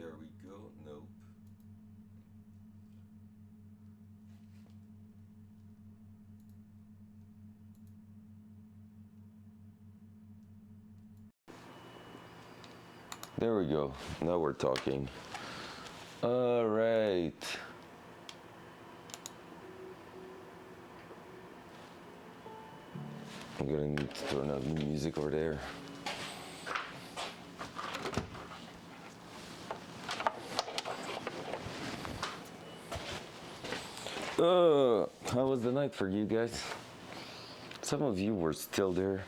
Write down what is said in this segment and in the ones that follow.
There we go. Nope. There we go. Now we're talking. All right. I'm gonna need to turn up the music over there. How was the night for you guys? Some of you were still there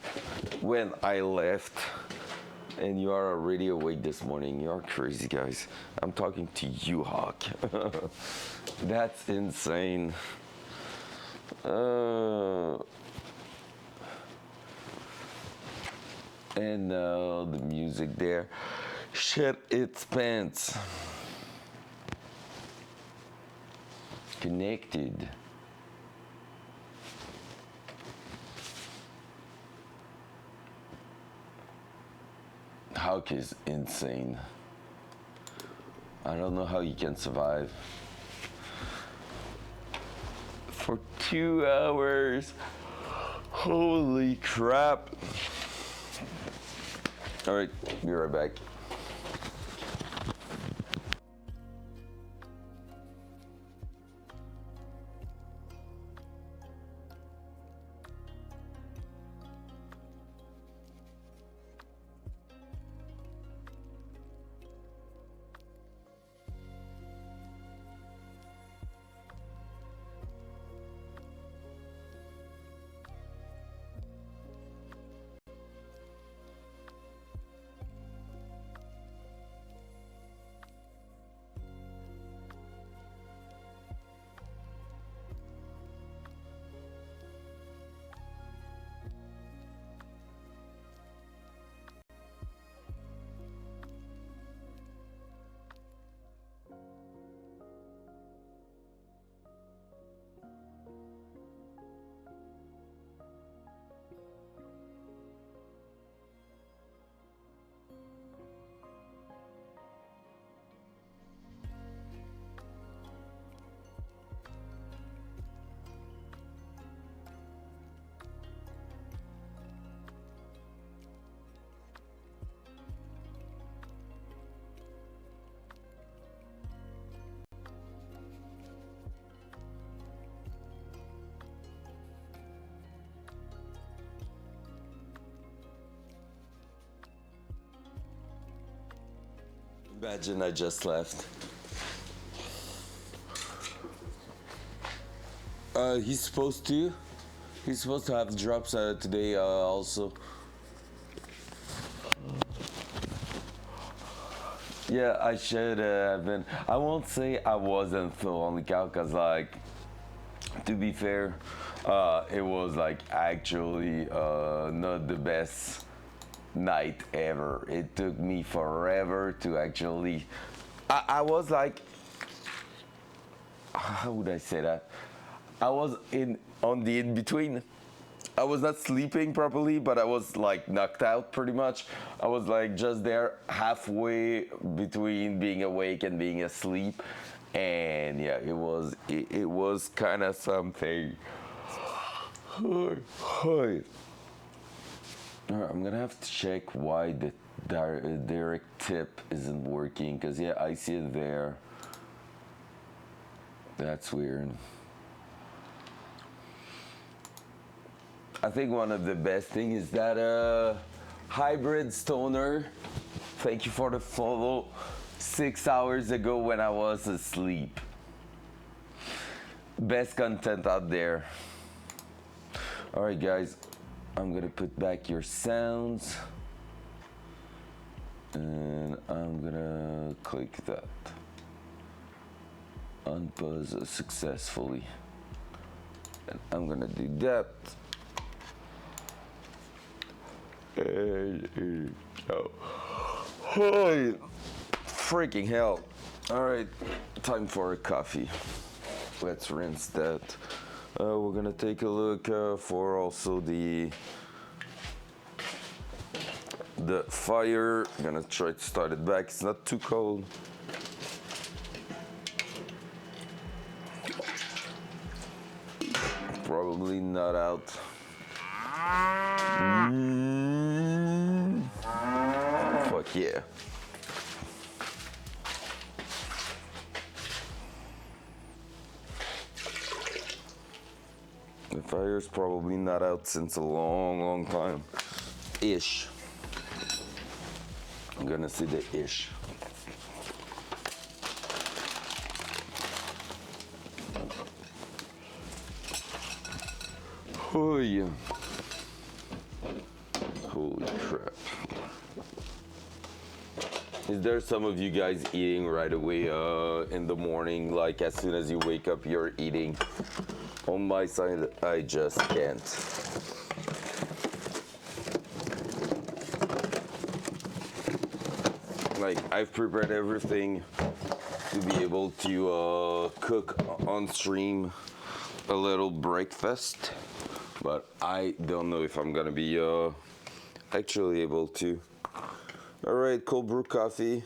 when I left, and you are already awake this morning. You are crazy, guys. I'm talking to you, Hawk. That's insane. And now the music there. Shit its pants. Connected. Hawk is insane. I don't know how you can survive for 2 hours. Holy crap. All right, be right back. Imagine I just left. He's supposed to. He's supposed to have drops today also. Yeah, I should have been. I won't say I wasn't full on the couch, cause like, to be fair, it was like actually not the best night ever. It took me forever to actually. I was like, how would I say that? I was in on the in between. I was not sleeping properly, but I was like knocked out pretty much. I was like just there halfway between being awake and being asleep, and yeah, it was kind of something. Alright, I'm gonna have to check why the direct tip isn't working, because yeah, I see it there. That's weird. I think one of the best thing is that hybrid stoner. Thank you for the follow. 6 hours ago when I was asleep. Best content out there. All right, guys. I'm gonna put back your sounds, and I'm gonna click that. Unpause successfully. And I'm gonna do that. Oh, holy freaking hell. All right, time for a coffee. Let's rinse that. We're gonna take a look for also the fire. I'm gonna try to start it back. It's not too cold. probably not out. Fuck yeah. The fire's probably not out since a long time. Ish. I'm gonna see the ish. Oh yeah. Holy crap. Is there some of you guys eating right away in the morning? Like as soon as you wake up, you're eating? On my side, I just can't. Like I've prepared everything to be able to cook on stream a little breakfast, but I don't know if I'm gonna be actually able to. All right, cold brew coffee,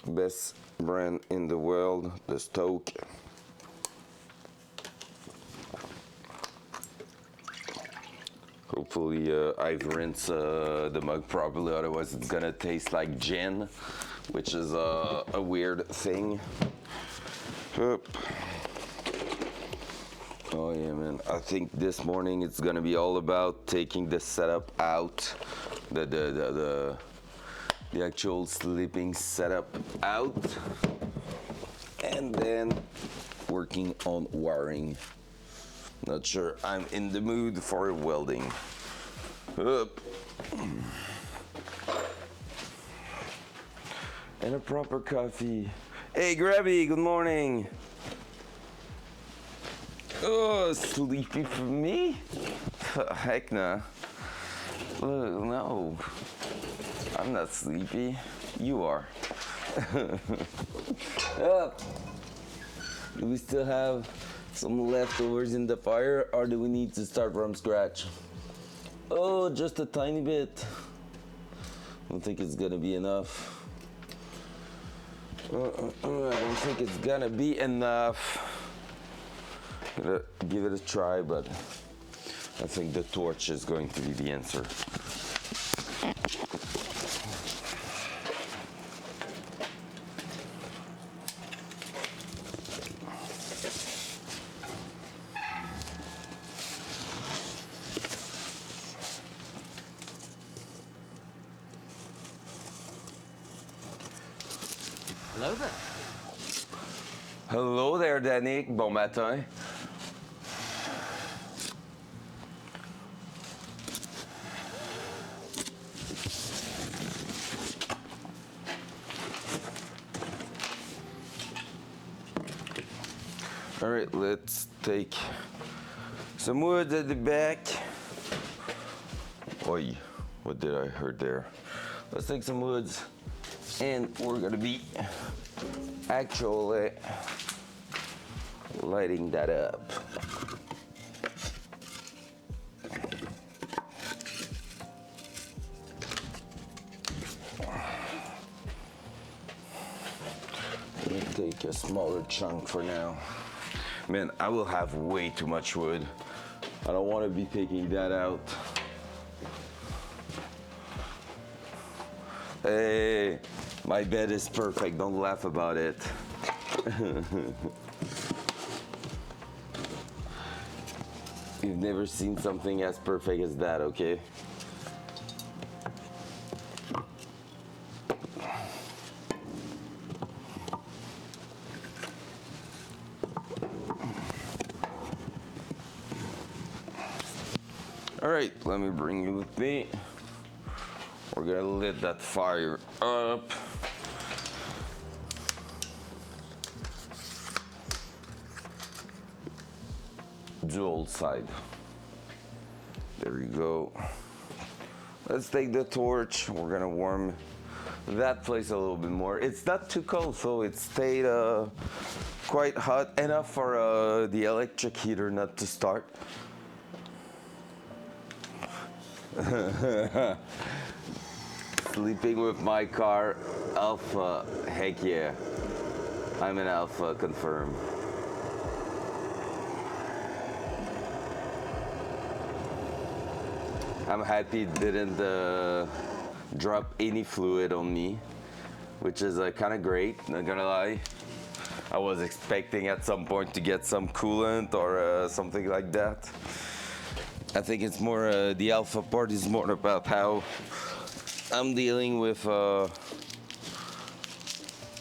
best brand in the world, the Stoke. Hopefully I've rinsed the mug properly, otherwise it's gonna taste like gin, which is a weird thing. Hup. Oh yeah, man. I think this morning it's gonna be all about taking the setup out, the actual sleeping setup out, and then working on wiring. Not sure I'm in the mood for welding. Up. And a proper coffee. Hey Grabby, good morning. Oh, sleepy for me? Heck nah. Look, no. I'm not sleepy. You are. Up. Do we still have some leftovers in the fire, or do we need to start from scratch? Oh, just a tiny bit. I don't think it's gonna be enough. I don't think it's gonna be enough. Gonna give it a try, but I think the torch is going to be the answer. Hello there. Hello there, Danny. Bon matin. All right, let's take some wood at the back. Oi, what did I heard there? Let's take some woods, and we're gonna be actually lighting that up. Let me take a smaller chunk for now. Man, I will have way too much wood. I don't want to be taking that out. Hey, my bed is perfect. Don't laugh about it. You've never seen something as perfect as that, okay? All right, let me bring you with me. We're gonna lit that fire up. Dual side. There you go. Let's take the torch. We're gonna warm that place a little bit more. It's not too cold, so it stayed quite hot enough for the electric heater not to start. Sleeping with my car, alpha, heck yeah. I'm an alpha, confirmed. I'm happy it didn't drop any fluid on me, which is kind of great, not gonna lie. I was expecting at some point to get some coolant or something like that. I think it's more, the alpha part is more about how I'm dealing with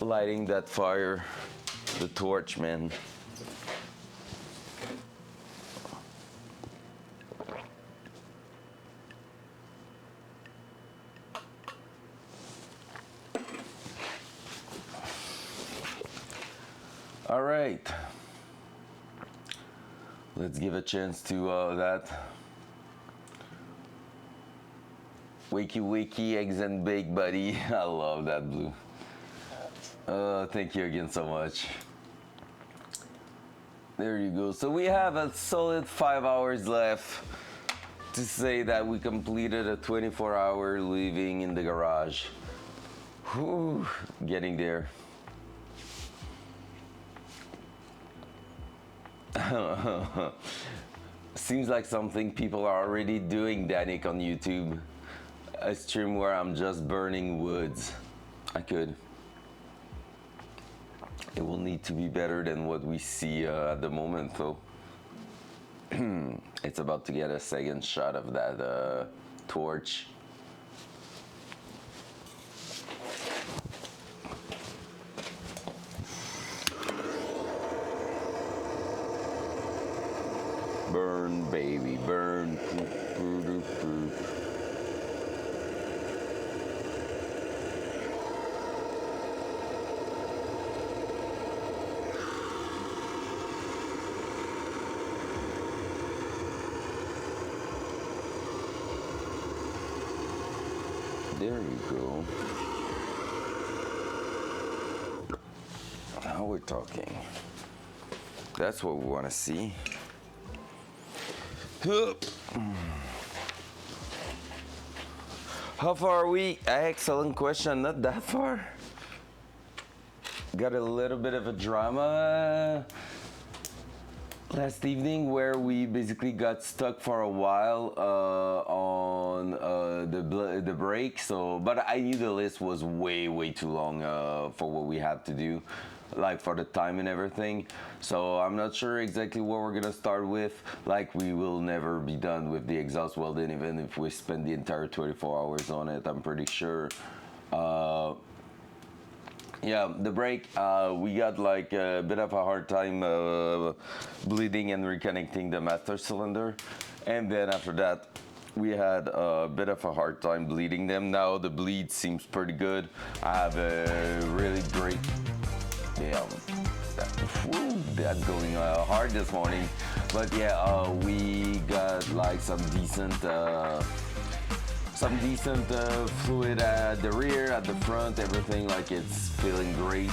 lighting that fire, the torch, man. All right, let's give a chance to that. Wakey wakey, eggs and bake, buddy. I love that blue. Thank you again so much. There you go. So we have a solid 5 hours left to say that we completed a 24-hour living in the garage. Whew, getting there. Seems like something people are already doing, Danik, on YouTube. A stream where I'm just burning woods. I could. It will need to be better than what we see at the moment, though. It's about to get a second shot of that torch. Burn, baby, burn. There you go. Now we're talking. That's what we want to see. How far are we? Excellent question. Not that far. Got a little bit of a drama last evening where we basically got stuck for a while on the break. So, but I knew the list was way too long for what we had to do, like for the time and everything. So I'm not sure exactly what we're gonna start with. Like, we will never be done with the exhaust welding, even if we spend the entire 24 hours on it, I'm pretty sure. Yeah, the brake, we got like a bit of a hard time bleeding and reconnecting the master cylinder. And then after that, we had a bit of a hard time bleeding them. Now the bleed seems pretty good. I have a really great, damn, that's going hard this morning. But yeah, we got like some decent fluid at the rear, at the front, everything, like it's feeling great.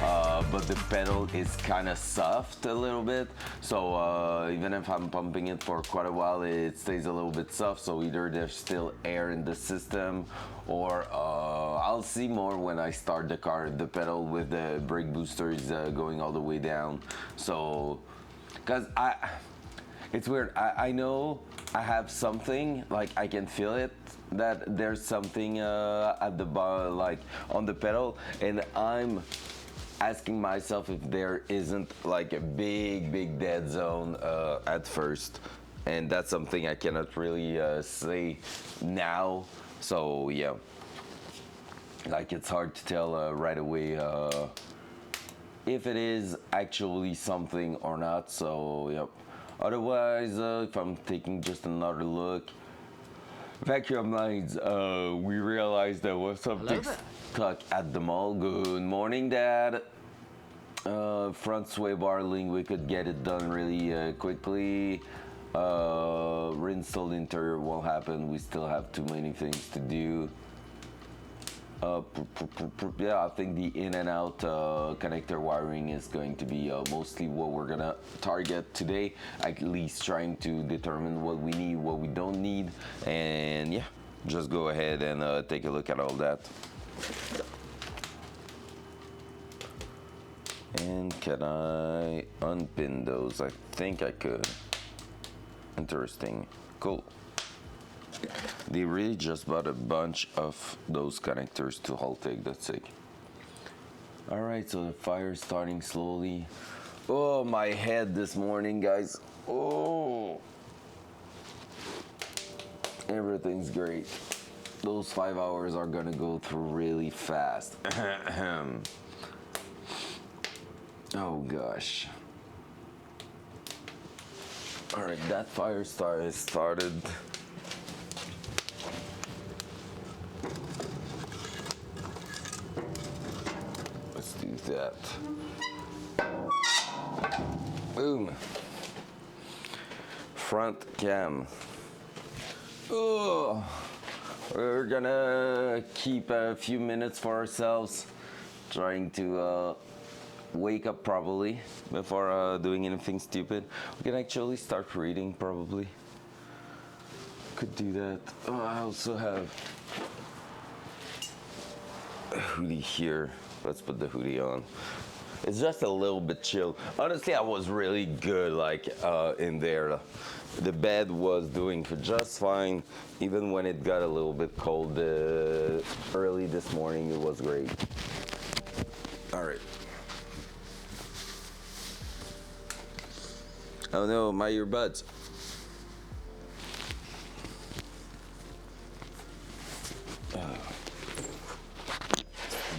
But the pedal is kind of soft a little bit, so even if I'm pumping it for quite a while, it stays a little bit soft. So either there's still air in the system, or I'll see more when I start the car, the pedal with the brake boosters going all the way down. So, because it's weird, I know I have something, like I can feel it, that there's something at the bar, like on the pedal, and I'm asking myself if there isn't like a big dead zone at first, and that's something I cannot really say now. So yeah, like it's hard to tell right away if it is actually something or not. So yep. Otherwise, if I'm taking just another look, vacuum lines, we realized there was something stuck at the mall. Good morning, Dad. Front sway bar link, we could get it done really quickly. Reinstall the interior won't happen. We still have too many things to do. Yeah, I think the in and out connector wiring is going to be mostly what we're gonna target today, at least trying to determine what we need, what we don't need, and yeah, just go ahead and take a look at all that. And can I unpin those? I think I could. Interesting. Cool. They really just bought a bunch of those connectors to Haltech, that's sick. Alright, so the fire's starting slowly. Oh, my head this morning, guys. Oh. Everything's great. Those 5 hours are gonna go through really fast. Oh gosh. Alright, that fire started. Let's do that. Boom. Front cam. Oh, we're gonna keep a few minutes for ourselves, trying to wake up probably before doing anything stupid. We can actually start reading probably. Could do that. Oh, I also have a hoodie here. Let's put the hoodie on. It's just a little bit chill. Honestly, I was really good in there. The bed was doing just fine. Even when it got a little bit cold early this morning, it was great. All right. Oh no, my earbuds.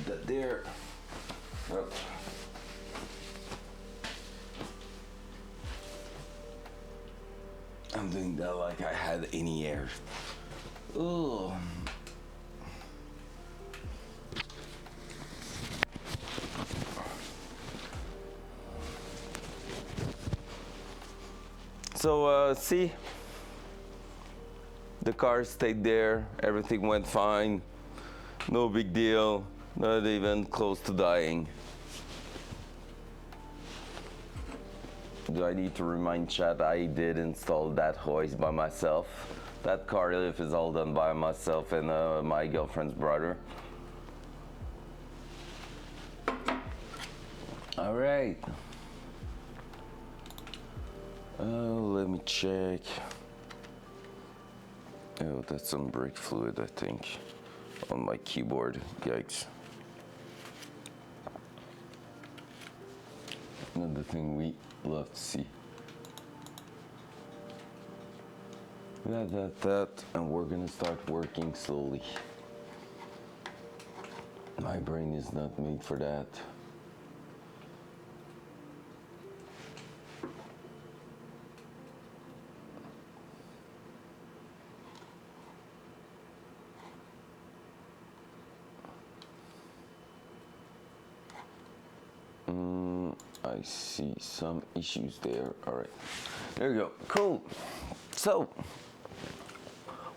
That there. Oh. I'm doing that like I had any air. Oh. So, see, the car stayed there, everything went fine, no big deal, not even close to dying. Do I need to remind chat I did install that hoist by myself? That car lift is all done by myself and my girlfriend's brother. All right. Let me check. Oh, that's some brake fluid, I think, on my keyboard. Yikes. Another thing we love to see. That, and we're gonna start working slowly. My brain is not made for that. I see some issues there. All right, there you go. Cool. So,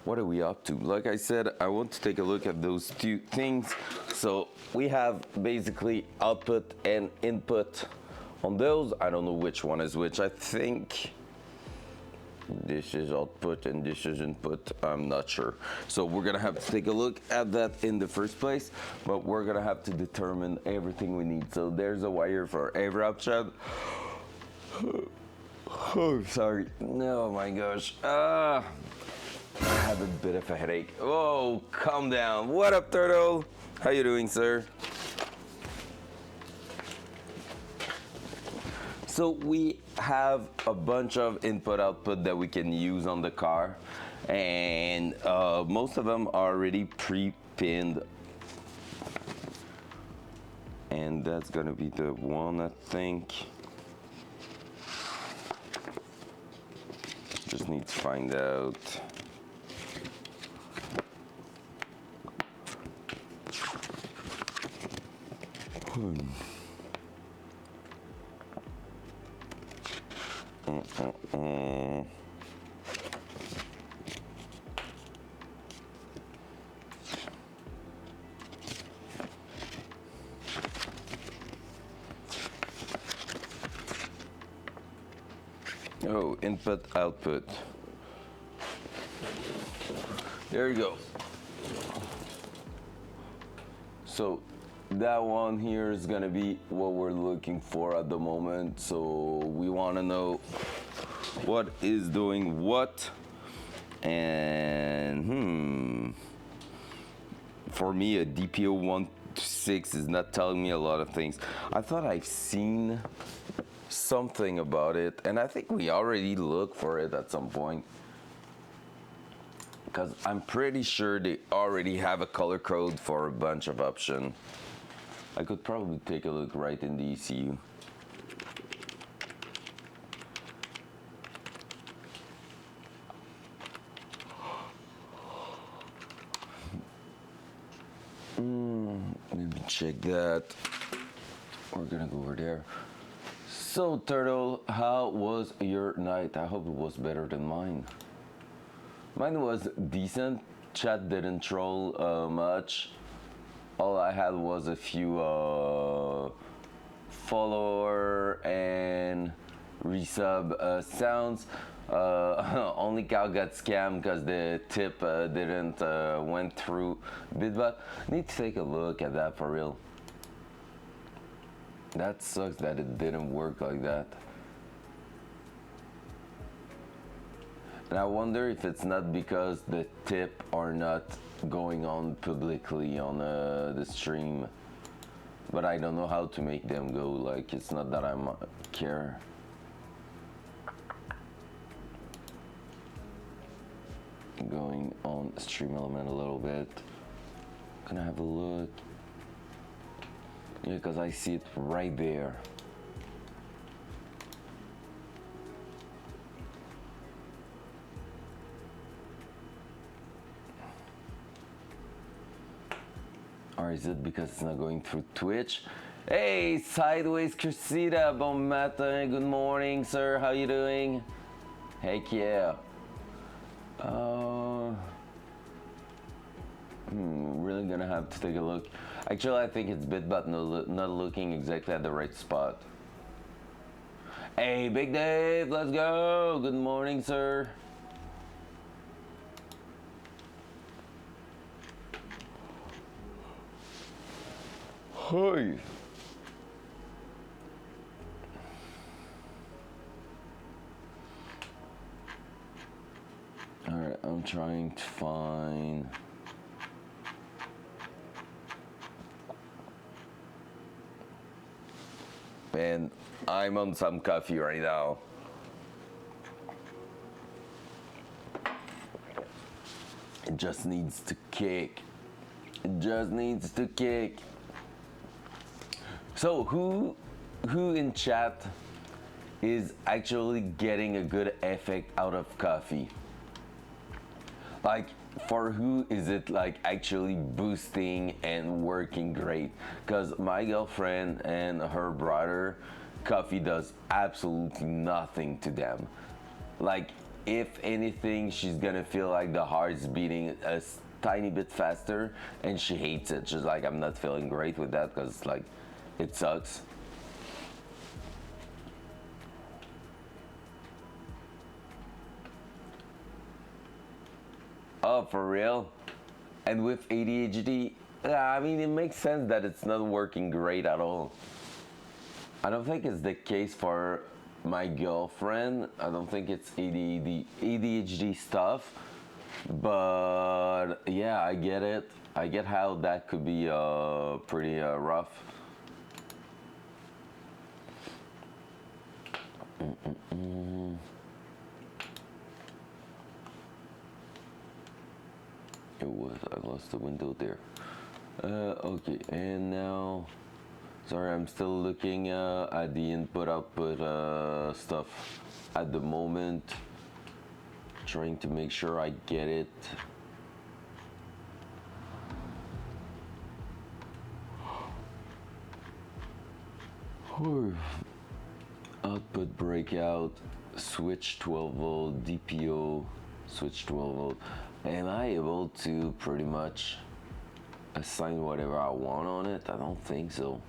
what are we up to? Like I said, I want to take a look at those two things. So we have basically output and input on those. I don't know which one is which. I think this is output and this is input. I'm not sure. So we're gonna have to take a look at that in the first place, but we're gonna have to determine everything we need. So there's a wire for every option. Oh, sorry. Oh my gosh. I have a bit of a headache. Oh, calm down. What up, Turtle? How you doing, sir? So we have a bunch of input output that we can use on the car, and most of them are already pre-pinned, and that's gonna be the one, I think. Just need to find out. Oh, input, output. There you go. So that one here is gonna be what we're looking for at the moment. So we wanna know what is doing what, and for me, a DPO 1 to 6 is not telling me a lot of things. I thought I've seen something about it, and I think we already looked for it at some point. Because I'm pretty sure they already have a color code for a bunch of options. I could probably take a look right in the ECU. Let me check that. We're gonna go over there. So, Turtle, how was your night? I hope it was better than mine. Mine was decent. Chat didn't troll much. All I had was a few follower and resub sounds. Only Cow got scammed because the tip didn't went through Bitbot. Need to take a look at that for real. That sucks that it didn't work like that. And I wonder if it's not because the tip are not going on publicly on the stream. But I don't know how to make them go. Like, it's not that I care. Going on stream element a little bit. Gonna have a look. Yeah, because I see it right there. Or is it because it's not going through Twitch? Hey, Sideways Cressida, bon matin, good morning, sir. How you doing? Heck yeah. Really gonna have to take a look. Actually, I think it's Bitbot not looking exactly at the right spot. Hey, Big Dave, let's go. Good morning, sir. Hi. Alright, I'm trying to find... Man, I'm on some coffee right now. It just needs to kick. It just needs to kick. So who in chat is actually getting a good effect out of coffee? Like, for who is it like actually boosting and working great? Because my girlfriend and her brother, coffee does absolutely nothing to them. Like, if anything, she's gonna feel like the heart's beating a tiny bit faster, and she hates it. She's like, I'm not feeling great with that because like it sucks. Oh, for real? And with ADHD, I mean, it makes sense that it's not working great at all. I don't think it's the case for my girlfriend. I don't think it's ADHD stuff. But yeah, I get it. I get how that could be pretty rough. It was, I lost the window there. Okay, and now, sorry, I'm still looking at the input-output stuff at the moment. Trying to make sure I get it. Output breakout, switch 12 volt, DPO, switch 12 volt. Am I able to pretty much assign whatever I want on it? I don't think so.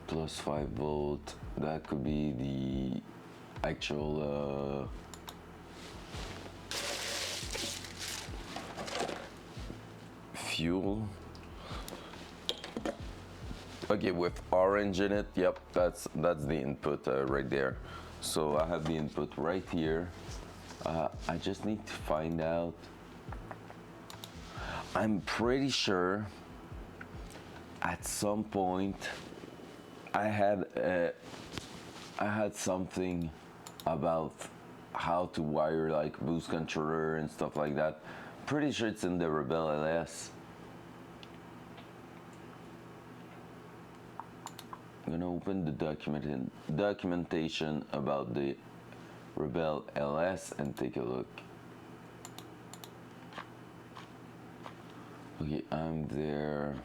Plus 5 volt, that could be the actual fuel. Okay, with orange in it, yep, that's the input right there. So I have the input right here. I just need to find out. I'm pretty sure at some point I had something about how to wire like boost controller and stuff like that. Pretty sure it's in the Rebel LS. I'm gonna open the documentation about the Rebel LS and take a look. Okay, I'm there.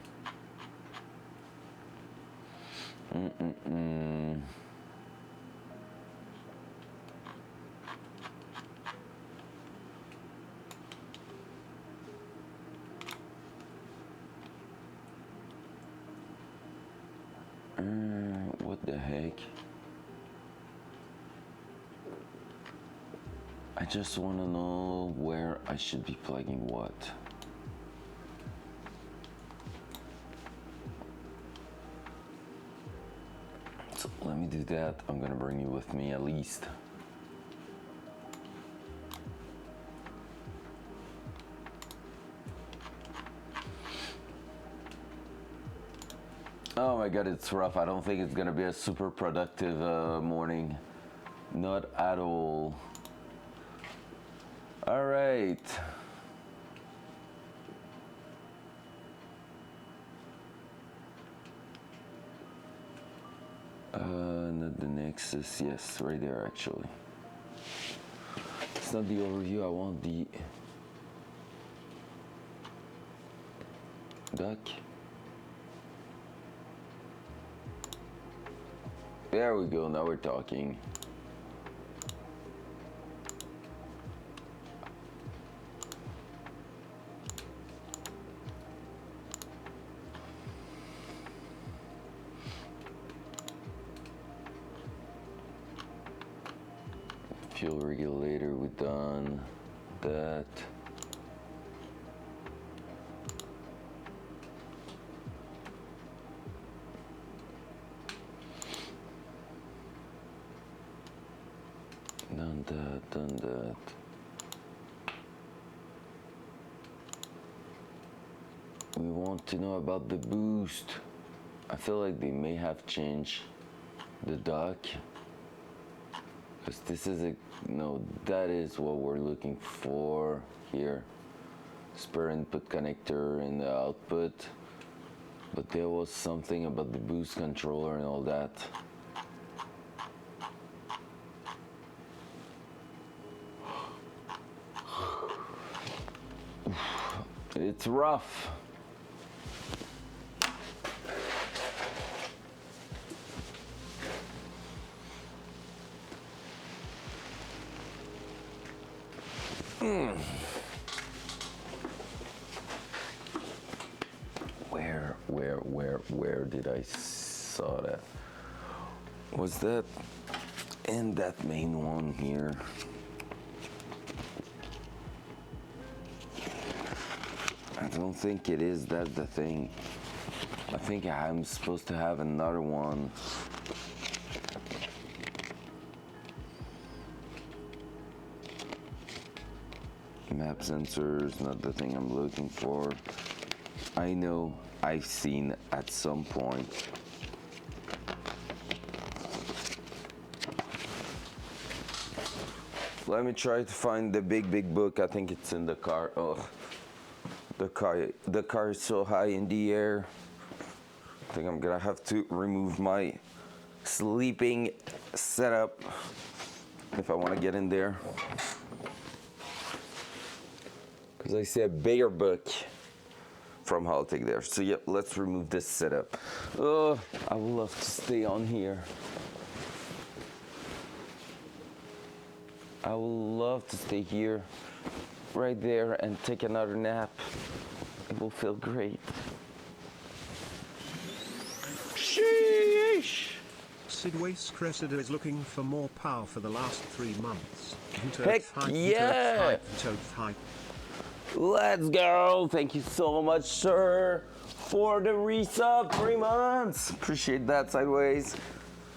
What the heck? I just want to know where I should be plugging what. So let me do that. I'm gonna bring you with me at least. Oh my god, it's rough. I don't think it's gonna be a super productive morning. Not at all. All right. Not the Nexus. Yes, right there actually. It's not the overview. I want the dock. There we go. Now we're talking. Fuel regulator, we done that. Done that. We want to know about the boost. I feel like they may have changed the dock. Because this is a, no, that is what we're looking for here. Spare input connector and the output. But there was something about the boost controller and all that. It's rough. Where did I saw that? Was that in that main one here? I don't think it is. That's the thing. I think I'm supposed to have another one. Map sensors, not the thing I'm looking for. I know I've seen at some point. Let me try to find the big book. I think it's in the car. Oh, the car is so high in the air. I think I'm gonna have to remove my sleeping setup if I want to get in there. Because I see a bigger book from Haltech there. So yep, let's remove this setup. Oh, I would love to stay on here. I would love to stay here, right there, and take another nap. It will feel great. Sheesh! Sidways Cressida is looking for more power for the last 3 months. Heck yeah! Let's go! Thank you so much, sir, for the resub 3 months. Appreciate that, Sideways.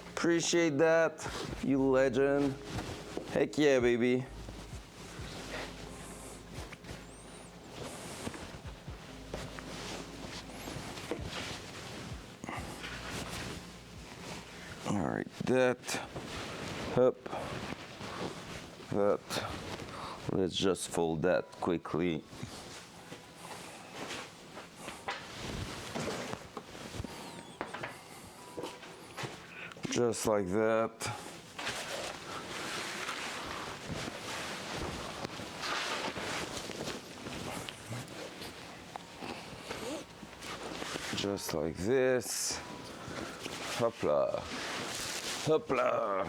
Appreciate that, you legend. Heck yeah, baby. All right, that, up, that. Let's just fold that quickly. Just like that. Just like this. Hopla. Hopla.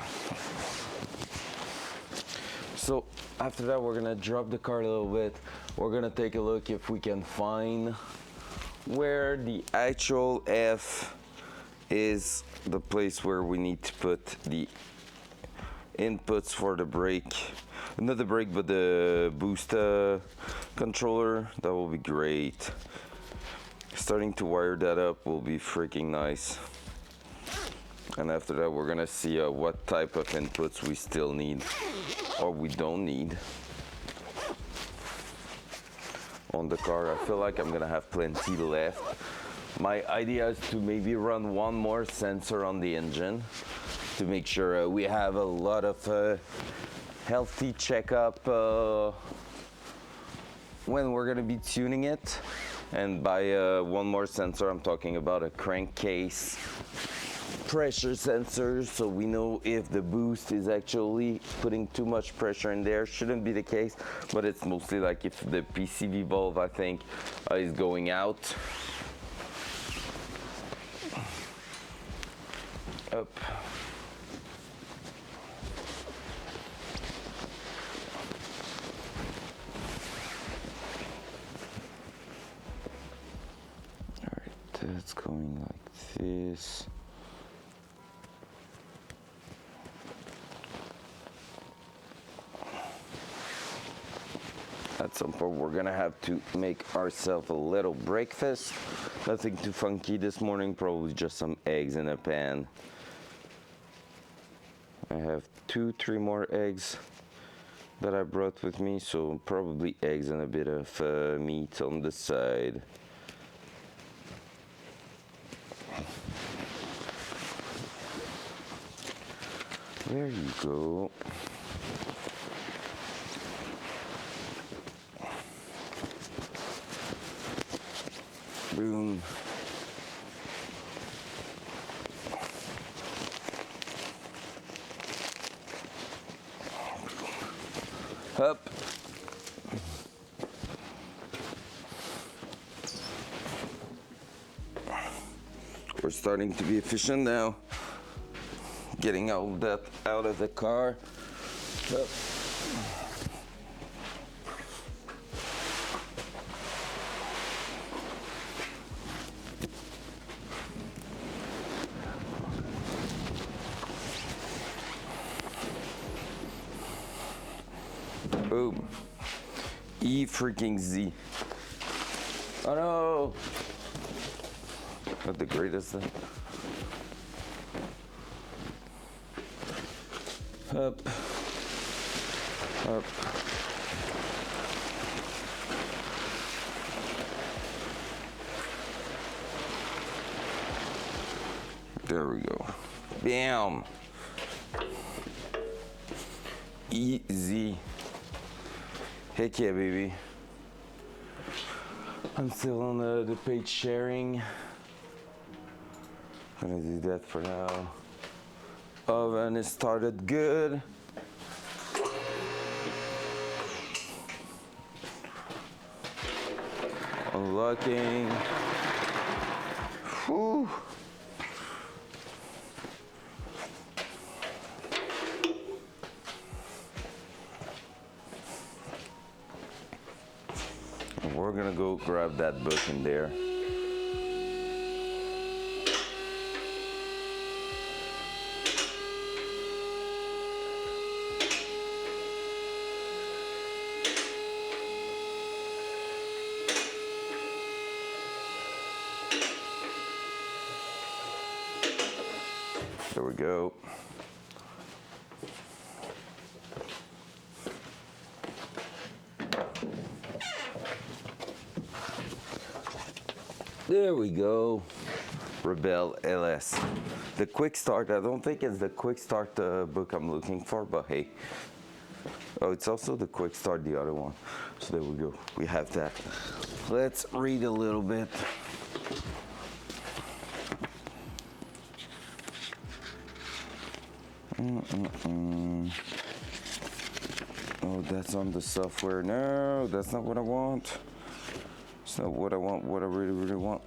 So after that, we're gonna drop the car a little bit. We're gonna take a look if we can find where the actual F is the place where we need to put the inputs for the brake. Not the brake, but the boost controller. That will be great. Starting to wire that up will be freaking nice. And after that, we're gonna see what type of inputs we still need or we don't need on the car. I feel like I'm gonna have plenty left. My idea is to maybe run one more sensor on the engine to make sure we have a lot of healthy checkup when we're gonna be tuning it. And by one more sensor, I'm talking about a crankcase pressure sensor, so we know if the boost is actually putting too much pressure in there. Shouldn't be the case, but it's mostly like if the PCV valve, I think, is going out. Up. All right, that's going like this. At some point, we're gonna have to make ourselves a little breakfast. Nothing too funky this morning, probably just some eggs in a pan. I have 2-3 more eggs that I brought with me, so probably eggs and a bit of meat on the side. There you go. Boom. Up. We're starting to be efficient now. Getting all that out of the car. Up. Boom. E freaking Z. Oh no! Not the greatest thing. Up. Up. There we go. Bam! Easy. Heck yeah, baby. I'm still on the page sharing. Gonna do that for now. Oven is started good. Unlocking. Whew. We're gonna go grab that book in there. There we go. There we go. Rebel LS. The quick start, I don't think it's the quick start book I'm looking for, but hey. Oh, it's also the quick start, the other one. So there we go. We have that. Let's read a little bit. Oh, that's on the software. No, that's not what I want. It's not what I want, what I really, really want.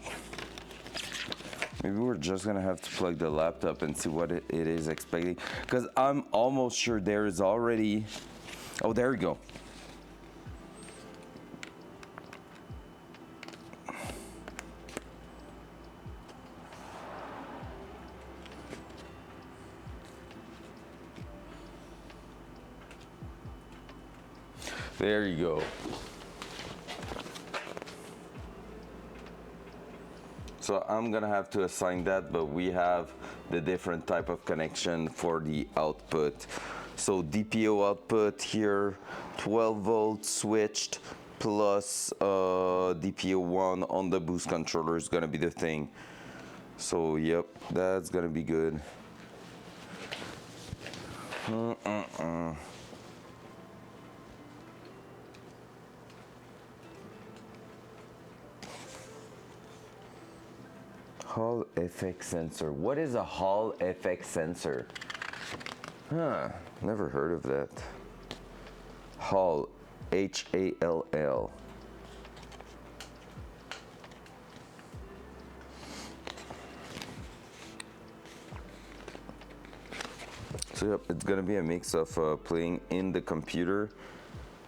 Maybe we're just gonna have to plug the laptop and see what it is expecting. Because I'm almost sure there is already... Oh, there we go. There you go. So I'm gonna have to assign that, but we have the different type of connection for the output. So DPO output here, 12 volt switched plus DPO 1 on the boost controller is gonna be the thing. So yep, that's gonna be good. Hall effect sensor. What is a Hall effect sensor? Huh, never heard of that. Hall, H-A-L-L. So yep, it's gonna be a mix of playing in the computer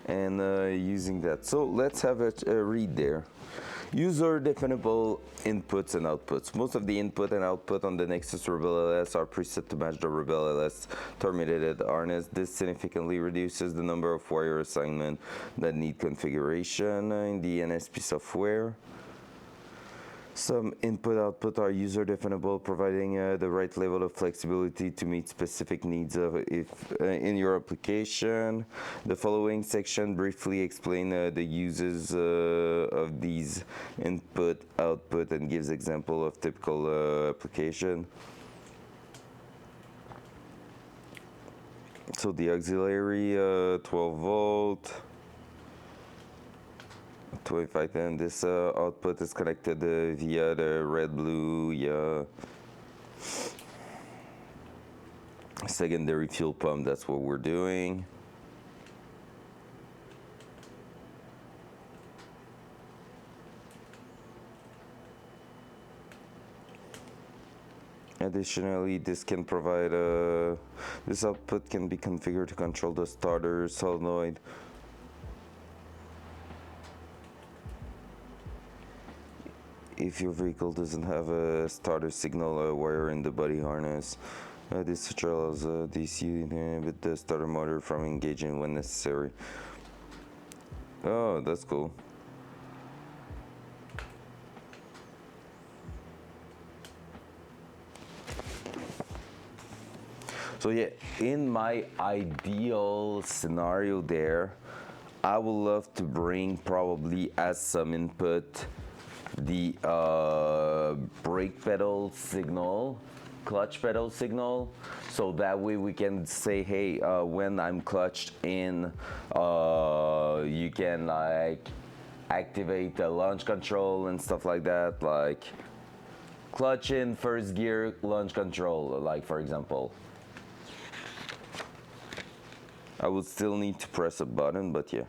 and using that. So let's have a read there. User definable inputs and outputs. Most of the input and output on the Nexus Rebel LS are preset to match the Rebel LS terminated harness. This significantly reduces the number of wire assignment that need configuration in the NSP software. Some input-output are user-definable, providing the right level of flexibility to meet specific needs in your application. The following section briefly explain the uses of these input-output and gives example of typical application. So the auxiliary 12 volt. 2510, this output is connected via the red blue secondary fuel pump. That's what we're doing. Additionally, this can provide this output can be configured to control the starter solenoid. If your vehicle doesn't have a starter signal wire in the body harness, this feature allows DC to inhibit the starter motor from engaging when necessary. Oh, that's cool. So yeah, in my ideal scenario there, I would love to bring probably as some input the brake pedal signal, clutch pedal signal, so that way we can say, hey, when I'm clutched in, you can like activate the launch control and stuff like that, like clutch in first gear, launch control, like for example. I would still need to press a button, but yeah.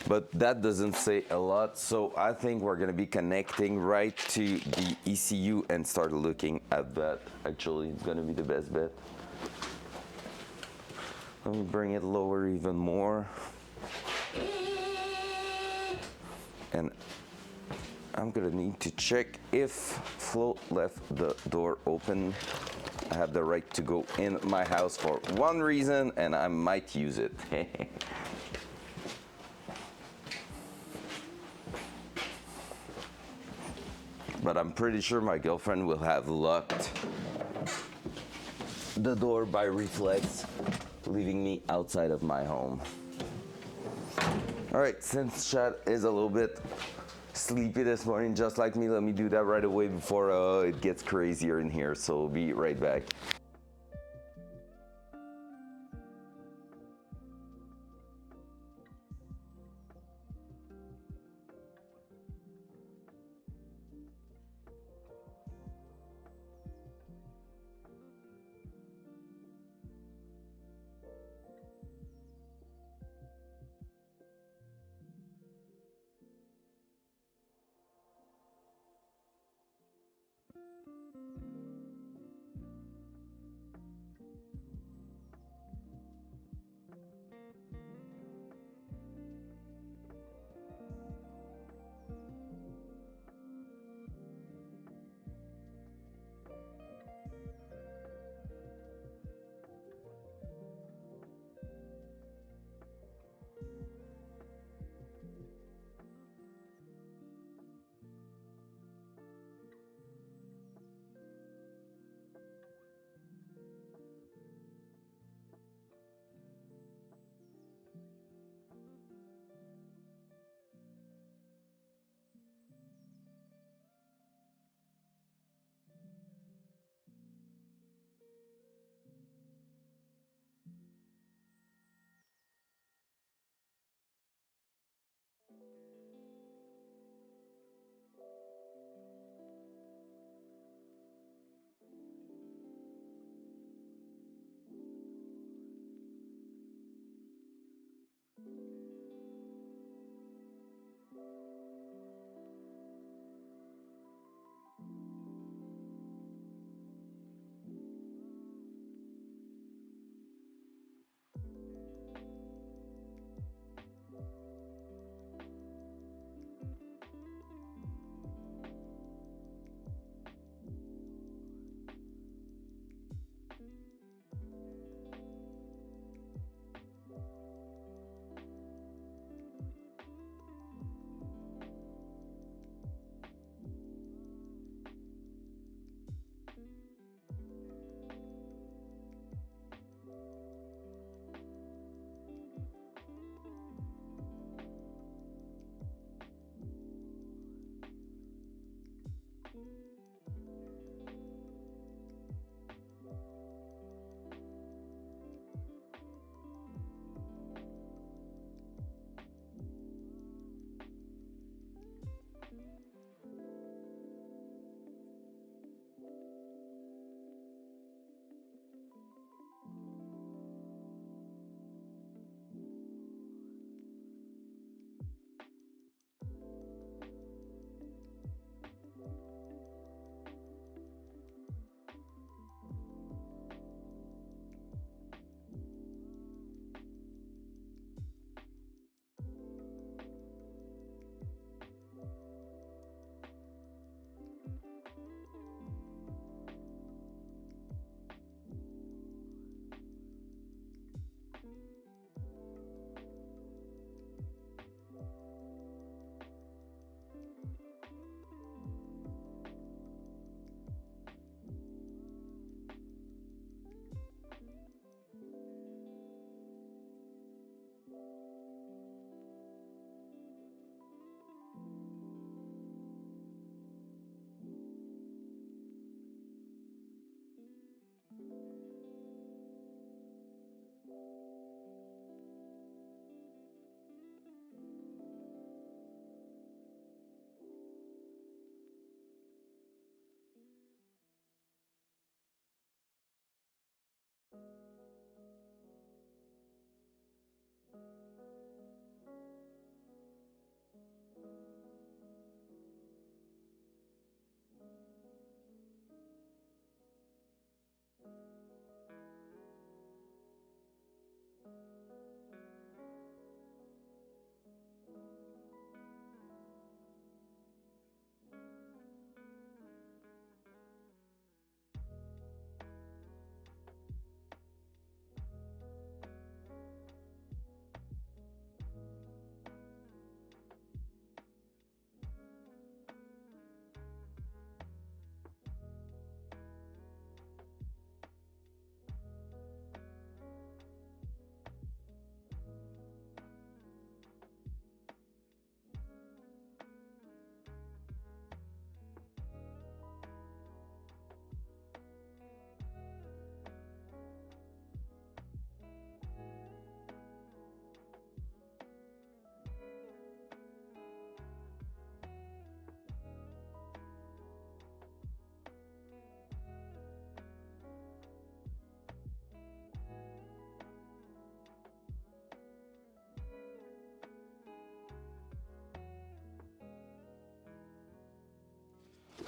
But that doesn't say a lot, so I think we're gonna be connecting right to the ECU and start looking at that. Actually, it's gonna be the best bet. Let me bring it lower even more. And I'm gonna need to check if Flo left the door open. I have the right to go in my house for one reason, and I might use it. But I'm pretty sure my girlfriend will have locked the door by reflex, leaving me outside of my home. All right, since chat is a little bit sleepy this morning, just like me, let me do that right away before it gets crazier in here. So we'll be right back.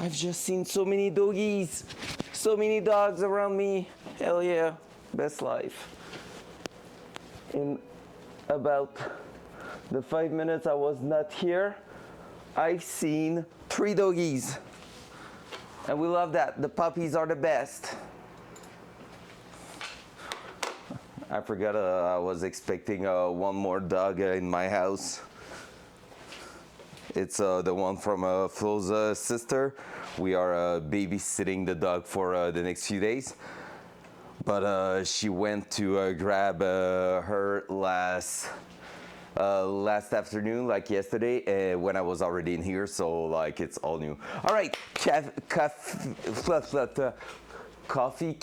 I've just seen so many doggies, so many dogs around me. Hell yeah, best life. In about the 5 minutes I was not here, I've seen 3 doggies. And we love that. The puppies are the best. I forgot I was expecting one more dog in my house. It's the one from Flo's sister. We are babysitting the dog for the next few days. But she went to grab her last afternoon, like yesterday, when I was already in here, so like it's all new. All right, coffee,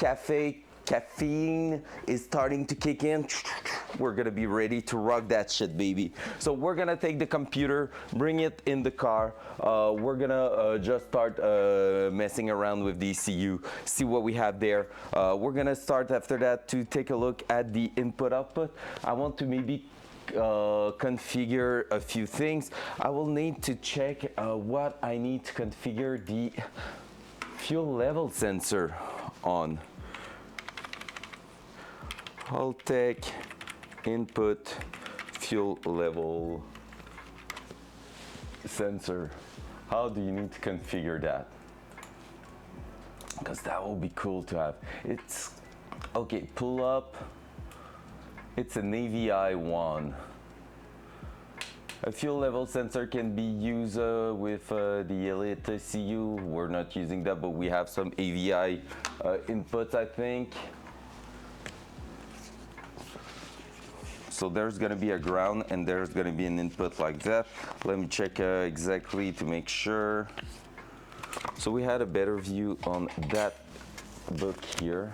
caffeine is starting to kick in. We're gonna be ready to rock that shit, baby. So we're gonna take the computer, bring it in the car. We're gonna just start messing around with the ECU, see what we have there. We're gonna start after that to take a look at the input-output. I want to maybe configure a few things. I will need to check what I need to configure the fuel level sensor on. Haltech input fuel level sensor. How do you need to configure that? Because that will be cool to have. It's okay, pull up. It's an AVI one. A fuel level sensor can be used with the Elite ECU. We're not using that, but we have some AVI inputs, I think. So there's gonna be a ground and there's gonna be an input like that. Let me check exactly to make sure. So we had a better view on that book here.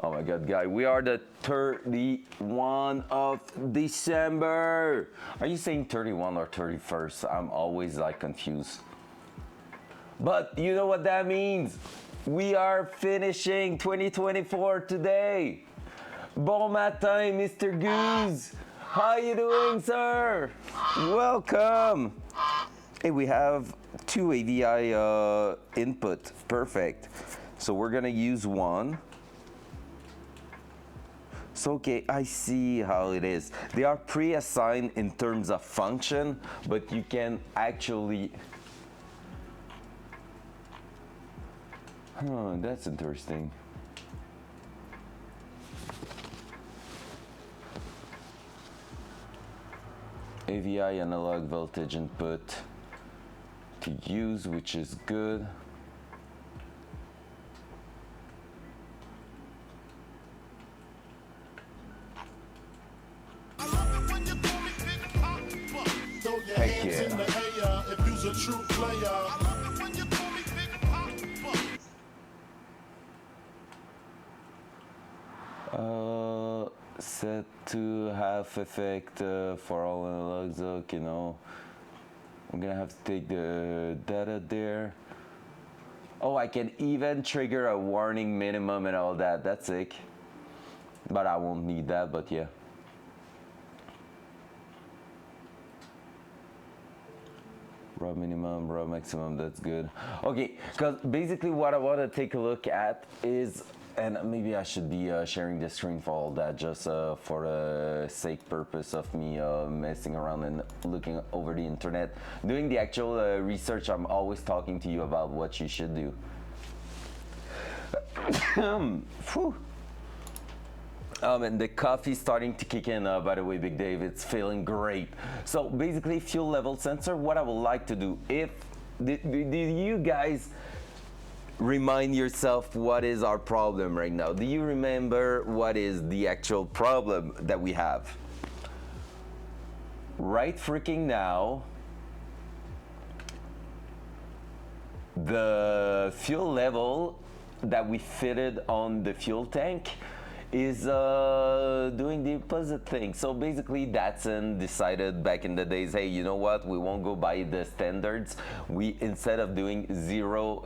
Oh my God, guy, we are the 31 of December. Are you saying 31 or 31st? I'm always like confused. But you know what that means? We are finishing 2024 today. Bon matin, Mr. Goose. How you doing, sir? Welcome. Hey, we have 2 AVI input. Perfect. So we're gonna use one. So okay, I see how it is. They are pre-assigned in terms of function, but you can actually... Huh, that's interesting. AVI analog voltage input to use, which is good. Heck yeah. Set to half effect for all analogs. Okay, no. I'm gonna have to take the data there. Oh, I can even trigger a warning minimum and all that. That's sick. But I won't need that, but yeah. Raw minimum, raw maximum, that's good. Okay, because basically what I want to take a look at is, and maybe I should be sharing the screen for all that, just for the sake purpose of me messing around and looking over the internet. Doing the actual research, I'm always talking to you about what you should do. And the coffee's starting to kick in, by the way, Big Dave. It's feeling great. So basically, fuel level sensor, what I would like to do, do you guys remind yourself what is our problem right now? Do you remember what is the actual problem that we have? Right freaking now, the fuel level that we fitted on the fuel tank is doing the opposite thing. So basically, Datsun decided back in the days, hey, you know what? We won't go by the standards. We, instead of doing zero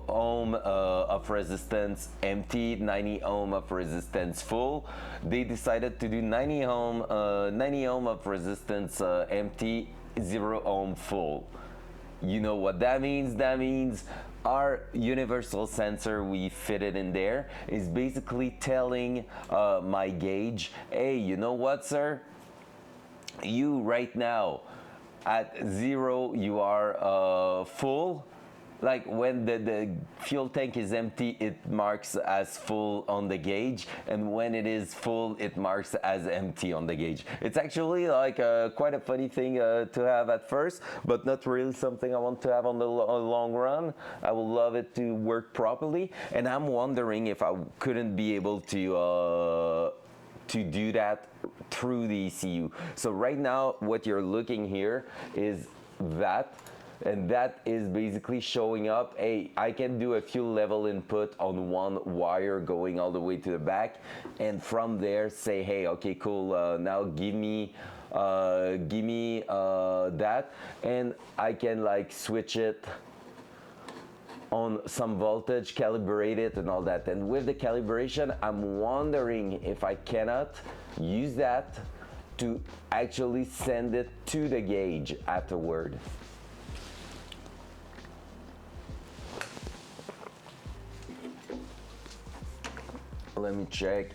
ohm of resistance empty, 90 ohm of resistance full, they decided to do 90 ohm of resistance empty, 0 ohm full. You know what that means? That means our universal sensor we fitted in there is basically telling my gauge, hey, you know what, sir? You right now at 0, you are full. Like when the fuel tank is empty, it marks as full on the gauge, and when it is full, it marks as empty on the gauge. It's actually like quite a funny thing to have at first, but not really something I want to have on the long run. I would love it to work properly, and I'm wondering if I couldn't be able to do that through the ECU. So right now, what you're looking here is that, and that is basically showing up, hey, I can do a fuel level input on one wire going all the way to the back, and from there say, hey, okay, cool, now give me that, and I can like switch it on some voltage, calibrate it and all that. And with the calibration, I'm wondering if I cannot use that to actually send it to the gauge afterward. Let me check.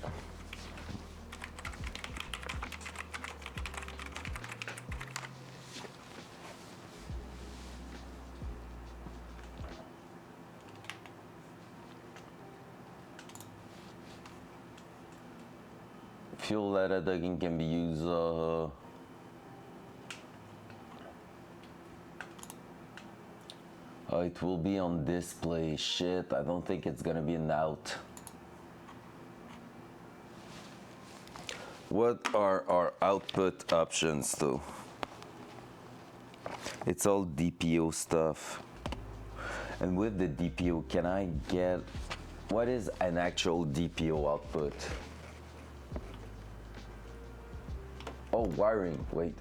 Fuel letter ducting can be used it will be on display. Shit, I don't think it's gonna be an out. What are our output options though? It's all DPO stuff. And with the DPO, can I get, what is an actual DPO output? Oh, wiring, wait.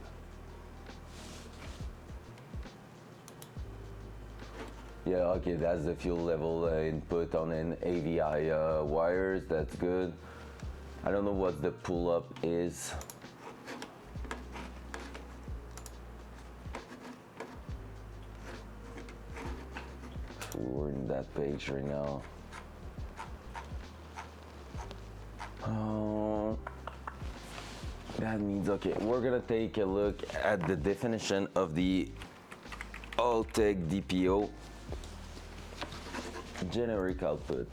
Yeah, okay, that's the fuel level input on an AVI wires, that's good. I don't know what the pull-up is. We're in that page right now. That means, okay, we're gonna take a look at the definition of the Alltech DPO generic output.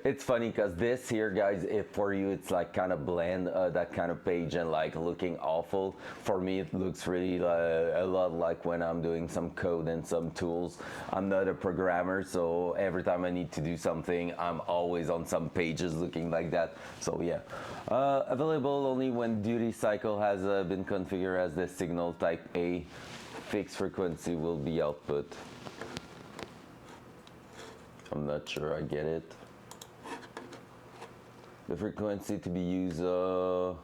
It's funny because this here, guys, if for you it's like kind of bland, that kind of page, and like looking awful. For me, it looks really a lot like when I'm doing some code and some tools. I'm not a programmer, so every time I need to do something, I'm always on some pages looking like that. So yeah, available only when duty cycle has been configured as the signal type A. Fixed frequency will be output. I'm not sure I get it. The frequency to be used, oh,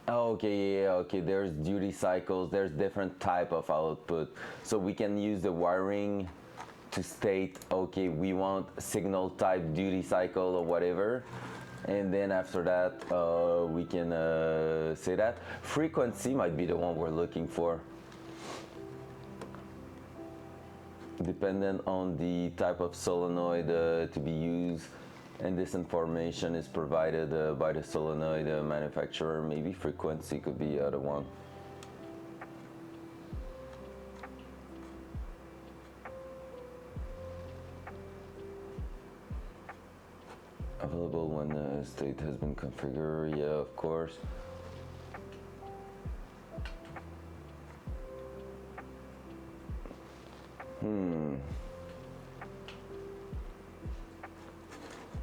okay, yeah, okay, there's duty cycles, there's different type of output. So we can use the wiring to state, okay, we want signal type duty cycle or whatever. And then after that, we can say that. Frequency might be the one we're looking for. Dependent on the type of solenoid to be used. And this information is provided by the solenoid manufacturer. Maybe frequency could be the other one. Available when the state has been configured. Yeah, of course.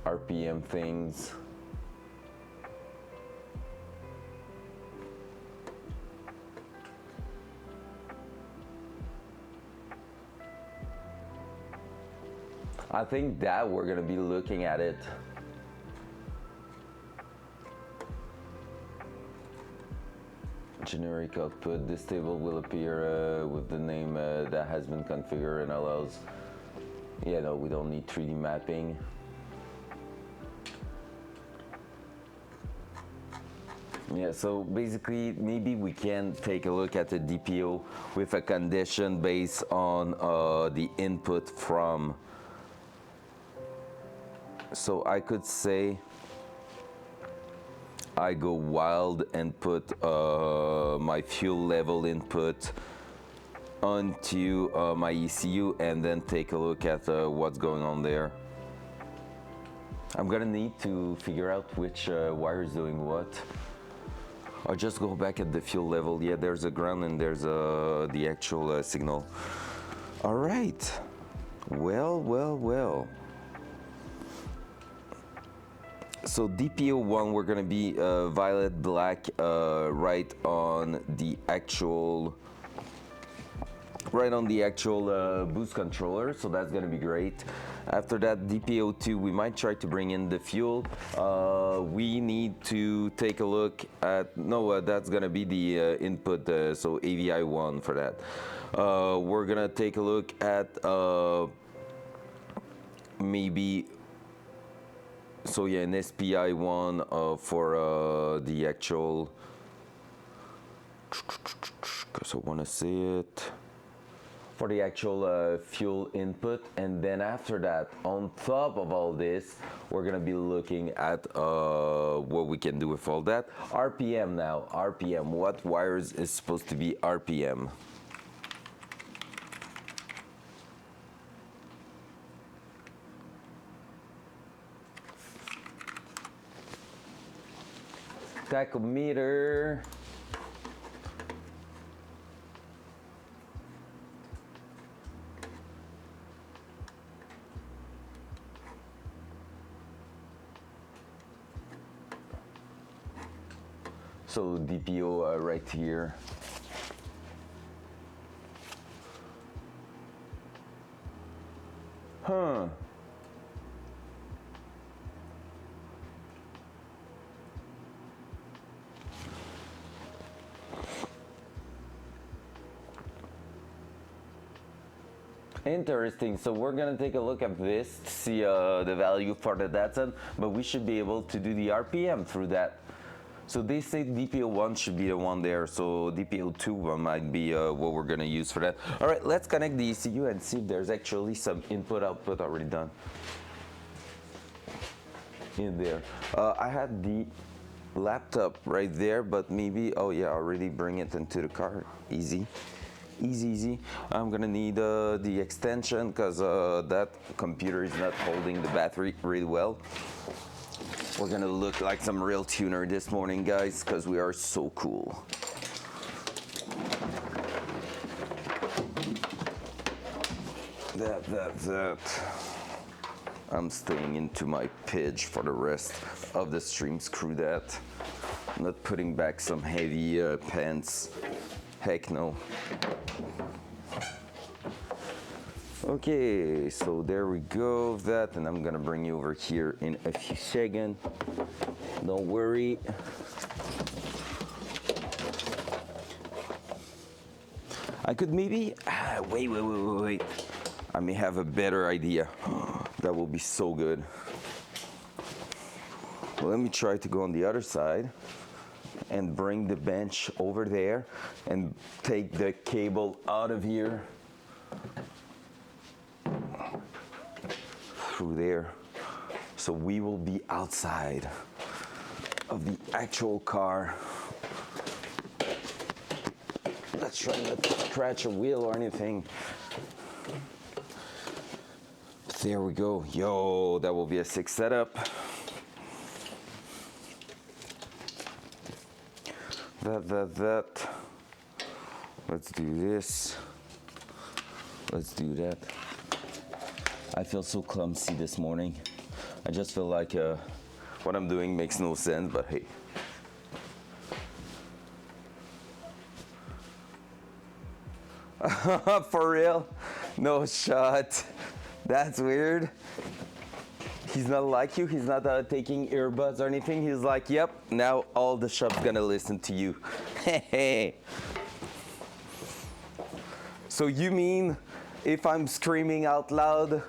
RPM things. I think that we're gonna be looking at it. Generic output. This table will appear with the name that has been configured and allows. Yeah, no, we don't need 3D mapping. Yeah, so basically, maybe we can take a look at the DPO with a condition based on the input from. So I could say I go wild and put my fuel level input onto my ECU and then take a look at what's going on there. I'm gonna need to figure out which wire is doing what. I'll just go back at the fuel level. Yeah, there's a ground and there's the actual signal. All right. Well. So DPO1, we're gonna be violet black right on the actual boost controller, so that's gonna be great. After that, DPO2, we might try to bring in the fuel. We need to take a look at, no, that's gonna be the input, so AVI1 for that. We're gonna take a look at maybe, so yeah, an SPI1 for the actual, because I wanna see it. For the actual fuel input, and then after that, on top of all this, we're gonna be looking at what we can do with all that. RPM now, RPM, what wires is supposed to be RPM? Tachometer. So DPO right here. Huh. Interesting. So we're gonna take a look at this to see the value for the Datsun, but we should be able to do the RPM through that. So they say DPO1 should be the one there, so DPO2 might be what we're gonna use for that. All right, let's connect the ECU and see if there's actually some input-output already done in there. I had the laptop right there, but maybe, oh yeah, already bring it into the car, easy. Easy. I'm gonna need the extension because that computer is not holding the battery really well. We're gonna look like some real tuner this morning, guys, because we are so cool. That. I'm staying into my pitch for the rest of the stream. Screw that. I'm not putting back some heavy pants. Heck no. Okay, so there we go, that, and I'm gonna bring you over here in a few seconds. Don't worry. I could maybe, wait. I may have a better idea. That will be so good. Well, let me try to go on the other side and bring the bench over there and take the cable out of here through there, so we will be outside of the actual car. Let's try not to scratch a wheel or anything. There we go. Yo, that will be a sick setup. That. Let's do this. Let's do that. I feel so clumsy this morning. I just feel like what I'm doing makes no sense, but hey. For real? No shot. That's weird. He's not like you. He's not taking earbuds or anything. He's like, yep, now all the shop's gonna listen to you. Hey. So you mean if I'm screaming out loud,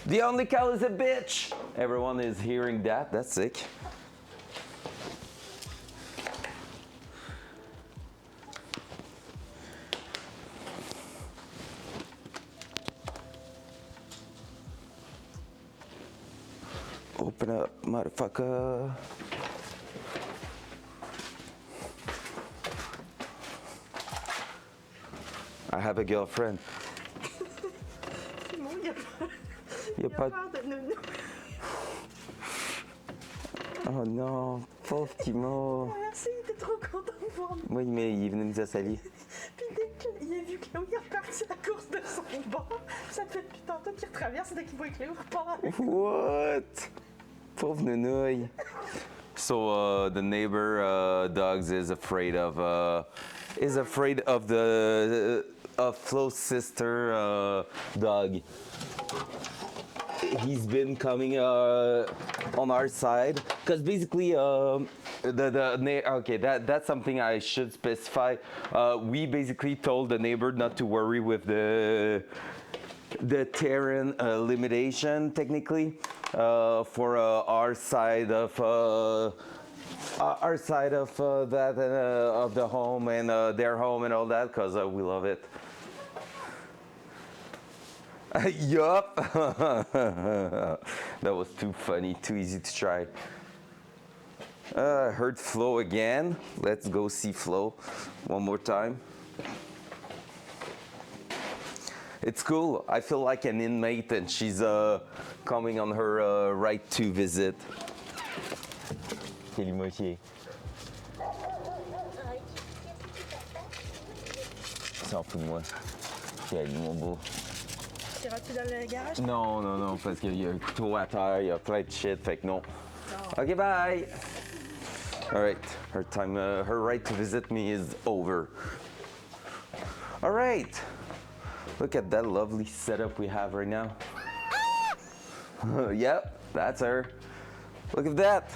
the only cow is a bitch? Everyone is hearing that. That's sick. Open up, motherfucker. I have a girlfriend. Non, il n'y a pas, Y a pas de... peur de nounou. Oh non, pauvre Timo. Merci, il était trop content de voir nous. Oui, mais il est venu nous salir. Puis dès qu'il a vu Cléo, il est reparti à la course de son bord. Ça fait depuis tantôt qu'il retraverse dès qu'il voit Cléo repart. What? Pauvre nounouille. So the neighbor dogs is afraid of the Flo's sister dog. He's been coming on our side because basically okay, that's something I should specify. We basically told the neighbor not to worry with the Terran limitation technically for our side of that of the home and their home and all that, because we love it. Yup. That was too funny, too easy to try. I heard Flo again. Let's go see Flo one more time. It's cool. I feel like an inmate and she's coming on her right to visit. Quel moitié. S'en fout de moi. Quel mon beau. T'iras-tu dans le garage? Non, non, non, parce qu'il y a un couteau à terre, il y a plein de shit, fait que non. Okay, bye. All right, her time, her right to visit me is over. All right. Look at that lovely setup we have right now. Yep, that's her. Look at that.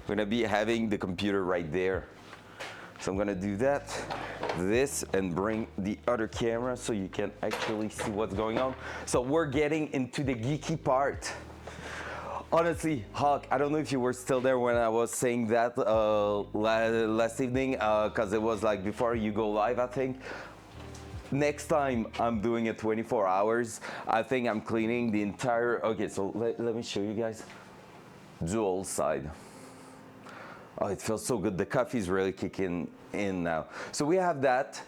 We're gonna be having the computer right there. So I'm gonna do that, this, and bring the other camera so you can actually see what's going on. So we're getting into the geeky part. Honestly, Hawk, I don't know if you were still there when I was saying that last evening, because it was like before you go live, I think. Next time I'm doing it 24 hours, I think I'm cleaning the entire, okay, so let me show you guys. Dual side. Oh, it feels so good. The coffee's really kicking in now. So we have that.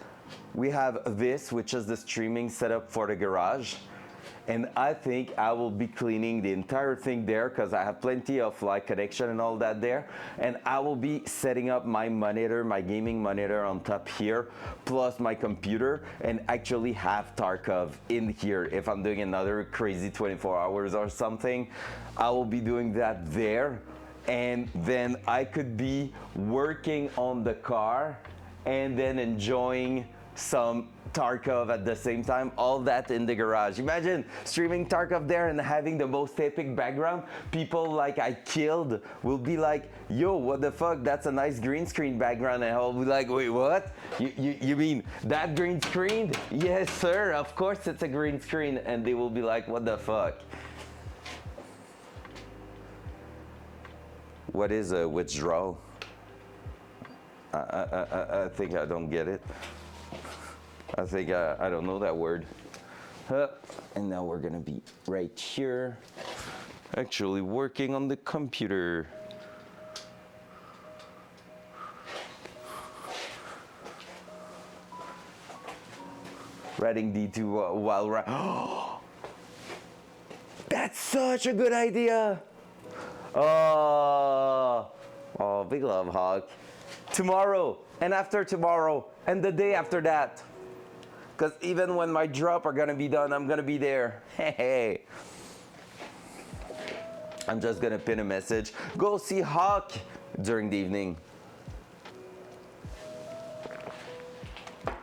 We have this, which is the streaming setup for the garage. And I think I will be cleaning the entire thing there because I have plenty of like connection and all that there. And I will be setting up my monitor, my gaming monitor on top here, plus my computer, and actually have Tarkov in here. If I'm doing another crazy 24 hours or something, I will be doing that there. And then I could be working on the car and then enjoying some Tarkov at the same time, all that in the garage. Imagine streaming Tarkov there and having the most epic background. People like I killed will be like, yo, what the fuck, that's a nice green screen background. And I'll be like, wait, what? You mean that green screen? Yes, sir, of course it's a green screen. And they will be like, what the fuck? What is a withdrawal? I think I don't get it. I think I don't know that word. And now we're gonna be right here, actually working on the computer. Writing D2 while that's such a good idea. Oh, big love, Hawk. Tomorrow and after tomorrow and the day after that. Because even when my drop are gonna be done, I'm gonna be there. Hey. I'm just gonna pin a message. Go see Hawk during the evening.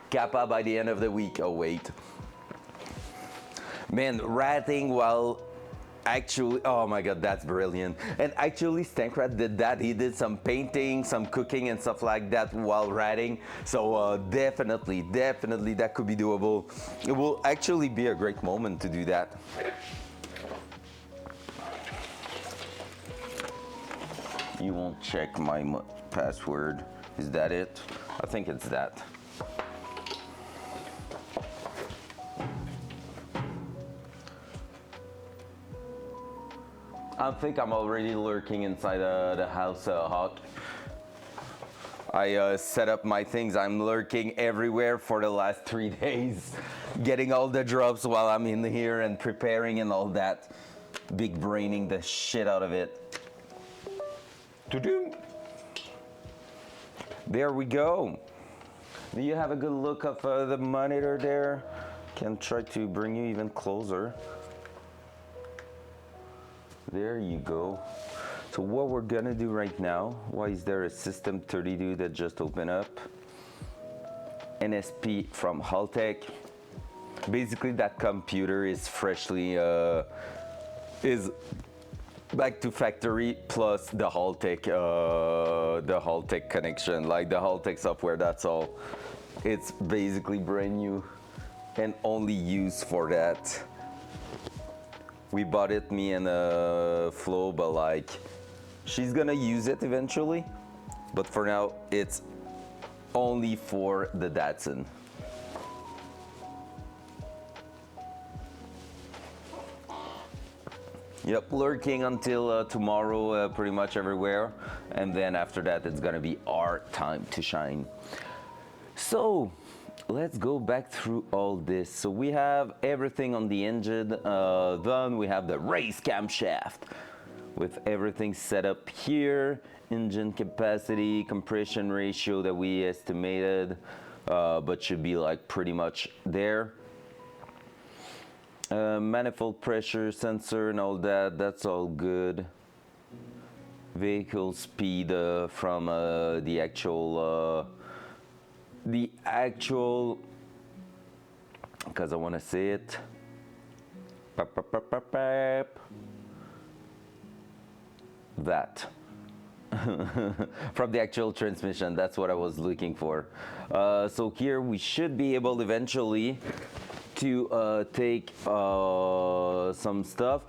Kappa by the end of the week. Oh, wait. Man, ratting while actually, oh my god, that's brilliant. And actually, Stankrat did that. He did some painting, some cooking, and stuff like that while ratting. So definitely that could be doable. It will actually be a great moment to do that. You won't check my password. Is that it? I think it's that. I think I'm already lurking inside the house, Hawk. I set up my things. I'm lurking everywhere for the last 3 days, getting all the drops while I'm in here and preparing and all that. Big braining the shit out of it. There we go. Do you have a good look of the monitor there? Can try to bring you even closer. There you go. So what we're gonna do right now, why is there a System 32 that just opened up? NSP from Haltech. Basically that computer is freshly, is back to factory plus the Haltech connection, like the Haltech software, that's all. It's basically brand new and only used for that. We bought it, me and Flo, but like, she's gonna use it eventually. But for now, it's only for the Datsun. Yep, lurking until tomorrow, pretty much everywhere. And then after that, it's gonna be our time to shine. So, let's go back through all this. So we have everything on the engine done. We have the race camshaft with everything set up here. Engine capacity, compression ratio that we estimated, but should be like pretty much there. Manifold pressure sensor and all that, that's all good. Vehicle speed from the actual, because I want to say it. That. From the actual transmission, that's what I was looking for. So here we should be able eventually to take some stuff.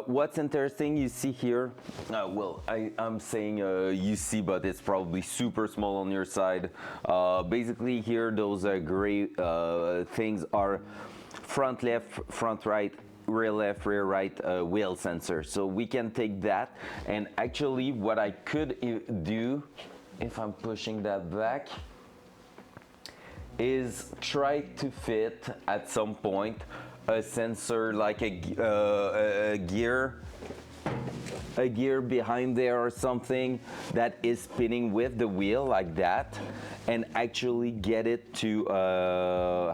What's interesting, you see here, well, I'm saying you see, but it's probably super small on your side. Basically here, those gray things are front left, front right, rear left, rear right wheel sensor. So we can take that, and actually what I could do, if I'm pushing that back, is try to fit at some point a sensor like a gear behind there or something that is spinning with the wheel like that, and actually get it to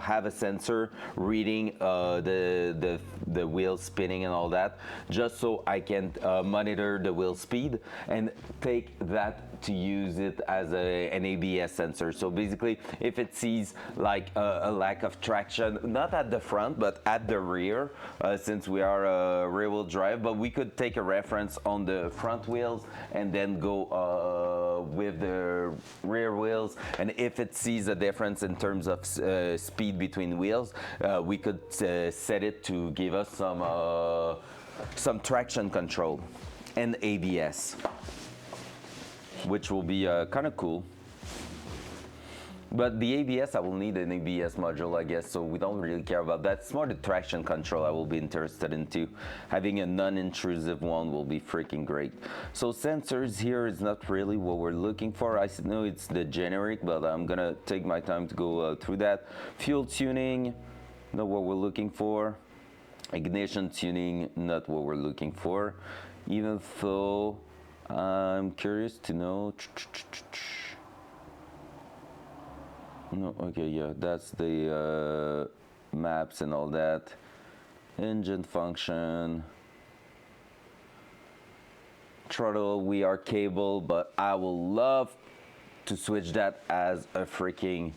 have a sensor reading the wheel spinning and all that, just so I can monitor the wheel speed and take that to use it as an ABS sensor. So basically, if it sees like a lack of traction, not at the front, but at the rear, since we are rear wheel drive, but we could take a reference on the front wheels and then go with the rear wheels. And if it sees a difference in terms of speed between wheels, we could set it to give us some traction control and ABS, which will be kind of cool. But the ABS, I will need an ABS module, I guess, so we don't really care about that. It's more the traction control I will be interested in too. Having a non-intrusive one will be freaking great. So sensors here is not really what we're looking for. I know it's the generic, but I'm gonna take my time to go through that. Fuel tuning, not what we're looking for. Ignition tuning, not what we're looking for. Even though I'm curious to know. No, okay, yeah, that's the maps and all that. Engine function. Throttle, we are cable, but I will love to switch that as a freaking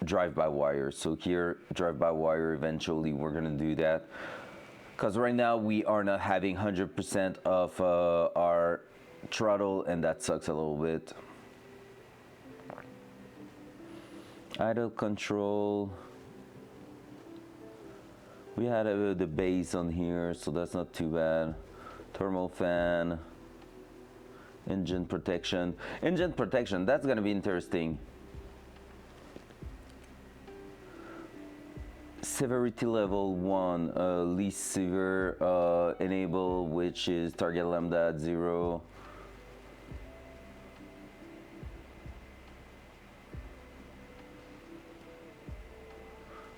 drive-by-wire. So here, drive-by-wire, eventually we're gonna do that. Because right now we are not having 100% of our throttle, and that sucks a little bit. Idle control. We had the base on here, so that's not too bad. Thermal fan. Engine protection. Engine protection, that's gonna be interesting. Severity level 1, least severe, enable, which is target lambda at 0.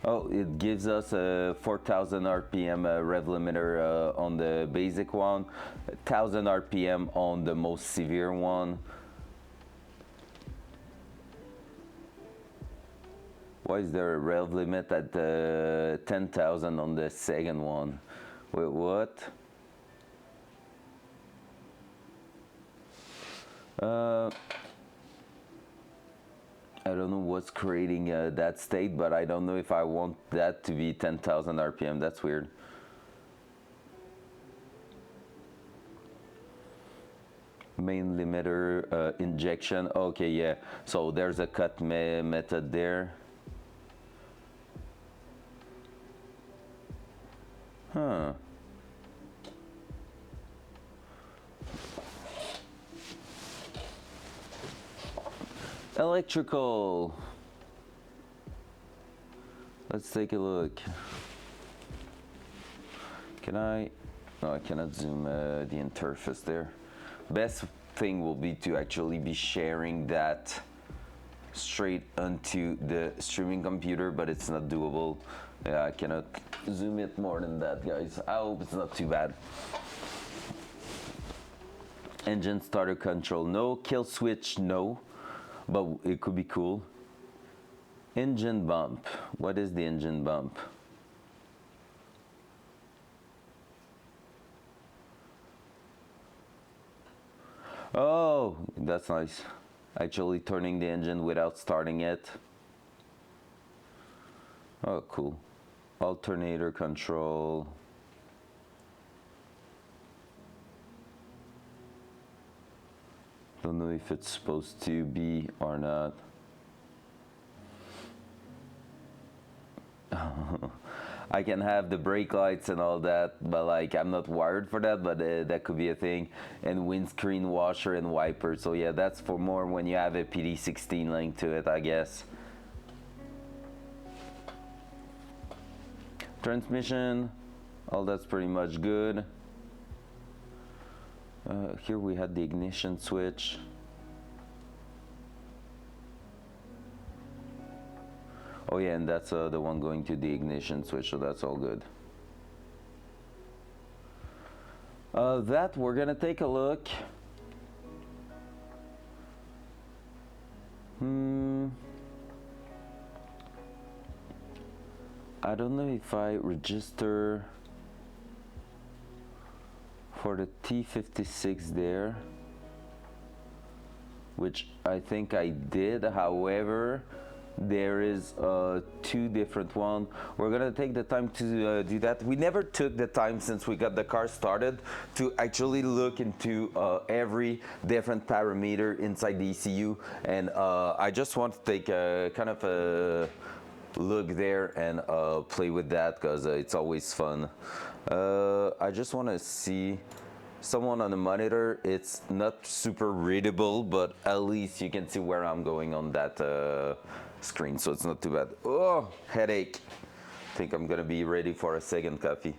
Oh, it gives us a 4000 RPM rev limiter on the basic one, 1000 RPM on the most severe one. Why is there a rev limit at 10,000 on the second one? Wait, what? I don't know what's creating that state, but I don't know if I want that to be 10,000 RPM. That's weird. Main limiter injection. Okay, yeah. So there's a cut method there. Huh. Electrical. Let's take a look. Can I? No, I cannot zoom the interface there. Best thing will be to actually be sharing that straight onto the streaming computer, but it's not doable. Yeah, I cannot zoom it more than that, guys. I hope it's not too bad. Engine starter control, no. Kill switch, no. But it could be cool. Engine bump. What is the engine bump? Oh, that's nice. Actually turning the engine without starting it. Oh, cool. Alternator control. Don't know if it's supposed to be or not. I can have the brake lights and all that, but like I'm not wired for that, but that could be a thing. And windscreen washer and wiper. So yeah, that's for more when you have a PD16 link to it, I guess. Transmission, all that's pretty much good. Here we had the ignition switch. Oh yeah, and that's the one going to the ignition switch, so that's all good. That we're gonna take a look. I don't know if I register for the T56 there, which I think I did. However, there is two different ones. We're gonna take the time to do that. We never took the time since we got the car started to actually look into every different parameter inside the ECU, and I just want to take a kind of a look there and play with that because it's always fun. I just want to see someone on the monitor. It's not super readable, but at least you can see where I'm going on that screen, so it's not too bad. Oh, headache. I think I'm gonna be ready for a second coffee.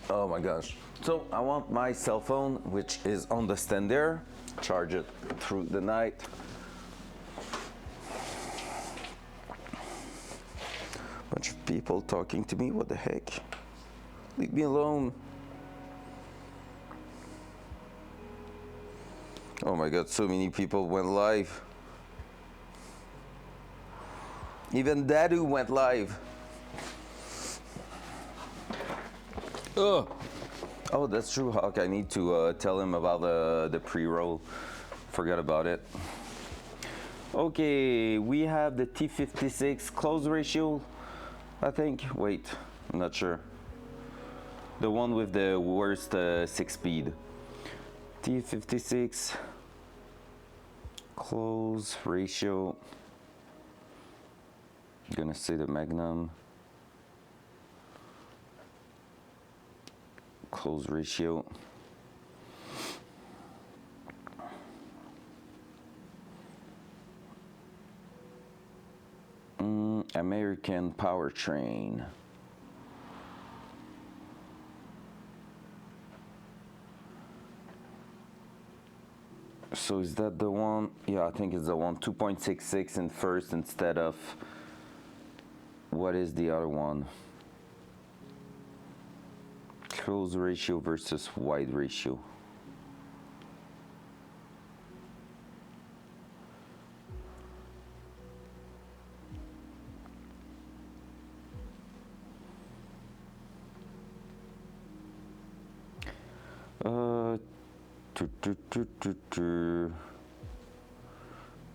Oh my gosh. So I want my cell phone, which is on the stand there, charge it through the night. Bunch of people talking to me, what the heck? Leave me alone. Oh my god, so many people went live. Even Dadu went live. Ugh. Oh, that's true, Hawk. I need to tell him about the pre-roll Forgot about it. Okay, we have the T56 close ratio, I think. Wait, I'm not sure. The one with the worst 6-speed. T56 close ratio. I'm gonna say the Magnum. Close ratio. American powertrain. So is that the one? Yeah, I think it's the one. 2.66 in first instead of, what is the other one? Close ratio versus wide ratio.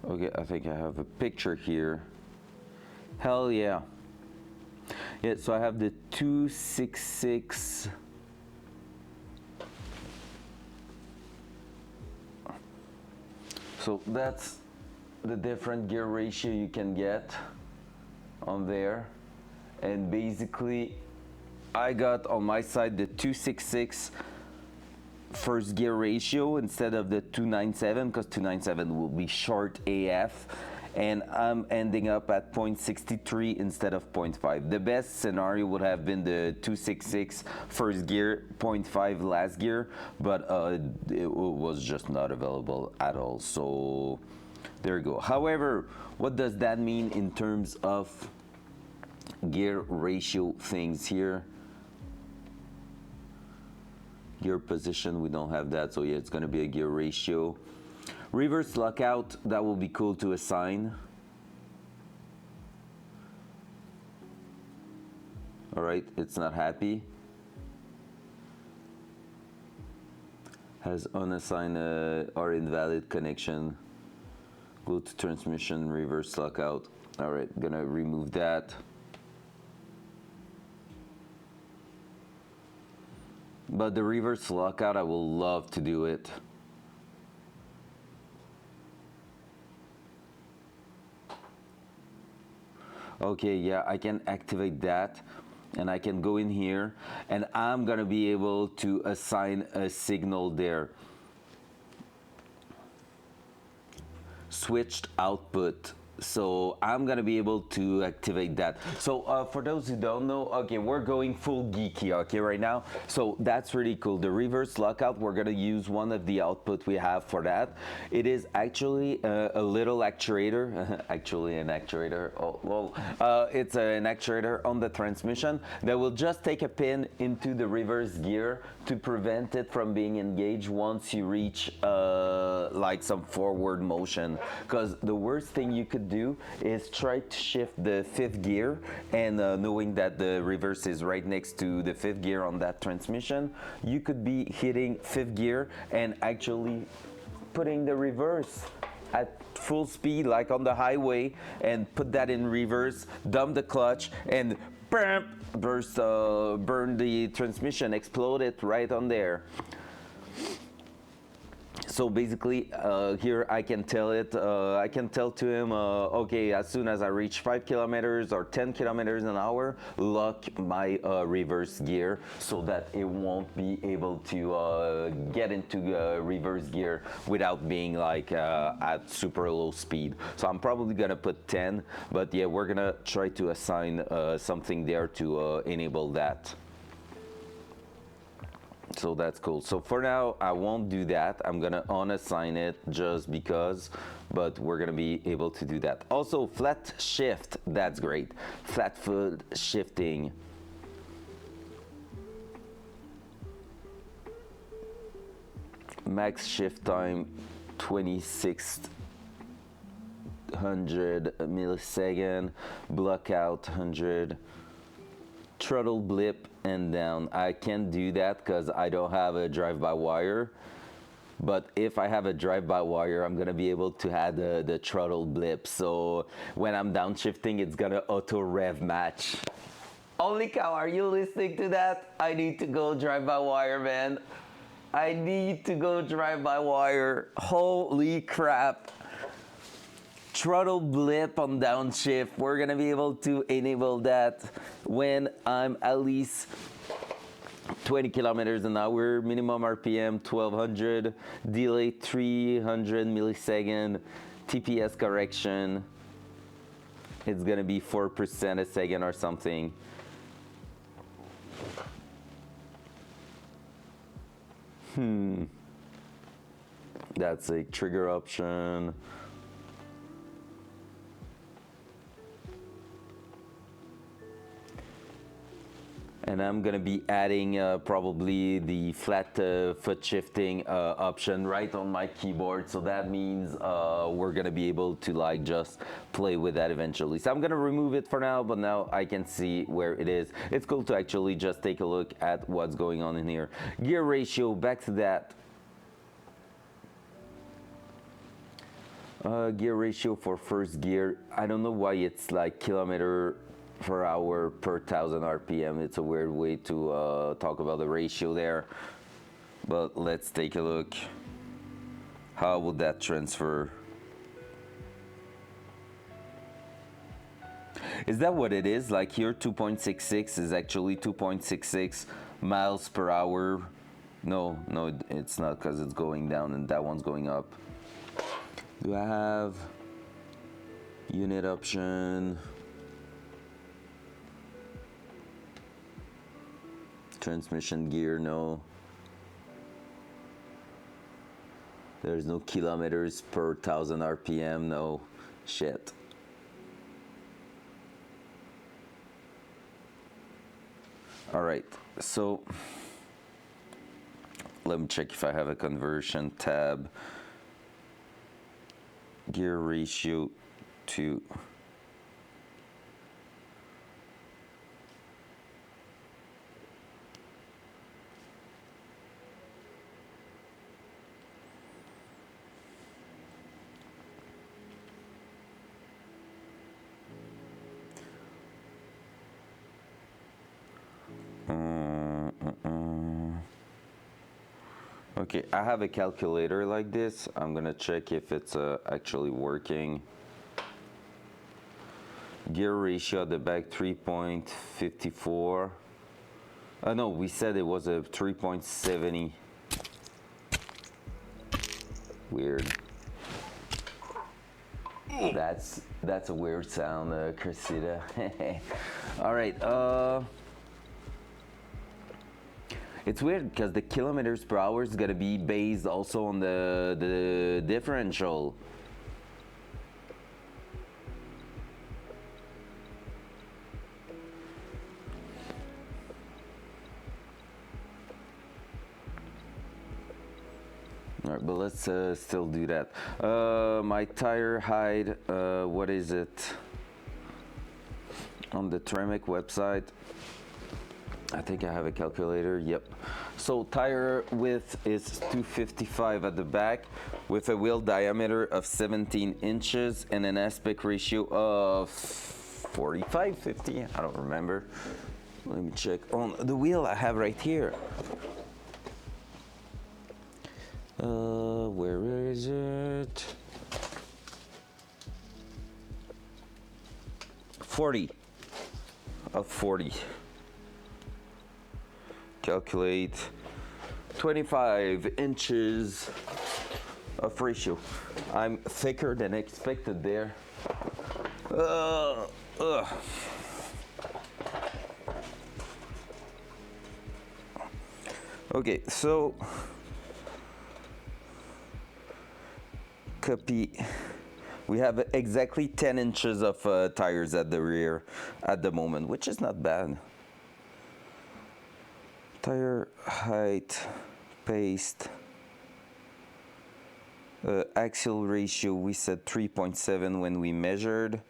Okay, I think I have a picture here. Hell yeah. Yeah, so I have the 266. So that's the different gear ratio you can get on there. And basically, I got on my side the 266 first gear ratio instead of the 297, because 297 will be short AF, and I'm ending up at 0.63 instead of 0.5. The best scenario would have been the 266 first gear, 0.5 last gear, but it was just not available at all. So there you go. However, what does that mean in terms of gear ratio things here? Gear position, we don't have that, so yeah, it's going to be a gear ratio. Reverse lockout, that will be cool to assign. All right, it's not happy. Has unassigned or invalid connection. Go to transmission, reverse lockout. All right, gonna remove that. But the reverse lockout, I will love to do it. Okay, yeah, I can activate that, and I can go in here, and I'm gonna be able to assign a signal there. Switched output. So I'm gonna be able to activate that. So for those who don't know, okay, we're going full geeky, okay, right now. So that's really cool. The reverse lockout, we're gonna use one of the output we have for that. It is actually a little actuator, actually an actuator. Oh, well, it's an actuator on the transmission that will just take a pin into the reverse gear to prevent it from being engaged once you reach like some forward motion. Because the worst thing you could do is try to shift the fifth gear, and knowing that the reverse is right next to the fifth gear on that transmission, you could be hitting fifth gear and actually putting the reverse at full speed like on the highway, and put that in reverse, dump the clutch, and burn the transmission, explode it right on there. So basically, here I can tell it, I can tell to him, okay, as soon as I reach 5 kilometers or 10 kilometers an hour, lock my reverse gear so that it won't be able to get into reverse gear without being like at super low speed. So I'm probably gonna put 10, but yeah, we're gonna try to assign something there to enable that. So that's cool. So for now, I won't do that. I'm gonna unassign it just because, but we're gonna be able to do that. Also, flat shift, that's great. Flat foot shifting. Max shift time, 2600 millisecond. Block out 100. Throttle blip and down. I can't do that because I don't have a drive-by-wire. But if I have a drive-by-wire, I'm gonna be able to have the throttle blip. So when I'm downshifting, it's gonna auto rev match. Holy cow, are you listening to that? I need to go drive-by-wire, man. I need to go drive-by-wire. Holy crap. Throttle blip on downshift. We're gonna be able to enable that when I'm at least 20 kilometers an hour, minimum RPM 1200, delay 300 millisecond, TPS correction. It's gonna be 4% a second or something. That's a trigger option. And I'm gonna be adding probably the flat foot shifting option right on my keyboard. So that means we're gonna be able to like just play with that eventually. So I'm gonna remove it for now, but now I can see where it is. It's cool to actually just take a look at what's going on in here. Gear ratio, back to that. Gear ratio for first gear. I don't know why it's like kilometer per hour per 1000 RPM. It's a weird way to talk about the ratio there. But let's take a look. How would that transfer? Is that what it is? Like here 2.66 is actually 2.66 miles per hour. No, it's not, because it's going down and that one's going up. Do I have unit option? Transmission gear, no. There's no kilometers per 1000 RPM, no. Shit. All right, so let me check if I have a conversion tab. Gear ratio to Okay, I have a calculator like this. I'm gonna check if it's actually working. Gear ratio at the back 3.54. No, we said it was a 3.70. Weird. That's a weird sound, Cressida. All right. It's weird because the kilometers per hour is gonna be based also on the differential. All right, but let's still do that. My tire height, what is it? On the Tremec website. I think I have a calculator, yep. So tire width is 255 at the back with a wheel diameter of 17 inches and an aspect ratio of 45, 50, I don't remember. Let me check on the wheel I have right here. Where is it? 40 of 40. Calculate 25 inches of ratio. I'm thicker than expected there. Okay, so copy. We have exactly 10 inches of tires at the rear at the moment, which is not bad. Tire height, paste, axial ratio, we said 3.7 when we measured.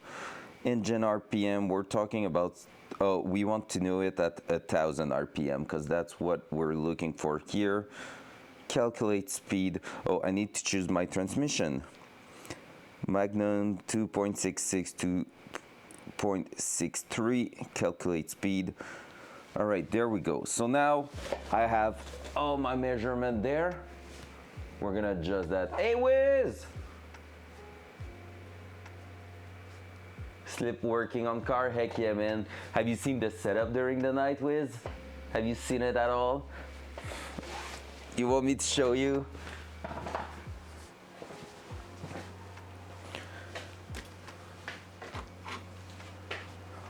Engine RPM, we're talking about, we want to know it at 1000 RPM because that's what we're looking for here. calculate speed. Oh, I need to choose my transmission. Magnum 2.66 2.63, calculate speed. All right, there we go. So now I have all my measurement there. We're gonna adjust that. Hey, Wiz! Slip working on car? Heck yeah, man. Have you seen the setup during the night, Wiz? Have you seen it at all? You want me to show you?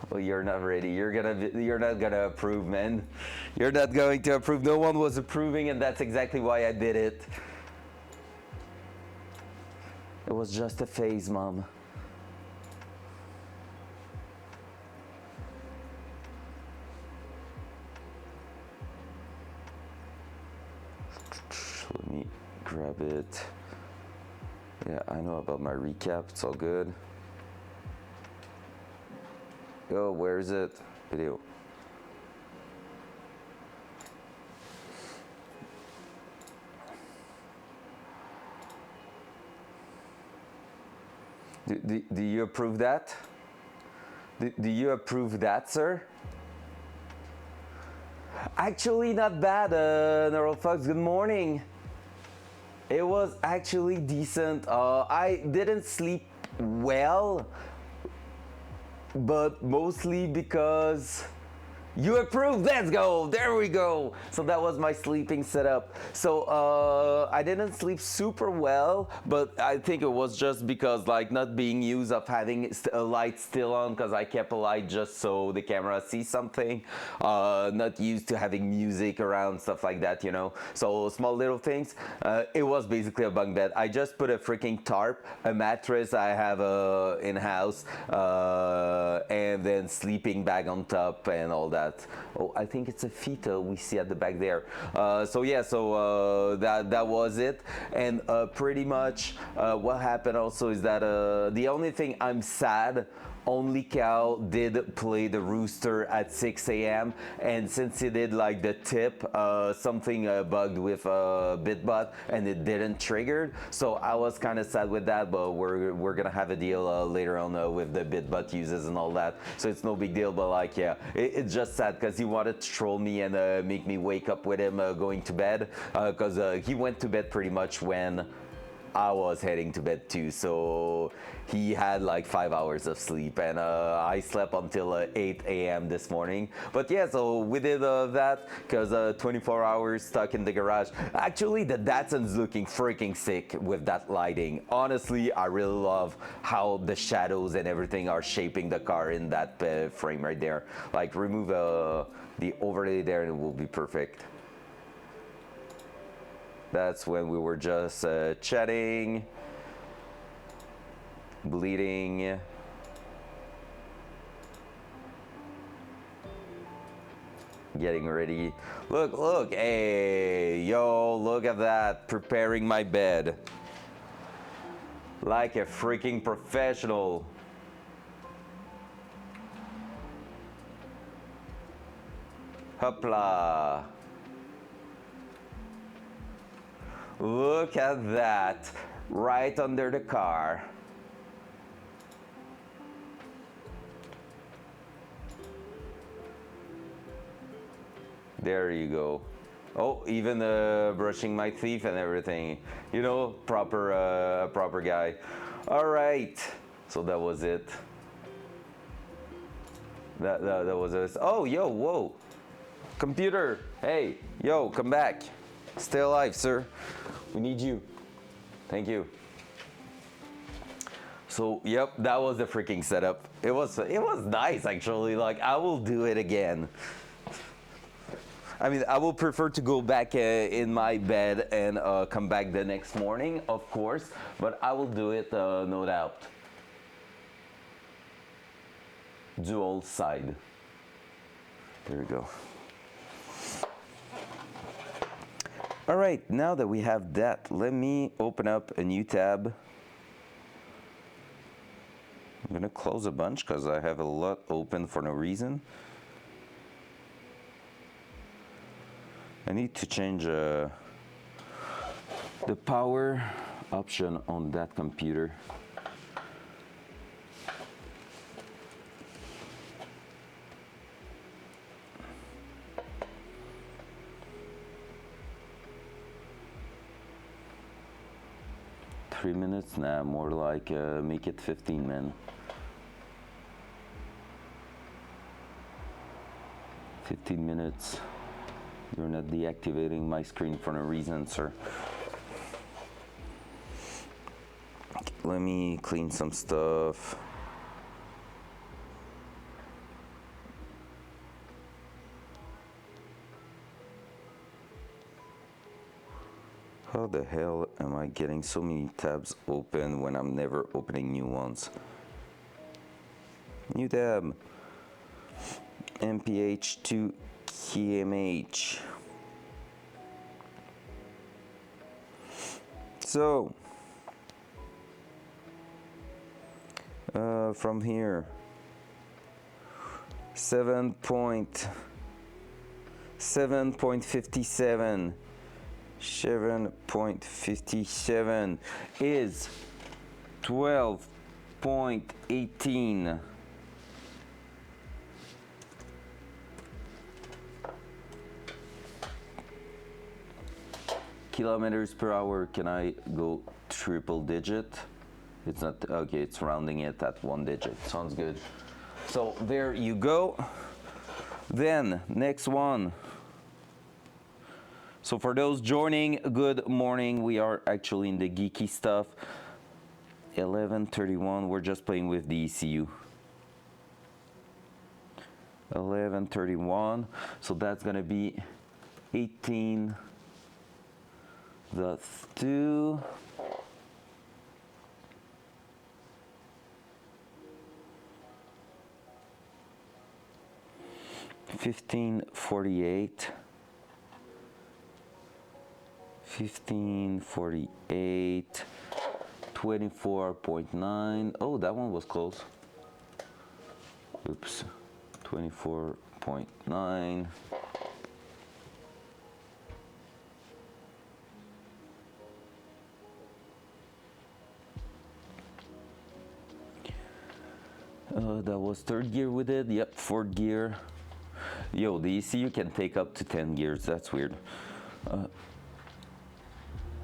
Well, you're not ready. You're not gonna approve, man. You're not going to approve. No one was approving, and that's exactly why I did it. It was just a phase, Mom. Let me grab it. Yeah, I know about my recap. It's all good. Yo, where is it? Video. Do you approve that? Do you approve that, sir? Actually, not bad, Neural Fox. Good morning. It was actually decent. I didn't sleep well, but mostly because you approved. Let's go. There we go. So that was my sleeping setup. So I didn't sleep super well, but I think it was just because like not being used of having a light still on, because I kept a light just so the camera sees something. Not used to having music around, stuff like that, you know. So small little things. It was basically a bunk bed. I just put a freaking tarp, a mattress I have in house, and then sleeping bag on top and all that. Oh, I think it's a fetal we see at the back there. So yeah, so that was it. And pretty much what happened also is that the only thing I'm sad, only Cal did play the rooster at 6 a.m. and since he did like the tip, something bugged with Bitbot and it didn't trigger. So I was kind of sad with that, but we're gonna have a deal later on with the Bitbot uses and all that. So it's no big deal, but like yeah, it's just sad because he wanted to troll me and make me wake up with him going to bed because he went to bed pretty much when I was heading to bed too, so he had like 5 hours of sleep and I slept until 8 a.m. this morning. But yeah, so we did that because 24 hours stuck in the garage. Actually, the Datsun's looking freaking sick with that lighting. Honestly, I really love how the shadows and everything are shaping the car in that frame right there. Like remove the overlay there and it will be perfect. That's when we were just chatting, bleeding. Getting ready. Look, hey, yo, look at that, preparing my bed. Like a freaking professional. Hopla. Look at that, right under the car. There you go. Oh, even brushing my teeth and everything. You know, proper guy. All right, so that was it. That was it. Oh, yo, whoa. Computer, hey, yo, come back. Stay alive, sir. We need you. Thank you. So, yep, that was the freaking setup. It was nice actually. Like I will do it again. I mean, I will prefer to go back in my bed and come back the next morning, of course, but I will do it no doubt. Dual side. There we go. All right, now that we have that, let me open up a new tab. I'm gonna close a bunch because I have a lot open for no reason. I need to change the power option on that computer. $3 now, more like make it 15, man. 15 minutes. You're not deactivating my screen for no reason, sir. Let me clean some stuff. How the hell am I getting so many tabs open when I'm never opening new ones? New tab. MPH to KMH. So, from here, 7.57 is 12.18. Kilometers per hour. Can I go triple digit? It's not okay, it's rounding it at 1 digit. Sounds good. So there you go. Then next one. So for those joining, good morning. We are actually in the geeky stuff. 11:31. We're just playing with the ECU. 11:31. So that's gonna be 18. The 2. $15.48. 24.9. Oh, that one was close. Oops. 24.9. That was third gear with it. Yep, fourth gear. Yo, the ECU can take up to 10 gears. That's weird.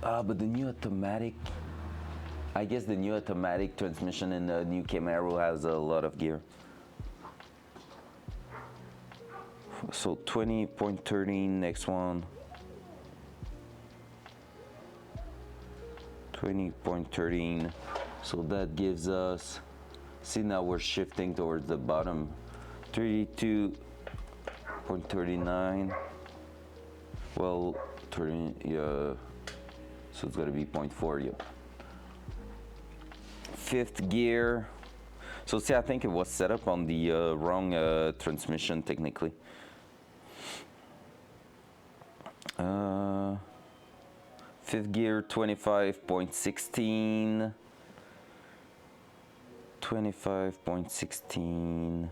But the new automatic, I guess the new automatic transmission in the new Camaro has a lot of gear. So 20.13, next one. 20.13. So that gives us, see, now we're shifting towards the bottom. 32.39. Well, 30, yeah. So it's gonna be 0.4, yep. Fifth gear. So see, I think it was set up on the wrong transmission technically. Fifth gear, 25.16. 25.16.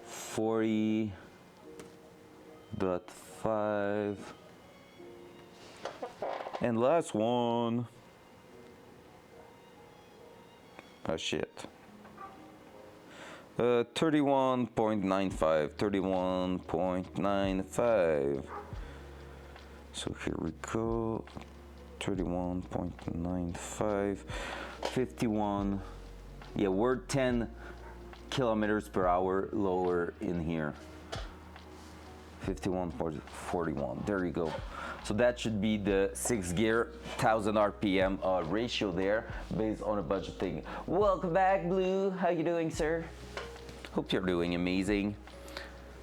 40.5. And last one. Oh shit. 31.95. 31.95. So here we go. 31.95. 51. Yeah, we're 10 kilometers per hour lower in here. 51.41. There you go. So that should be the 6th gear, 1000 RPM ratio there, based on a budgeting. Welcome back, Blue. How you doing, sir? Hope you're doing amazing.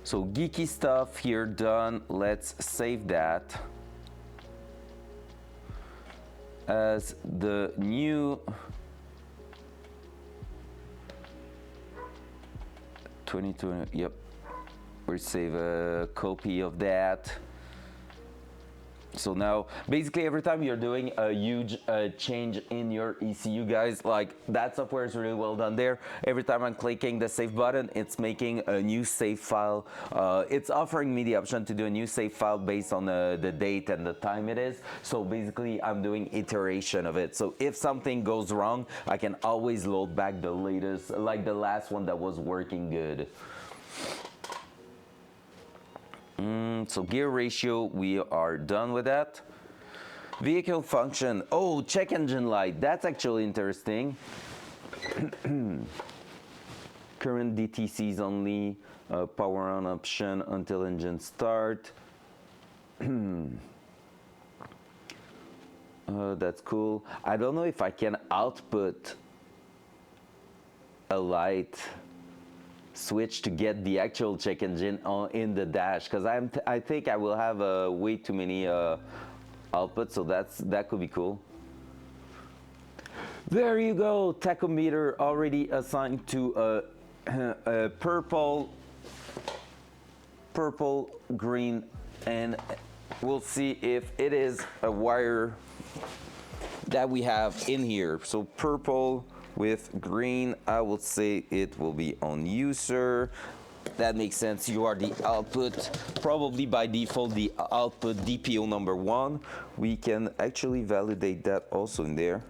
So geeky stuff here done. Let's save that as the new 2020. Yep. We save a copy of that. So now, basically, every time you're doing a huge change in your ECU, guys, like that software is really well done there. Every time I'm clicking the save button, it's making a new save file. It's offering me the option to do a new save file based on the date and the time it is. So basically, I'm doing iteration of it. So if something goes wrong, I can always load back the latest, like the last one that was working good. So gear ratio, we are done with that. Vehicle function, oh, check engine light, that's actually interesting. Current DTCs only, power on option until engine start. That's cool. I don't know if I can output a light switch to get the actual check engine on in the dash, because I think I will have way too many outputs, so that could be cool. There you go, tachometer already assigned to a purple, green, and we'll see if it is a wire that we have in here. So purple with green, I would say it will be on user. That makes sense. You are the output, probably by default the output DPO number 1. We can actually validate that also in there.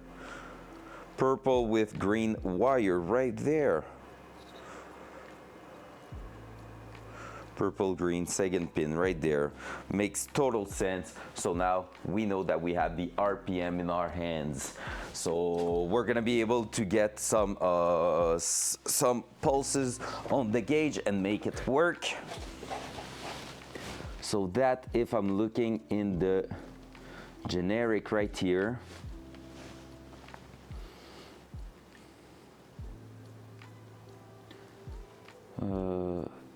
Purple with green wire right there. Purple, green, second pin right there. Makes total sense. So now we know that we have the RPM in our hands. So we're gonna be able to get some pulses on the gauge and make it work. So that, if I'm looking in the generic right here,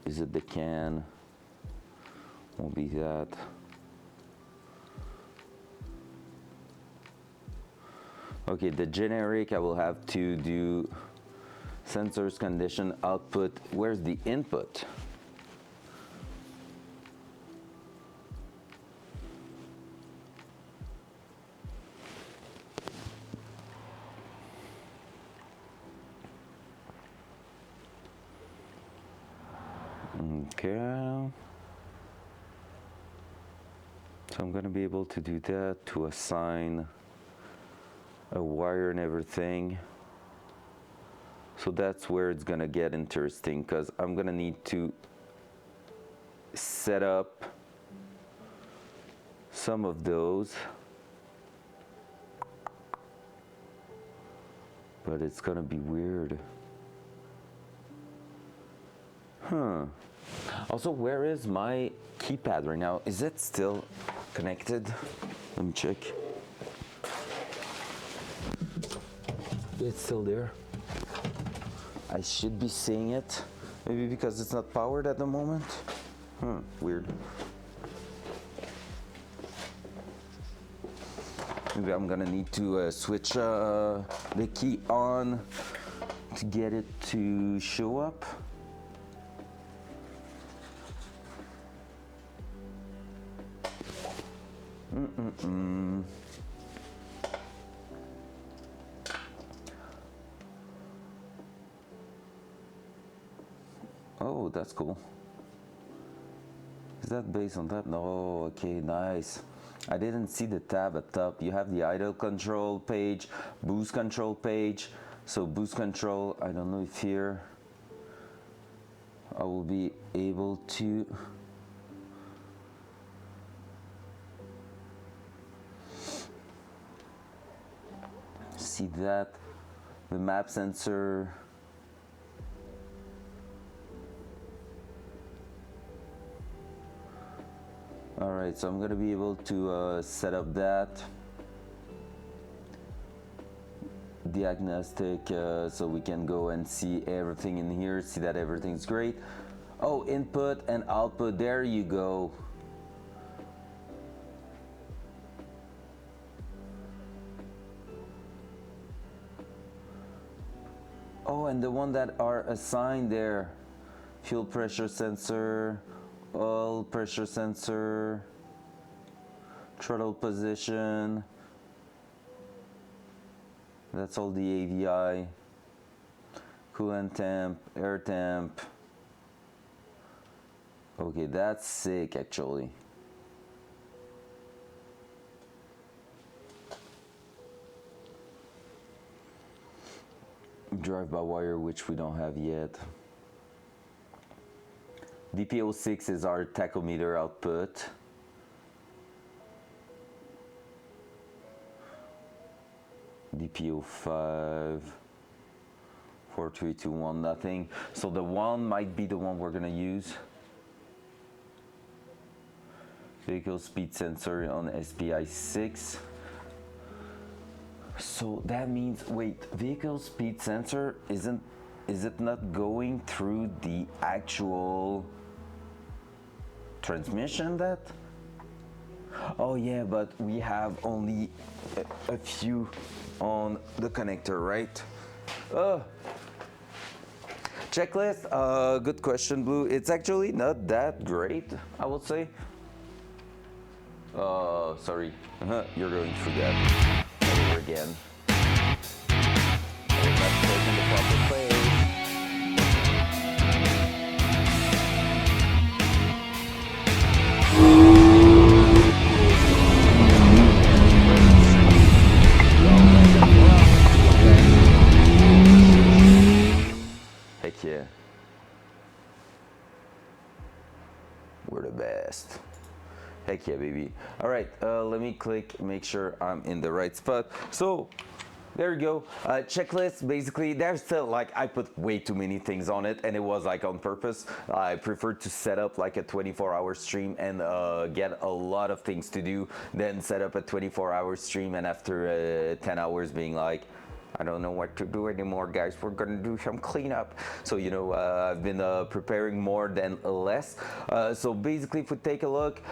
is it the can? Won't be that. Okay, the generic, I will have to do sensors, condition, output. Where's the input? Okay. So I'm gonna be able to do that, to assign a wire and everything. So that's where it's gonna get interesting, because I'm gonna need to set up some of those, but it's gonna be weird. Also, where is my keypad right now? Is it still connected? Let me check. It's still there. I should be seeing it. Maybe because it's not powered at the moment. Weird. Maybe I'm gonna need to switch the key on to get it to show up. Oh, that's cool. Is that based on that? No, okay, nice. I didn't see the tab at top. You have the idle control page, boost control page. So boost control, I don't know if here I will be able to see that. The map sensor. All right, so I'm gonna be able to set up that diagnostic, so we can go and see everything in here, see that everything's great. Oh, input and output, there you go. Oh, and the one that are assigned there, fuel pressure sensor, oil pressure sensor, throttle position. That's all the AVI. Coolant temp, air temp. Okay, that's sick actually. Drive-by-wire, which we don't have yet. DPO6 is our tachometer output. DPO5, 4, 3, 2, 1, nothing. So the one might be the one we're gonna use. Vehicle speed sensor on SPI 6. So that means, wait, vehicle speed sensor is it not going through the actual transmission that? Oh yeah, but we have only a few on the connector, right? Checklist, good question, Blue. It's actually not that great, I would say. Sorry, you're going through that over again. I was not taking the proper place. Heck yeah. We're the best. Heck yeah, baby. All right, let me click, make sure I'm in the right spot. So there you go. Checklist, basically, there's still like, I put way too many things on it and it was like on purpose. I prefer to set up like a 24-hour stream and get a lot of things to do, then set up a 24-hour stream and after 10 hours being like, I don't know what to do anymore, guys. We're gonna do some cleanup. So, you know, I've been preparing more than less. So basically, if we take a look,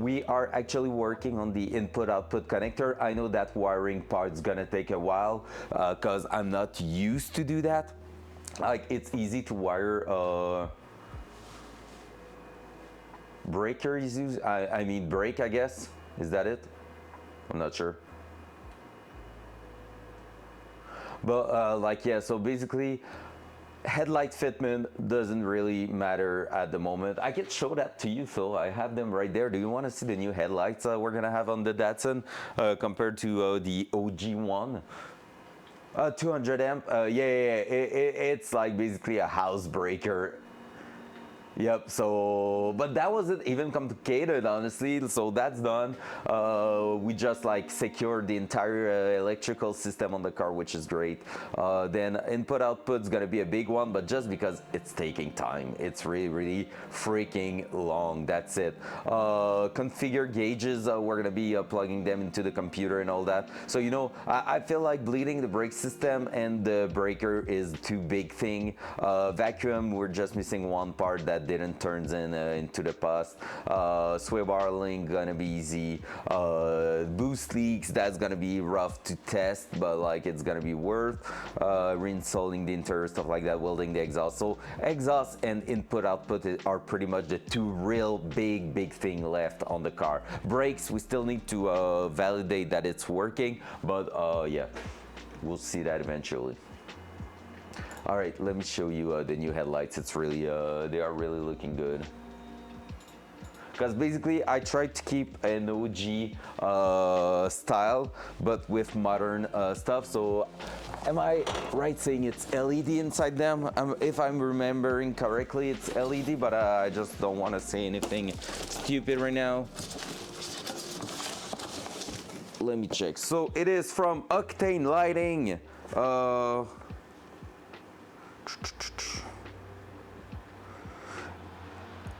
we are actually working on the input-output connector. I know that wiring part's gonna take a while because I'm not used to do that. Like, it's easy to wire breaker is used. I mean brake, I guess. Is that it? I'm not sure. But like, yeah, so basically headlight fitment doesn't really matter at the moment. I can show that to you, Phil. I have them right there. Do you want to see the new headlights we're gonna have on the Datsun compared to the OG one? 200 amp, it's like basically a house breaker. Yep, so, but that wasn't even complicated, honestly, so that's done. We just like secured the entire electrical system on the car, which is great. Then input output's gonna be a big one, but just because it's taking time. It's really freaking long, that's it. Configure gauges, we're gonna be plugging them into the computer and all that. So, you know, I feel like bleeding the brake system and the breaker is too big thing. Vacuum, we're just missing one part that didn't turn into the past. Sway bar link gonna be easy. Boost leaks, that's gonna be rough to test, but like it's gonna be worth. Reinstalling the interior, stuff like that, welding the exhaust. So exhaust and input output are pretty much the two real big thing left on the car. Brakes, we still need to validate that it's working, but yeah, we'll see that eventually. All right, let me show you the new headlights. It's really, they are really looking good. Because basically, I tried to keep an OG style, but with modern stuff. So, am I right saying it's LED inside them? If I'm remembering correctly, it's LED, but I just don't want to say anything stupid right now. Let me check. So, it is from Octane Lighting.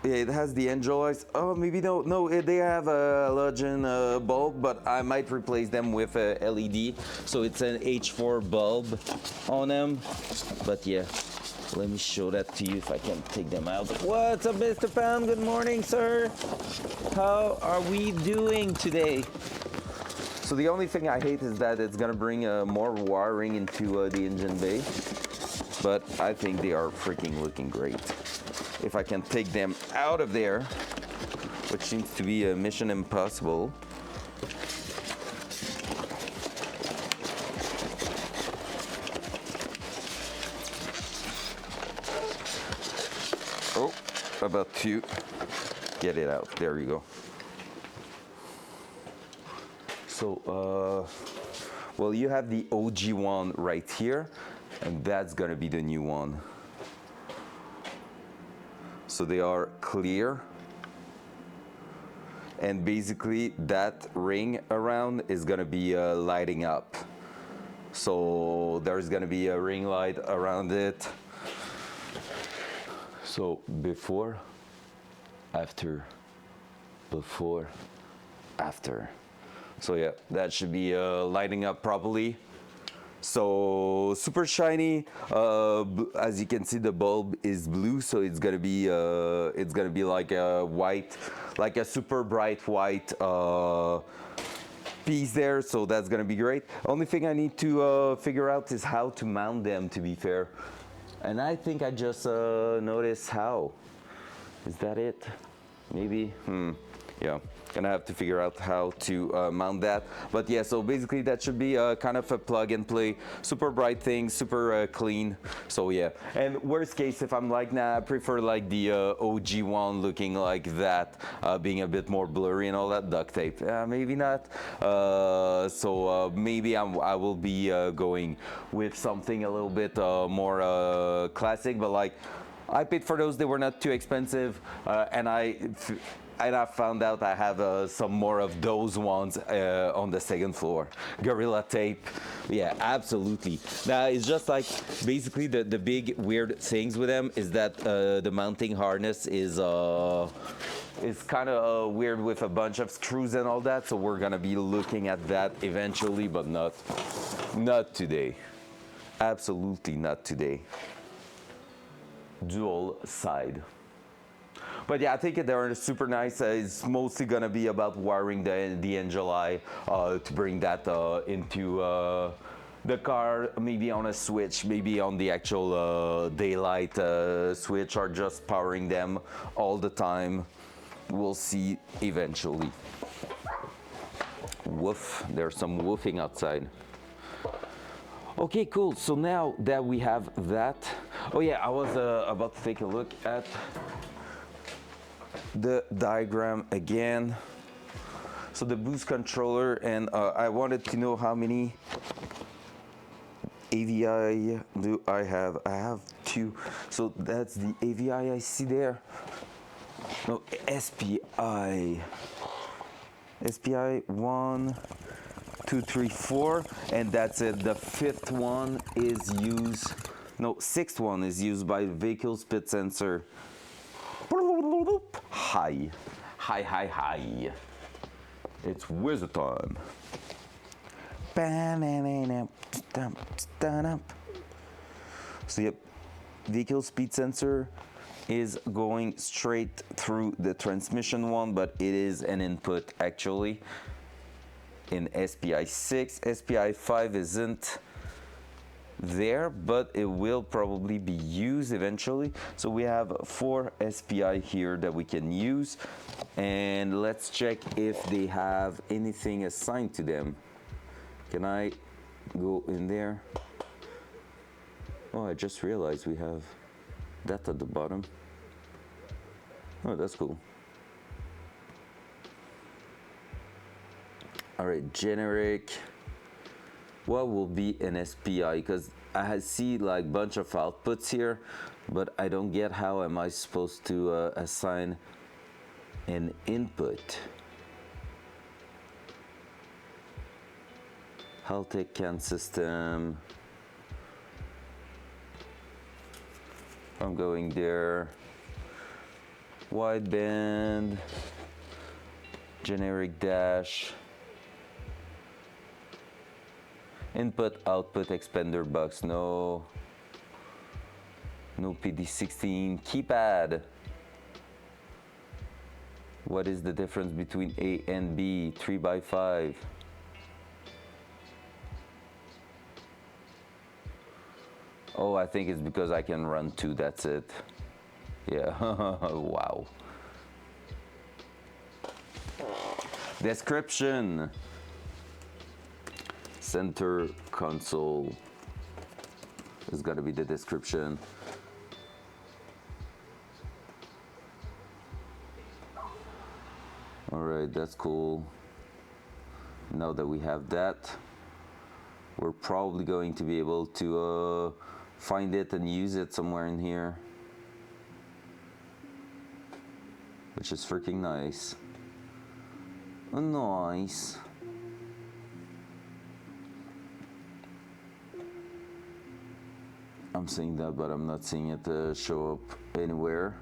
Yeah, it has the angel eyes. Oh, maybe no, they have a halogen bulb, but I might replace them with a LED. So it's an H4 bulb on them. But yeah, let me show that to you if I can take them out. What's up, Mr. Pound? Good morning, sir. How are we doing today? So the only thing I hate is that it's gonna bring more wiring into the engine bay. But I think they are freaking looking great. If I can take them out of there, which seems to be a mission impossible. about to get it out. There you go. So, well, you have the OG one right here, and that's gonna be the new one. So they are clear. And basically that ring around is gonna be lighting up. So there's gonna be a ring light around it. So before, after, before, after. So yeah, that should be lighting up properly. So super shiny. As you can see, the bulb is blue, so it's gonna be like a white, like a super bright white piece there. So that's gonna be great. Only thing I need to figure out is how to mount them. To be fair, and I think I just noticed how. Is that it? Maybe. Yeah. Gonna have to figure out how to mount that, but yeah, so basically that should be kind of a plug and play, super bright thing, super clean. So yeah, and worst case, if I'm like, nah, I prefer like the OG one looking like that, being a bit more blurry and all that, duct tape, maybe not. So maybe I will be going with something a little bit more classic, but like I paid for those, they were not too expensive, and I found out I have some more of those ones on the second floor. Gorilla tape, yeah, absolutely. Now it's just like basically the big weird things with them is that the mounting harness is kind of weird with a bunch of screws and all that. So we're gonna be looking at that eventually, but not today. Absolutely not today. Dual side. But yeah, I think they're super nice. It's mostly gonna be about wiring the NGLI to bring that into the car, maybe on a switch, maybe on the actual daylight switch, or just powering them all the time. We'll see eventually. Woof, there's some woofing outside. Okay, cool. So now that we have that, oh yeah, I was about to take a look at the diagram again. So the boost controller, and I wanted to know how many AVI do I have. I have 2. So that's the AVI I see there. No, SPI. SPI 1, 2, 3, 4, and that's it. The 5th one is used. No, 6th one is used by vehicle speed sensor. Hi. It's wizard time. So yep, vehicle speed sensor is going straight through the transmission one, but it is an input actually in SPI 6. SPI 5 isn't there, but it will probably be used eventually. So we have 4 SPI here that we can use, and let's check if they have anything assigned to them. Can I go in there? Oh, I just realized we have that at the bottom. Oh, that's cool. All right, generic. What will be an SPI? Because I see like bunch of outputs here, but I don't get how am I supposed to assign an input. Haltech CAN system. I'm going there. Wideband. Generic dash. Input output expander box, no PD16. Keypad. What is the difference between A and B? 3x5. Oh, I think it's because I can run 2, that's it. Yeah, wow. Description. Center console is got to be the description. Alright, that's cool. Now that we have that, we're probably going to be able to find it and use it somewhere in here. Which is freaking nice. Nice. I'm seeing that, but I'm not seeing it show up anywhere.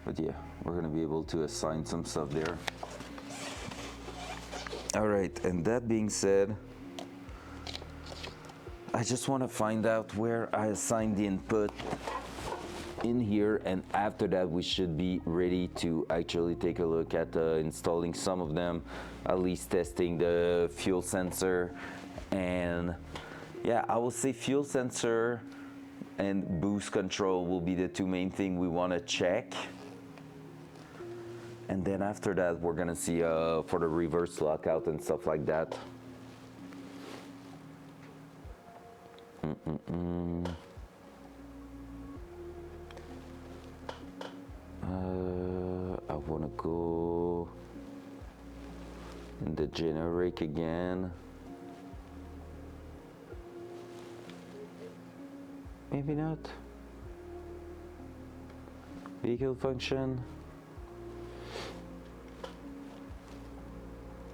But yeah, we're gonna be able to assign some stuff there. All right, and that being said, I just want to find out where I assign the input in here, and after that we should be ready to actually take a look at installing some of them, at least testing the fuel sensor. And yeah, I will say fuel sensor and boost control will be the two main things we want to check. And then after that, we're gonna see for the reverse lockout and stuff like that. I wanna go in the generic again. Maybe not. Vehicle function.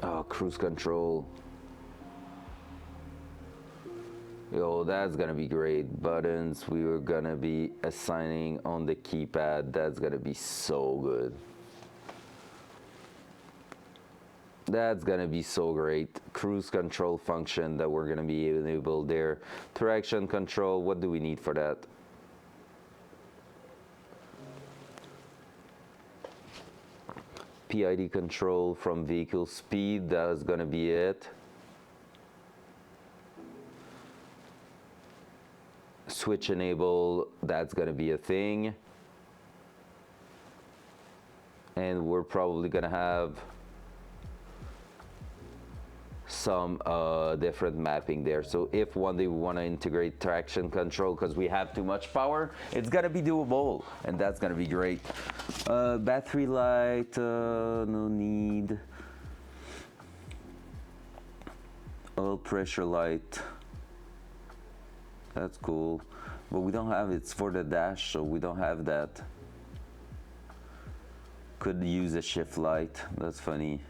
Oh, cruise control. Yo, that's gonna be great. Buttons we were gonna be assigning on the keypad. That's gonna be so good. That's gonna be so great. Cruise control function that we're gonna be able there. Traction control, what do we need for that? PID control from vehicle speed, that's gonna be it. Switch enable, that's gonna be a thing. And we're probably gonna have some different mapping there. So if one day we want to integrate traction control because we have too much power, it's gonna be doable, and that's gonna be great. Battery light, no need. Oil pressure light, that's cool, but we don't have it's for the dash, so we don't have that. Could use a shift light, that's funny.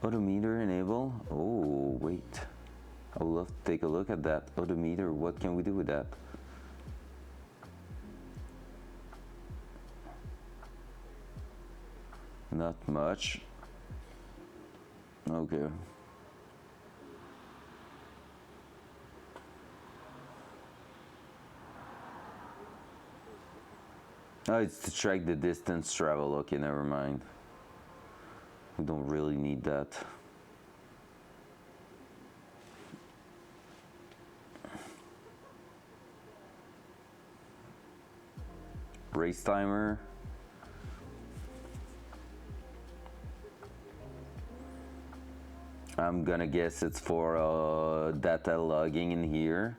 Odometer enable. Oh, wait. I would love to take a look at that. Odometer, what can we do with that? Not much. Okay. Oh, it's to track the distance travel. Okay, never mind. We don't really need that. Race timer. I'm gonna guess it's for data logging in here.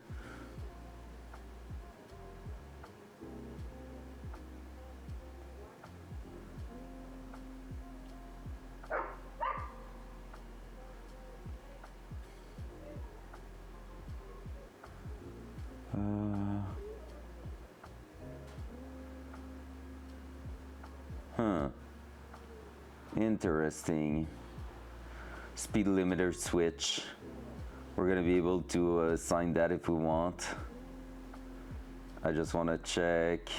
Interesting. Speed limiter switch. We're gonna be able to assign that if we want. I just want to check.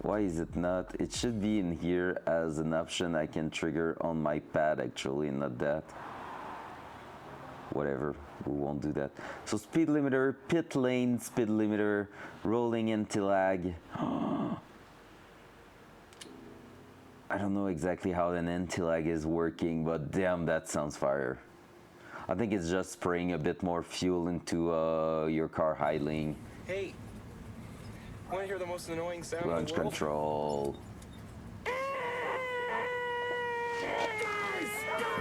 Why is it not? It should be in here as an option I can trigger on my pad actually, not that. Whatever, we won't do that. So speed limiter, pit lane speed limiter, rolling anti-lag. I don't know exactly how an anti-lag is working, but damn, that sounds fire. I think it's just spraying a bit more fuel into your car idling. Hey, want to hear the most annoying sound Launch in the world? control.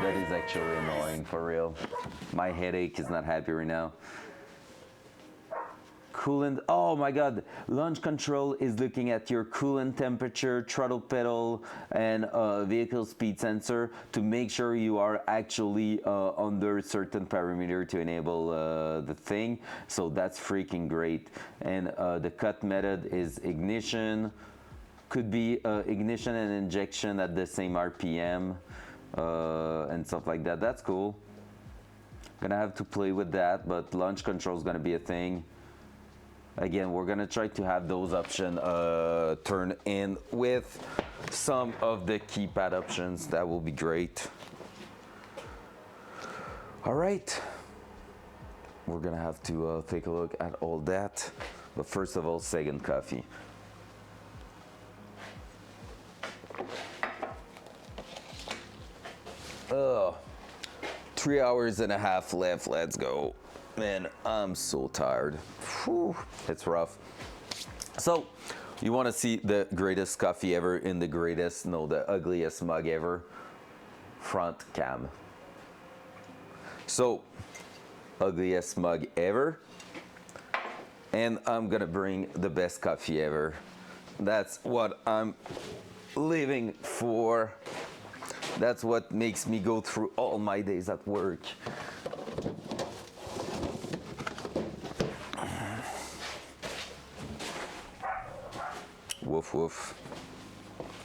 That is actually annoying, for real. My headache is not happy right now. coolant. Oh my god, launch control is looking at your coolant temperature, throttle pedal, and vehicle speed sensor to make sure you are actually under a certain parameter to enable the thing. So that's freaking great. And the cut method is ignition. Could be ignition and injection at the same RPM and stuff like that. That's cool. Gonna have to play with that, but launch control is gonna be a thing. Again, we're gonna try to have those options turned in with some of the keypad options. That will be great. All right, we're gonna have to take a look at all that. But first of all, second coffee. Ugh. 3 hours and a half left. Let's go. Man, I'm so tired. Whew, it's rough. So, you want to see the greatest coffee ever in the greatest, no, the ugliest mug ever? Front cam. So, ugliest mug ever. And I'm gonna bring the best coffee ever. That's what I'm living for. That's what makes me go through all my days at work. Woof woof.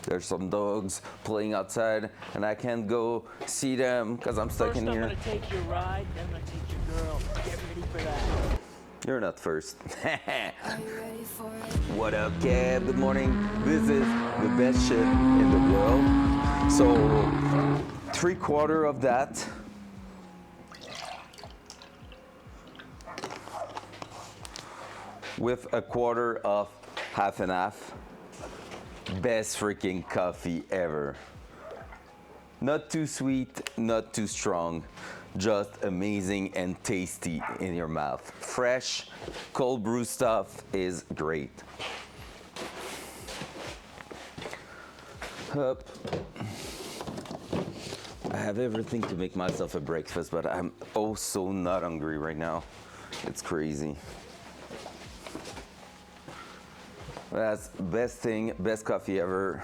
There's some dogs playing outside and I can't go see them because I'm stuck in here. First I'm gonna take your ride, then I'm gonna take your girl. Get ready for that. You're not first. What up, Kev? Good morning. This is the best shit in the world. So, 3/4 of that. With 1/4 of half and half. Best freaking coffee ever. Not too sweet, not too strong. Just amazing and tasty in your mouth. Fresh, cold brew stuff is great. Up. I have everything to make myself a breakfast, but I'm oh so not hungry right now. It's crazy. That's best thing, best coffee ever.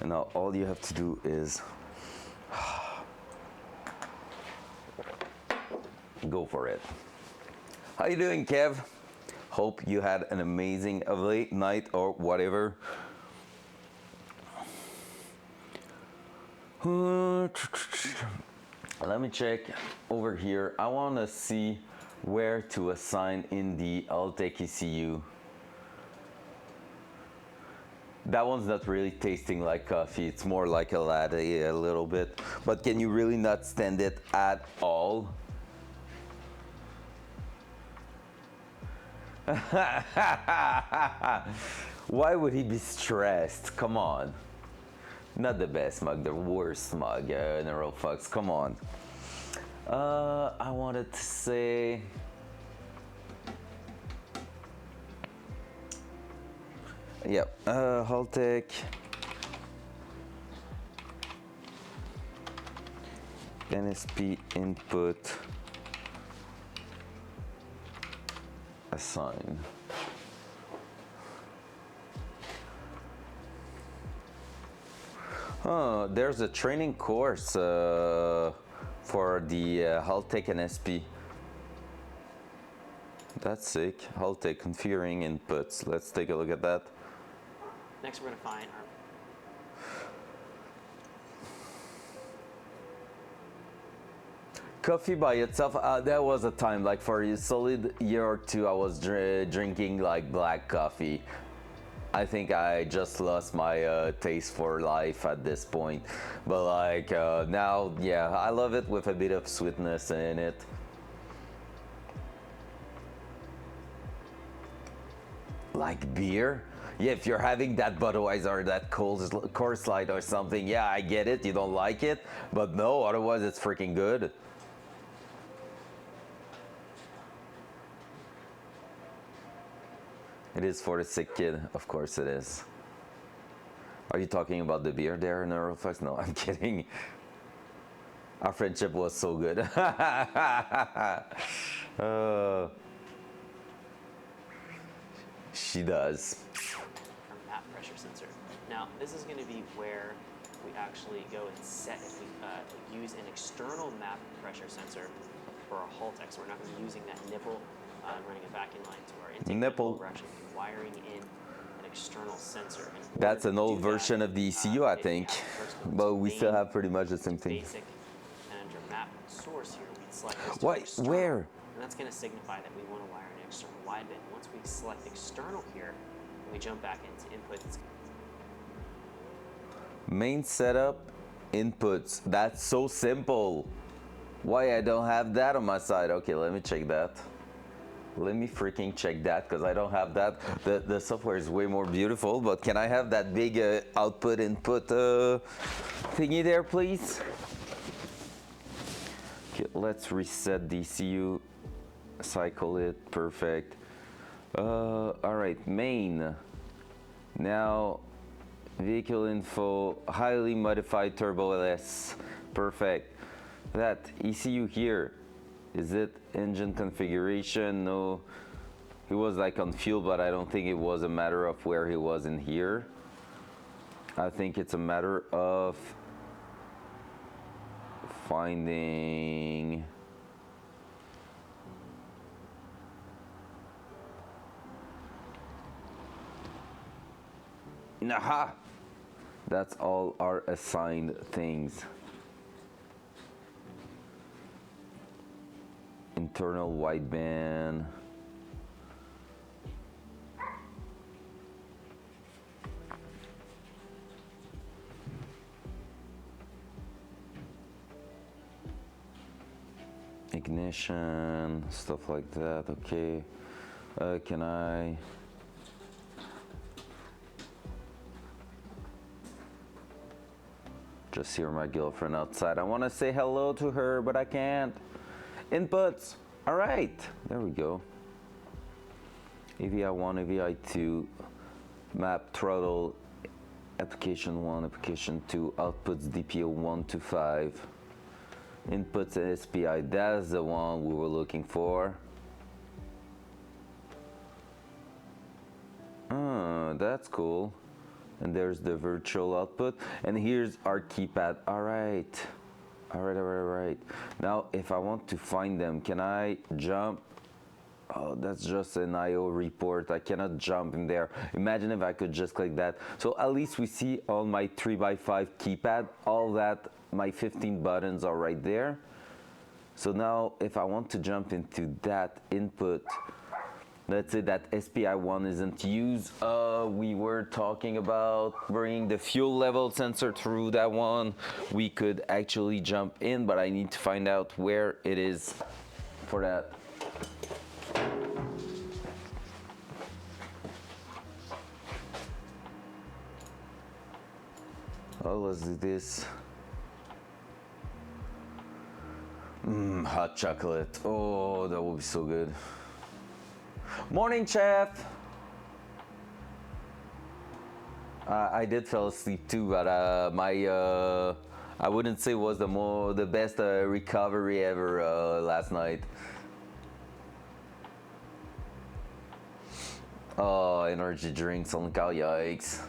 And now all you have to do is go for it. How you doing, Kev? Hope you had an amazing late night or whatever. Let me check over here. I want to see where to assign in the Altec ECU. That one's not really tasting like coffee. It's more like a latte a little bit. But can you really not stand it at all? Why would he be stressed? Come on. Not the best mug, the worst mug, Neurofox. Come on. I wanted to say. Yep, Haltech. NSP input. Assign. Oh, there's a training course for the Haltech NSP. That's sick. Haltech configuring inputs. Let's take a look at that. Next we're gonna find our Coffee by itself, there was a time, like for a solid year or two, I was drinking like black coffee. I think I just lost my taste for life at this point. But like now, yeah, I love it with a bit of sweetness in it. Like beer? Yeah, if you're having that Budweiser or that Coors Light or something, yeah, I get it, you don't like it. But no, otherwise it's freaking good. It is for the sick kid, of course it is. Are you talking about the beer there, Neurofax? No, I'm kidding. Our friendship was so good. She does. Our map pressure sensor. Now, this is going to be where we actually go and set if we use an external map pressure sensor for our hull tech. So we're not going to be using that nipple and running a vacuum line to our intake nipple. We're actually wiring in an external sensor. That's an old version of the ECU, I think, but we still have pretty much the same thing. Basic, and under map source here, we'd select this to What? external, Where? and that's going to signify that we want to wire an external wideband. Once we select external here, we jump back into inputs. Main setup, inputs. That's so simple. Why I don't have that on my side? Okay, let me check that. Let me freaking check that because I don't have that. The software is way more beautiful, but can I have that big output input thingy there, please? Okay, let's reset DCU, cycle it, perfect. All right, main. Now, vehicle info, highly modified turbo LS, perfect. That ECU here, is it engine configuration? No, he was like on fuel, but I don't think it was a matter of where he was in here. I think it's a matter of finding aha, that's all our assigned things. Internal wideband. Ignition, stuff like that. Okay. Can I? Just hear my girlfriend outside. I want to say hello to her, but I can't. Inputs. All right. There we go. AVI1, AVI2, map throttle, application 1, application 2, outputs DPO 1 to 5. Inputs SPI, that's the one we were looking for. Oh, that's cool. And there's the virtual output. And here's our keypad. All right. All right. Now, if I want to find them, can I jump? Oh, that's just an I/O report. I cannot jump in there. Imagine if I could just click that. So at least we see on my 3x5 keypad, all that, my 15 buttons are right there. So now if I want to jump into that input, let's say that SPI1 isn't used. We were talking about bringing the fuel level sensor through that one. We could actually jump in, but I need to find out where it is for that. Oh, let's do this. Hot chocolate. Oh, that would be so good. Morning, chef. I did fall asleep too, but I wouldn't say was the best recovery ever last night. Oh, energy drinks on cow, yikes.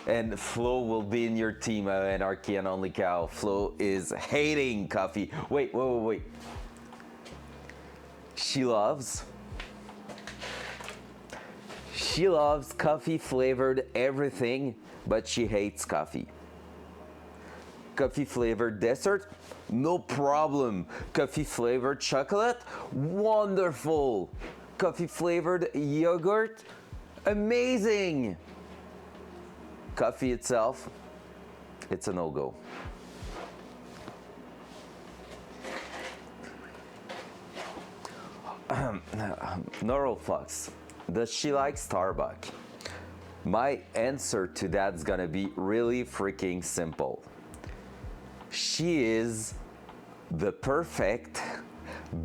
And Flo will be in your team, Anarchy and Only Cow. Flo is hating coffee. Wait. She loves coffee flavored everything, but she hates coffee. Coffee flavored dessert, no problem. Coffee flavored chocolate, wonderful. Coffee flavored yogurt, amazing. Coffee itself, it's a no-go. Neuroflux, does she like Starbucks? My answer to that's gonna be really freaking simple. She is the perfect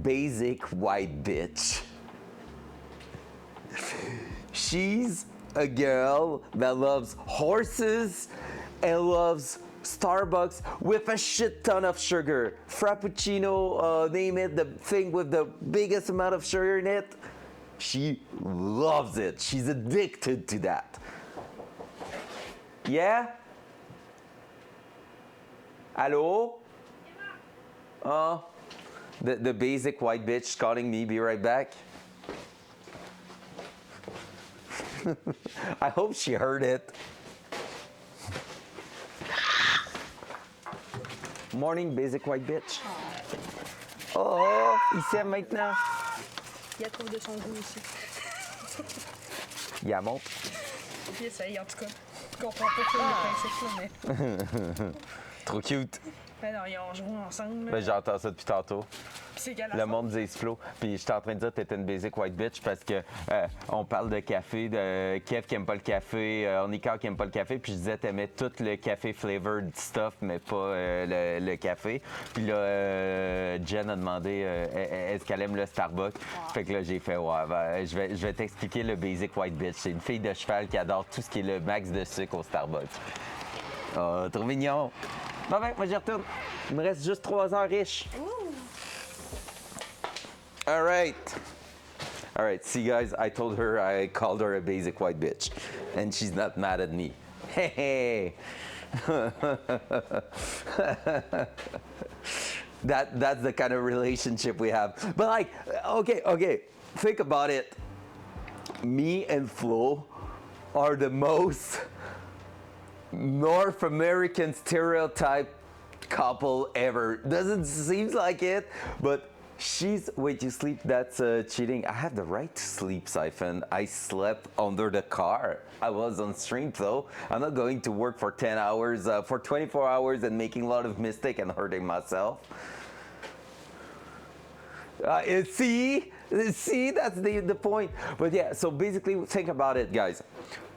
basic white bitch. She's a girl that loves horses and loves Starbucks with a shit ton of sugar. Frappuccino, name it, the thing with the biggest amount of sugar in it. She loves it. She's addicted to that. Yeah? Hello? The basic white bitch calling me. Be right back. I hope she heard it. Morning, basic white bitch. Oh, il s'aime maintenant. Il trouve de son goût aussi. Il la montre. Il essaye, en tout cas. Je comprends pas tout le principe, là, mais. Trop cute. Ben non, ils ont joué ensemble. Ben, j'entends ça depuis tantôt. Puis c'est qu'à la Le fin- monde dit Flo. Puis j'étais en train de dire que t'étais une basic white bitch parce que on parle de café, de Kev qui aime pas le café, Onika qui aime pas le café. Puis je disais t'aimais tout le café flavored stuff, mais pas le café. Puis là, Jen a demandé est-ce qu'elle aime le Starbucks. Fait que là, j'ai fait ouais, ben, je vais t'expliquer le basic white bitch. C'est une fille de cheval qui adore tout ce qui est le max de sucre au Starbucks. Oh, trop mignon. Bon ben, moi j'y retourne. Il me reste juste 3 heures riches. All right. All right, see guys, I told her I called her a basic white bitch and she's not mad at me. Hey. That's the kind of relationship we have. But like, okay, think about it. Me and Flo are the most North American stereotype couple ever. Doesn't seem like it, but she's wait, you sleep, that's cheating. I have the right to sleep, Siphon. I slept under the car. I was on stream though. I'm not going to work for 10 hours, for 24 hours and making a lot of mistakes and hurting myself. See, that's the point. But yeah, so basically think about it, guys.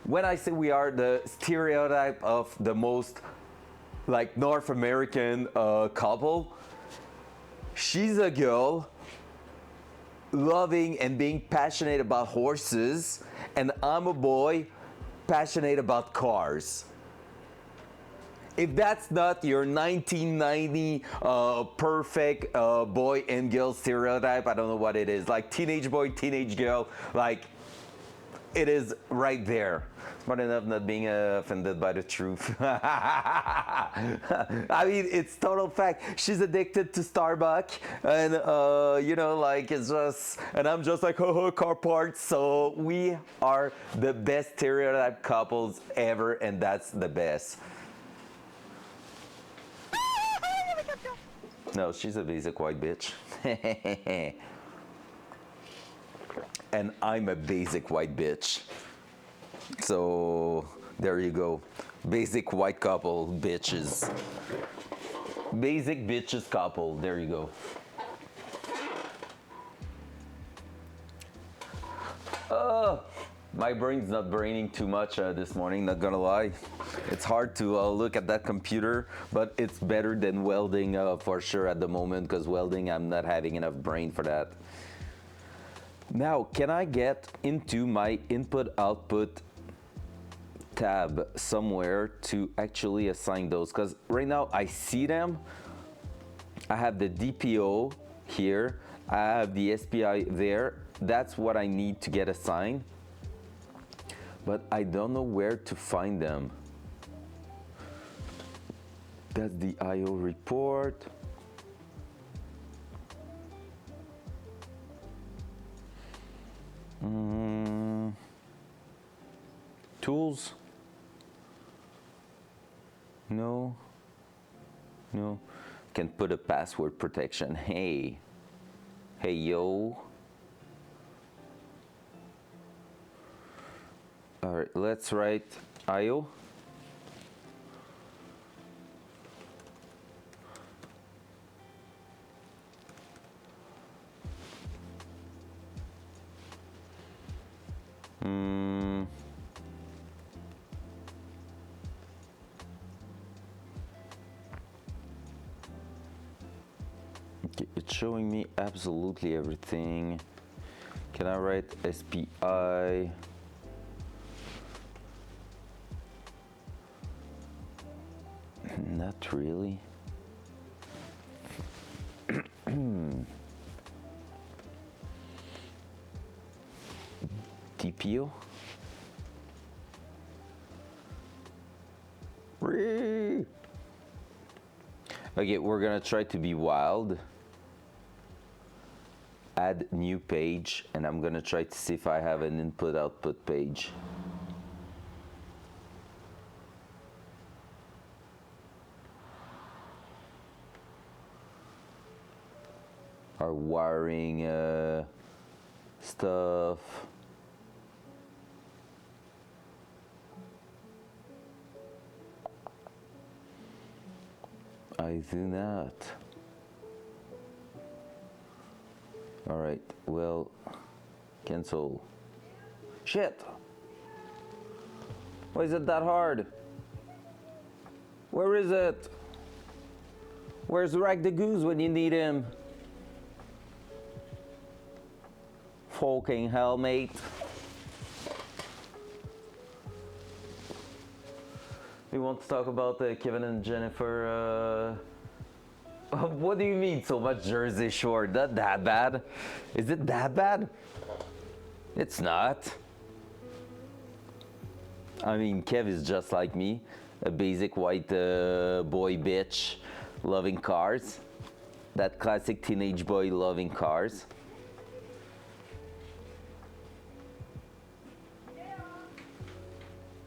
When I say we are the stereotype of the most like North American couple, she's a girl loving and being passionate about horses, and I'm a boy passionate about cars. If that's not your 1990 perfect boy and girl stereotype, I don't know what it is. Like teenage boy, teenage girl, like it is right there. Smart enough not being offended by the truth. I mean, it's total fact. She's addicted to Starbucks, and you know, like it's just, and I'm just like, oh, car parts. So we are the best stereotype couples ever, and that's the best. No, she's a basic white bitch. And I'm a basic white bitch. So there you go. Basic white couple bitches. Basic bitches couple. There you go. My brain's not braining too much this morning, not gonna lie. It's hard to look at that computer, but it's better than welding for sure at the moment, because welding, I'm not having enough brain for that. Now, can I get into my input-output tab somewhere to actually assign those? Because right now I see them. I have the DPO here. I have the SPI there. That's what I need to get assigned. But I don't know where to find them. That's the IO report. Tools? No. Can put a password protection. Hey yo. All right, let's write IO. Okay, it's showing me absolutely everything. Can I write SPI? Not really. TPO? Okay, we're gonna try to be wild. Add new page, and I'm gonna try to see if I have an input-output page. Our wiring stuff. I do not. All right, well, cancel. Shit! Why is it that hard? Where is it? Where's Rag the Goose when you need him? Fucking hell, mate. We want to talk about Kevin and Jennifer. What do you mean so much Jersey Shore? Not that bad? Is it that bad? It's not. I mean, Kev is just like me, a basic white boy bitch loving cars. That classic teenage boy loving cars.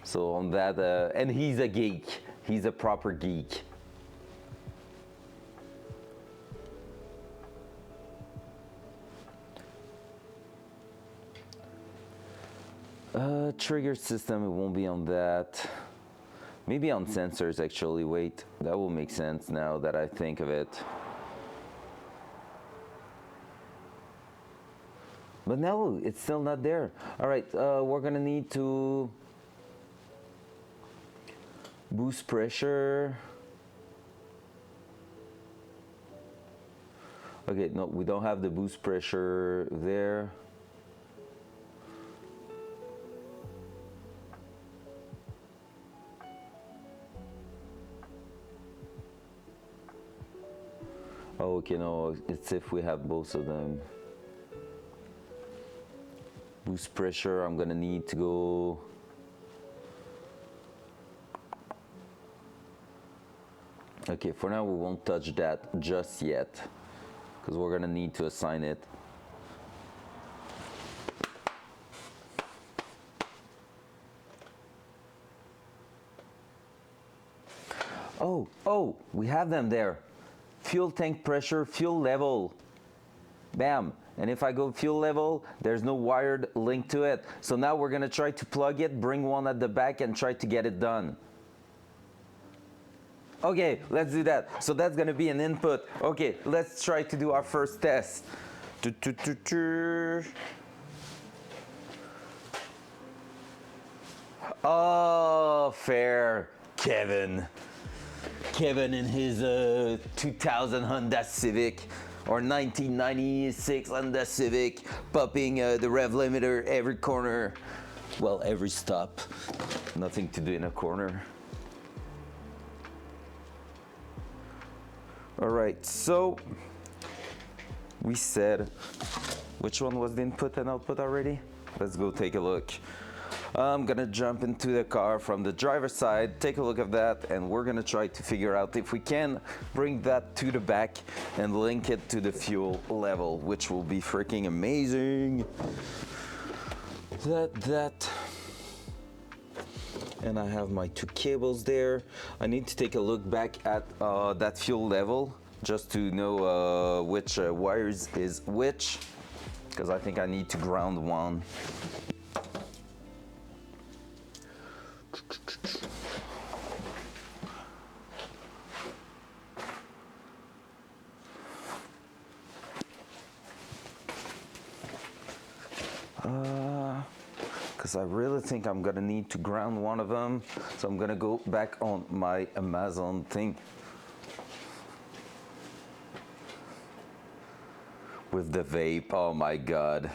So on that, and he's a geek. He's a proper geek. Trigger system, it won't be on that. Maybe on sensors actually, wait. That will make sense now that I think of it. But no, it's still not there. All right, we're gonna need to boost pressure. Okay, no, we don't have the boost pressure there. Oh, okay, no, it's if we have both of them. Boost pressure, I'm gonna need to go. Okay, for now we won't touch that just yet, because we're gonna need to assign it. Oh, we have them there. Fuel tank pressure, fuel level. Bam. And if I go fuel level, there's no wired link to it. So now we're gonna try to plug it, bring one at the back and try to get it done. Okay, let's do that. So that's gonna be an input. Okay, let's try to do our first test. Oh, fair, Kevin. Kevin in his 2000 Honda Civic or 1996 Honda Civic, popping the rev limiter every corner. Well, every stop. Nothing to do in a corner. All right, so we said, which one was the input and output already? Let's go take a look. I'm gonna jump into the car from the driver's side, take a look at that, and we're gonna try to figure out if we can bring that to the back and link it to the fuel level, which will be freaking amazing. That. And I have my two cables there. I need to take a look back at that fuel level just to know which wires is which, because I think I need to ground one. Because I really think I'm gonna need to ground one of them, so I'm gonna go back on my Amazon thing. with the vape. Oh my god.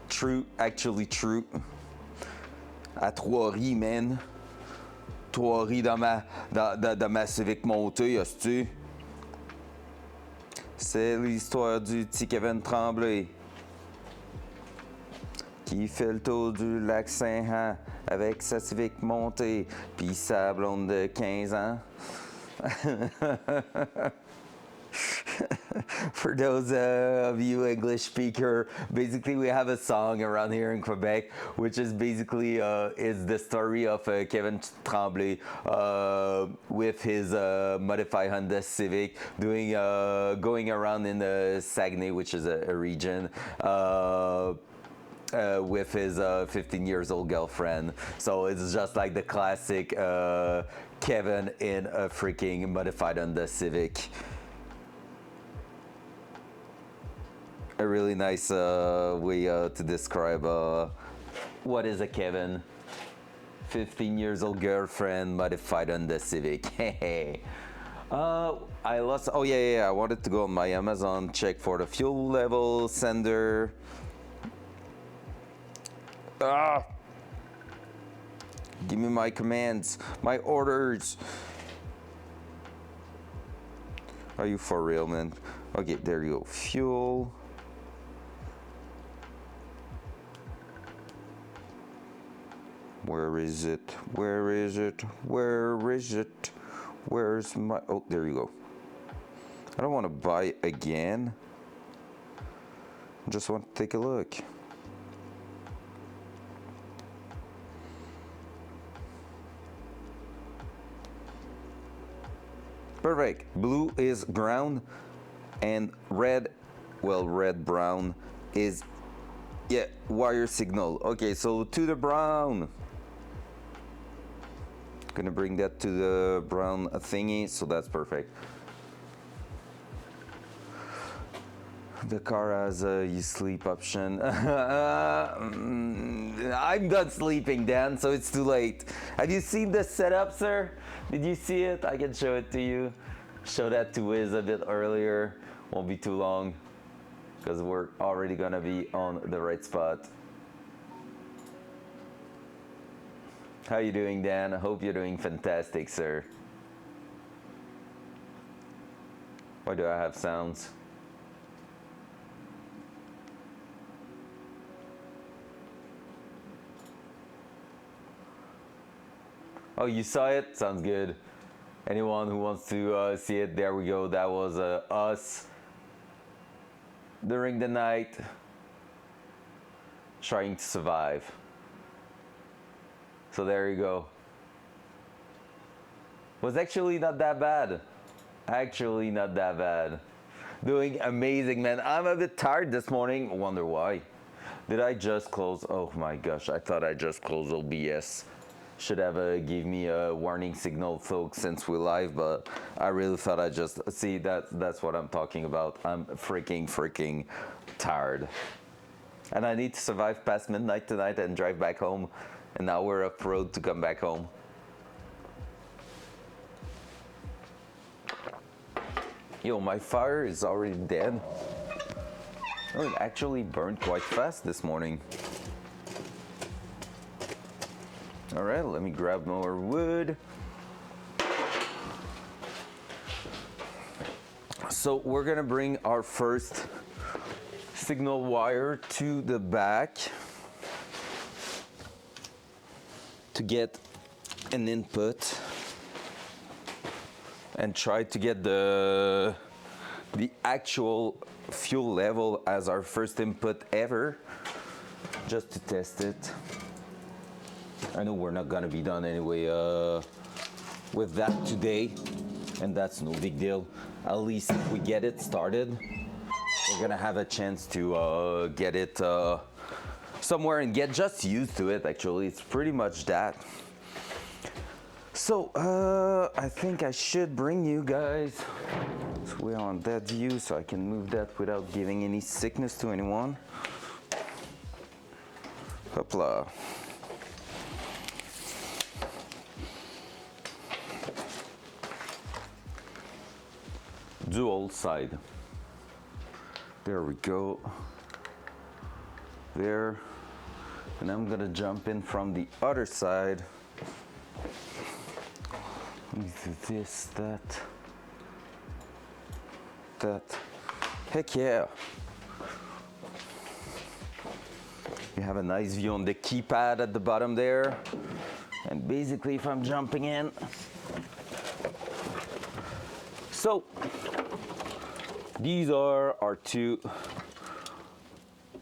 True, actually true. À Trois-Rives, man. Trois-Rives dans ma Civic montée, hostie. C'est l'histoire du petit Kevin Tremblay qui fait le tour du lac Saint-Jean avec sa Civic montée puis sa blonde de 15 ans. For those of you English speaker, basically we have a song around here in Quebec, which is basically is the story of Kevin Tremblay with his modified Honda Civic doing going around in the Saguenay, which is a region. With his 15 years old girlfriend. So it's just like the classic Kevin in a freaking modified Honda Civic. A really nice way to describe what is a Kevin. 15 years old girlfriend modified on the Civic. I lost. Oh yeah. I wanted to go on my Amazon, check for the fuel level sender. Give me my commands, my orders. Are you for real, man? Okay, there you go. Fuel. Where is it? Where is it? Where is it? Where's my... Oh, there you go. I don't want to buy again. I just want to take a look. Perfect. Blue is ground and red, well, red brown is, yeah, wire signal. Okay, so to the brown. Gonna bring that to the brown thingy, so that's perfect. The car has a sleep option. I'm done sleeping, Dan, so it's too late. Have you seen the setup, sir? Did you see it? I can show it to you. Show that to Wiz a bit earlier. Won't be too long, because we're already gonna be on the right spot. How you doing, Dan? I hope you're doing fantastic, sir. Why do I have sounds? Oh, you saw it? Sounds good. Anyone who wants to see it, there we go. That was us during the night trying to survive. So there you go. Was actually not that bad. Actually not that bad. Doing amazing, man. I'm a bit tired this morning. Wonder why. Did I just close? Oh my gosh, I thought I just closed OBS. Should have give me a warning signal, folks, since we're live, but I really thought I just... See, that's what I'm talking about. I'm freaking tired. And I need to survive past midnight tonight and drive back home. And now we're up road to come back home. Yo, my fire is already dead. Oh, it actually burned quite fast this morning. All right, let me grab more wood. So we're gonna bring our first signal wire to the back to get an input and try to get the actual fuel level as our first input ever, just to test it. I know we're not gonna be done anyway with that today, and that's no big deal. At least if we get it started, we're gonna have a chance to get it somewhere and get just used to it. Actually, it's pretty much that. So I think I should bring you guys, so we're on that view, so I can move that without giving any sickness to anyone. Hopla. dual side. There we go. There. And I'm gonna jump in from the other side. Let me do this, that. Heck yeah. You have a nice view on the keypad at the bottom there. And basically if I'm jumping in. So, these are our two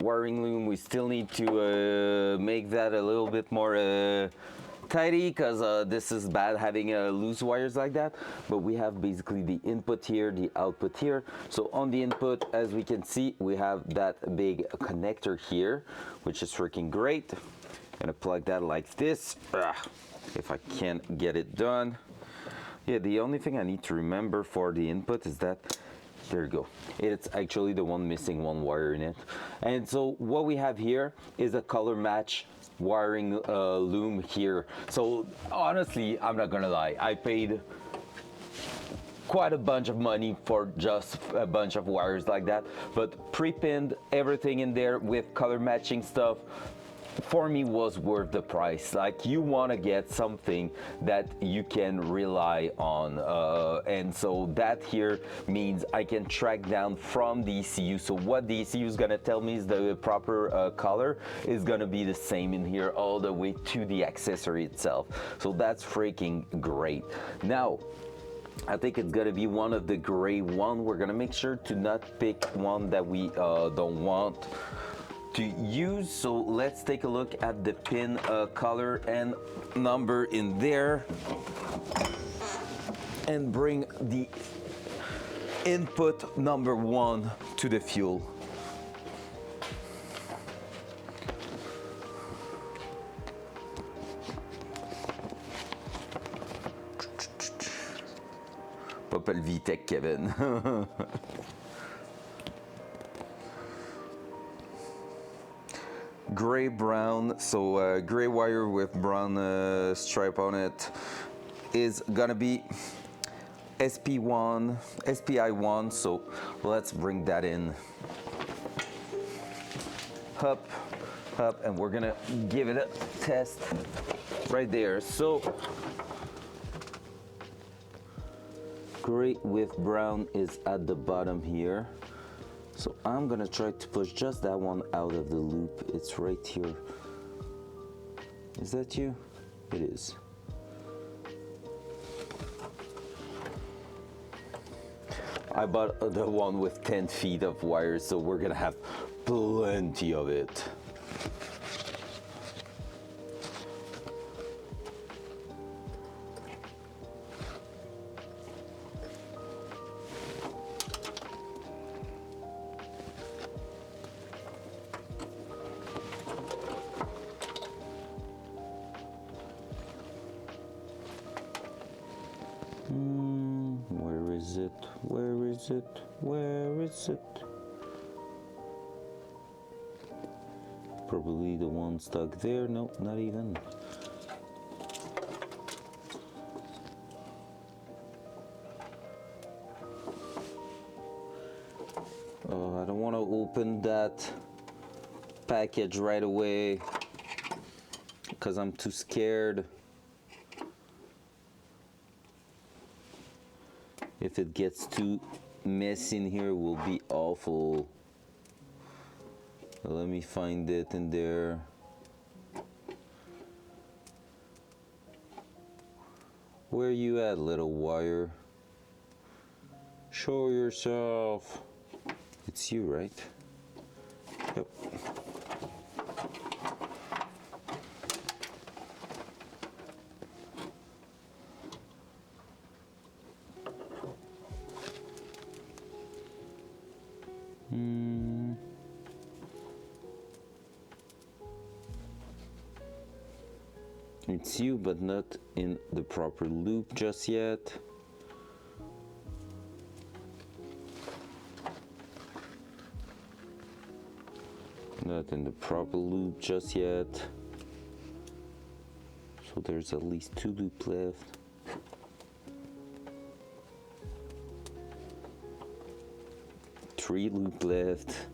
wiring loom. We still need to make that a little bit more tidy because this is bad having loose wires like that. But we have basically the input here, the output here. So on the input, as we can see, we have that big connector here, which is freaking great. Gonna plug that like this, if I can get it done. Yeah, the only thing I need to remember for the input is that, there you go. It's actually the one missing one wire in it. And so what we have here is a color match wiring loom here. So honestly, I'm not gonna lie, I paid quite a bunch of money for just a bunch of wires like that, but pre-pinned everything in there with color matching stuff for me was worth the price. Like, you want to get something that you can rely on, and so that here means I can track down from the ECU. So what the ECU is gonna tell me is the proper color is gonna be the same in here all the way to the accessory itself. So that's freaking great. Now I think it's gonna be one of the gray one. We're gonna make sure to not pick one that we don't want to use. So let's take a look at the pin color and number in there and bring the input number 1 to the fuel. Pas le VTech, Kevin. Gray brown, so gray wire with brown stripe on it is gonna be SPI1, so let's bring that in. Up, and we're gonna give it a test right there. So gray with brown is at the bottom here. So I'm gonna try to push just that one out of the loop. It's right here. Is that you? It is. I bought the one with 10 feet of wires, so we're gonna have plenty of it. Where is it? Where is it? Where is it? Probably the one stuck there. No, not even. Oh, I don't want to open that package right away because I'm too scared. If it gets too messy in here, it will be awful. Let me find it in there. Where you at, little wire? Show yourself. It's you, right? Yep. It's you, but not in the proper loop just yet. Not in the proper loop just yet. So there's at least 2 loops left. 3 loop left.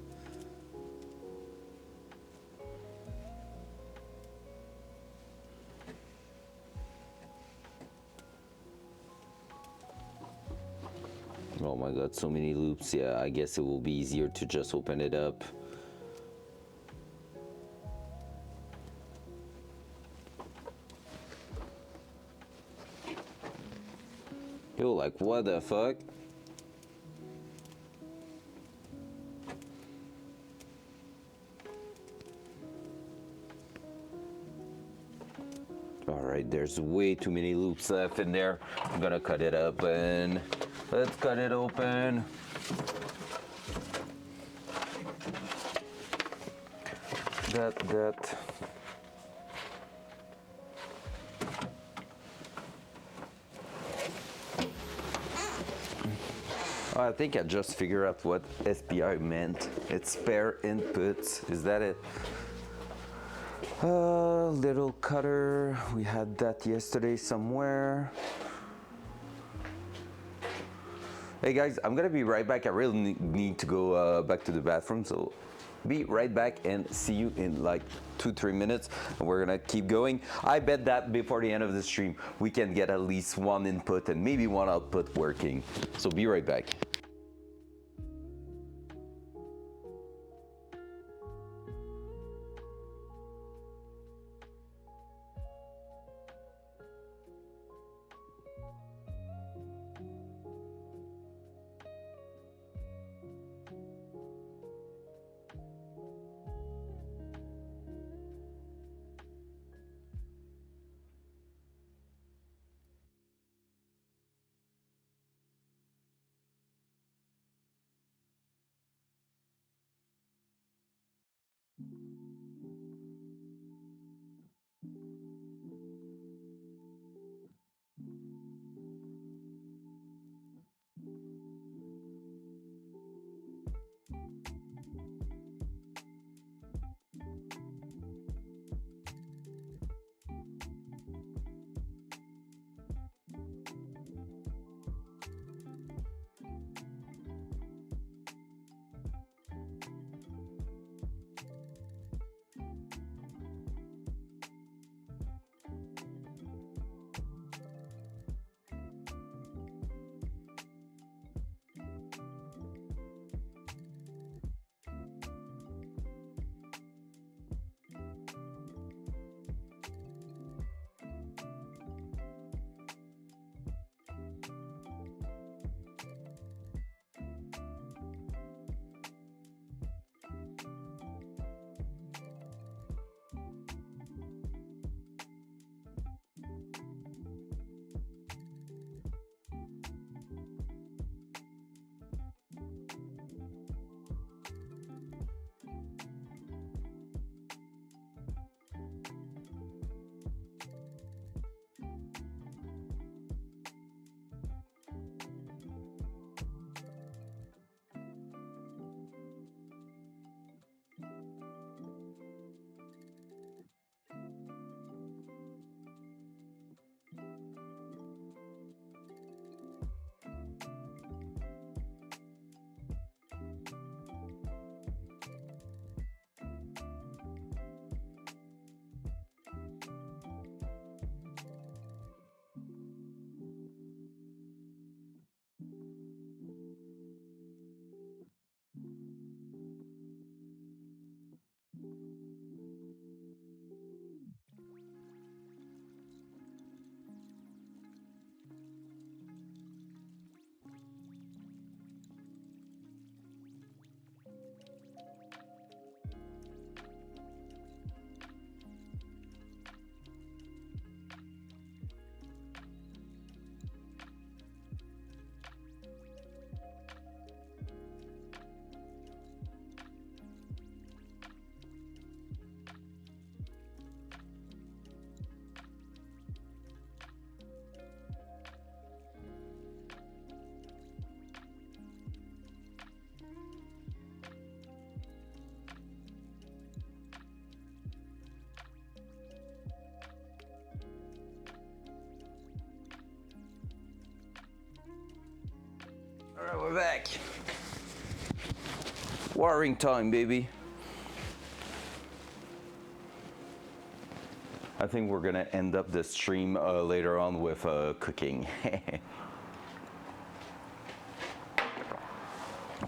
Oh my god, so many loops. Yeah, I guess it will be easier to just open it up. Yo, like, what the fuck? Alright, there's way too many loops left in there. I'm gonna cut it up and let's cut it open. That. Oh, I think I just figured out what SPI meant. It's spare inputs. Is that it? Little cutter. We had that yesterday somewhere. Hey guys, I'm gonna be right back. I really need to go back to the bathroom, so be right back and see you in like 2-3 minutes, and we're gonna keep going. I bet that before the end of the stream we can get at least one input and maybe one output working, so be right back. Alright, we're back. Wiring time, baby. I think we're gonna end up the stream later on with cooking.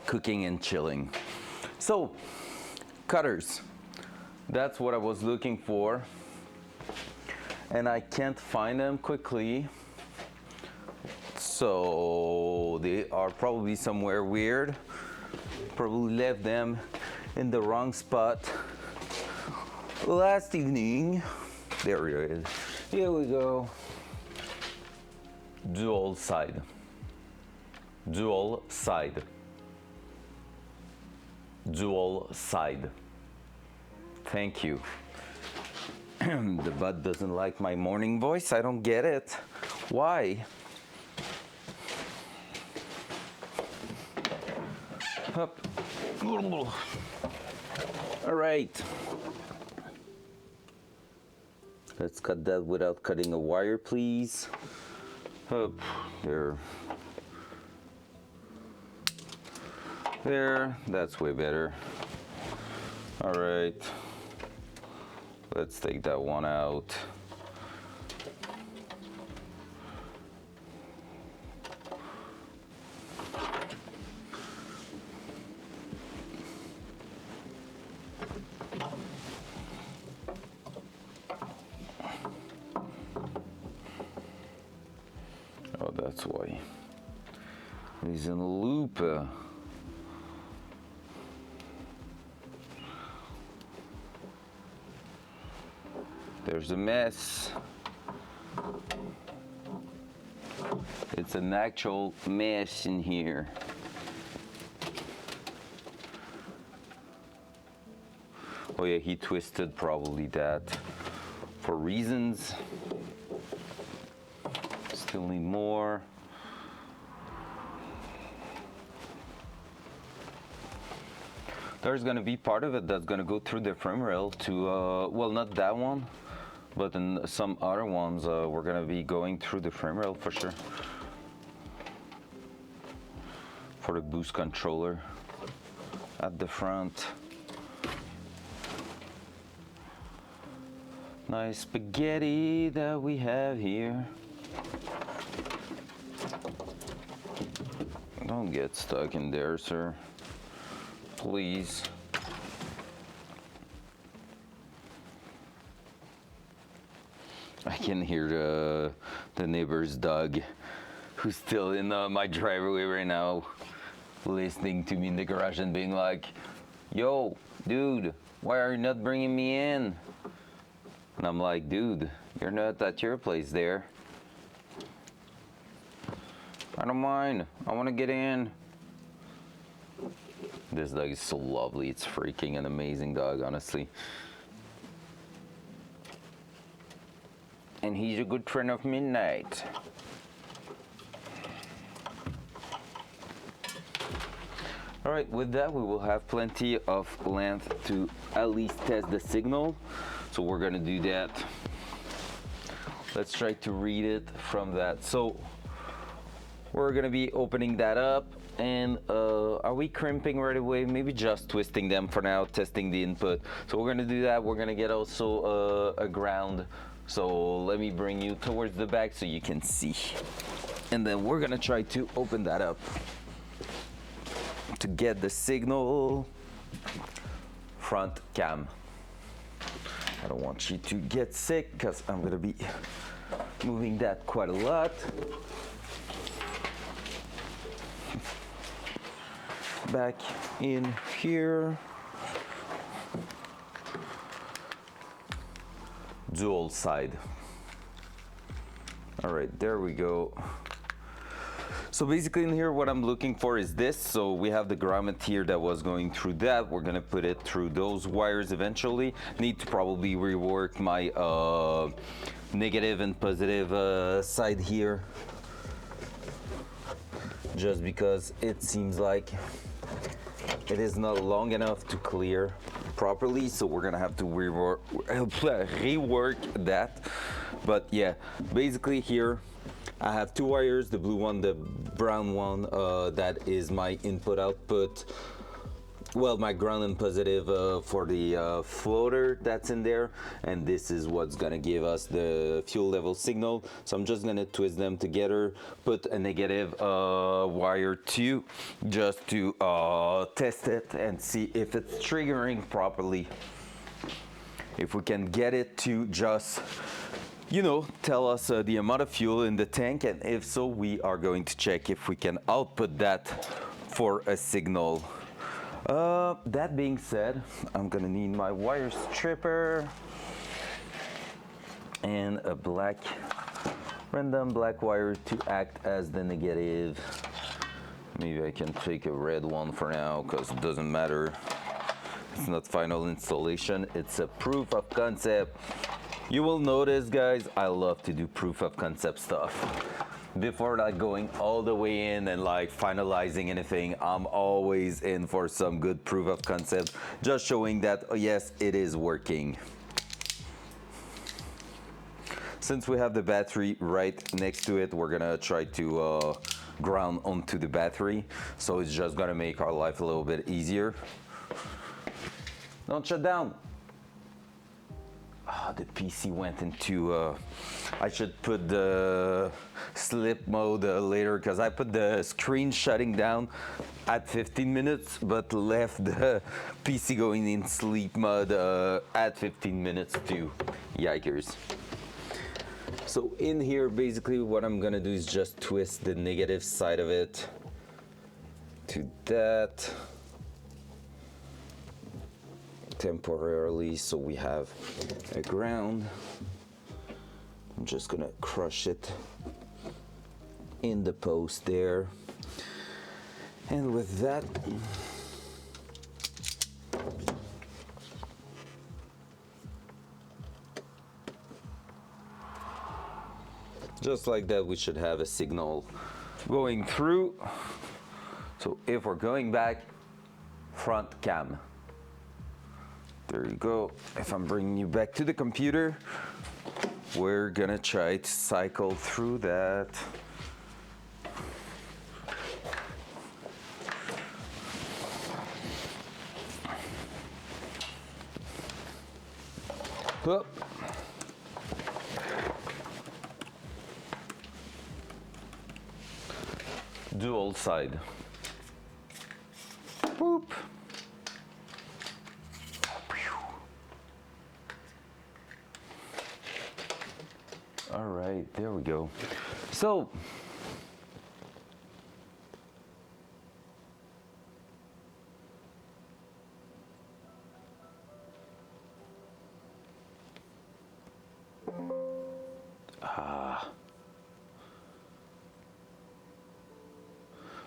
Cooking and chilling. So, cutters. That's what I was looking for. And I can't find them quickly. So, they are probably somewhere weird. Probably left them in the wrong spot last evening. There it is. Here we go. Dual side. Dual side. Dual side. Thank you. The bud doesn't like my morning voice. I don't get it. Why? Up. All right. Let's cut that without cutting a wire, please. Up. There. There. That's way better. All right. Let's take that one out. Oh, that's why. He's in a loop. There's a mess. It's an actual mess in here. Oh yeah, he twisted probably that for reasons. Still need more. There's gonna be part of it that's gonna go through the frame rail to, well, not that one, but in some other ones, we're gonna be going through the frame rail for sure. For the boost controller at the front. Nice spaghetti that we have here. Don't get stuck in there, sir. Please. I can hear the neighbor's dog who's still in my driveway right now, listening to me in the garage and being like, yo, dude, why are you not bringing me in? And I'm like, dude, you're not at your place there. I don't mind. I want to get in. This dog is so lovely. It's freaking an amazing dog, honestly. And he's a good friend of midnight. All right, with that, we will have plenty of length to at least test the signal. So we're gonna do that. Let's try to read it from that. So we're gonna be opening that up. And are we crimping right away? Maybe just twisting them for now, testing the input. So we're gonna do that. We're gonna get also a ground. So let me bring you towards the back so you can see. And then we're gonna try to open that up to get the signal. Front cam. I don't want you to get sick because I'm gonna be moving that quite a lot. Back in here. Dual side. All right, there we go. So basically in here what I'm looking for is this. So we have the grommet here that was going through that. We're gonna put it through those wires eventually. Need to probably rework my negative and positive side here. Just because it seems like it is not long enough to clear properly, so we're gonna have to rework that. But yeah, basically here I have two wires, the blue one, the brown one, that is my input output. well, my ground and positive for the floater that's in there, and this is what's gonna give us the fuel level signal. So I'm just gonna twist them together, put a negative wire too, just to test it and see if it's triggering properly. If we can get it to just, you know, tell us the amount of fuel in the tank, and if so, we are going to check if we can output that for a signal. That being said, I'm gonna need my wire stripper and a random black wire to act as the negative. Maybe I can take a red one for now because it doesn't matter. It's not final installation, it's a proof of concept. You will notice, guys, I love to do proof of concept stuff. Before like going all the way in and like finalizing anything, I'm always in for some good proof of concept, just showing that, oh, yes, it is working. Since we have the battery right next to it, we're gonna try to ground onto the battery, so it's just gonna make our life a little bit easier. Don't shut down. Oh, the PC went into, I should put the sleep mode later, because I put the screen shutting down at 15 minutes, but left the PC going in sleep mode at 15 minutes too. Yikers. So in here, basically what I'm gonna do is just twist the negative side of it to that temporarily, so we have a ground. I'm just gonna crush it in the post there, and with that, just like that, we should have a signal going through. So if we're going back, front cam. There you go. If I'm bringing you back to the computer, we're gonna try to cycle through that. Whoop. Dual side. Boop. All right, there we go. So,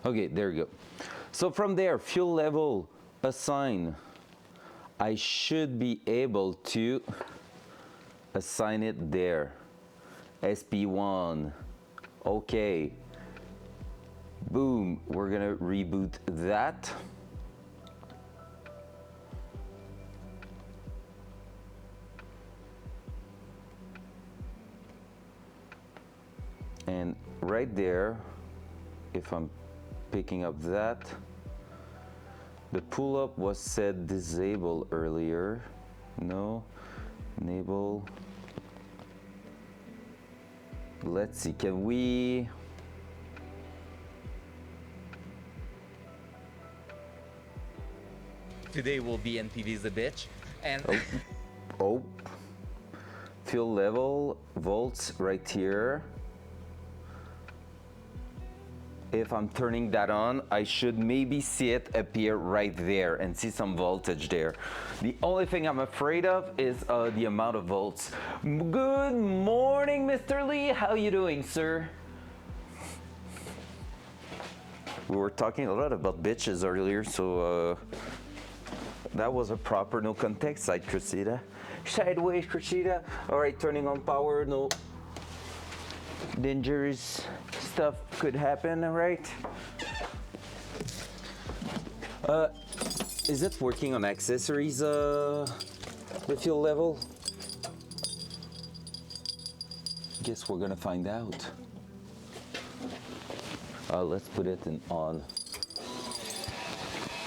okay, there you go. So from there, fuel level assign. I should be able to assign it there. SP1, okay. Boom, we're gonna reboot that. And right there, if I'm picking up that, the pull-up was set disable earlier. No, enable. Let's see, can we? Today will be NPV's the bitch, and Oh, fuel level, volts right here. If I'm turning that on, I should maybe see it appear right there and see some voltage there. The only thing I'm afraid of is the amount of volts. Good morning, Mr. Lee. How you doing, sir? We were talking a lot about bitches earlier, so that was a proper no context side, Cressida. Sideways, Cressida. All right, turning on power, no dangerous stuff could happen, right? Is it working on accessories, the fuel level? Guess we're gonna find out. Let's put it in on.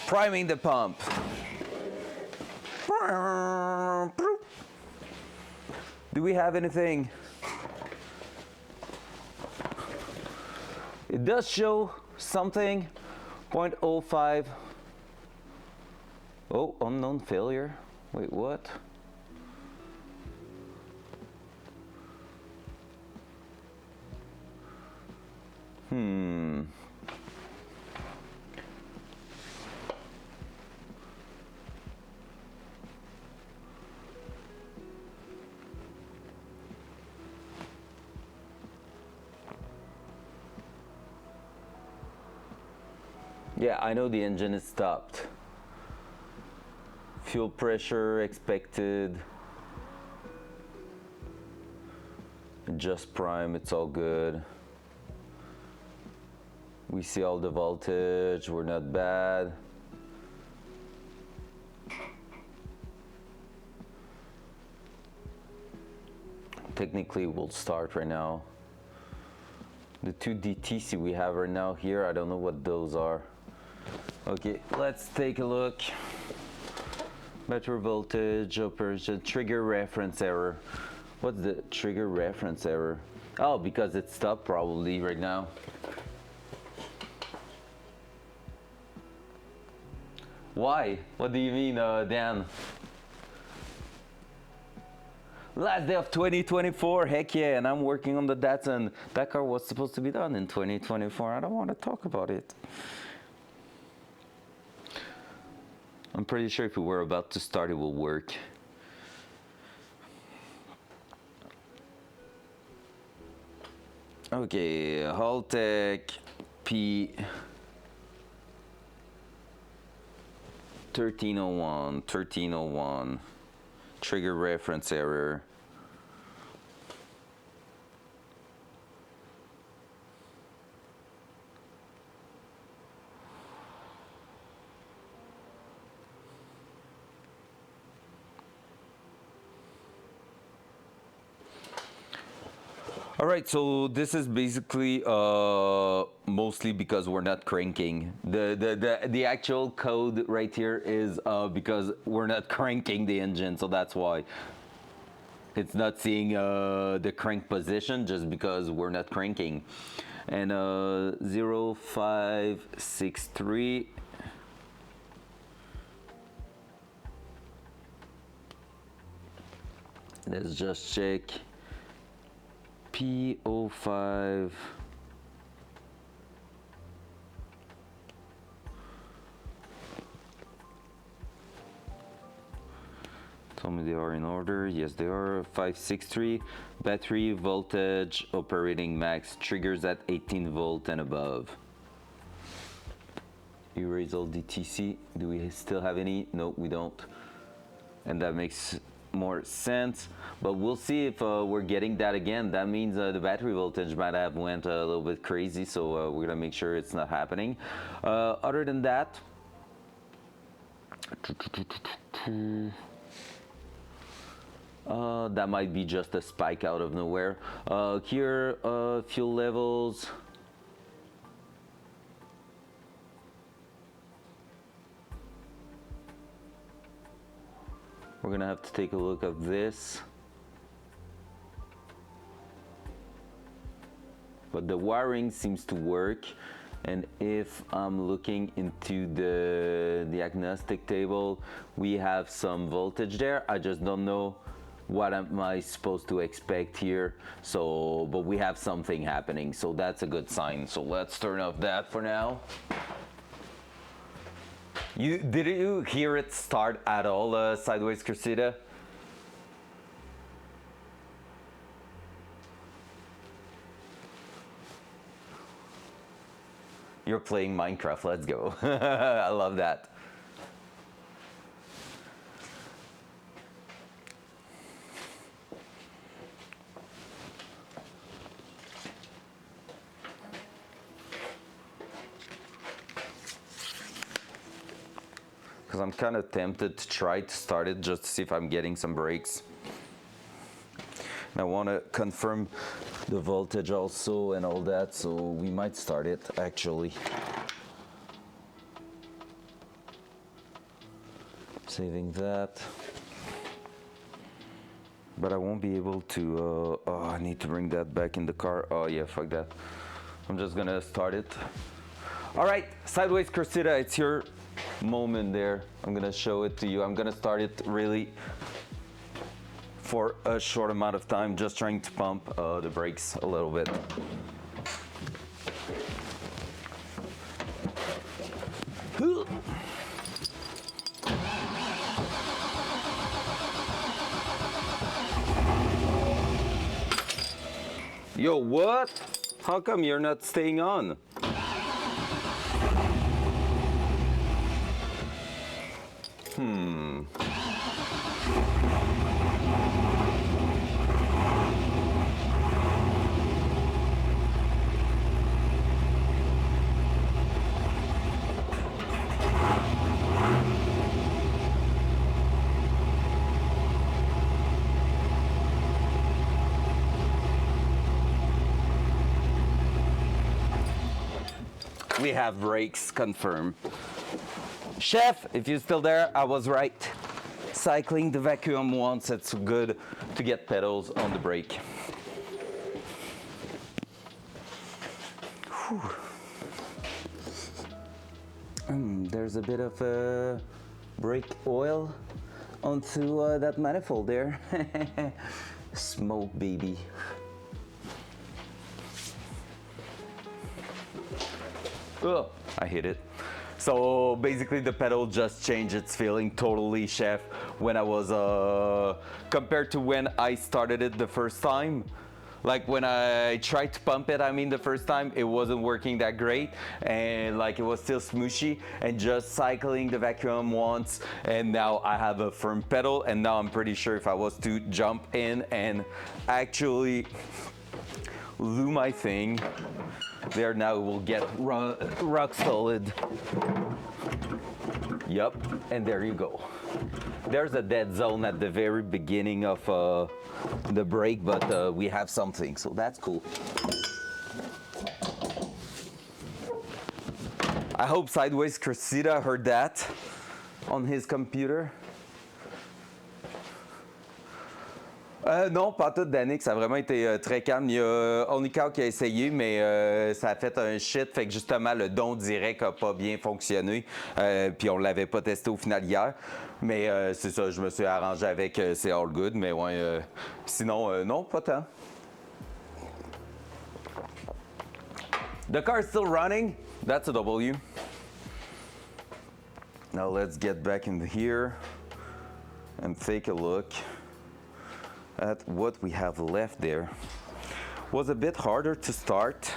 Priming the pump. Do we have anything? It does show something. 0.05. Oh, unknown failure. Wait, what? Yeah, I know the engine is stopped. Fuel pressure expected. Just prime, it's all good. We see all the voltage, we're not bad. Technically, we'll start right now. The two DTC we have right now here, I don't know what those are. Okay, let's take a look. Battery voltage, operation, trigger reference error. What's the trigger reference error? Oh, because it's stopped probably right now. Why? What do you mean, Dan? Last day of 2024, heck yeah, and I'm working on the Datsun. That car was supposed to be done in 2024. I don't want to talk about it. I'm pretty sure if we were about to start, it will work. Okay, Haltech P 1301, trigger reference error. All right, so this is basically mostly because we're not cranking. The actual code right here is because we're not cranking the engine, so that's why it's not seeing the crank position just because we're not cranking. And 0563. Let's just check. P05. Tell me they are in order. Yes, they are. 563. Battery voltage operating max, triggers at 18 volt and above. Erase all DTC. Do we still have any? No, we don't. And that makes more sense, but we'll see if we're getting that again. That means the battery voltage might have went a little bit crazy, so we're gonna make sure it's not happening. Other than that, that might be just a spike out of nowhere. Here, fuel levels. We're gonna have to take a look at this. But the wiring seems to work. And if I'm looking into the diagnostic table, we have some voltage there. I just don't know what am I supposed to expect here. So, but we have something happening, so that's a good sign. So let's turn off that for now. Did you hear it start at all, Sideways Cressida? You're playing Minecraft, let's go. I love that. Because I'm kind of tempted to try to start it just to see if I'm getting some breaks. And I want to confirm the voltage also and all that, so we might start it actually. saving that. But I won't be able to, oh, I need to bring that back in the car. Oh yeah, fuck that. I'm just gonna start it. All right, Sideways Cressida, it's your moment there. I'm gonna show it to you. I'm gonna start it really for a short amount of time, just trying to pump the brakes a little bit. Yo, what? How come you're not staying on? We have brakes confirmed. Chef, if you're still there, I was right. Cycling the vacuum once, it's good to get pedals on the brake. There's a bit of brake oil onto that manifold there. Smoke, baby. Oh, I hit it. So basically the pedal just changed its feeling totally, Chef, when I was, compared to when I started it the first time. Like when I tried to pump it, I mean the first time, it wasn't working that great and like it was still smooshy, and just cycling the vacuum once and now I have a firm pedal, and now I'm pretty sure if I was to jump in and actually lube my thing, there now it will get rock solid. Yup, and there you go. There's a dead zone at the very beginning of the brake, but we have something, so that's cool. I hope Sideways Cressida heard that on his computer. Non, pas tout, Danick, ça a vraiment été très calme. Il y a Only Cow qui a essayé, mais ça a fait un shit, fait que justement le don direct a pas bien fonctionné. Puis on l'avait pas testé au final hier. Mais c'est ça, je me suis arrangé avec, c'est all good, mais ouais, sinon, non, pas tant. The car is still running, that's a W. Now let's get back in here and take a look at what we have left there. Was a bit harder to start,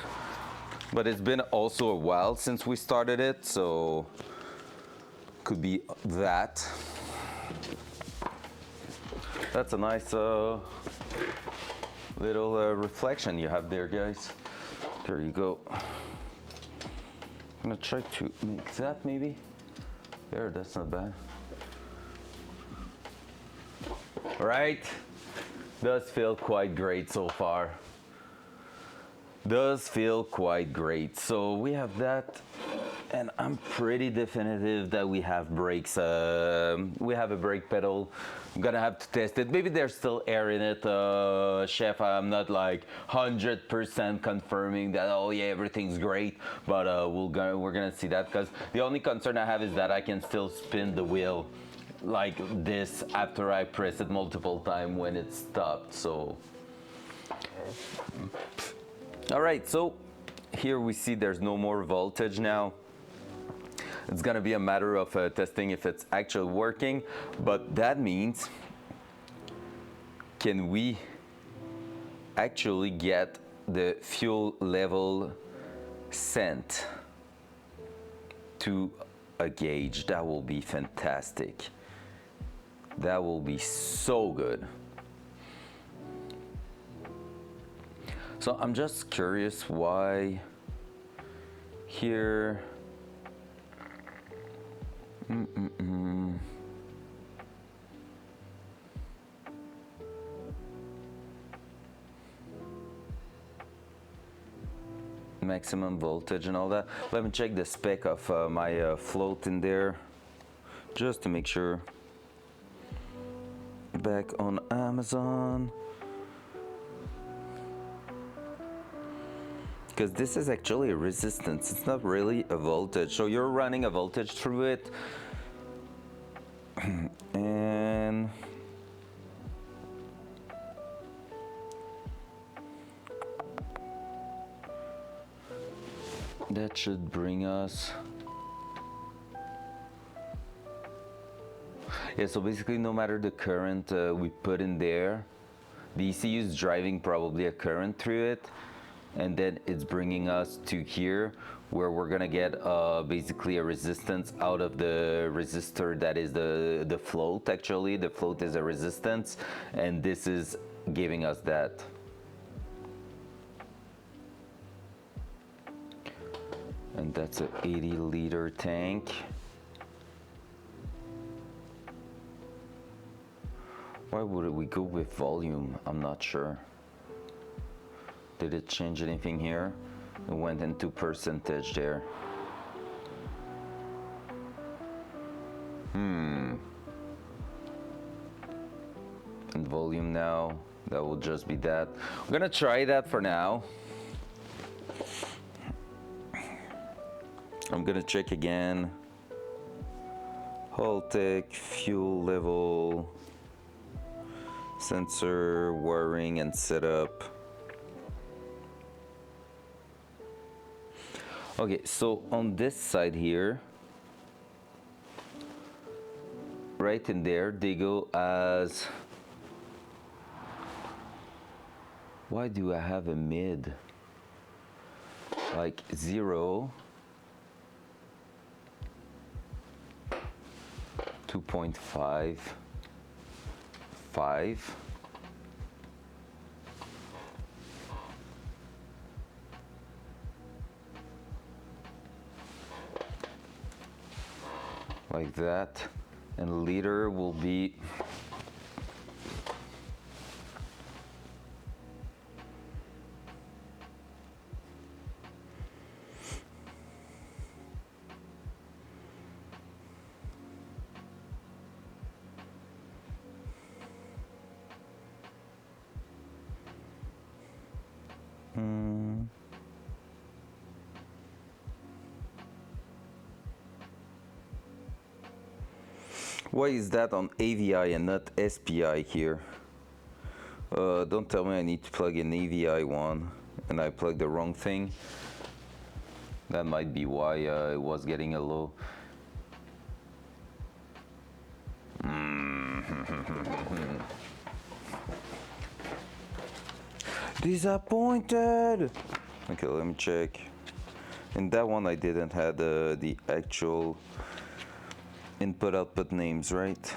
but it's been also a while since we started it, so could be that. That's a nice little reflection you have there, guys. There you go. I'm gonna try to make that maybe. There, that's not bad. All right. Does feel quite great so far. Does feel quite great. So we have that, and I'm pretty definitive that we have brakes. We have a brake pedal. I'm gonna have to test it. Maybe there's still air in it, Chef. I'm not like 100% confirming that. Oh yeah, everything's great. But we're gonna see that, because the only concern I have is that I can still spin the wheel like this after I press it multiple times when it stopped. So all right, so here we see there's no more voltage now. It's gonna be a matter of testing if it's actually working, but that means, can we actually get the fuel level sent to a gauge? That will be fantastic. That will be so good. So I'm just curious why here. Maximum voltage and all that. Let me check the spec of my float in there, just to make sure. back on Amazon. Because this is actually a resistance, it's not really a voltage. So you're running a voltage through it. And that should bring us. Yeah, so basically no matter the current we put in there, the ECU is driving probably a current through it, and then it's bringing us to here where we're gonna get basically a resistance out of the resistor that is the float. Actually, the float is a resistance, and this is giving us that. And that's a 80-liter tank. Why would we go with volume? I'm not sure. Did it change anything here? It went into percentage there. And volume now, that will just be that. I'm gonna try that for now. I'm gonna check again. Haltech, fuel level, sensor, wiring and setup. Okay, so on this side here, right in there, they go as. Why do I have a mid? Like 0, 2.5, 5. Like that, and liter will be Why is that on AVI and not SPI here? Don't tell me I need to plug in AVI one and I plugged the wrong thing. That might be why it was getting a low. Disappointed! Okay, let me check. In that one I didn't have the actual input output names, right?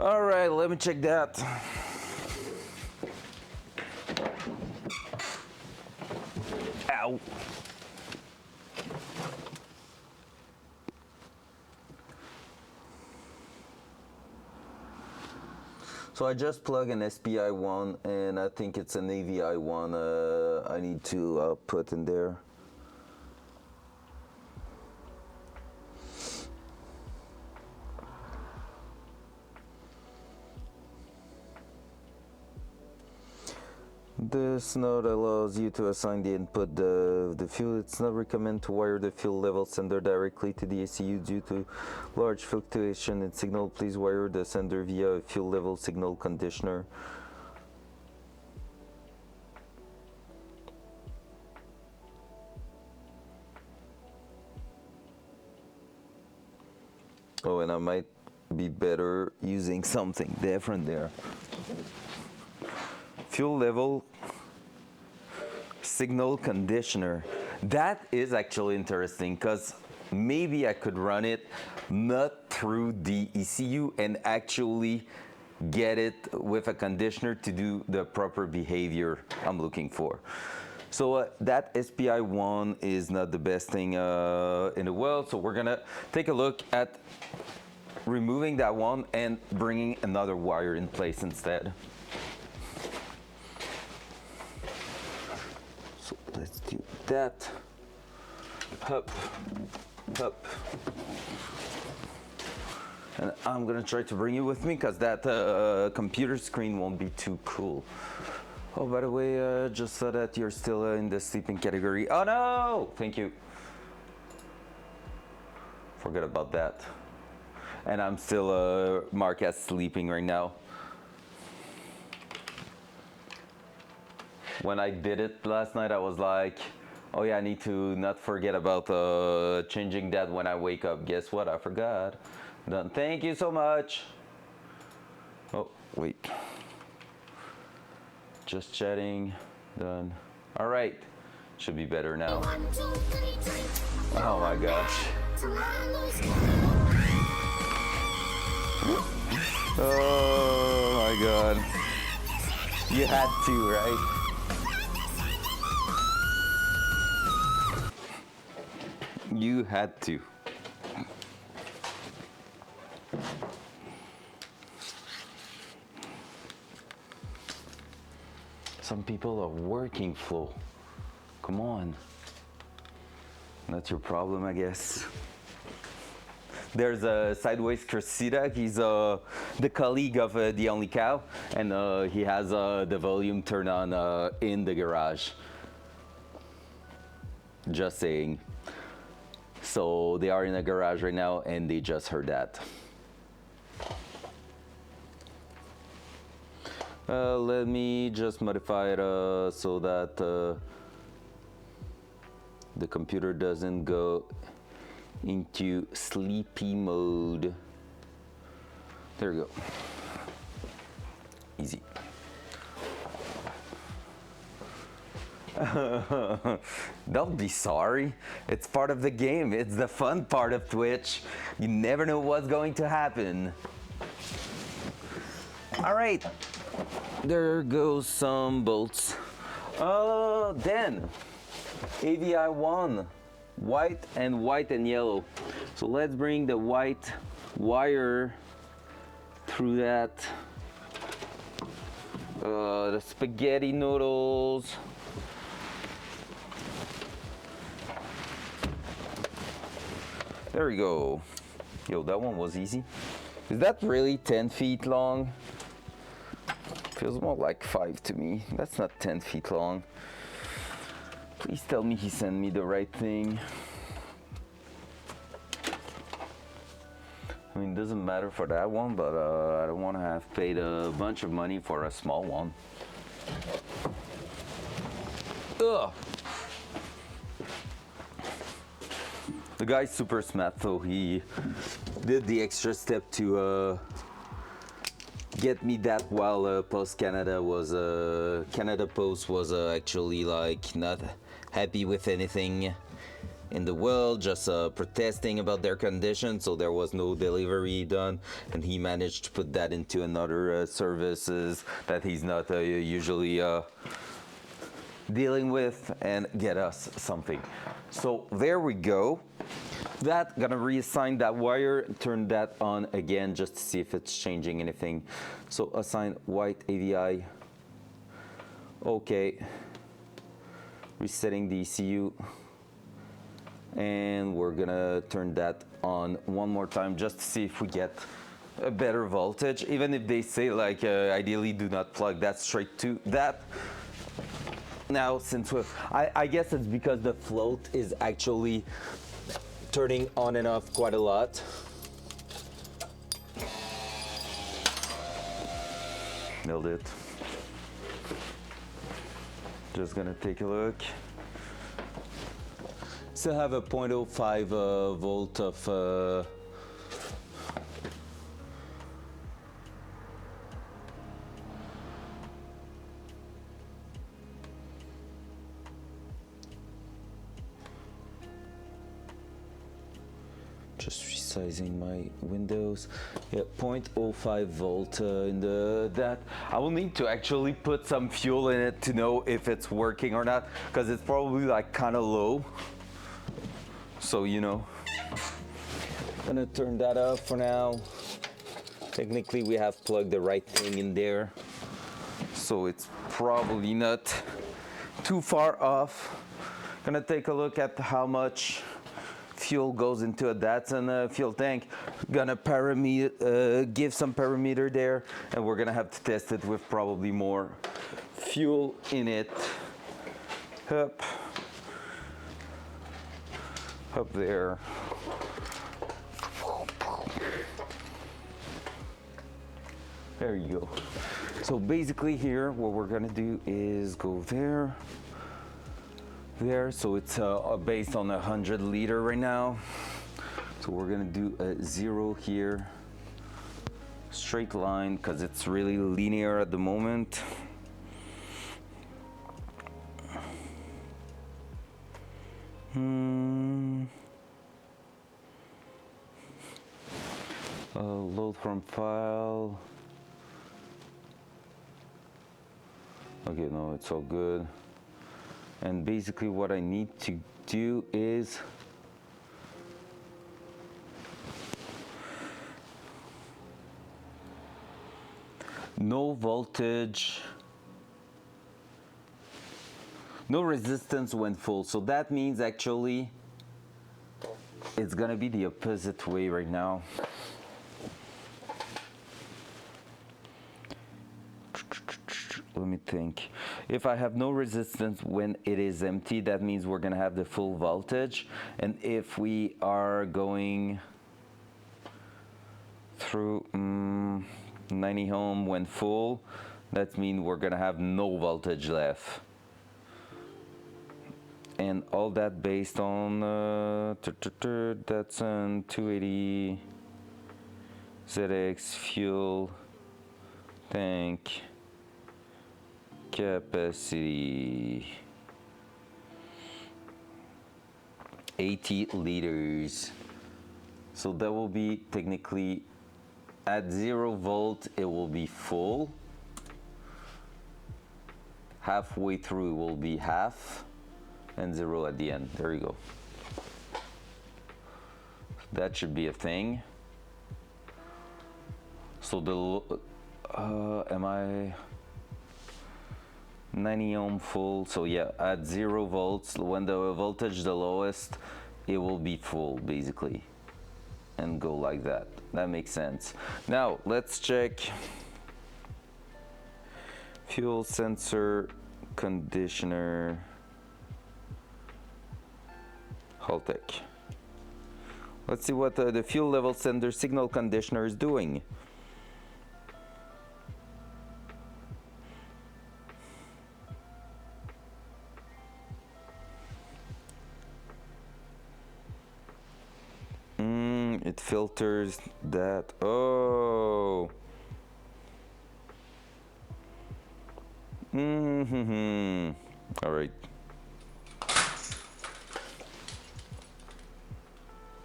All right, let me check that. Ow. So I just plug an SPI one, and I think it's an AVI one I need to put in there. This node allows you to assign the input the fuel. It's not recommended to wire the fuel level sender directly to the ECU due to large fluctuation in signal. Please wire the sender via a fuel level signal conditioner. Oh, and I might be better using something different there. Fuel level signal conditioner. That is actually interesting because maybe I could run it not through the ECU and actually get it with a conditioner to do the proper behavior I'm looking for. So that SPI one is not the best thing in the world. So we're gonna take a look at removing that one and bringing another wire in place instead. So let's do that. Up, up. And I'm gonna try to bring you with me because that computer screen won't be too cool. Oh, by the way, just so that you're still in the sleeping category. Oh no! Thank you. Forget about that. And I'm still marked as sleeping right now. When I did it last night, I was like, oh yeah, I need to not forget about changing that when I wake up. Guess what? I forgot. Done. Thank you so much. Oh, wait. Just chatting. Done. All right. Should be better now. Oh my gosh. Oh my god. You had to, right? You had to. Some people are working Flo. Come on. Not your problem, I guess. There's a Sideways Cressida. He's the colleague of The Only Cow, and he has the volume turned on in the garage. Just saying. So they are in the garage right now, and they just heard that. Let me just modify it so that the computer doesn't go into sleepy mode. There we go. Easy. Don't be sorry. It's part of the game. It's the fun part of Twitch. You never know what's going to happen. All right. There goes some bolts. Then AVI 1, white and yellow. So let's bring the white wire through that. The spaghetti noodles. There we go. Yo, that one was easy. Is that really 10 feet long? Feels more like 5 to me. That's not 10 feet long. Please tell me he sent me the right thing. I mean, it doesn't matter for that one, but I don't want to have paid a bunch of money for a small one. Ugh. The guy's super smart, though. He did the extra step to get me that while Post Canada was Canada Post was actually like not happy with anything in the world, just protesting about their condition, so there was no delivery done, and he managed to put that into another services that he's not usually dealing with and get us something. So there we go. That, gonna reassign that wire, turn that on again just to see if it's changing anything. So assign white AVI. Okay. Resetting the ECU. And we're gonna turn that on one more time just to see if we get a better voltage. Even if they say like ideally do not plug that straight to that. Now since I guess it's because the float is actually turning on and off quite a lot. Nailed it. Just gonna take a look. Still have a 0.05 volt of just resizing my windows. Yeah, 0.05 volt in that. I will need to actually put some fuel in it to know if it's working or not, because it's probably like kind of low. So you know, gonna turn that off for now. Technically we have plugged the right thing in there, so it's probably not too far off. Gonna take a look at how much fuel goes into a Datsun fuel tank. Gonna give some parameter there, and we're gonna have to test it with probably more fuel in it. Up there. There you go. So basically here, what we're gonna do is go there. So it's based on 100 liter right now. So we're gonna do a 0 here, straight line, because it's really linear at the moment. Load from file. Okay, no, it's all good. And basically what I need to do is no voltage, no resistance when full. So that means actually it's gonna be the opposite way right now. Let me think. If I have no resistance when it is empty, that means we're gonna have the full voltage. And if we are going through 90 ohm when full, that means we're gonna have no voltage left. And all that based on Datsun 280 ZX fuel tank capacity 80 liters. So that will be technically at 0 volt, it will be full. Halfway through will be half, and 0 at the end. There you go. That should be a thing. So the am I 90 ohm full? So yeah, at 0 volts, when the voltage the lowest, it will be full basically, and go like that. That makes sense. Now let's check fuel sensor conditioner Haltech. Let's see what the fuel level sender signal conditioner is doing. It filters that. Oh. All right.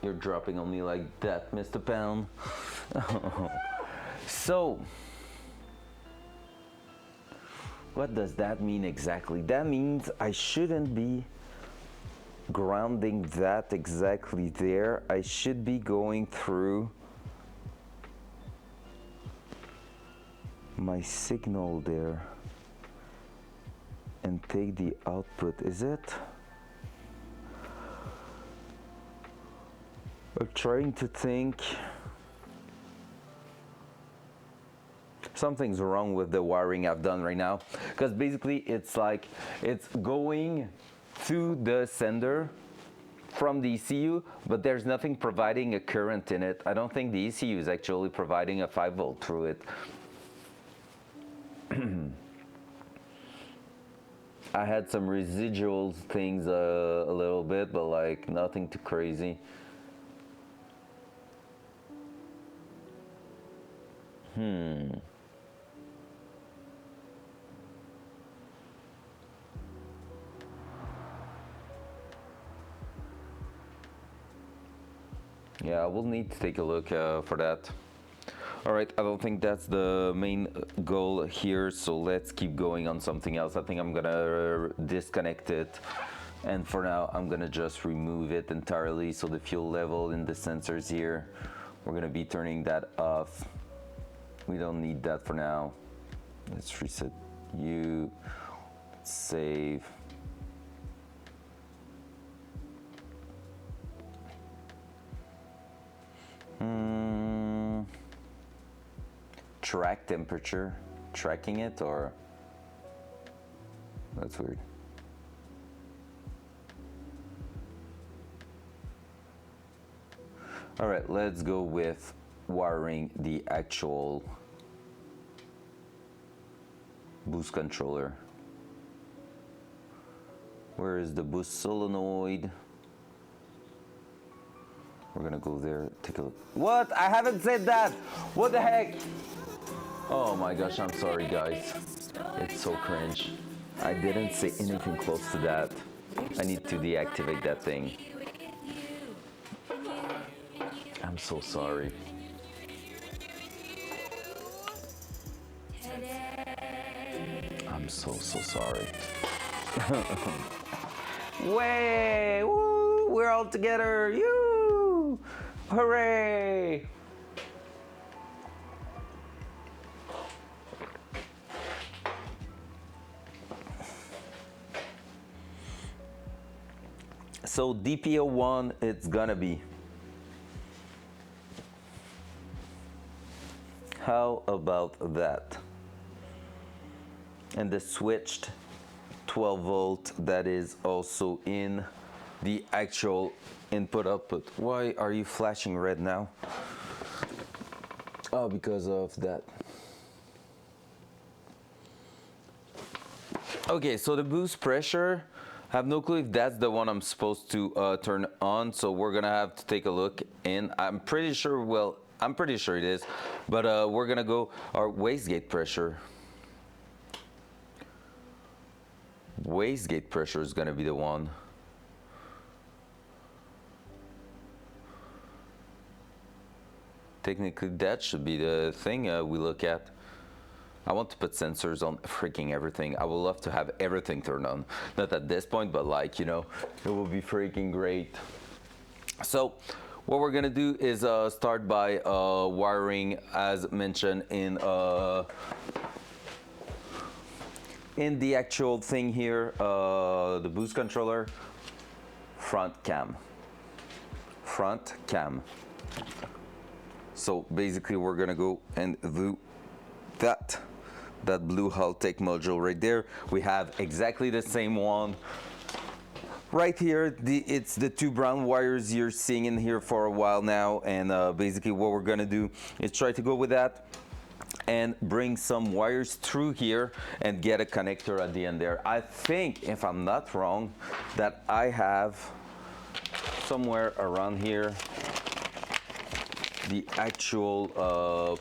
You're dropping on me like that, Mr. Pound. So, what does that mean exactly? That means I shouldn't be grounding that exactly there. I should be going through my signal there and take the output. Is it? I'm trying to think. Something's wrong with the wiring I've done right now, because basically it's like it's going through the sender from the ECU, but there's nothing providing a current in it. I don't think the ECU is actually providing a 5 volt through it. I had some residual things a little bit, but like nothing too crazy. Yeah, I will need to take a look for that. All right, I don't think that's the main goal here, so let's keep going on something else. I think I'm gonna disconnect it, and for now I'm gonna just remove it entirely. So the fuel level in the sensors here, we're gonna be turning that off. We don't need that for now. Let's reset you, save. Track temperature, tracking it, or that's weird. All right, let's go with wiring the actual boost controller. Where is the boost solenoid? We're gonna go there, take a look. What? I haven't said that! What the heck? Oh my gosh, I'm sorry guys. It's so cringe. I didn't say anything close to that. I need to deactivate that thing. I'm so sorry. I'm so sorry. Way! Woo! We're all together! You! Hooray! So DPO1, it's gonna be. How about that? And the switched 12 volt that is also in the actual input output. Why are you flashing red now? Oh, because of that. Okay, so the boost pressure, I have no clue if that's the one I'm supposed to turn on, so we're gonna have to take a look in. I'm pretty sure, well, I'm pretty sure it is, but we're gonna go our wastegate pressure. Wastegate pressure is gonna be the one. Technically, that should be the thing we look at. I want to put sensors on freaking everything. I would love to have everything turned on. Not at this point, but like, you know, it will be freaking great. So what we're gonna do is start by wiring, as mentioned, in the actual thing here, the boost controller, front cam. So basically we're gonna go and do that blue Haltech module right there. We have exactly the same one right here. It's the two brown wires you're seeing in here for a while now, and basically what we're gonna do is try to go with that and bring some wires through here and get a connector at the end there. I think, if I'm not wrong, that I have somewhere around here the actual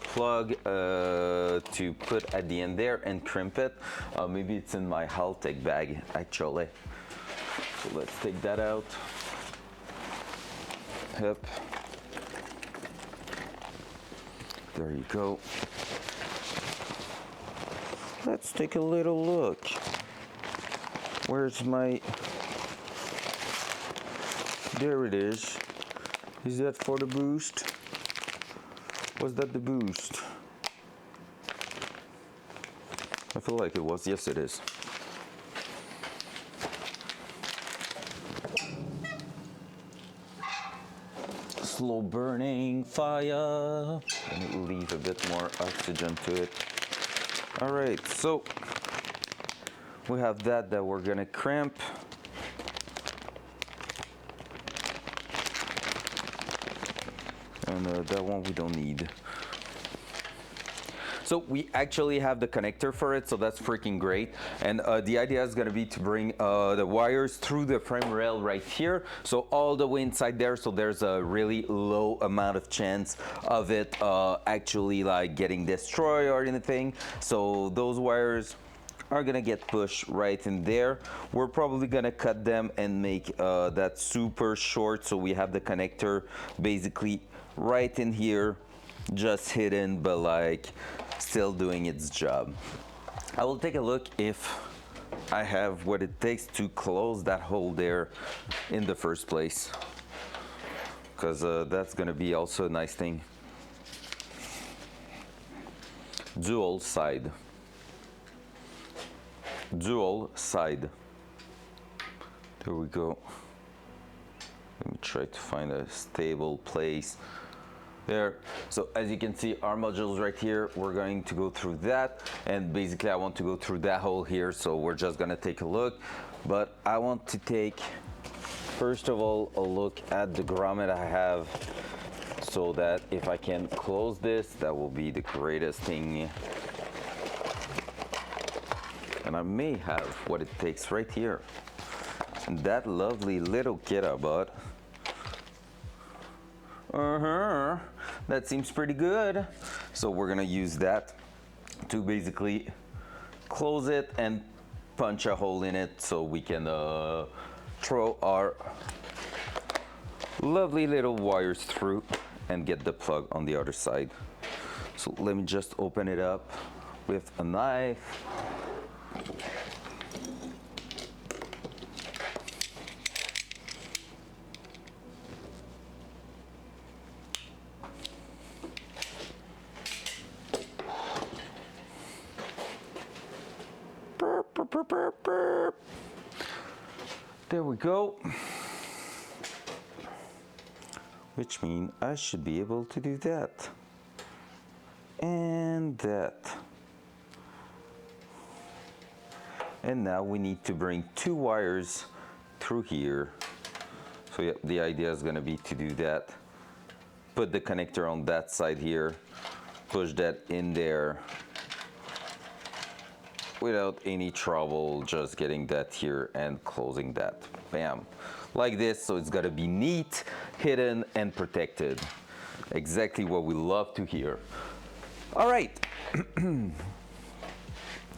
plug to put at the end there and crimp it. Maybe it's in my Haltech bag actually. So let's take that out. Yep. There you go. Let's take a little look. Where's my... There it is. Is that for the boost? Was that the boost? I feel like it was. Yes, it is. Slow burning fire. Let me leave a bit more oxygen to it. All right, so we have that we're gonna crimp. And that one we don't need. So we actually have the connector for it, so that's freaking great. And the idea is gonna be to bring the wires through the frame rail right here, so all the way inside there, so there's a really low amount of chance of it actually like getting destroyed or anything. So those wires are gonna get pushed right in there. We're probably gonna cut them and make that super short, so we have the connector basically right in here, just hidden, but like still doing its job. I will take a look if I have what it takes to close that hole there in the first place, because that's gonna be also a nice thing. Dual side. There we go. Let me try to find a stable place There. So as you can see, our modules right here, we're going to go through that, and basically I want to go through that hole here, so we're just gonna take a look. But I want to take, first of all, a look at the grommet I have, so that if I can close this, that will be the greatest thing. And I may have what it takes right here. And that lovely little kiddo butt. That seems pretty good. So we're gonna use that to basically close it and punch a hole in it so we can throw our lovely little wires through and get the plug on the other side. So let me just open it up with a knife. There we go. Which means I should be able to do that. And that. And now we need to bring 2 wires through here. So yeah, the idea is going to be to do that. Put the connector on that side here. Push that in there. Without any trouble, just getting that here and closing that. Bam. Like this, so it's gotta be neat, hidden, and protected. Exactly what we love to hear. All right.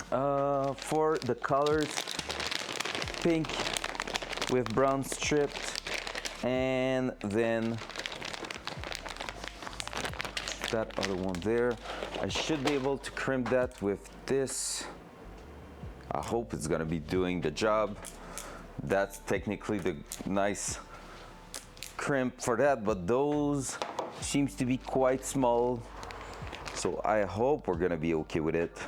For the colors, pink with brown stripped, and then that other one there. I should be able to crimp that with this. I hope it's gonna be doing the job. That's technically the nice crimp for that, but those seems to be quite small. So I hope we're gonna be okay with it.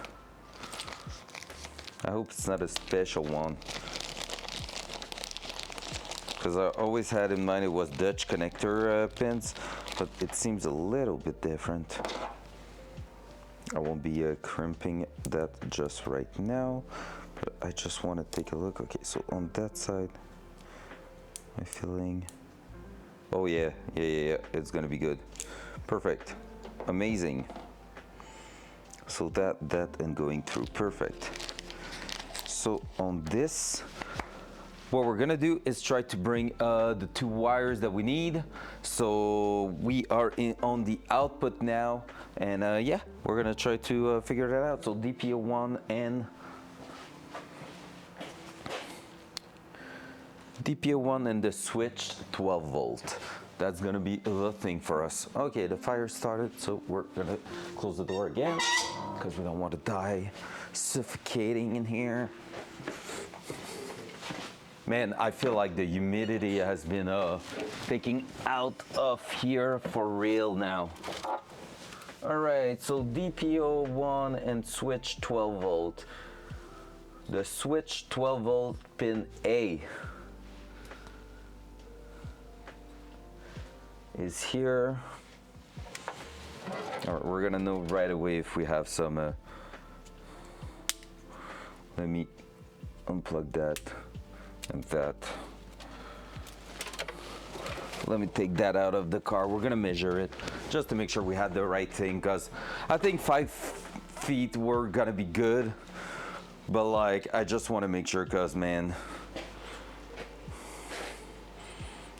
I hope it's not a special one. Because I always had in mind it was Dutch connector pins, but it seems a little bit different. I won't be crimping that just right now, but I just want to take a look. Okay, so on that side, my filling. Oh yeah, it's gonna be good. Perfect, amazing. So that and going through, perfect. So on this, what we're gonna do is try to bring the 2 wires that we need. So we are on the output now, and yeah, we're gonna try to figure that out. So DPO1 and the switch 12 volt. That's gonna be the thing for us. Okay, the fire started, so we're gonna close the door again because we don't want to die suffocating in here. Man, I feel like the humidity has been taking out of here for real now. All right, so DPO1 and switch 12 volt. The switch 12 volt pin A is here. All right, we're gonna know right away if we have some. Let me unplug that. And that. Let me take that out of the car. We're gonna measure it just to make sure we had the right thing, because I think 5 feet were gonna be good, but like I just want to make sure, because man,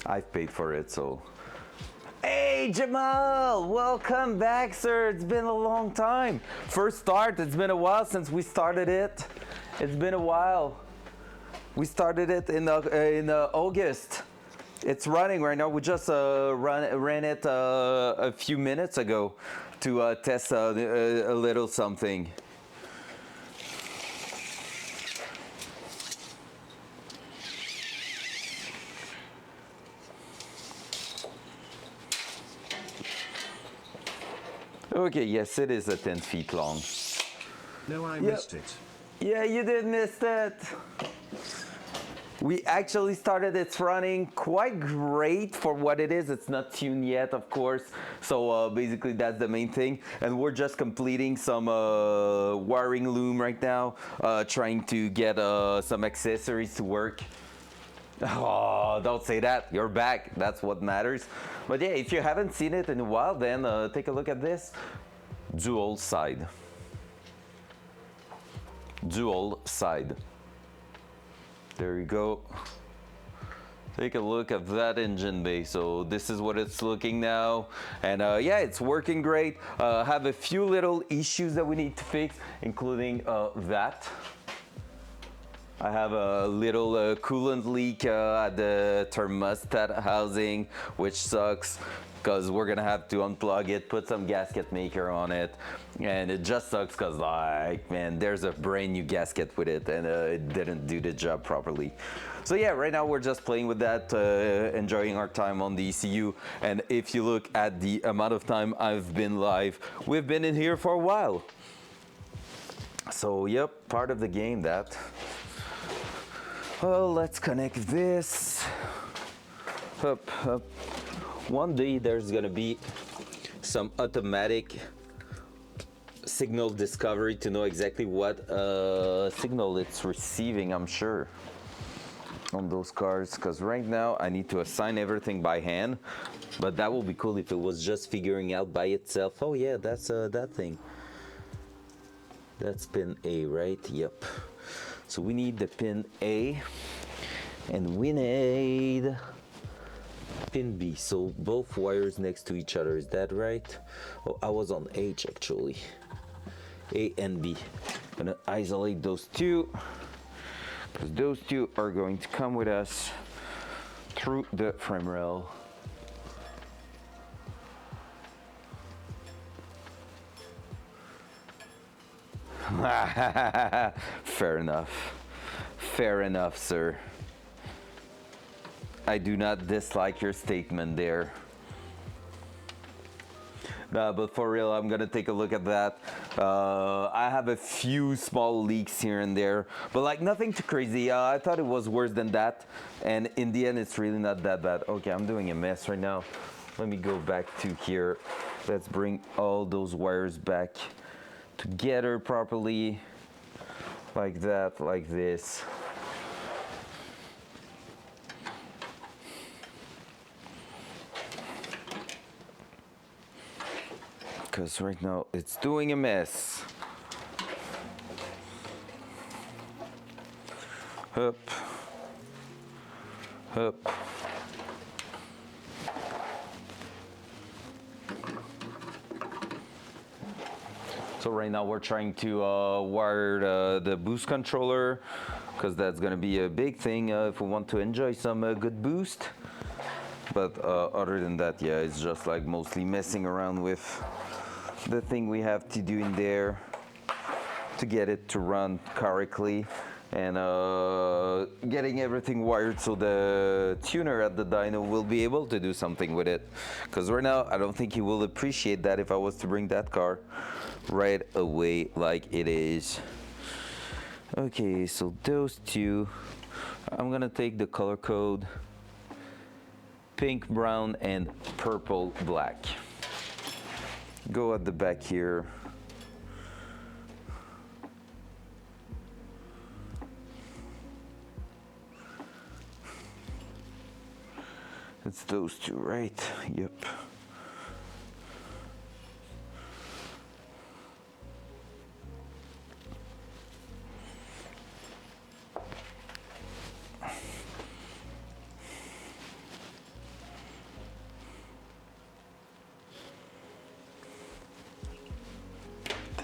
I've paid for it. So hey Jamal, welcome back, sir. It's been a long time. First start. It's been a while since we started it. It's been a while. We started it in August. It's running right now. We just ran it a few minutes ago to test a little something. Okay, yes, it is a 10 feet long. No, I missed it. Yeah, you did miss that. We actually started, it's running quite great for what it is. It's not tuned yet, of course. So basically that's the main thing. And we're just completing some wiring loom right now, trying to get some accessories to work. Oh, don't say that. You're back. That's what matters. But yeah, if you haven't seen it in a while, then take a look at this. Dual side. Dual side. There you go. Take a look at that engine bay. So this is what it's looking now. And yeah, it's working great. Have a few little issues that we need to fix, including that. I have a little coolant leak at the thermostat housing, which sucks because we're gonna have to unplug it, put some gasket maker on it, and it just sucks because, like, man, there's a brand new gasket with it and it didn't do the job properly. So yeah, right now we're just playing with that, enjoying our time on the ECU. And if you look at the amount of time I've been live, we've been in here for a while. So yep, part of the game that. Well, let's connect this. Up, up. One day there's gonna be some automatic signal discovery to know exactly what signal it's receiving, I'm sure, on those cars. Because right now I need to assign everything by hand, but that would be cool if it was just figuring out by itself. Oh yeah, that's that thing. That's pin A, right? Yep. So we need the pin A, and we need pin B. So both wires next to each other, is that right? Oh, I was on H actually. A and B. I'm gonna isolate those two, because those two are going to come with us through the frame rail. Fair enough. Fair enough, sir. I do not dislike your statement there. No, but for real, I'm gonna take a look at that. I have a few small leaks here and there, but like nothing too crazy. I thought it was worse than that, and in the end, it's really not that bad. Okay, I'm doing a mess right now. Let me go back to here. Let's bring all those wires back together properly, like that, like this. Because right now it's doing a mess. Up, up. So right now we're trying to wire the boost controller, because that's gonna be a big thing if we want to enjoy some good boost. But other than that, yeah, it's just like mostly messing around with the thing we have to do in there to get it to run correctly, and getting everything wired so the tuner at the dyno will be able to do something with it. Because right now I don't think he will appreciate that if I was to bring that car right away like it is. Okay, so those two, I'm gonna take the color code pink, brown, and purple, black. Go at the back here. It's those two, right? Yep.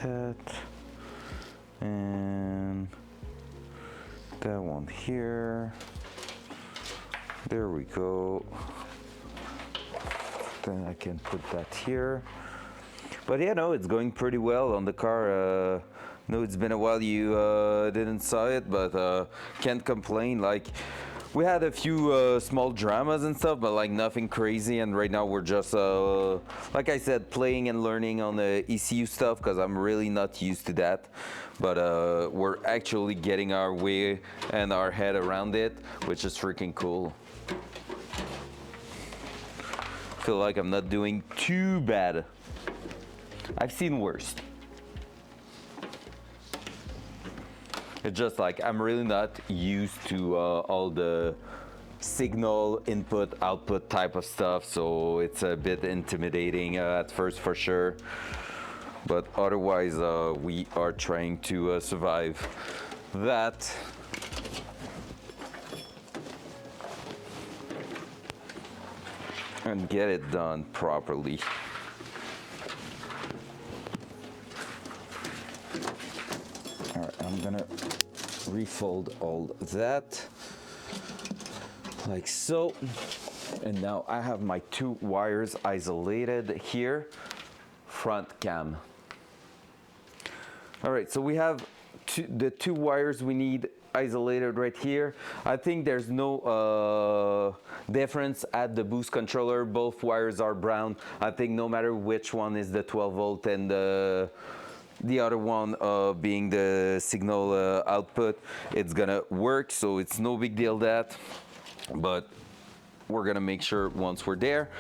That and that one here. There we go. Then I can put that here. But yeah, no, it's going pretty well on the car. No, it's been a while you didn't saw it, but can't complain. Like, we had a few small dramas and stuff, but like nothing crazy. And right now we're just, like I said, playing and learning on the ECU stuff because I'm really not used to that. But we're actually getting our way and our head around it, which is freaking cool. Feel like I'm not doing too bad. I've seen worse. It's just like I'm really not used to all the signal input output type of stuff, so it's a bit intimidating at first for sure, but otherwise we are trying to survive that. And get it done properly. All right, I'm gonna refold all that like so, and now I have my 2 wires isolated here, front cam. All right, so we have the 2 wires we need isolated right here. I think there's no difference at the boost controller. Both wires are brown. I think no matter which one is the 12 volt and the other one being the signal output, it's gonna work, so it's no big deal that, but we're gonna make sure once we're there.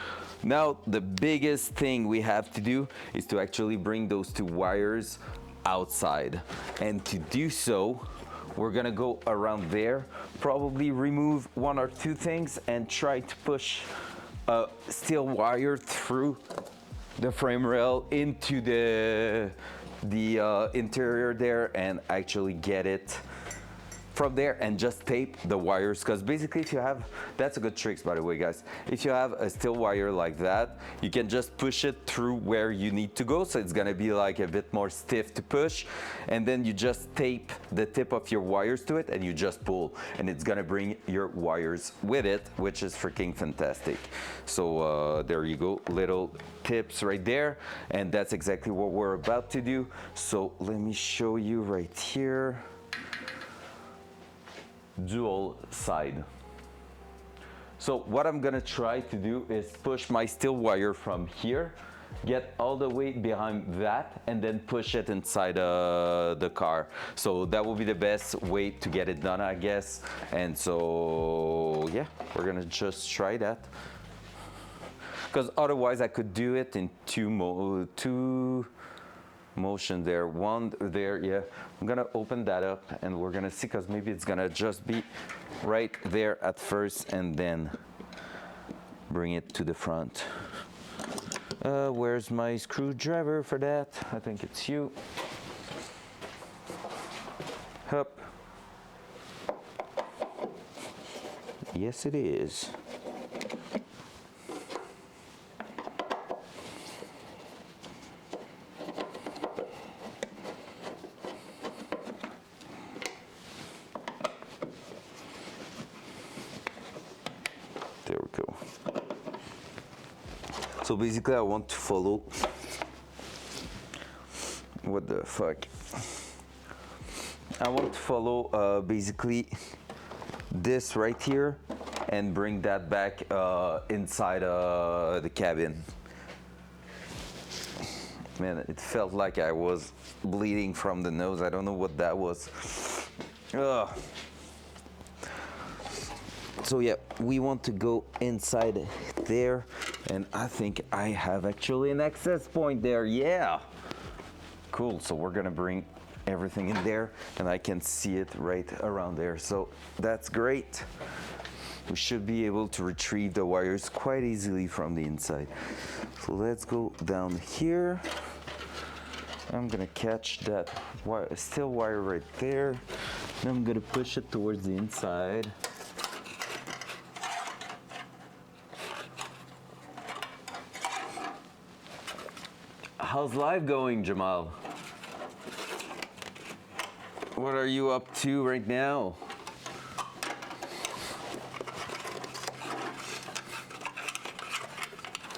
Now the biggest thing we have to do is to actually bring those 2 wires outside, and to do so we're gonna go around there, probably remove 1 or 2 things and try to push a steel wire through the frame rail into the interior there and actually get it from there and just tape the wires, because basically if you have, that's a good trick by the way guys, if you have a steel wire like that, you can just push it through where you need to go, so it's gonna be like a bit more stiff to push, and then you just tape the tip of your wires to it and you just pull, and it's gonna bring your wires with it, which is freaking fantastic. So there you go, little tips right there, and that's exactly what we're about to do. So let me show you right here. Dual side. So what I'm gonna try to do is push my steel wire from here, get all the way behind that, and then push it inside the car. So that will be the best way to get it done, I guess. And so yeah, we're gonna just try that, because otherwise I could do it in two motion there, one there. Yeah, I'm gonna open that up and we're gonna see, because maybe it's gonna just be right there at first and then bring it to the front. Where's my screwdriver for that? I think it's you. Hup. Yes it is. There we go. So basically I want to follow, what the fuck? I want to follow basically this right here and bring that back inside the cabin. Man, it felt like I was bleeding from the nose. I don't know what that was. Ugh. So yeah, we want to go inside there, and I think I have actually an access point there. Yeah, cool. So we're gonna bring everything in there, and I can see it right around there, so that's great. We should be able to retrieve the wires quite easily from the inside. So let's go down here. I'm gonna catch that steel wire right there, and I'm gonna push it towards the inside. How's life going, Jamal? What are you up to right now?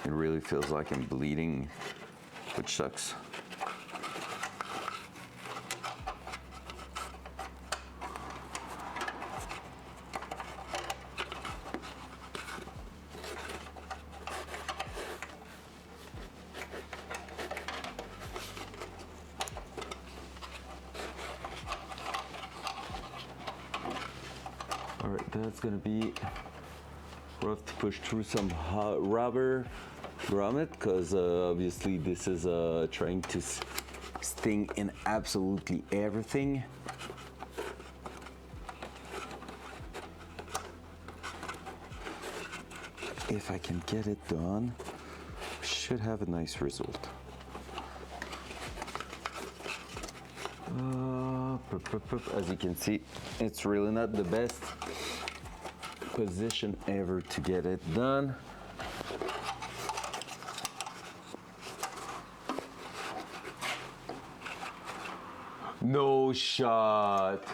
It really feels like I'm bleeding, which sucks. All right, that's gonna be rough to push through some rubber grommet because obviously this is trying to sting in absolutely everything. If I can get it done, should have a nice result. As you can see, it's really not the best position ever to get it done. No shot.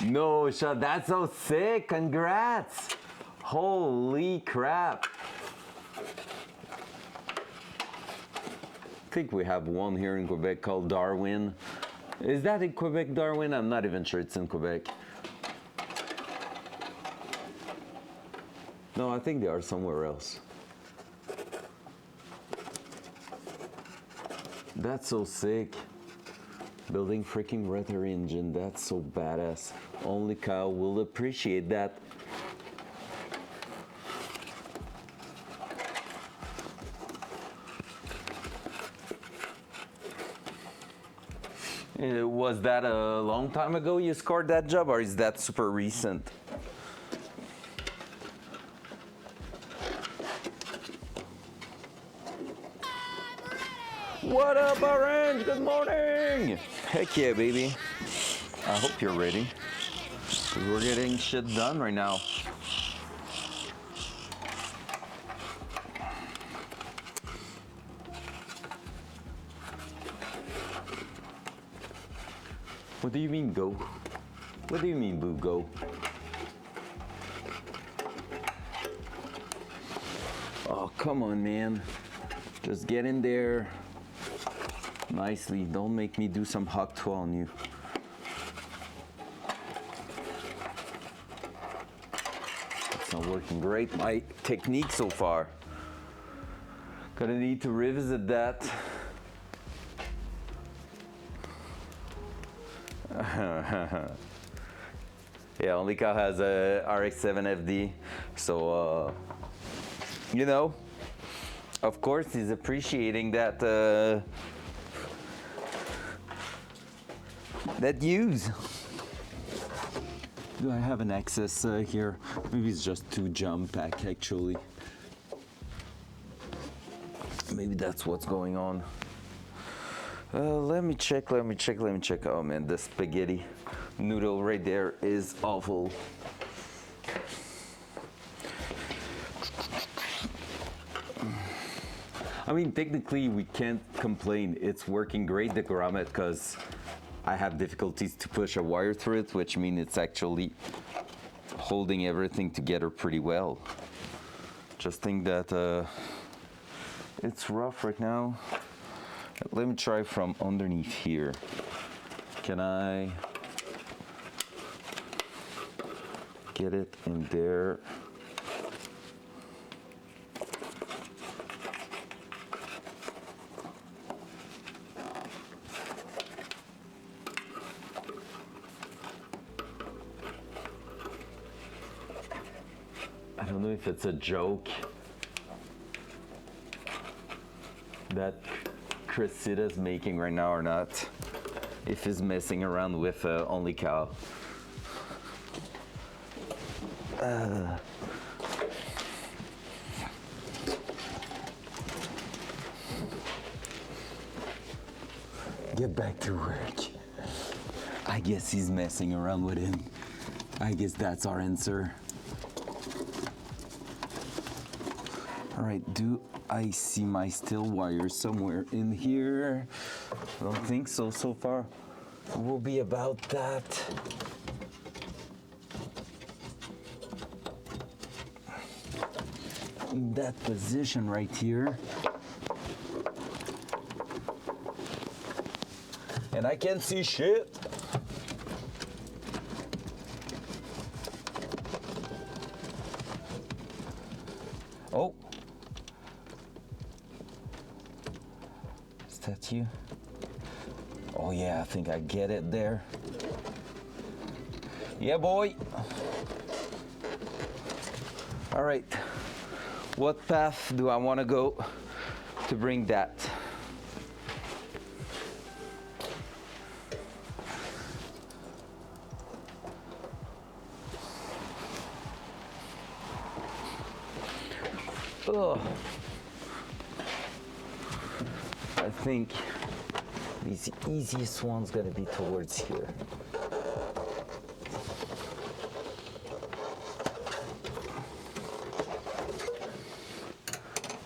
No shot. That's so sick. Congrats. Holy crap. I think we have one here in Quebec called Darwin. Is that in Quebec, Darwin? I'm not even sure it's in Quebec. No, I think they are somewhere else. That's so sick. Building freaking rotary engine, that's so badass. Only Kyle will appreciate that. Was that a long time ago you scored that job, or is that super recent? What up, Orange? Good morning! Heck yeah, baby. I hope you're ready. We're getting shit done right now. What do you mean, go? What do you mean, boo, go? Oh, come on, man. Just get in there nicely. Don't make me do some hawk twirl on you. It's not working great. My technique so far. Gonna need to revisit that. Yeah, only car has a RX-7 FD, so you know, of course he's appreciating that that use. Do I have an access here? Maybe it's just too jump pack actually. Maybe that's what's going on. Let me check. Oh man, the spaghetti noodle right there is awful. I mean, technically we can't complain. It's working great, the grommet, because I have difficulties to push a wire through it, which means it's actually holding everything together pretty well. Just think that it's rough right now. Let me try from underneath here. Can I get it in there? I don't know if it's a joke that Cressida's making right now or not. If he's messing around with only cow. Get back to work. I guess he's messing around with him. I guess that's our answer. All right, do I see my steel wire somewhere in here? I don't think so. So far, we'll be about that. In that position right here. And I can't see shit. Oh. Is that you? Oh yeah, I think I get it there. Yeah, boy. All right, what path do I want to go to bring that? Oh, I think the easiest one's gonna be towards here.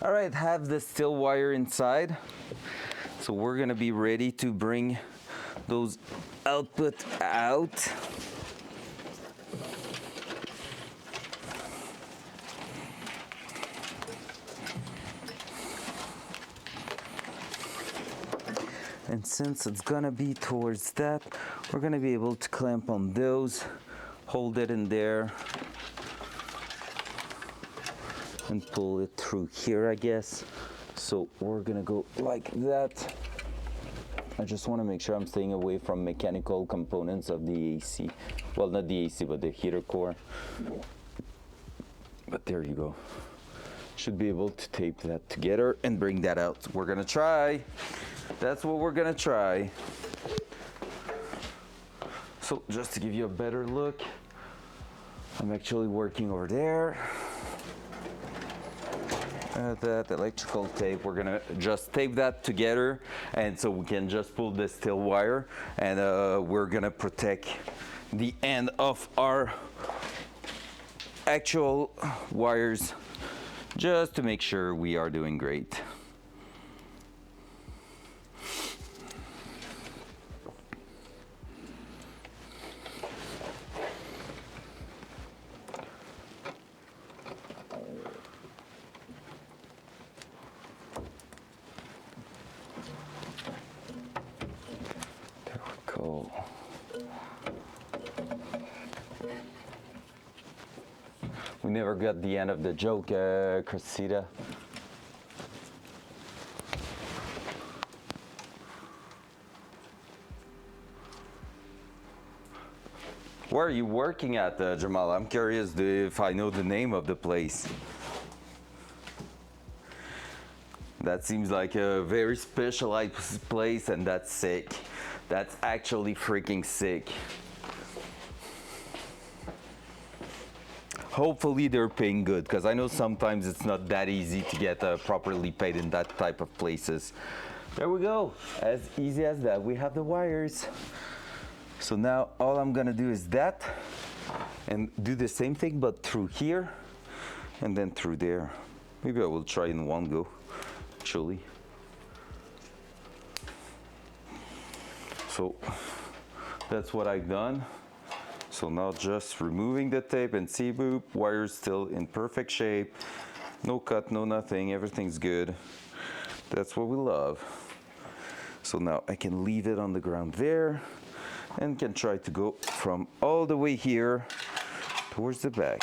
All right, have the steel wire inside. So we're gonna be ready to bring those output out. And since it's gonna be towards that, we're gonna be able to clamp on those, hold it in there, and pull it through here, I guess. So we're gonna go like that. I just wanna make sure I'm staying away from mechanical components of the AC. Well, not the AC, but the heater core. But there you go. Should be able to tape that together and bring that out. We're gonna try. That's what we're gonna try. So just to give you a better look, I'm actually working over there. That electrical tape, we're gonna just tape that together, and so we can just pull the steel wire, and we're gonna protect the end of our actual wires, just to make sure we are doing great. Cool. We never got the end of the joke, Cressida. Where are you working at, Jamal? I'm curious if I know the name of the place. That seems like a very specialized place, and that's sick. That's actually freaking sick. Hopefully they're paying good, because I know sometimes it's not that easy to get properly paid in that type of places. There we go, as easy as that. We have the wires. So now all I'm gonna do is that, and do the same thing, but through here, and then through there. Maybe I will try in one go, actually. So that's what I've done. So now just removing the tape, and see, boop, wire's still in perfect shape. No cut, no nothing, everything's good. That's what we love. So now I can leave it on the ground there, and can try to go from all the way here towards the back.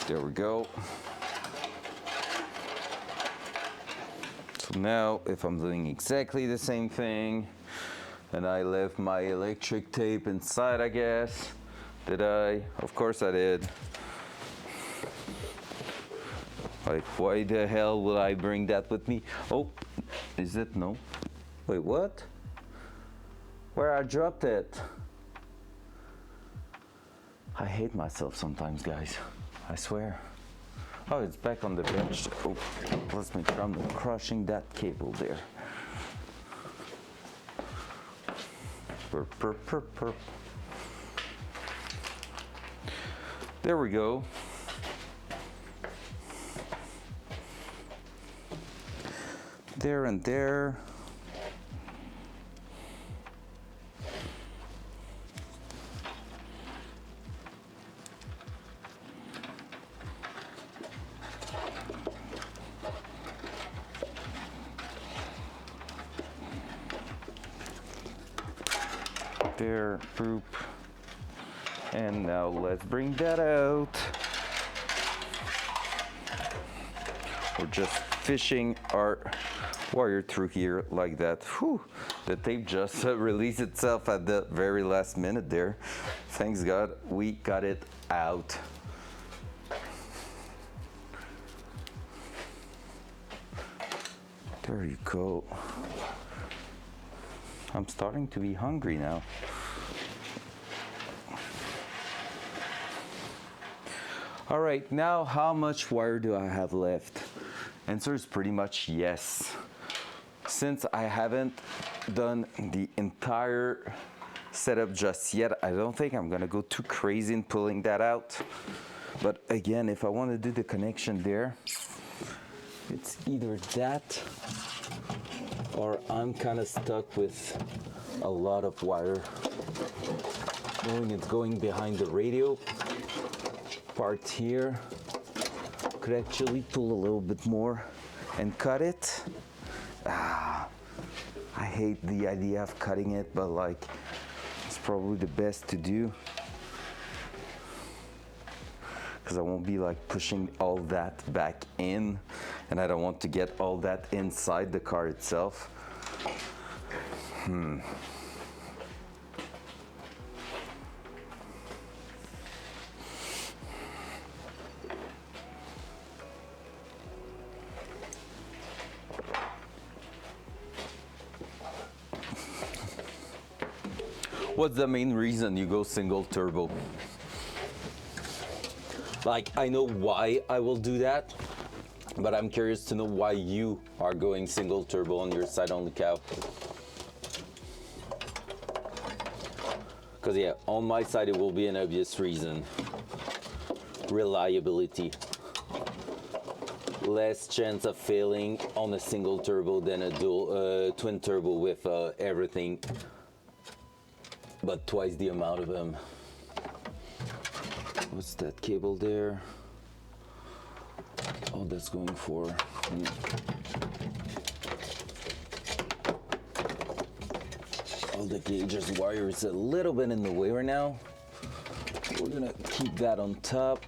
There we go. So now if I'm doing exactly the same thing, and I left my electric tape inside, I guess. Did I? Of course I did. Like, why the hell would I bring that with me? Oh, is it? No. Wait, what? Where I dropped it? I hate myself sometimes, guys. I swear. Oh, it's back on the bench. Oh, let's make sure I'm not crushing that cable there. Perp, perp, perp, perp. There we go. There and there. there, boop. And now let's bring that out. We're just fishing our wire through here like that. Whew. The tape just released itself at the very last minute there. Thanks God we got it out. There you go. I'm starting to be hungry now. All right, now how much wire do I have left? Answer is pretty much yes. Since I haven't done the entire setup just yet, I don't think I'm gonna go too crazy in pulling that out. But again, if I want to do the connection there, it's either that or I'm kind of stuck with a lot of wire. Knowing it's going behind the radio part here, could actually pull a little bit more and cut it. I hate the idea of cutting it, but like it's probably the best to do because I won't be like pushing all that back in, and I don't want to get all that inside the car itself. What's the main reason you go single turbo? Like, I know why I will do that, but I'm curious to know why you are going single turbo on your side only cow. Because yeah, on my side it will be an obvious reason. Reliability. Less chance of failing on a single turbo than a dual twin turbo with everything, but twice the amount of them. What's that cable there? Oh, that's going for. All the gauges wire is a little bit in the way right now. We're gonna keep that on top.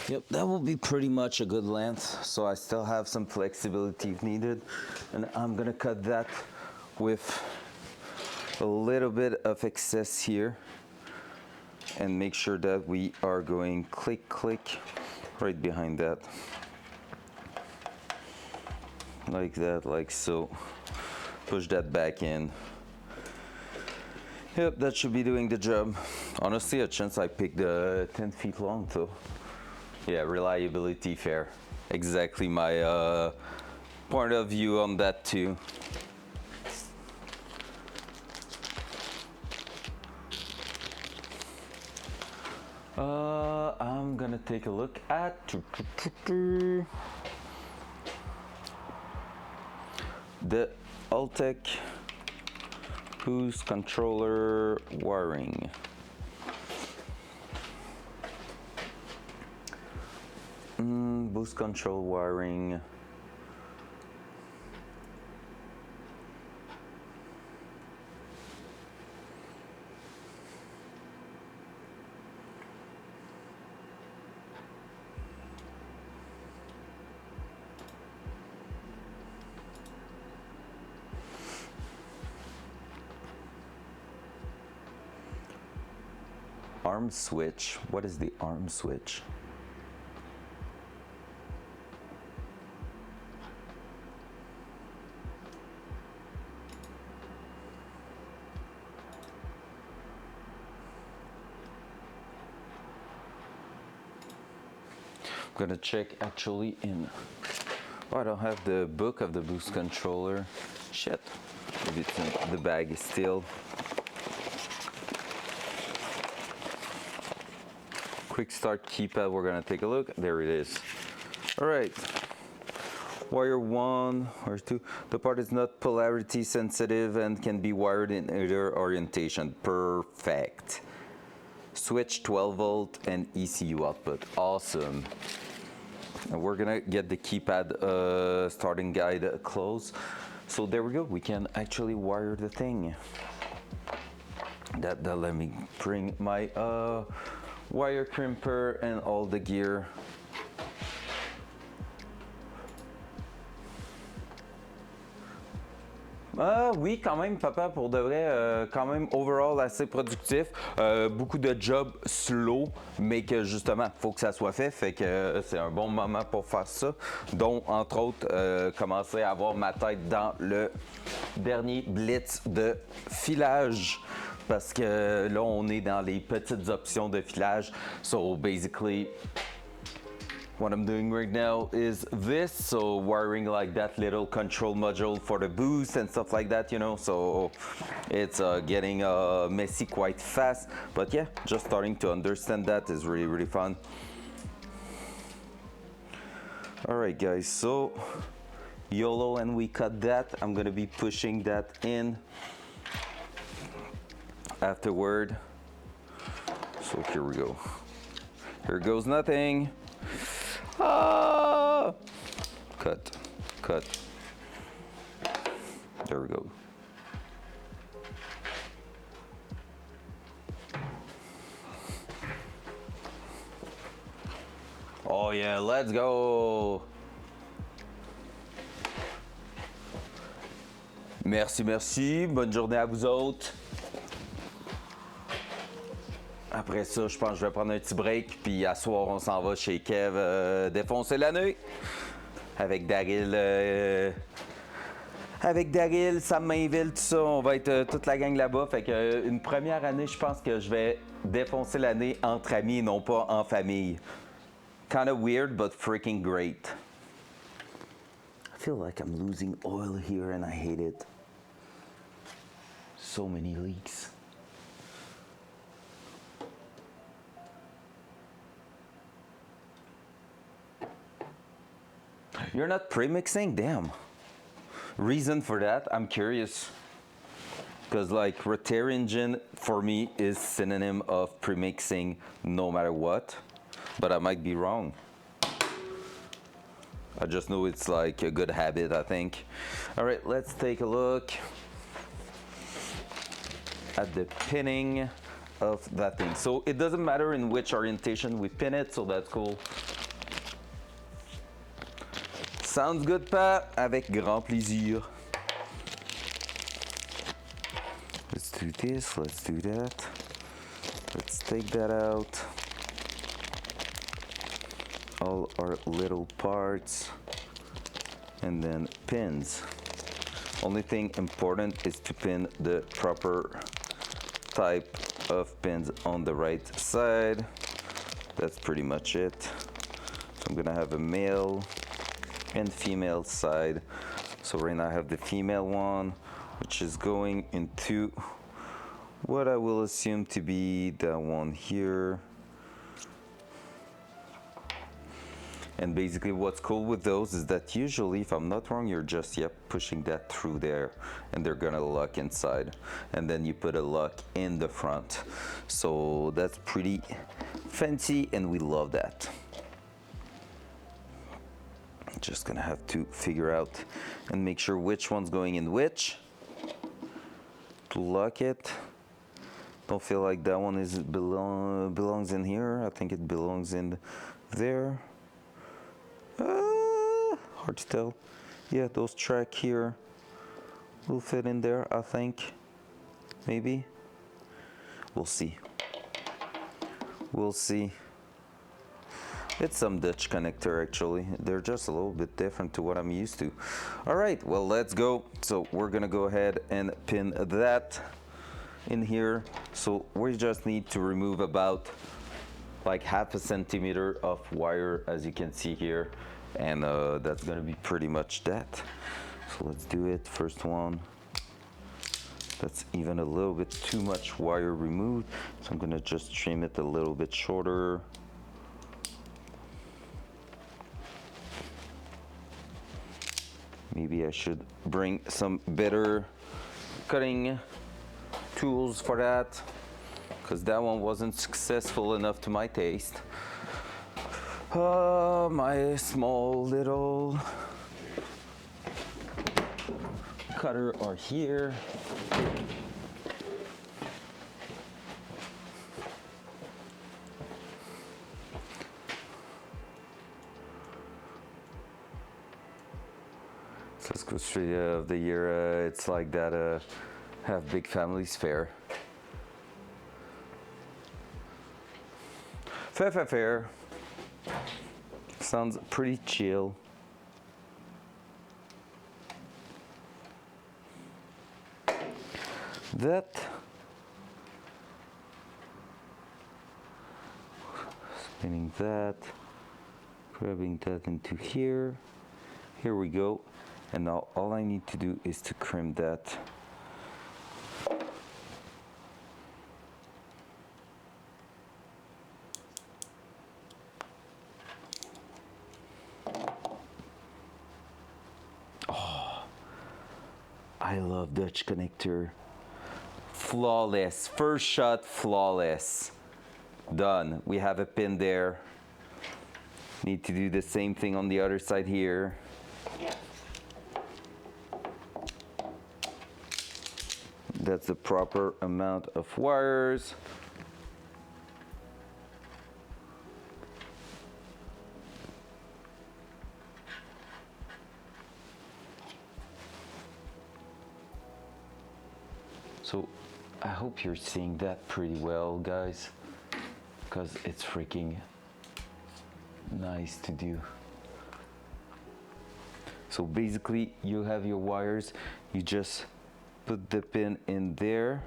Yep, that will be pretty much a good length, so I still have some flexibility if needed. And I'm gonna cut that with a little bit of excess here and make sure that we are going click, click right behind that. Like that, like so. Push that back in. Yep, that should be doing the job. Honestly, a chance I picked 10 feet long though. Yeah, reliability fair. Exactly my point of view on that too. I'm gonna take a look at the Altec boost controller wiring. Boost control wiring. Arm switch. What is the arm switch? I'm gonna check actually in. Oh, I don't have the book of the boost controller. Shit. Maybe it's in the bag still. Quick start keypad, we're gonna take a look. There it is. All right. Wire 1, wire 2. The part is not polarity sensitive and can be wired in either orientation. Perfect. Switch 12 volt and ECU output. Awesome. And we're gonna get the keypad starting guide closed. So there we go, we can actually wire the thing. That let me bring my wire crimper and all the gear. Oui, quand même, papa, pour de vrai, quand même, overall, assez productif. Beaucoup de jobs slow, mais que justement, faut que ça soit fait. Fait que c'est un bon moment pour faire ça. Donc, entre autres, commencer à avoir ma tête dans le dernier blitz de filage. Parce que là, on est dans les petites options de filage. So, basically, what I'm doing right now is this, so wiring like that little control module for the boost and stuff like that, you know, so it's getting messy quite fast, but yeah, just starting to understand that is really fun. All right, guys, so YOLO, and we cut that. I'm gonna be pushing that in afterward. So here we go. Here goes nothing. Ah! Cut. There we go. Oh yeah, let's go. Merci. Bonne journée à vous autres. Après ça, je pense que je vais prendre un petit break, puis à soir, on s'en va chez Kev défoncer l'année. Avec Daryl, Sam Mainville, tout ça, on va être toute la gang là-bas. Fait que une première année, je pense que je vais défoncer l'année entre amis et non pas en famille. Kind of weird, but freaking great. I feel like I'm losing oil here and I hate it. So many leaks. You're not pre-mixing? Damn. Reason for that, I'm curious. Because like rotator engine for me is synonym of pre-mixing no matter what. But I might be wrong. I just know it's like a good habit, I think. All right, let's take a look at the pinning of that thing. So it doesn't matter in which orientation we pin it, so that's cool. Sounds good, Pat? Avec grand plaisir. Let's do this, let's do that. Let's take that out. All our little parts. And then pins. Only thing important is to pin the proper type of pins on the right side. That's pretty much it. So I'm gonna have a male and female side. So right now I have the female one, which is going into what I will assume to be that one here. And basically what's cool with those is that usually, if I'm not wrong, you're just pushing that through there and they're gonna lock inside. And then you put a lock in the front. So that's pretty fancy and we love that. Just gonna have to figure out and make sure which one's going in which to lock it. Don't feel like that one belongs in here. I think it belongs in there. Hard to tell. Yeah, those track here will fit in there, I think. Maybe. We'll see. We'll see. It's some Dutch connector actually. They're just a little bit different to what I'm used to. All right, well, let's go. So we're gonna go ahead and pin that in here. So we just need to remove about like 1/2 centimeter of wire, as you can see here. And that's gonna be pretty much that. So let's do it, first one. That's even a little bit too much wire removed. So I'm gonna just trim it a little bit shorter. Maybe I should bring some better cutting tools for that, because that one wasn't successful enough to my taste. My small little cutter are here. So let's go straight of the year. It's like that have big families fair. Fair. Sounds pretty chill. That spinning that, grabbing that into here. Here we go. And now all I need to do is to crimp that. I love Dutch connector. Flawless. First shot, flawless. Done. We have a pin there. Need to do the same thing on the other side here. That's the proper amount of wires. So I hope you're seeing that pretty well, guys, because it's freaking nice to do. So basically you have your wires, you just put the pin in there,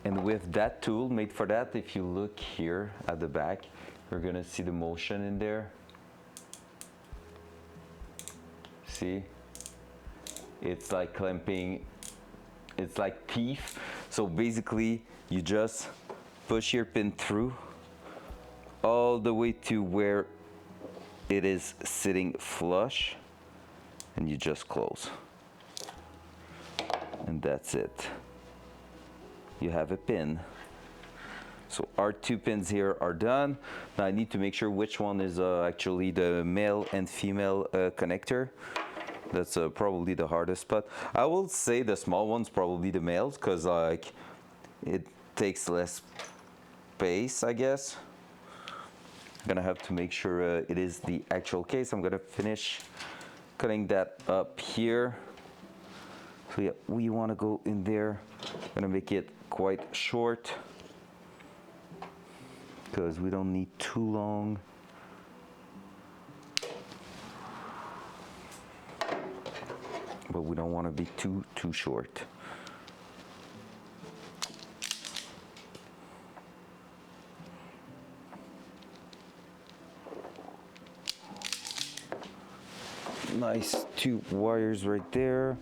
and with that tool made for that, if you look here at the back, you're gonna see the motion in there. See, it's like clamping, it's like teeth. So basically you just push your pin through all the way to where it is sitting flush, and you just close, and that's it. You have a pin. So our two pins here are done. Now I need to make sure which one is actually the male and female connector. That's probably the hardest part. I will say the small one's probably the males, because like it takes less space, I guess. I'm gonna have to make sure it is the actual case. I'm gonna finish cutting that up here. So yeah, we want to go in there. I'm gonna make it quite short because we don't need too long. But we don't want to be too short. Nice two wires right there.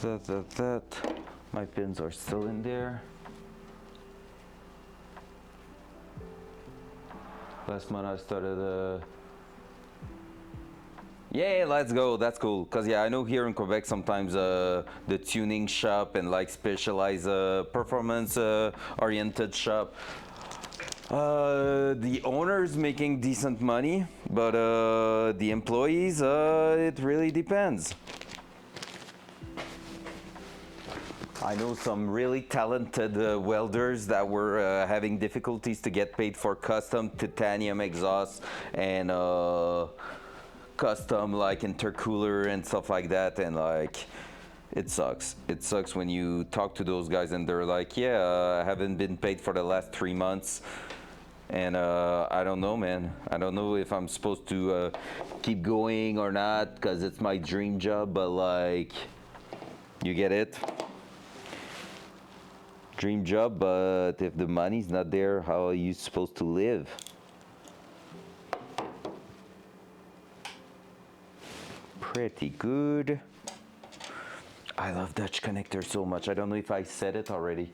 That. My pins are still in there. Last month I started yeah, let's go. That's cool. Cause yeah, I know here in Quebec sometimes the tuning shop and like specialized performance oriented shop, the owner's making decent money, but the employees, it really depends. I know some really talented welders that were having difficulties to get paid for custom titanium exhaust and custom like intercooler and stuff like that, and like it sucks. It sucks when you talk to those guys and they're like, yeah, I haven't been paid for the last 3 months, and I don't know, man. I don't know if I'm supposed to keep going or not, because it's my dream job, but like, you get it? Dream job, but if the money's not there, how are you supposed to live? Pretty good. I love Dutch connector so much. I don't know if I said it already.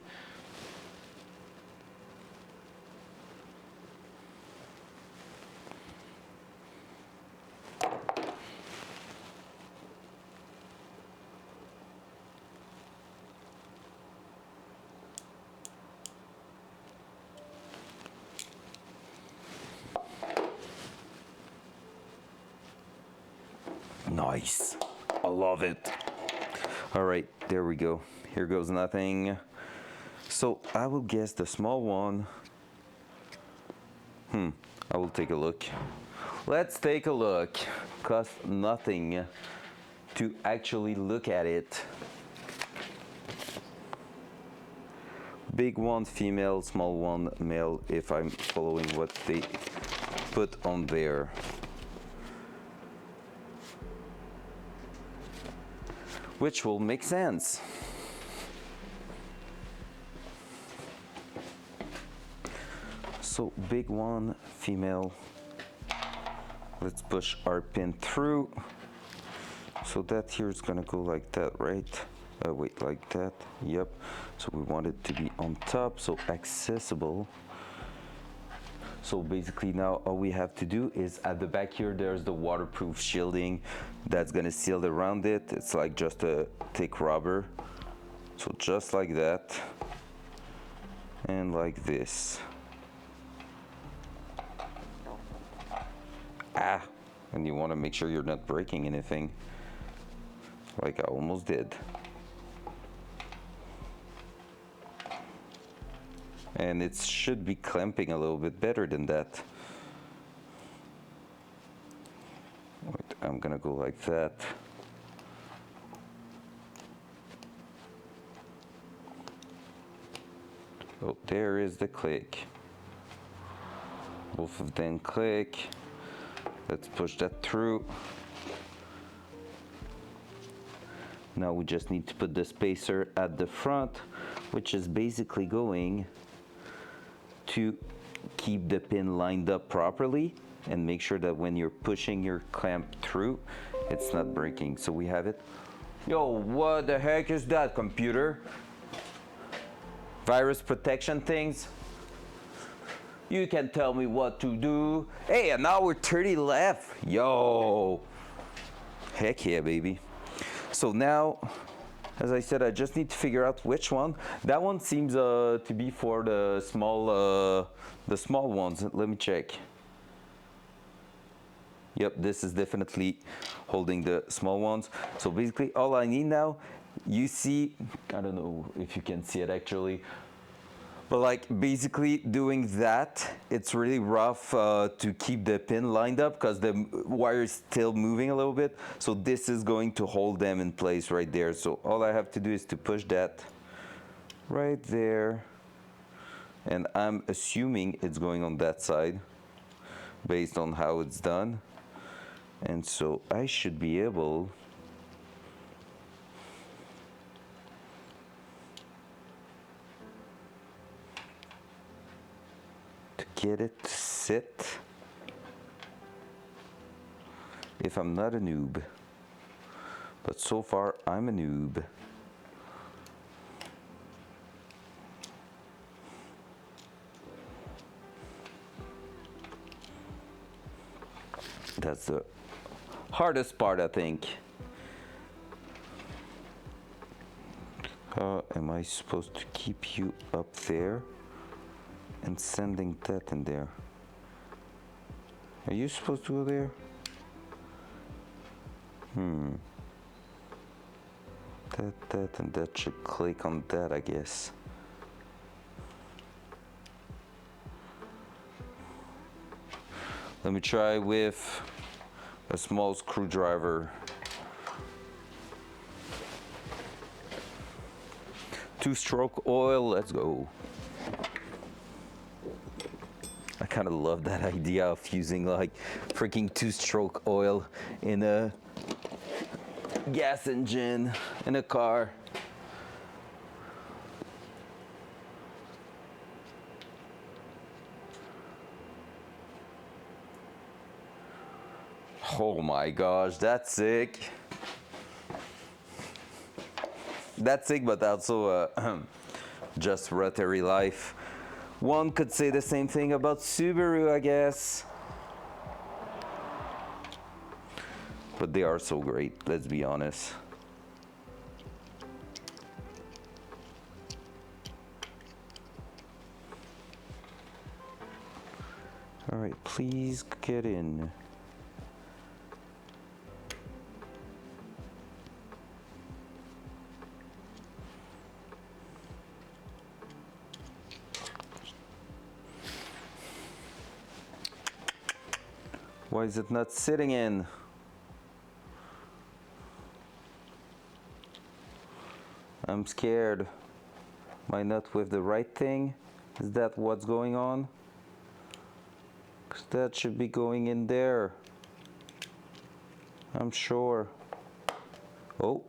Nice. I love it. All right, there we go. Here goes nothing. So I will guess the small one. I will take a look. Let's take a look. Cost nothing to actually look at it. Big one female, small one male, if I'm following what they put on there. Which will make sense. So big one, female. Let's push our pin through. So that here is gonna go like that, right? Wait, like that, yep. So we want it to be on top, so accessible. So basically now all we have to do is at the back here, there's the waterproof shielding that's gonna seal around it. It's like just a thick rubber. So just like that, and like this. And you wanna make sure you're not breaking anything. Like I almost did. And it should be clamping a little bit better than that. Wait, I'm gonna go like that. Oh, there is the click. Both of them click. Let's push that through. Now we just need to put the spacer at the front, which is basically going to keep the pin lined up properly and make sure that when you're pushing your clamp through, it's not breaking. So we have it. Yo, what the heck is that, computer? Virus protection things? You can tell me what to do. Hey, an hour 30 left. Yo. Heck yeah, baby. So now, as I said, I just need to figure out which one. That one seems to be for the small ones. Let me check. Yep, this is definitely holding the small ones. So basically all I need now, you see, I don't know if you can see it actually, but like basically doing that, it's really rough to keep the pin lined up because the wire is still moving a little bit. So this is going to hold them in place right there. So all I have to do is to push that right there. And I'm assuming it's going on that side based on how it's done. And so I should be able to get it to sit if I'm not a noob. But so far I'm a noob. That's the hardest part, I think. How am I supposed to keep you up there and sending that in there? Are you supposed to go there? That, and that should click on that, I guess. Let me try with a small screwdriver. Two-stroke oil, let's go. I kind of love that idea of using like freaking two-stroke oil in a gas engine in a car. Oh my gosh, that's sick. That's sick, but also just rotary life. One could say the same thing about Subaru, I guess. But they are so great, let's be honest. All right, please get in. Why is it not sitting in? I'm scared. Am I not with the right thing? Is that what's going on? 'Cause that should be going in there. I'm sure. Oh.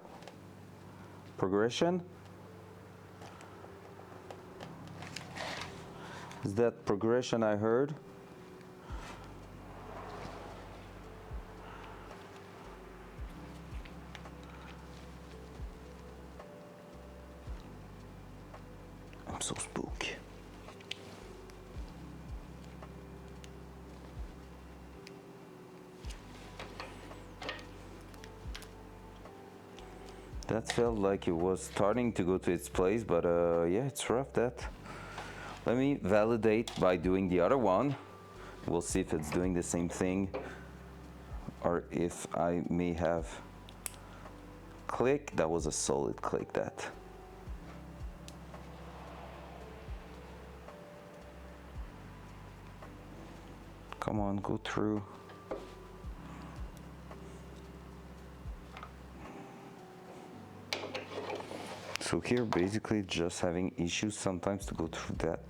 Progression? Is that progression I heard? I'm so spooked. That felt like it was starting to go to its place, but yeah, it's rough that. Let me validate by doing the other one. We'll see if it's doing the same thing or if I may have click. That was a solid click, that. Come on, go through. So here basically just having issues sometimes to go through that.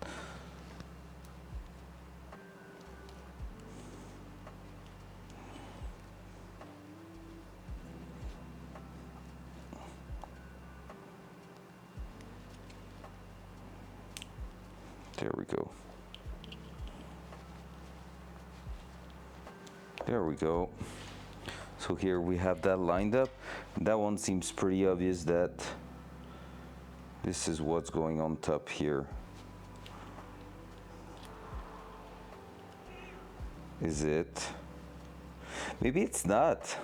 There we go. There we go. So here we have that lined up. That one seems pretty obvious that this is what's going on top here. Is it? Maybe it's not.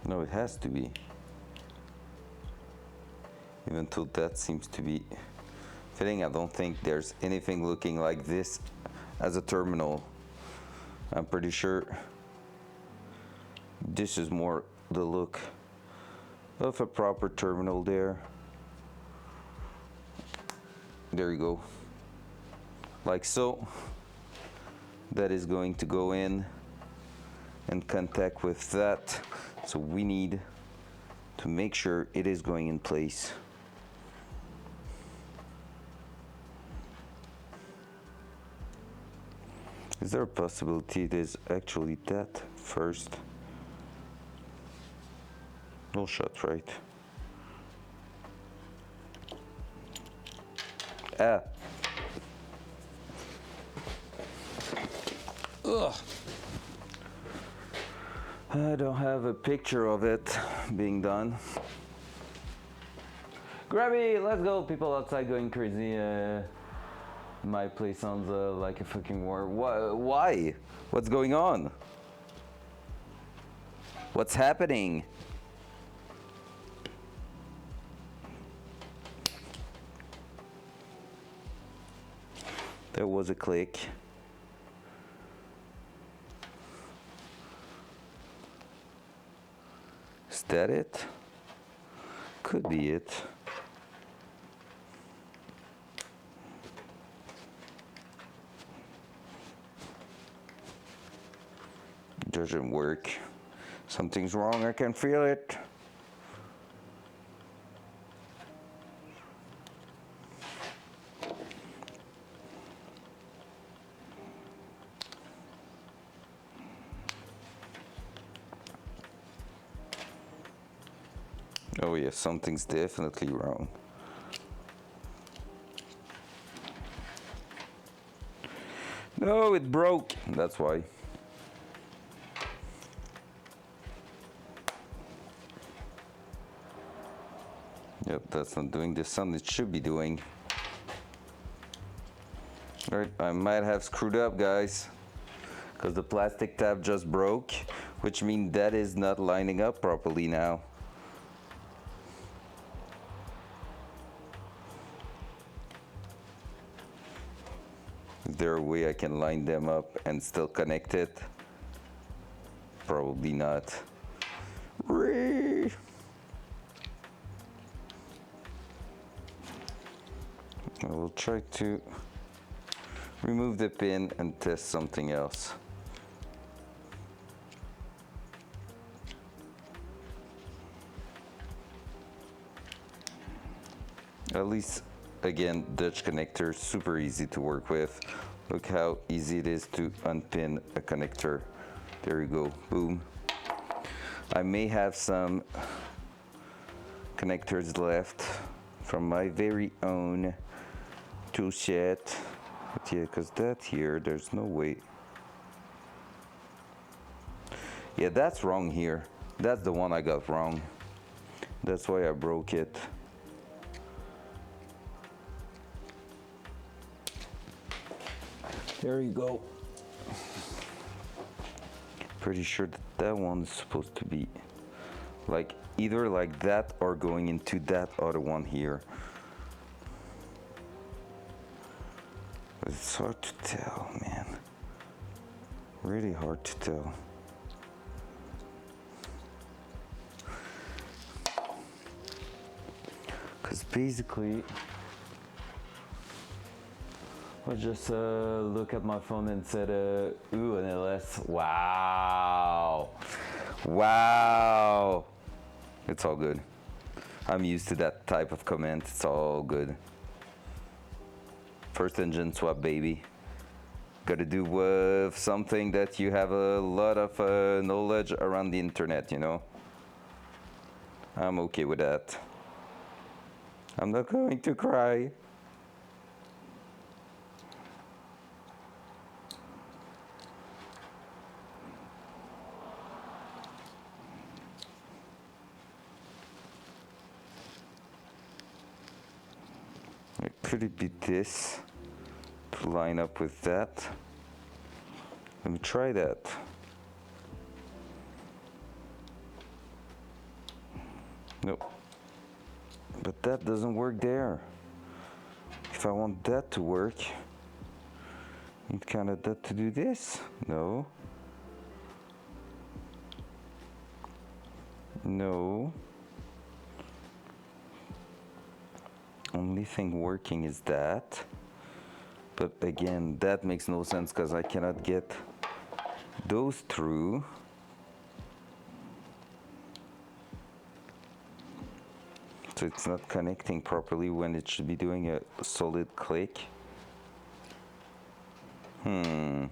No, it has to be. Even though that seems to be fitting, I don't think there's anything looking like this as a terminal. I'm pretty sure this is more the look of a proper terminal there. There you go. Like so. That is going to go in and contact with that. So we need to make sure it is going in place. Is there a possibility it is actually that first? No shot, right? Ah. Ugh. I don't have a picture of it being done. Grabby, let's go. People outside going crazy. My place sounds like a fucking war. Why? What's going on? What's happening? There was a click. Is that it? Could be it. Doesn't work. Something's wrong, I can feel it. Oh yeah, something's definitely wrong. No, it broke. That's why. Yep, that's not doing the sound it should be doing. Alright, I might have screwed up, guys. Because the plastic tab just broke, which means that is not lining up properly now. Is there a way I can line them up and still connect it? Probably not. I will try to remove the pin and test something else. At least, again, Dutch connector, super easy to work with. Look how easy it is to unpin a connector. There you go, boom. I may have some connectors left from my very own tool set. But yeah, because that here, there's no way. Yeah, that's wrong here. That's the one I got wrong. That's why I broke it. There you go. Pretty sure that that one's supposed to be like either like that or going into that other one here. But it's hard to tell, man. Really hard to tell. Because basically, I just look at my phone and said, ooh, an LS. Wow. Wow. It's all good. I'm used to that type of comment. It's all good. First engine swap, baby. Gotta do with something that you have a lot of knowledge around the internet, you know? I'm okay with that. I'm not going to cry. Could it be this to line up with that? Let me try that. Nope. But that doesn't work there. If I want that to work, I need kind of that to do this. No. No. Only thing working is that. But again, that makes no sense because I cannot get those through. So it's not connecting properly when it should be doing a solid click. Alright,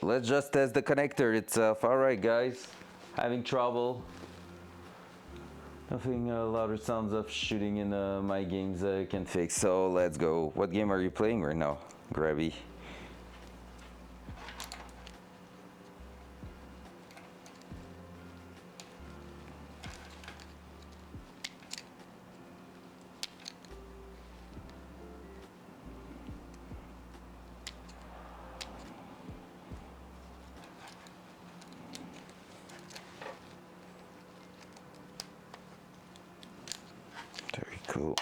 let's just test the connector itself. Alright guys, having trouble. Nothing louder sounds of shooting in my games can fix. So let's go. What game are you playing right now, Grabby? Very cool.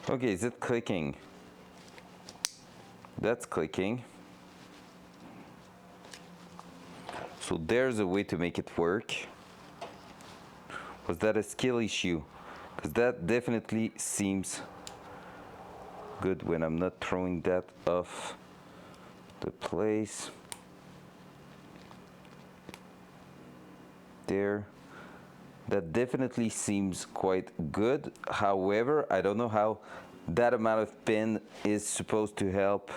Okay, is it clicking? That's clicking. So there's a way to make it work. Was that a skill issue? Because that definitely seems good when I'm not throwing that off the place. There. That definitely seems quite good. However, I don't know how that amount of pin is supposed to help.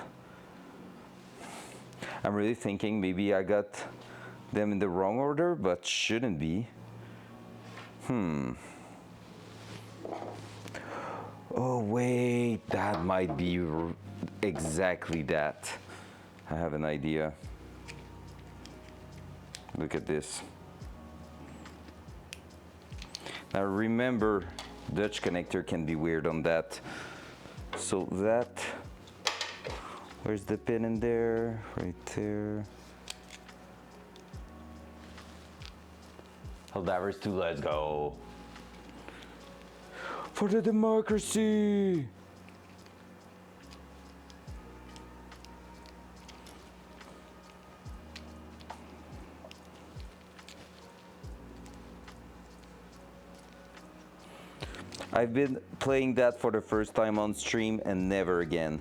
I'm really thinking maybe I got them in the wrong order, but shouldn't be. Oh wait, that might be exactly that. I have an idea. Look at this. Now remember, Dutch connector can be weird on that. So that, where's the pin in there? Right there. Helldivers 2, let's go. For the democracy! I've been playing that for the first time on stream and never again.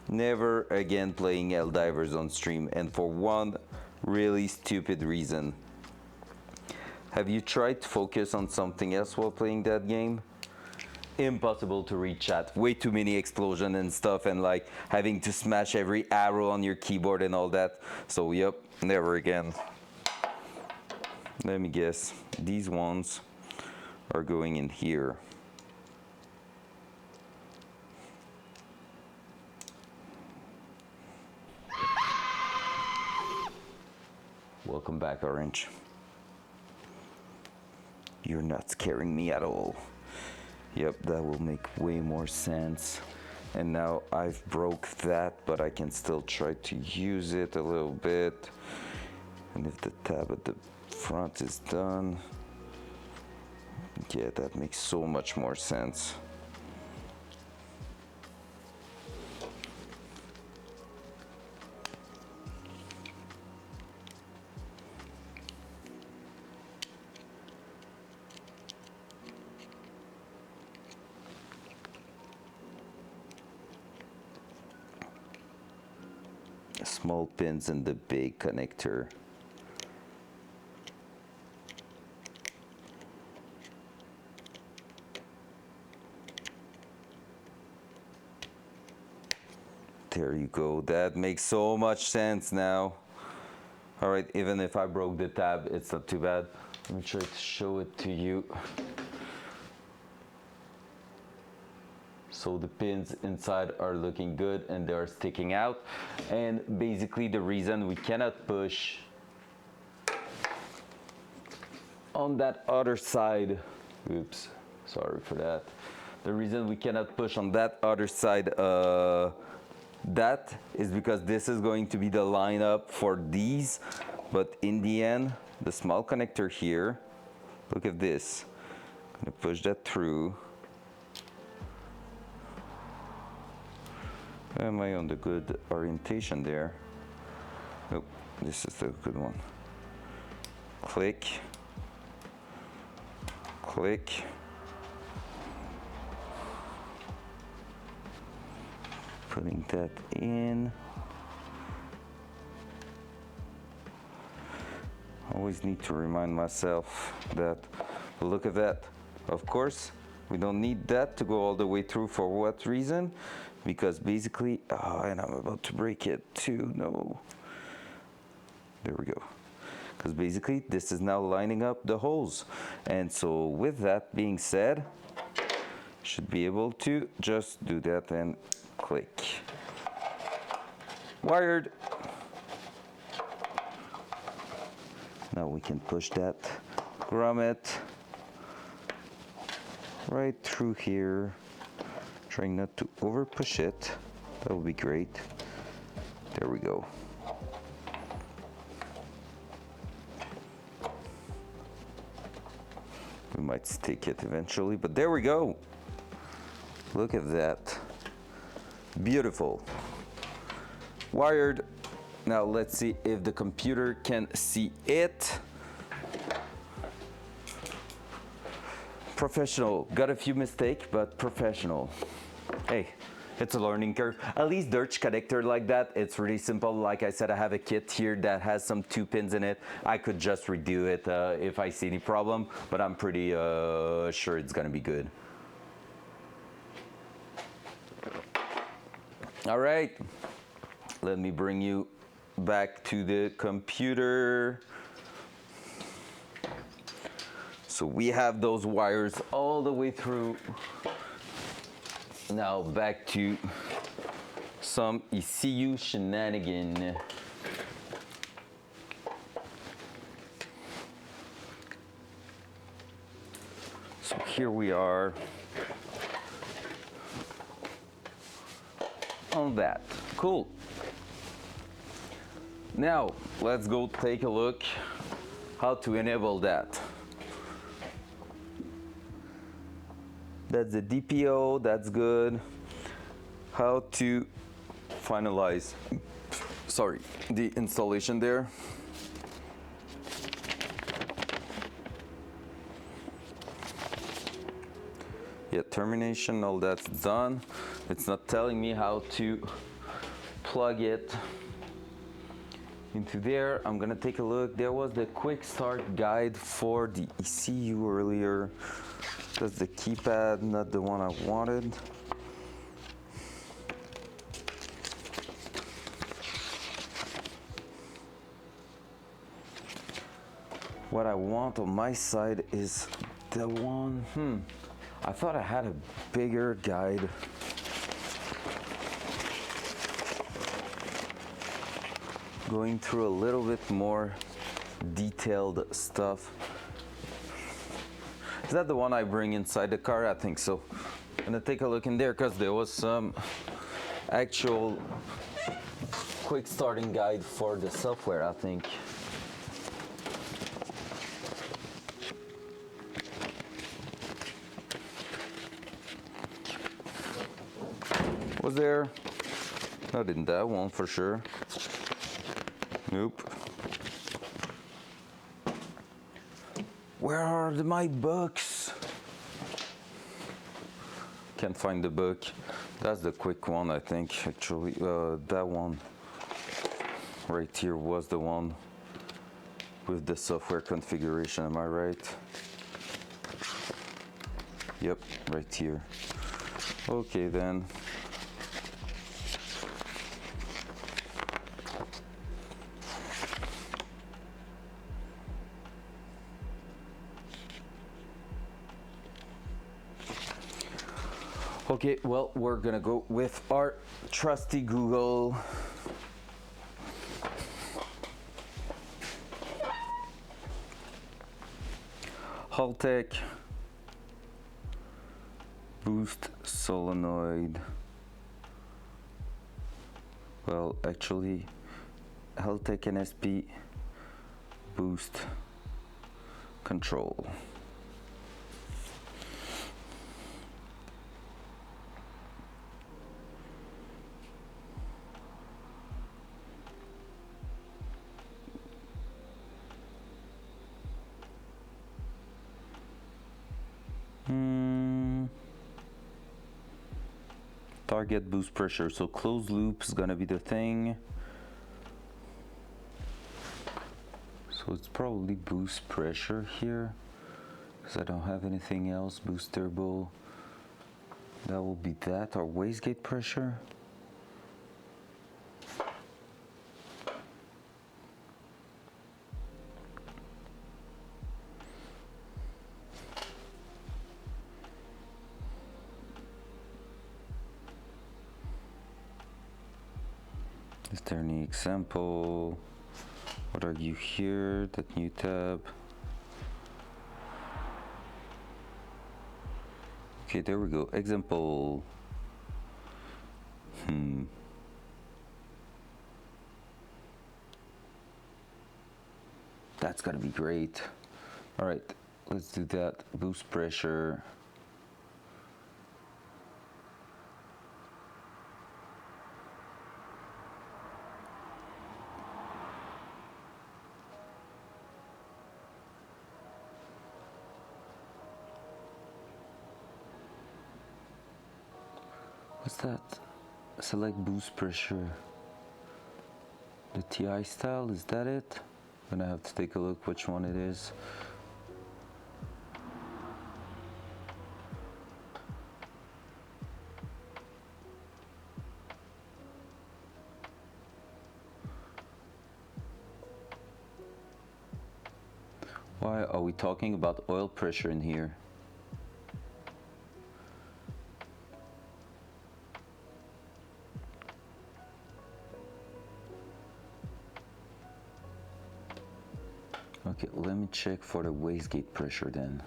Never again playing Helldivers on stream, and for one really stupid reason. Have you tried to focus on something else while playing that game? Impossible to read chat. Way too many explosions and stuff, and like having to smash every arrow on your keyboard and all that. So yep, never again. Let me guess. These ones are going in here. Welcome back, Orange. You're not scaring me at all. Yep, that will make way more sense. And now I've broke that, but I can still try to use it a little bit. And if the tab at the front is done, yeah, that makes so much more sense. Small pins and the big connector. There you go. That makes so much sense now. All right, even if I broke the tab, it's not too bad. Let me try to show it to you. So the pins inside are looking good and they are sticking out. And basically the reason we cannot push on that other side, oops, sorry for that. The reason we cannot push on that other side, that is because this is going to be the lineup for these. But in the end, the small connector here, look at this. I'm gonna push that through. Am I on the good orientation there? Nope, this is the good one. Click. Click. Putting that in. Always need to remind myself that, look at that. Of course, we don't need that to go all the way through. For what reason? Because basically, oh, and I'm about to break it too, no. There we go. Because basically, this is now lining up the holes. And so with that being said, should be able to just do that and click. Wired. Now we can push that grommet right through here. Trying not to over push it. That would be great. There we go. We might stick it eventually, but there we go. Look at that. Beautiful. Wired. Now let's see if the computer can see it. Professional. Got a few mistakes, but professional. Hey, it's a learning curve. At least Dirge connector like that, it's really simple. Like I said, I have a kit here that has some 2 pins in it. I could just redo it if I see any problem, but I'm pretty sure it's gonna be good. All right, let me bring you back to the computer. So we have those wires all the way through. Now back to some ECU shenanigan. So here we are on that. Cool. Now let's go take a look how to enable that. That's the DPO, that's good. How to finalize, sorry, the installation there. Yeah, termination, all that's done. It's not telling me how to plug it into there. I'm gonna take a look. There was the quick start guide for the ECU earlier. That's the keypad, not the one I wanted. What I want on my side is the one, I thought I had a bigger guide. Going through a little bit more detailed stuff. Is that the one I bring inside the car? I think so. I'm gonna take a look in there because there was some actual quick starting guide for the software, I think. Was there? Not in that one for sure. Nope. Where are my books? Can't find the book. That's the quick one, I think, actually. That one right here was the one with the software configuration, am I right? Yep, right here. Okay then. Okay, well, we're gonna go with our trusty Google. Haltech boost solenoid. Well, actually, Haltech NSP boost control. Target boost pressure, so closed loop is gonna be the thing. So it's probably boost pressure here, because I don't have anything else. Boost turbo, that will be that, or wastegate pressure. Is there any example? What are you here? That new tab. Okay, there we go. Example. That's gotta be great. All right, let's do that. Boost pressure. What's that? Select boost pressure. The TI style, is that it? I'm gonna have to take a look which one it is. Why are we talking about oil pressure in here? Okay, let me check for the wastegate pressure then.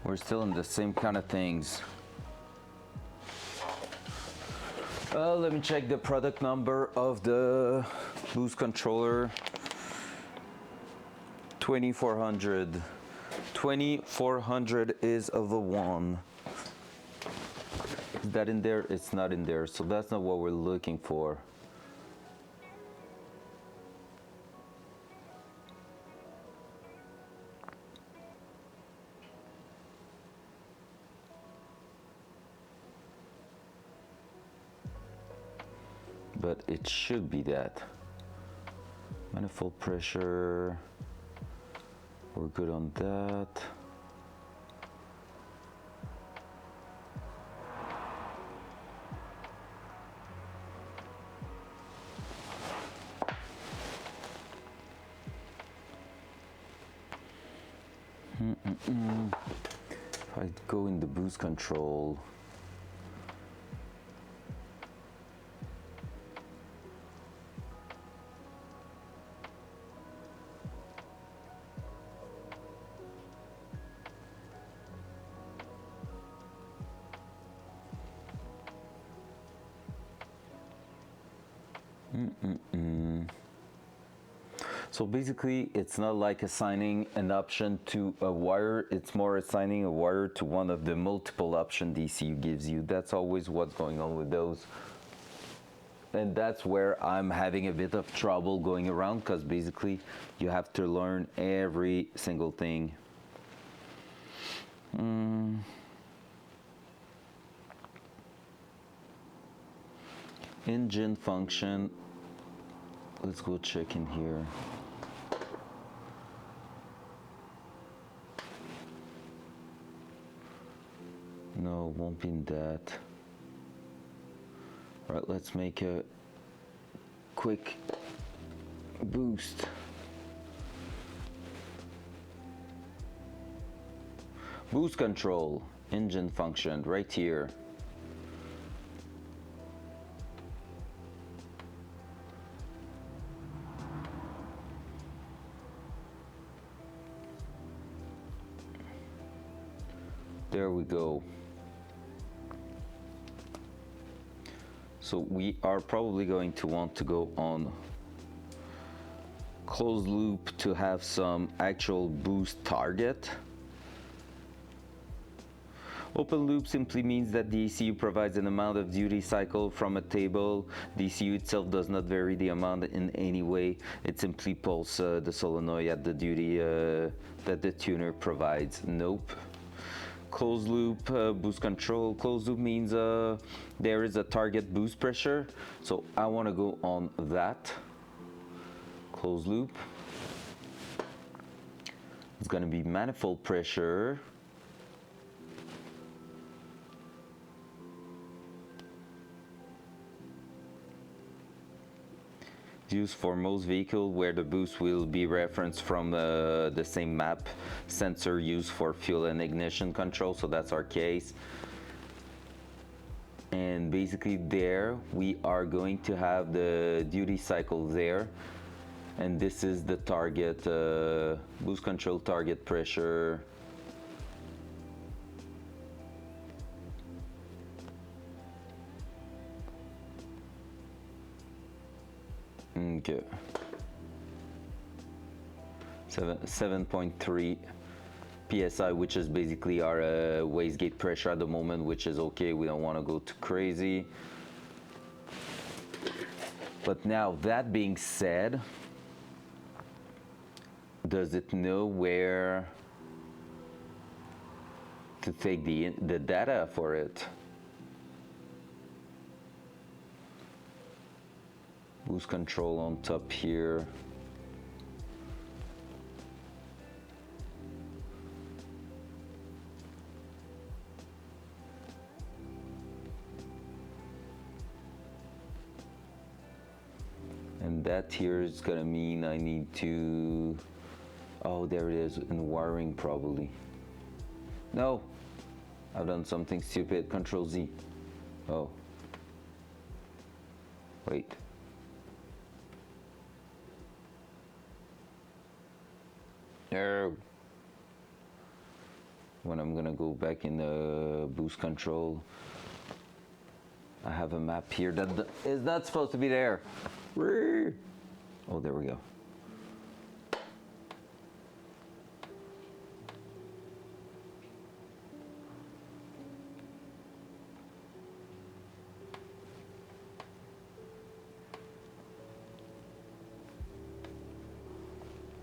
We're still in the same kind of things. Let me check the product number of the boost controller. 2400. 2400 is of the one. Is that in there? It's not in there, so that's not what we're looking for. but it should be that. Manifold pressure, we're good on that. If I go in the boost control, so basically, it's not like assigning an option to a wire, it's more assigning a wire to one of the multiple option DCU gives you. That's always what's going on with those. And that's where I'm having a bit of trouble going around, because basically you have to learn every single thing. Engine function, let's go check in here. No, won't be in that. All right, let's make a quick boost. Boost control, engine function, right here. There we go. So we are probably going to want to go on closed loop to have some actual boost target. Open loop simply means that the ECU provides an amount of duty cycle from a table. The ECU itself does not vary the amount in any way. It simply pulls the solenoid at the duty that the tuner provides. Nope. Closed loop boost control. Closed loop means there is a target boost pressure, so I want to go on that. Closed loop. It's going to be manifold pressure. Used for most vehicles where the boost will be referenced from the same map. Sensor used for fuel and ignition control, so that's our case. And basically there we are going to have the duty cycle there, and this is the target boost control target pressure. Okay. 7.3 psi, which is basically our wastegate pressure at the moment, which is okay. We don't want to go too crazy. But now, that being said, does it know where to take the data for it? Boost control on top here. And that here is gonna mean I need to, oh, there it is, in wiring probably. No, I've done something stupid. Control Z. Oh, wait. There. When I'm gonna go back in the boost control, I have a map here that is not supposed to be there. Oh, there we go.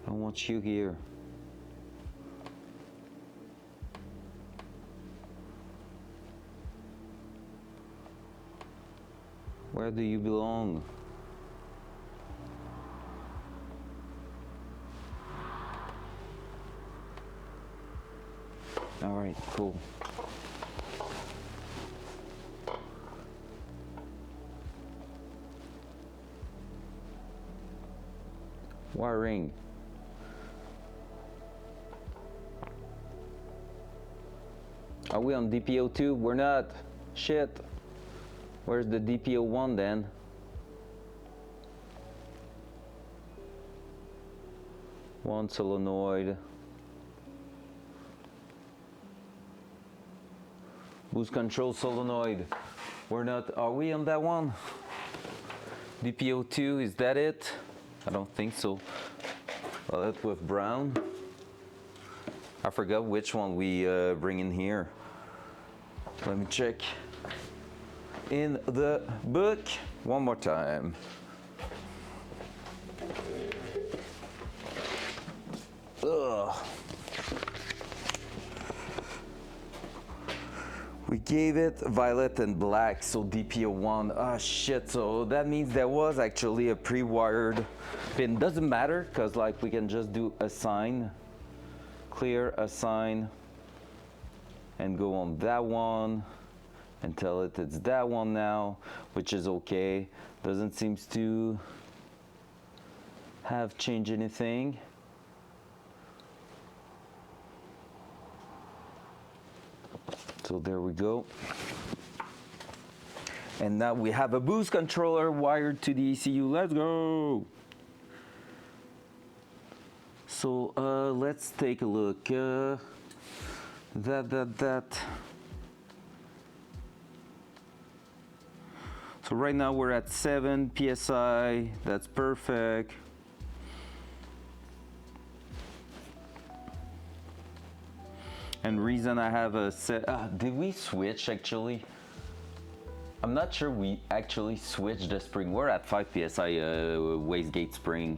I want you here. Where do you belong? All right, cool. Wiring. Are we on DPO 2? We're not. Shit. Where's the DPO 1 then? One solenoid. Boost control solenoid. We're not. Are we on that one? DPO 2, is that it? I don't think so. Well, that's with brown. I forgot which one we bring in here. Let me check in the book one more time. Ugh. We gave it violet and black, so DPO1. Ah, shit, so that means there was actually a pre-wired pin. Doesn't matter, because like we can just do assign, clear assign, and go on that one, and tell it it's that one now, which is okay. Doesn't seem to have changed anything. So there we go. And now we have a boost controller wired to the ECU. Let's go. So let's take a look. That. So right now we're at 7 PSI. That's perfect. And reason I have a set, did we switch actually? I'm not sure we actually switched the spring. We're at 5 PSI wastegate spring.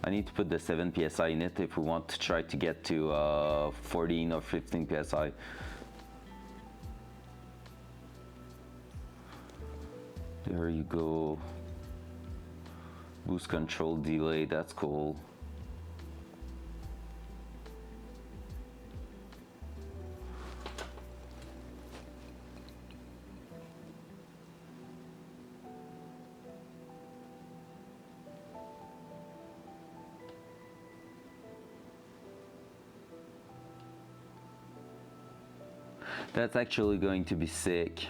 I need to put the 7 PSI in it if we want to try to get to 14 or 15 PSI. There you go. Boost control delay, that's cool. That's actually going to be sick.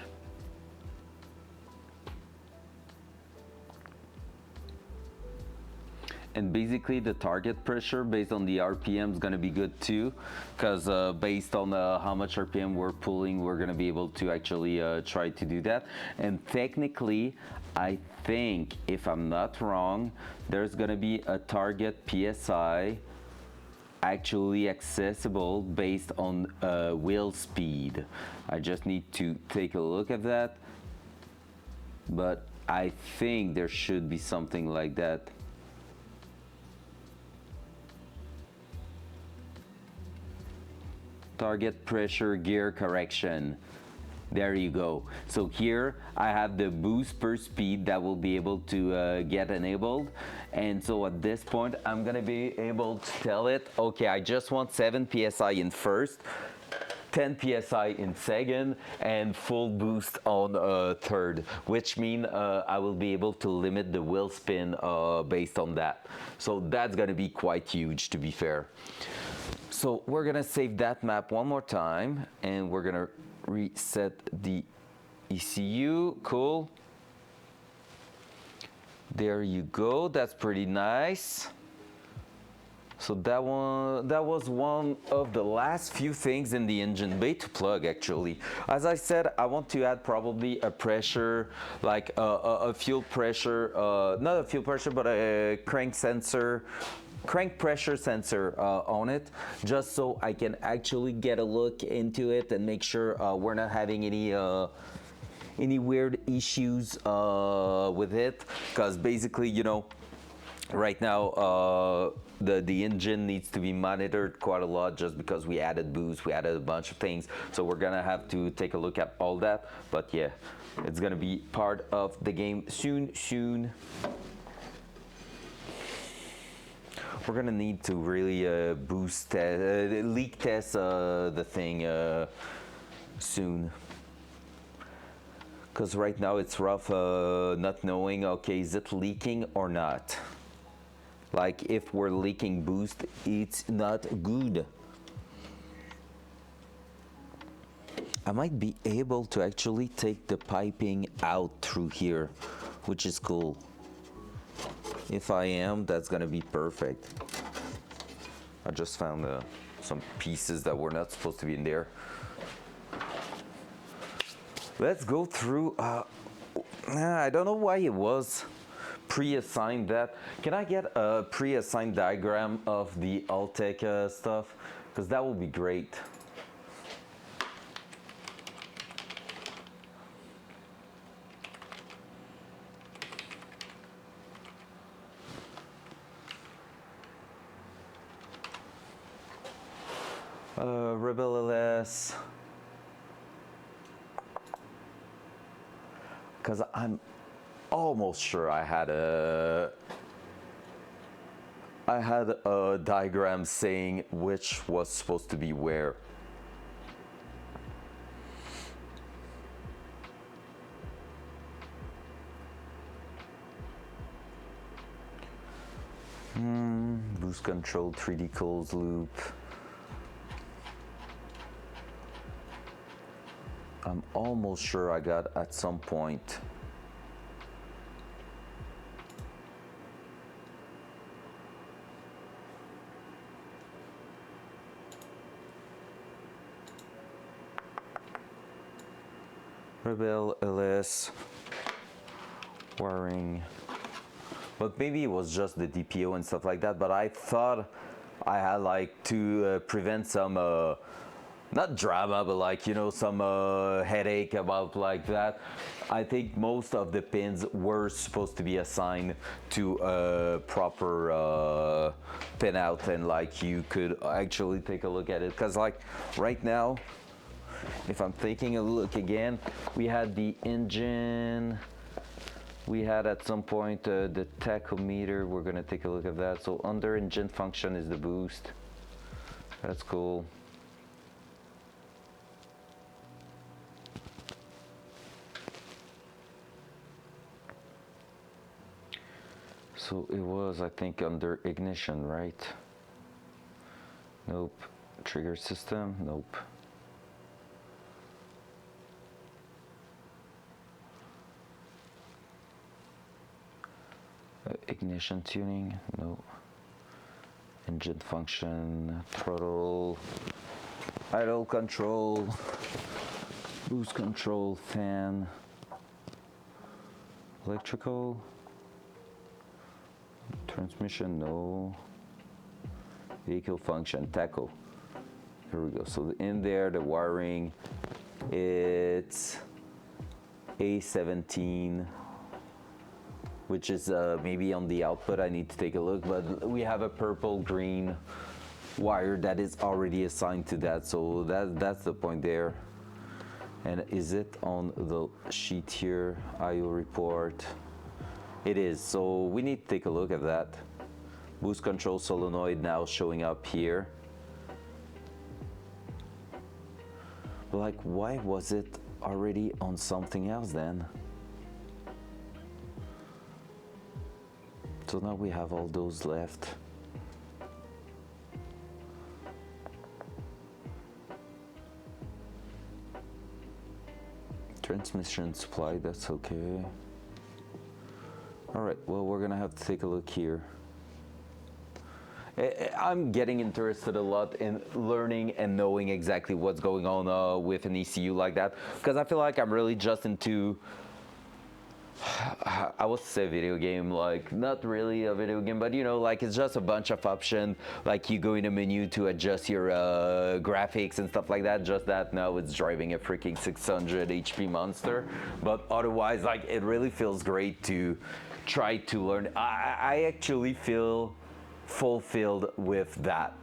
And basically the target pressure based on the RPM is going to be good too, because based on how much RPM we're pulling, we're going to be able to actually try to do that. And technically, I think, if I'm not wrong, there's going to be a target PSI actually accessible based on wheel speed. I just need to take a look at that, but I think there should be something like that. Target pressure gear correction. There you go. So here I have the boost per speed that will be able to get enabled. And so at this point, I'm gonna be able to tell it, okay, I just want 7 PSI in first, 10 PSI in second, and full boost on third, which means I will be able to limit the wheel spin based on that. So that's gonna be quite huge, to be fair. So we're gonna save that map one more time, and we're gonna reset the ECU. Cool. There you go. That's pretty nice. So that was one of the last few things in the engine bay to plug, actually. As I said, I want to add probably a pressure, like a fuel pressure, not a fuel pressure, but a crank sensor, crank pressure sensor on it, just so I can actually get a look into it and make sure we're not having any weird issues with it, because basically, you know, right now the engine needs to be monitored quite a lot just because we added boost, we added a bunch of things, so we're gonna have to take a look at all that. But yeah, it's gonna be part of the game soon. We're gonna need to really boost leak test the thing soon, because right now it's rough not knowing, okay, is it leaking or not. Like, if we're leaking boost, it's not good. I might be able to actually take the piping out through here, which is cool. If I am, that's gonna be perfect. I just found some pieces that were not supposed to be in there. Let's go through, I don't know why it was pre-assigned that. Can I get a pre-assigned diagram of the Altec stuff? Because that would be great. Rebel LS. Because I'm almost sure I had a diagram saying which was supposed to be where. Boost control, 3D closed loop. I'm almost sure I got at some point. Rebel LS wiring, but maybe it was just the DPO and stuff like that. But I thought I had like to prevent some not drama, but like, you know, some headache about like that. I think most of the pins were supposed to be assigned to a proper pin out, and like you could actually take a look at it. Because like right now, if I'm taking a look again, we had the engine, we had at some point the tachometer. We're gonna take a look at that. So under engine function is the boost. That's cool. So it was, I think, under ignition, right? Nope. Trigger system, nope. Ignition tuning, no. Engine function, throttle, idle control, boost control, fan, electrical, transmission, no. Vehicle function, tacho. Here we go. So in there, the wiring, it's A17. Which is maybe on the output. I need to take a look, but we have a purple green wire that is already assigned to that, so that's the point there. And is it on the sheet here, IO report? It is, so we need to take a look at that. Boost control solenoid now showing up here. But like, why was it already on something else then? So now we have all those left. Transmission supply, that's okay. All right, well, we're gonna have to take a look here. I'm getting interested a lot in learning and knowing exactly what's going on with an ECU like that, because I feel like I'm really just into I would say video game, like not really a video game, but you know, like it's just a bunch of options. Like you go in a menu to adjust your graphics and stuff like that. Just that now it's driving a freaking 600 HP monster. But otherwise, like it really feels great to try to learn. I actually feel fulfilled with that.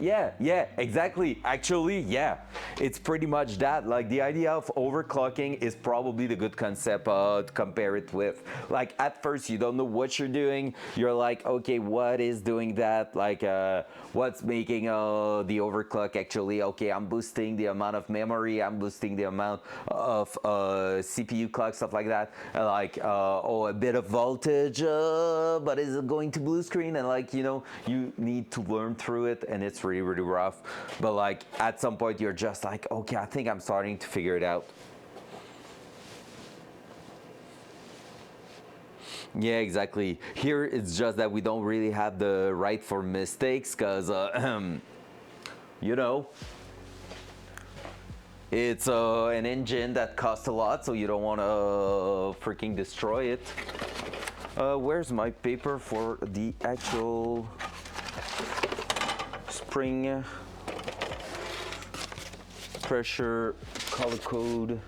Yeah, exactly. Actually, yeah, it's pretty much that. Like the idea of overclocking is probably the good concept to compare it with. Like at first you don't know what you're doing. You're like, okay, what is doing that? Like what's making the overclock actually? Okay, I'm boosting the amount of memory. I'm boosting the amount of CPU clock, stuff like that. Like oh, a bit of voltage, but is it going to blue screen? And like you know, you need to learn through it, and it's really rough. But like at some point you're just like, okay, I think I'm starting to figure it out. Yeah, exactly. Here it's just that we don't really have the right for mistakes because you know, it's an engine that costs a lot, so you don't want to freaking destroy it. Where's my paper for the actual spring pressure color code?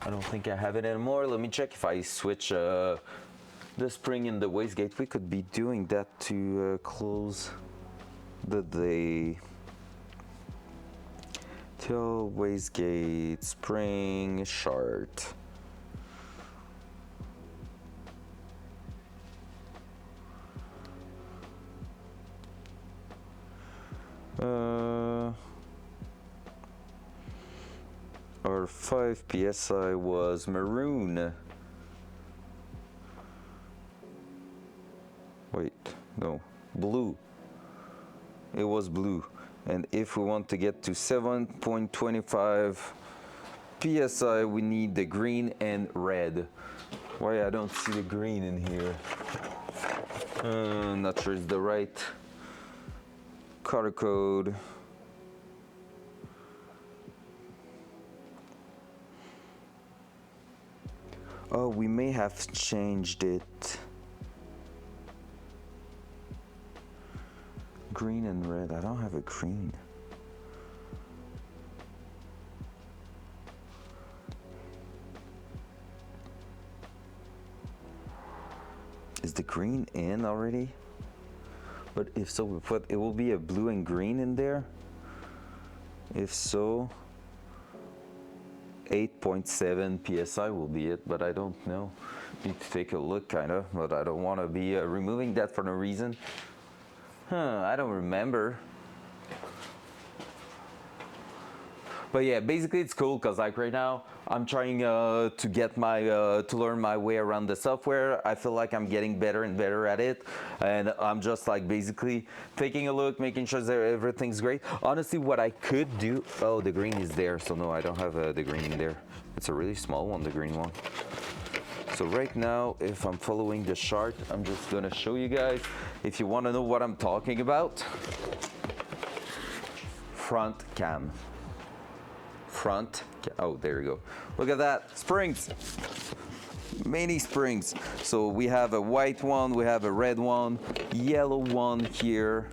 I don't think I have it anymore. Let me check if I switch the spring in the wastegate. We could be doing that to close the day. Till wastegate spring chart. Our 5 psi was maroon. Wait, no, blue. It was blue. And if we want to get to 7.25 psi, we need the green and red. Why I don't see the green in here? Not sure it's the right color code. Oh, we may have changed it. Green and red. I don't have a green. Is the green in already? But if so, we put, it will be a blue and green in there. If so, 8.7 psi will be it, but I don't know. Need to take a look, kind of, but I don't want to be removing that for no reason. I don't remember. But yeah, basically it's cool because like right now I'm trying to get my to learn my way around the software. I feel like I'm getting better and better at it, and I'm just like basically taking a look, making sure that everything's great. Honestly, what I could do, oh, the green is there, so no, I don't have the green in there. It's a really small one, the green one. So right now, if I'm following the chart, I'm just gonna show you guys. If you want to know what I'm talking about, front cam. Oh, there you go. Look at that, springs, many springs. So we have a white one, we have a red one, yellow one here,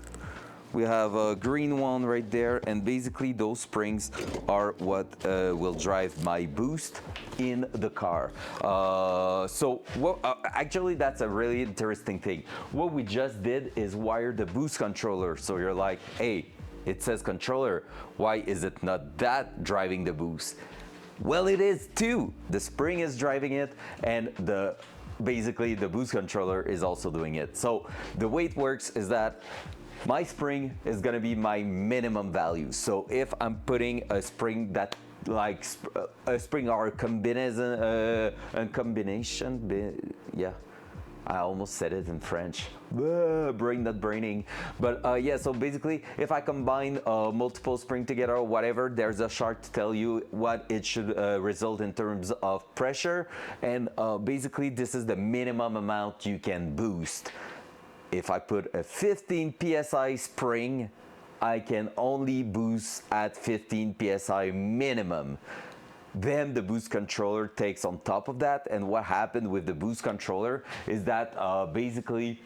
we have a green one right there, and basically those springs are what will drive my boost in the car. Actually that's a really interesting thing. What we just did is wire the boost controller. So you're like, hey, it says controller, why is it not that driving the boost? Well, it is too. The spring is driving it, and basically the boost controller is also doing it. So the way it works is that my spring is gonna be my minimum value. So if I'm putting a spring that like a spring or a combination, yeah. I almost said it in French. Brain not braining. But yeah, so basically, if I combine multiple spring together or whatever, there's a chart to tell you what it should result in terms of pressure. And basically, this is the minimum amount you can boost. If I put a 15 psi spring, I can only boost at 15 psi minimum. then the boost controller takes on top of that. And what happened with the boost controller is that basically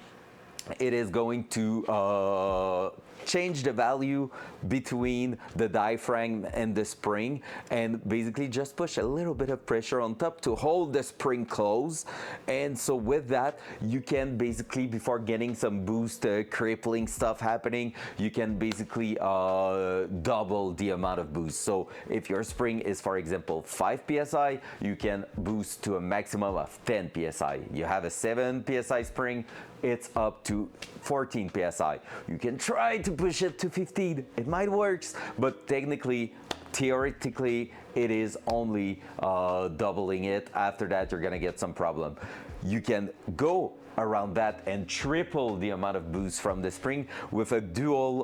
it is going to change the value between the diaphragm and the spring, and basically just push a little bit of pressure on top to hold the spring closed. And so with that, you can basically, before getting some boost crippling stuff happening, you can basically double the amount of boost. So if your spring is, for example, 5 psi, you can boost to a maximum of 10 psi. You have a 7 psi spring, it's up to 14 psi. You can try to push it to 15. It might work, but technically, theoretically, it is only doubling it. After that, you're gonna get some problem. You can go around that and triple the amount of boost from the spring with a dual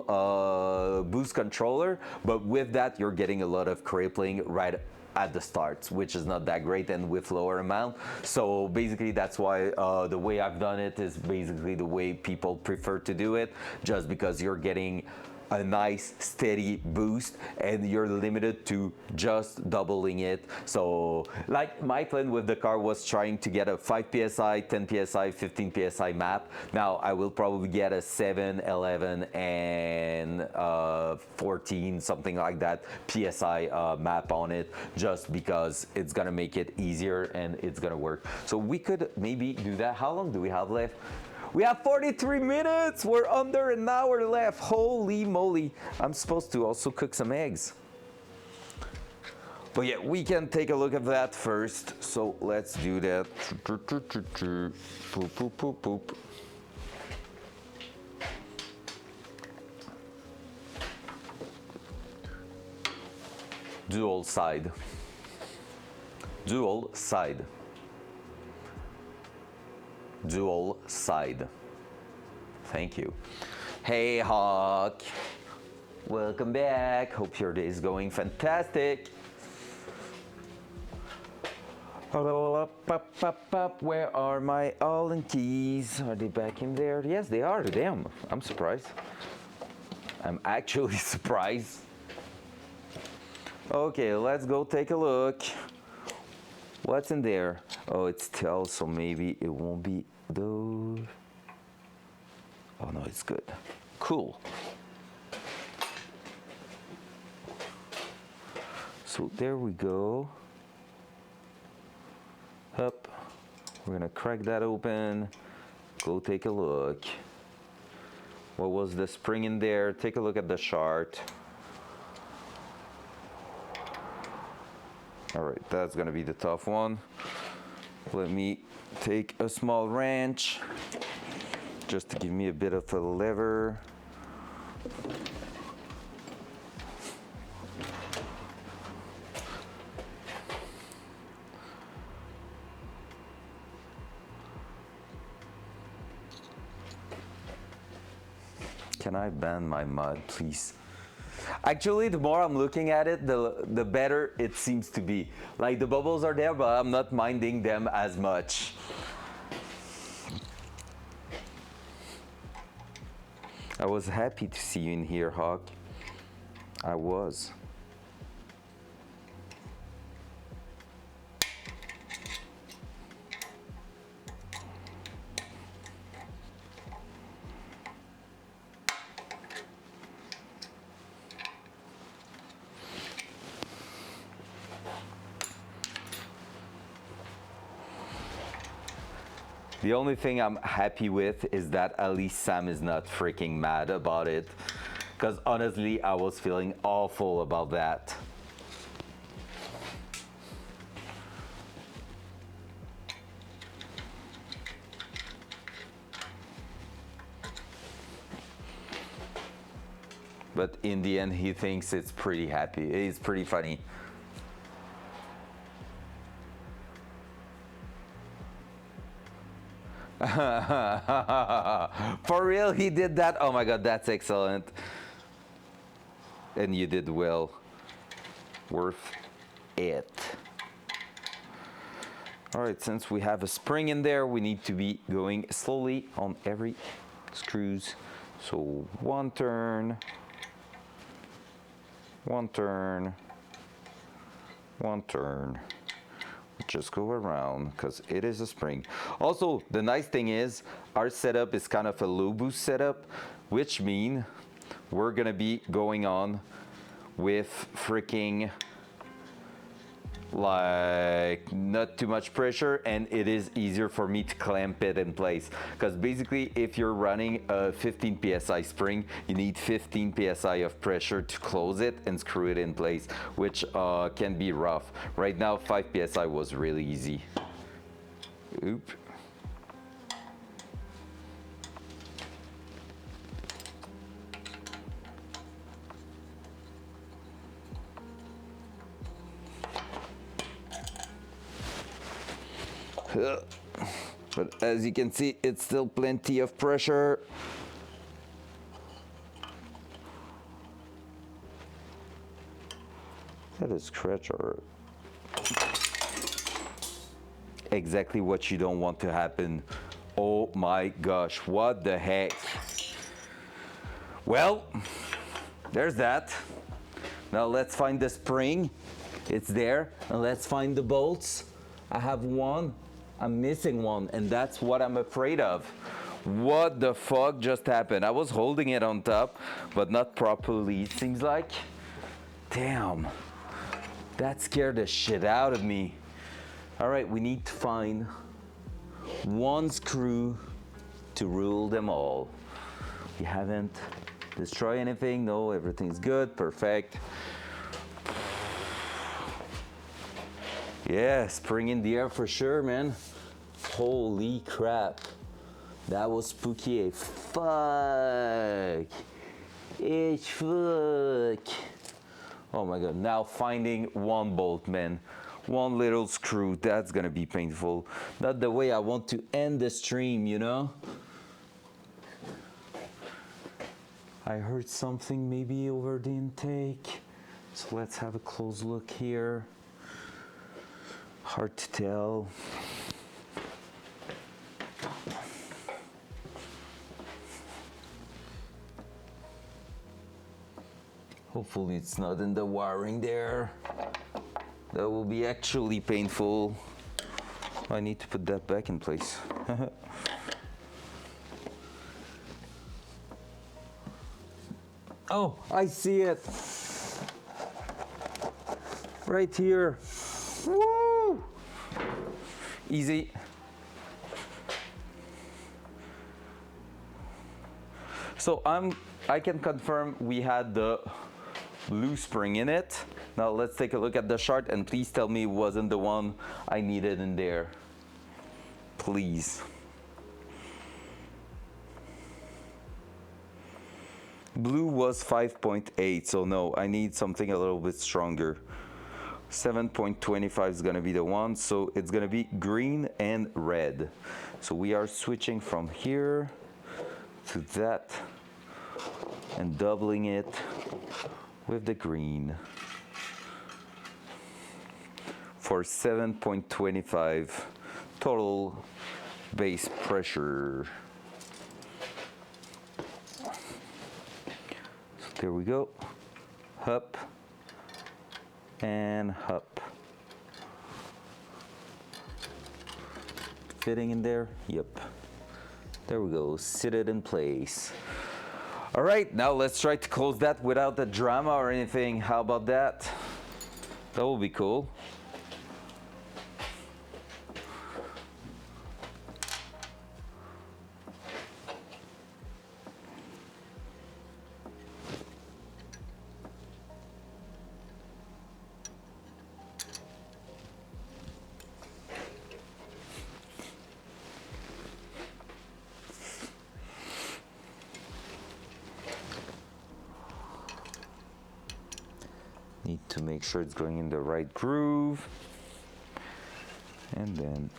boost controller, but with that, you're getting a lot of crippling right at the start, which is not that great, and with lower amount. So basically that's why the way I've done it is basically the way people prefer to do it, just because you're getting a nice steady boost and you're limited to just doubling it. So like my plan with the car was trying to get a 5 psi, 10 psi, 15 psi map. Now I will probably get a 7, 11 and 14, something like that, psi map on it, just because it's gonna make it easier and it's gonna work. So we could maybe do that. How long do we have left? We have 43 minutes. We're under an hour left. Holy moly. I'm supposed to also cook some eggs. But yeah, we can take a look at that first. So let's do that. Poop, poop, poop, poop. Dual side. Dual side. Dual side. Thank you. Hey Hawk, welcome back. Hope your day is going fantastic. Where are my Allen keys? Are they back in there? Yes, they are. Damn, I'm surprised. I'm actually surprised. Okay, let's go take a look. What's in there? Oh, it's tail, so maybe it won't be those. Oh no, it's good. Cool. So there we go. Up. We're gonna crack that open. Go take a look. What was the spring in there? Take a look at the chart. All right, that's gonna be the tough one. Let me take a small wrench just to give me a bit of a lever. Can I ban my mud, please? Actually, the more I'm looking at it, the better it seems to be. Like, the bubbles are there, but I'm not minding them as much. I was happy to see you in here, Hawk. I was. The only thing I'm happy with is that at least Sam is not freaking mad about it. Because honestly, I was feeling awful about that. But in the end, he thinks it's pretty happy. It's pretty funny. For real, he did that? Oh my god, that's excellent. And you did well. Worth it. All right, since we have a spring in there, we need to be going slowly on every screws. So one turn, one turn. Just go around because it is a spring. Also, the nice thing is our setup is kind of a low boost setup, which means we're gonna be going on with freaking like not too much pressure, and it is easier for me to clamp it in place, because basically if you're running a 15 psi spring, you need 15 psi of pressure to close it and screw it in place, which can be rough. Right now 5 psi was really easy. Oop. But as you can see, it's still plenty of pressure. That is scratcher. Exactly what you don't want to happen. Oh my gosh, what the heck? Well, there's that. Now let's find the spring. It's there. And let's find the bolts. I have one. I'm missing one, and that's what I'm afraid of. What the fuck just happened? I was holding it on top, but not properly, it seems like. Damn. That scared the shit out of me. All right, we need to find one screw to rule them all. We haven't destroyed anything. No, everything's good. Perfect. Yeah, spring in the air for sure, man. Holy crap. That was spooky as fuck. It's fuck. Oh my god, now finding one bolt, man. One little screw, that's gonna be painful. Not the way I want to end the stream, you know? I heard something maybe over the intake. So let's have a close look here. Hard to tell. Hopefully it's not in the wiring there. That will be actually painful. I need to put that back in place. Oh, I see it. Right here. Woo! Easy. So I can confirm we had the blue spring in it. Now let's take a look at the chart, and please tell me it wasn't the one I needed in there. Please. Blue was 5.8, so no, I need something a little bit stronger. 7.25 is gonna be the one, so it's gonna be green and red. So we are switching from here to that and doubling it with the green for 7.25 total base pressure. So there we go. Up and up. Fitting in there? Yep. There we go. Sit it in place. All right, now let's try to close that without the drama or anything. How about that? That will be cool. Need to make sure it's going in the right groove. And then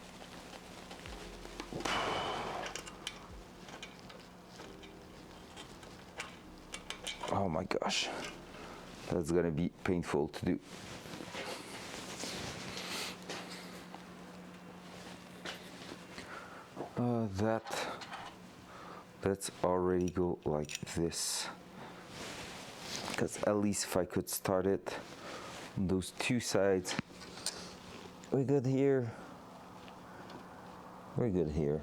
oh my gosh, that's gonna be painful to do. Let's already go like this, because at least if I could start it on those two sides, We're good here. We're good here.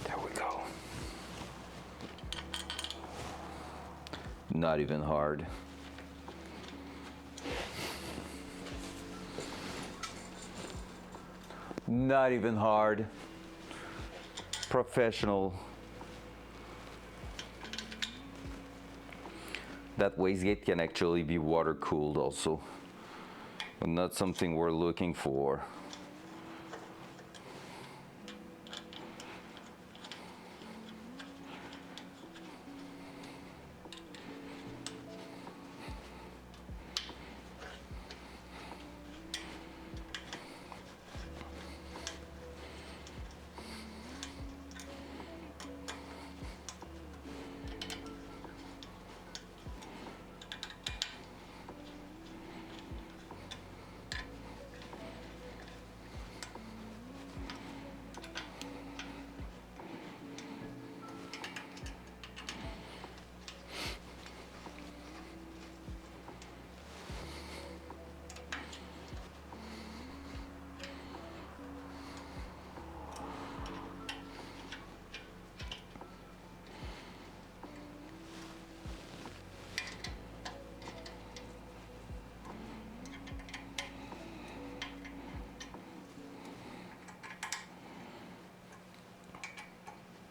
There we go. Not even hard. Not even hard. Professional. That wastegate can actually be water cooled also, but not something we're looking for.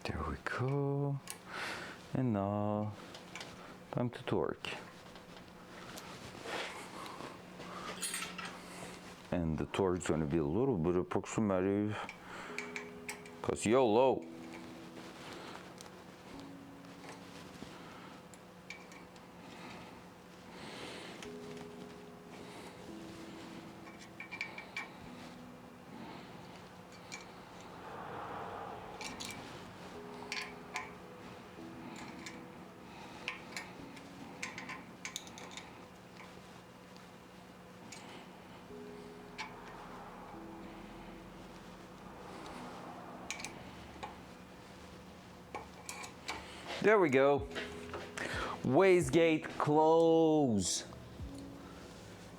There we go. And now, time to torque. And the torque's gonna be a little bit approximative, cause YOLO. There we go. Wastegate close.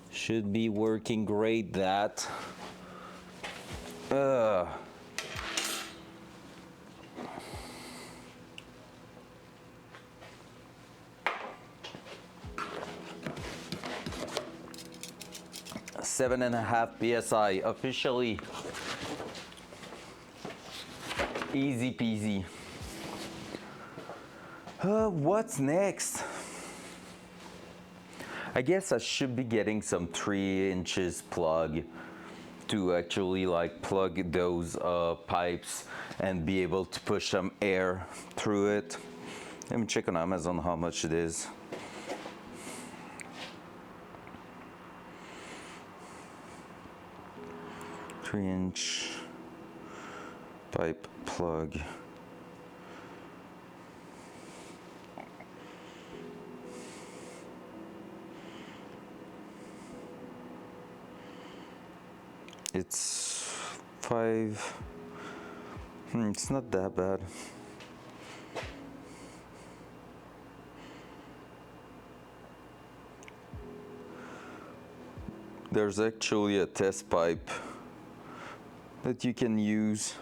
Should be working great, that. Seven and a half PSI officially. Easy peasy. What's next? I guess I should be getting some 3 inches plug to actually like plug those pipes and be able to push some air through it. Let me check on Amazon how much it is. Three-inch pipe plug. It's 5. It's not that bad. There's actually a test pipe that you can use.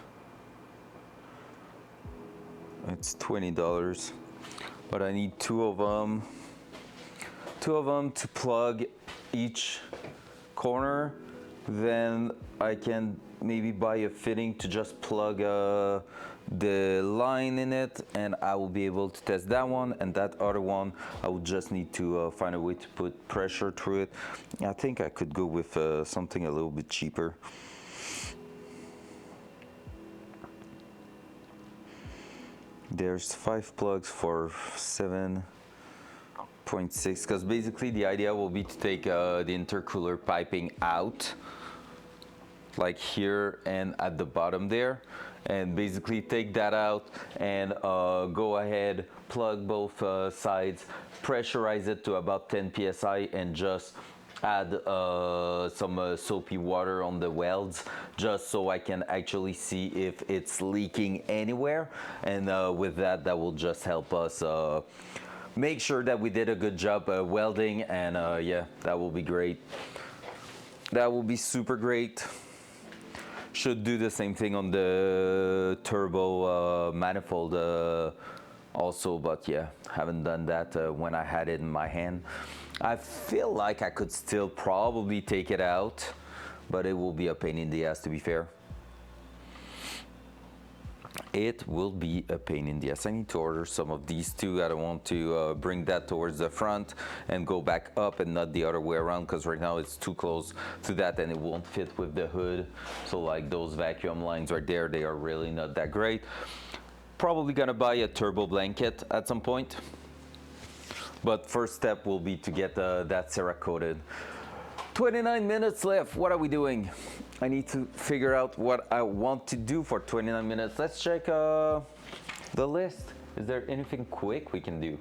It's $20, but I need 2 of them. 2 of them to plug each corner. Then I can maybe buy a fitting to just plug the line in it, and I will be able to test that one, and that other one I will just need to find a way to put pressure through it. I think I could go with something a little bit cheaper. There's 5 plugs for 7.6, because basically the idea will be to take the intercooler piping out like here and at the bottom there, and basically take that out and go ahead, plug both sides, pressurize it to about 10 psi, and just add some soapy water on the welds, just so I can actually see if it's leaking anywhere. And with that will just help us make sure that we did a good job welding. And yeah, that will be great. That will be super great. Should do the same thing on the turbo manifold also, but yeah, haven't done that when I had it in my hand. I feel like I could still probably take it out, but it will be a pain in the ass, to be fair. It will be a pain in the ass. I need to order some of these too. I don't want to bring that towards the front and go back up and not the other way around, because right now it's too close to that and it won't fit with the hood. So like those vacuum lines right there, they are really not that great. Probably gonna buy a turbo blanket at some point. But first step will be to get that Cerakoted. 29 minutes left. What are we doing? I need to figure out what I want to do for 29 minutes. Let's check the list. Is there anything quick we can do?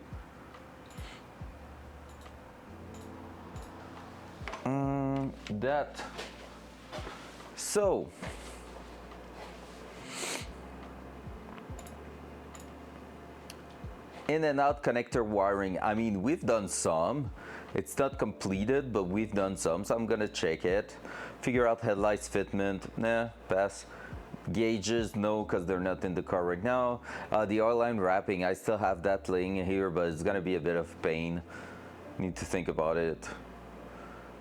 That. So. In and out connector wiring. I mean, we've done some. It's not completed, but we've done some, so I'm gonna check it. Figure out headlights fitment. Nah, pass. Gauges, no, because they're not in the car right now. The oil line wrapping, I still have that laying here, but it's gonna be a bit of pain. Need to think about it.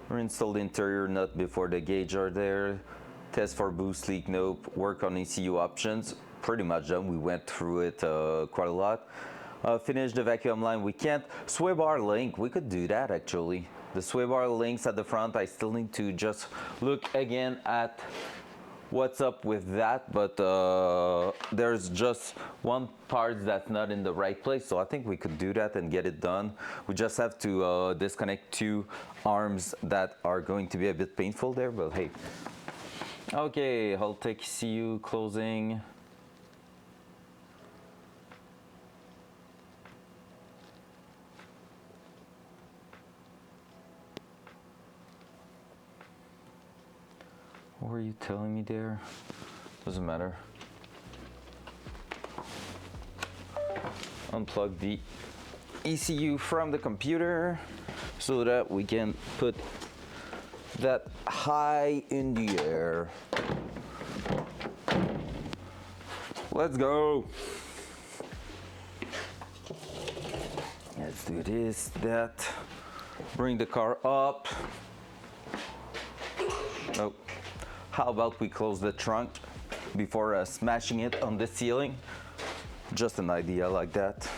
Reinstall the interior nut before the gauge are there. Test for boost leak, nope. Work on ECU options, pretty much done. We went through it quite a lot. Finish the vacuum line, we can't. Sway bar link, we could do that actually. The sway bar links at the front, I still need to just look again at what's up with that, but there's just one part that's not in the right place, so I think we could do that and get it done. We just have to disconnect two arms that are going to be a bit painful there, but hey. Okay, I'll take ECU closing. What were you telling me there? Doesn't matter. Unplug the ECU from the computer so that we can put that high in the air. Let's go. Let's do this, that. Bring the car up. Nope. How about we close the trunk before smashing it on the ceiling? Just an idea like that.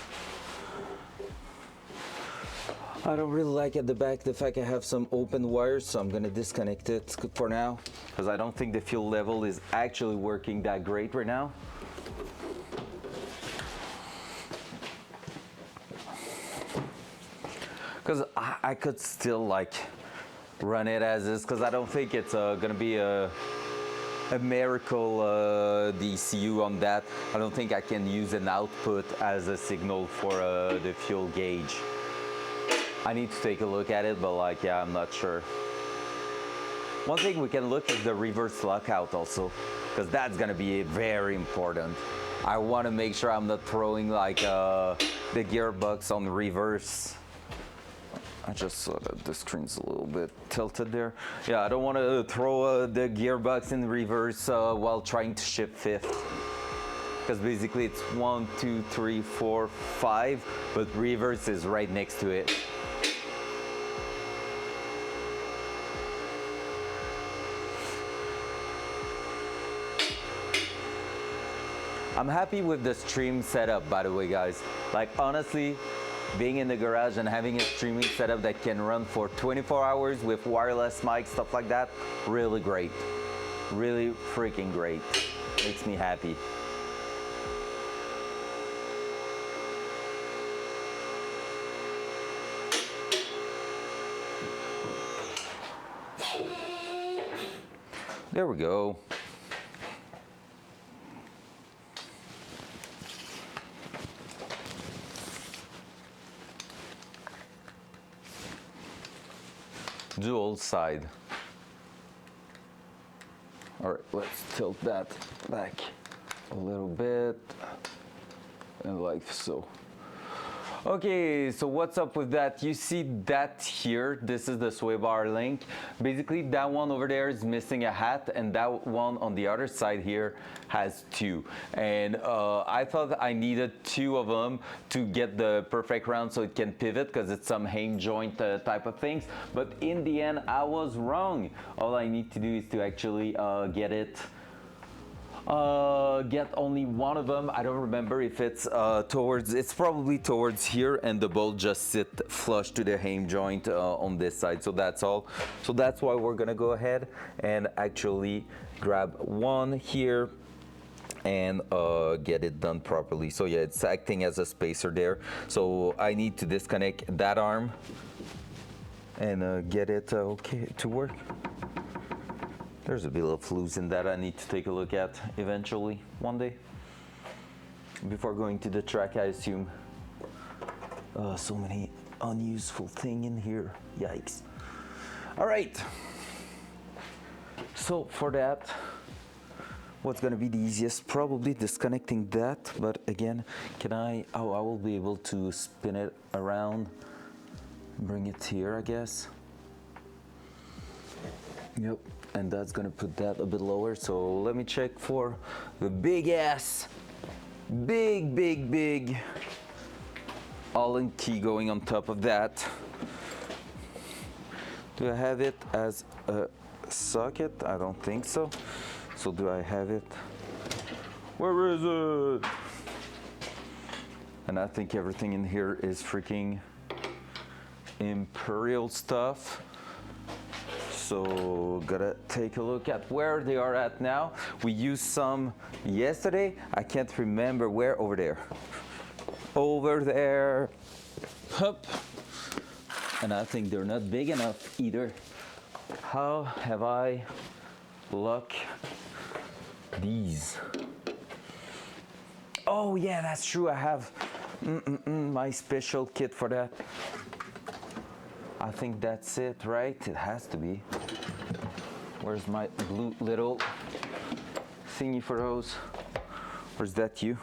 I don't really like at the back the fact I have some open wires, so I'm gonna disconnect it for now, because I don't think the fuel level is actually working that great right now. Because I could still like run it as is, because I don't think it's gonna be a miracle DCU on that. I don't think I can use an output as a signal for the fuel gauge. I need to take a look at it, but like, yeah, I'm not sure. One thing we can look is the reverse lockout also, because that's gonna be very important. I want to make sure I'm not throwing like the gearbox on reverse. I just saw that the screen's a little bit tilted there. Yeah, I don't want to throw the gearbox in reverse while trying to shift fifth. Because basically it's 1, 2, 3, 4, 5, but reverse is right next to it. I'm happy with the stream setup, by the way, guys. Like, honestly, being in the garage and having a streaming setup that can run for 24 hours with wireless mic, stuff like that, really great. Really freaking great. Makes me happy. There we go. Dual side. All right, let's tilt that back a little bit, and like so. Okay, so what's up with that? You see that here, this is the sway bar link. Basically that one over there is missing a hat, and that one on the other side here has two. And I thought I needed two of them to get the perfect round so it can pivot, because it's some hang joint type of things. But in the end, I was wrong. All I need to do is to actually get only one of them. I don't remember if it's it's probably towards here, and the bolt just sit flush to the hame joint on this side. So that's all. So that's why we're gonna go ahead and actually grab one here and get it done properly. So yeah, it's acting as a spacer there. So I need to disconnect that arm and get it okay to work. There's a bit of loose in that I need to take a look at eventually, one day. Before going to the track, I assume. So many unuseful thing in here, yikes. All right, so for that, what's gonna be the easiest? Probably disconnecting that, but again, I will be able to spin it around, bring it here, I guess. Yep. And that's gonna put that a bit lower. So let me check for the big ass, big Allen key going on top of that. Do I have it as a socket? I don't think so. So do I have it? Where is it? And I think everything in here is freaking Imperial stuff. So gotta take a look at where they are at now. We used some yesterday. I can't remember where. Over there. Over there. Hup. And I think they're not big enough either. How have I luck these? Oh yeah, that's true. I have my special kit for that. I think that's it, right? It has to be. Where's my blue little thingy for those? Where's that you?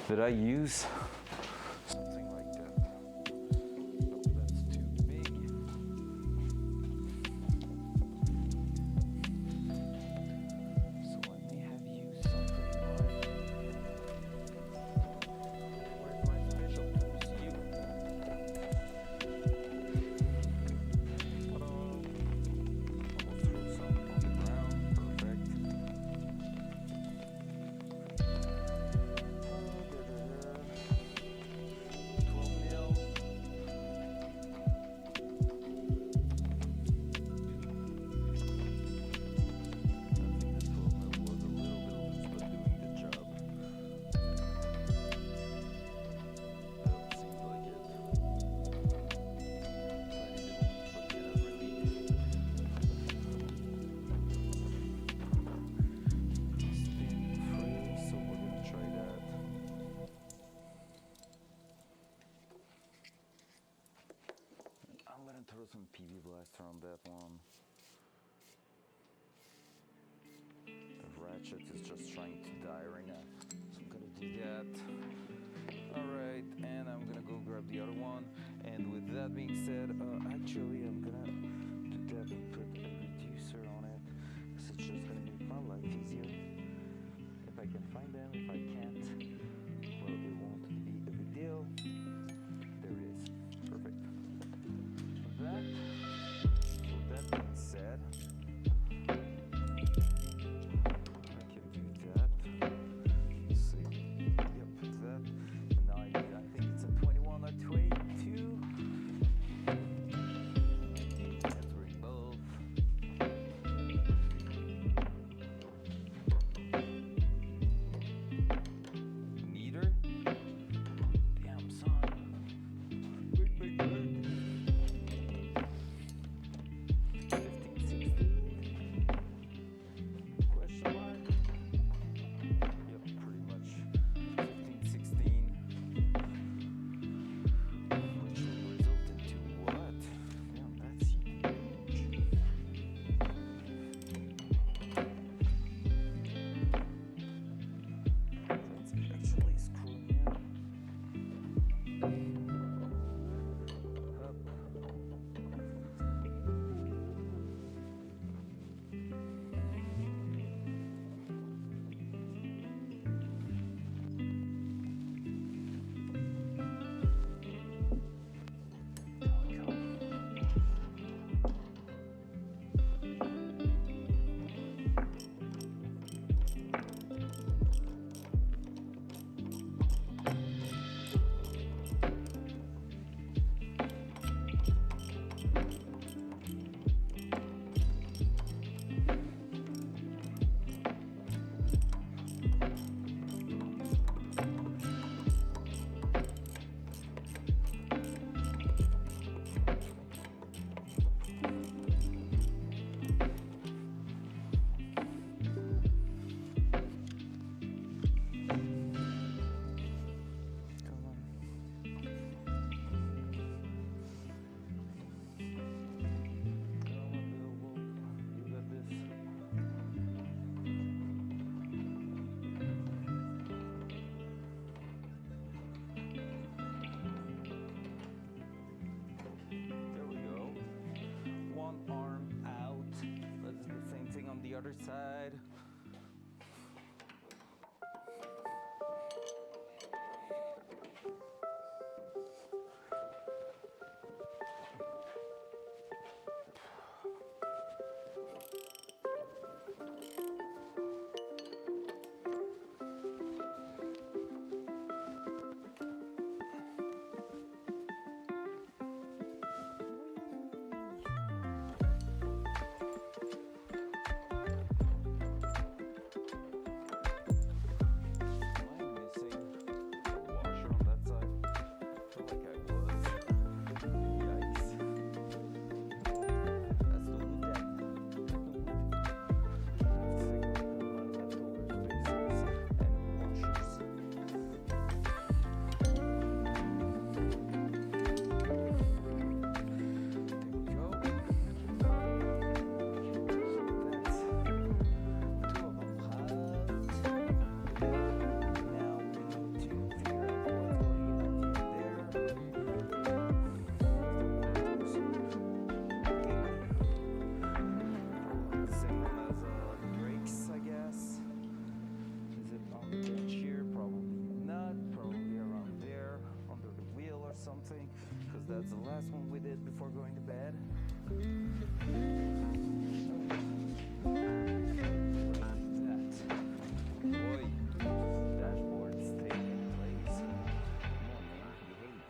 Did I use something like that? No, that's too big. So I may have used something like... Where's my special tools? You. Throw some PV blaster on that one. The ratchet is just trying to die right now, so I'm gonna do that. Alright, and I'm gonna go grab the other one. And with that being said, actually I'm gonna do that and put a reducer on it, because it's just gonna make my life easier. If I can find them, if I can't, well, it won't be a big deal. There it is. Perfect. That. So that being said, I can do that. Let's see. Yep, that. Now I think it's a 21 or 22. Let's bring both. other side. Something, because that's the last one we did before going to bed. That. Boy, dashboard staying in place. Come on, man, behave.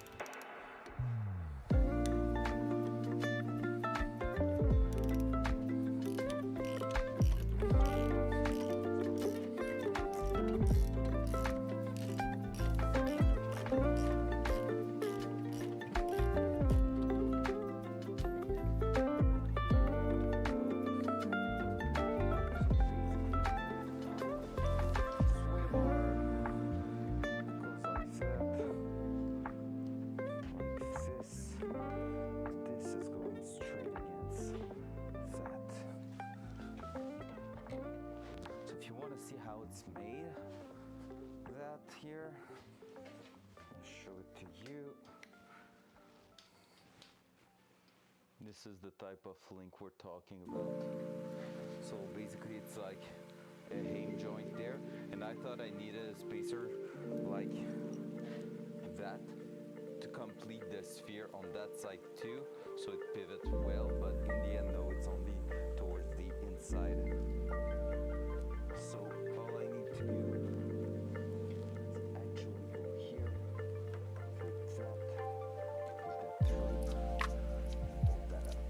How it's made, that here, I'll show it to you. This is the type of link we're talking about. So basically it's like a hang joint there, and I thought I needed a spacer like that to complete the sphere on that side too, so it pivots well, but in the end though it's only towards the inside. So all I need to do is actually go here, flip that, push that through, hold that up.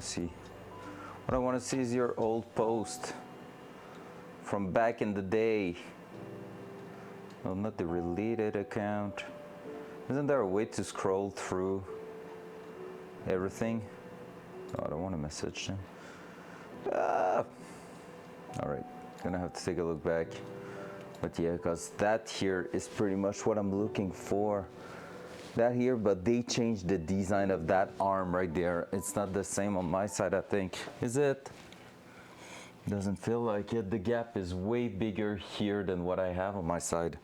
to see? What I want to see is your old post from back in the day. No, not the related account. Isn't there a way to scroll through everything? No, I don't want to message them. Ah. All right, gonna have to take a look back. But yeah, because that here is pretty much what I'm looking for. That here, but they changed the design of that arm right there. It's not the same on my side, I think. Is it? Doesn't feel like it. The gap is way bigger here than what I have on my side,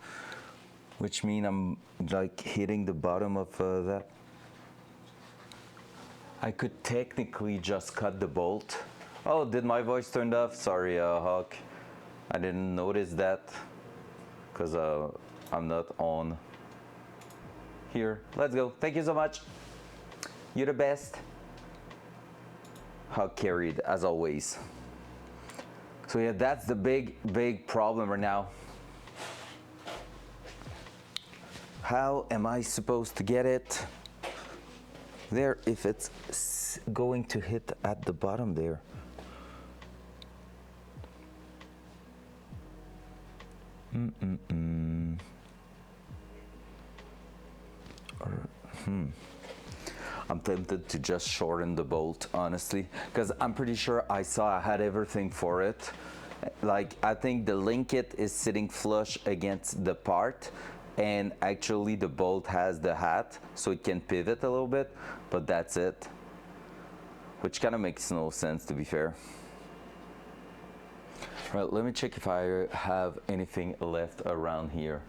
which means I'm like hitting the bottom of that. I could technically just cut the bolt. Oh, did my voice turn off? Sorry, Hawk. I didn't notice that because I'm not on. Here, let's go. Thank you so much. You're the best. Hawk carried as always. So yeah, that's the big problem right now. How am I supposed to get it there if it's going to hit at the bottom there? I'm tempted to just shorten the bolt, honestly, because I'm pretty sure I saw I had everything for it. Like, I think the linkit is sitting flush against the part, and actually the bolt has the hat, so it can pivot a little bit, but that's it. Which kind of makes no sense, to be fair. Right, let me check if I have anything left around here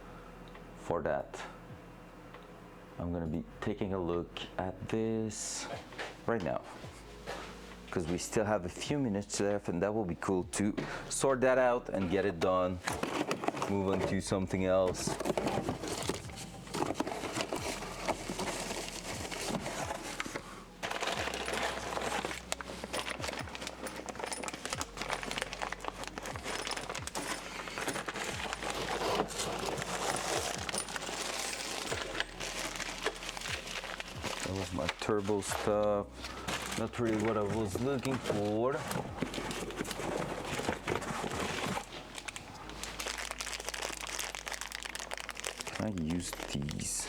for that. I'm gonna be taking a look at this right now because we still have a few minutes left, and that will be cool to sort that out and get it done. Move on to something else. My turbo stuff, not really what I was looking for. Can I use these?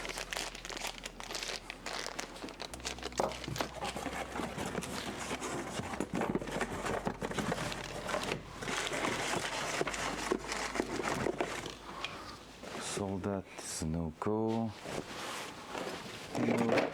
So that's no go. No.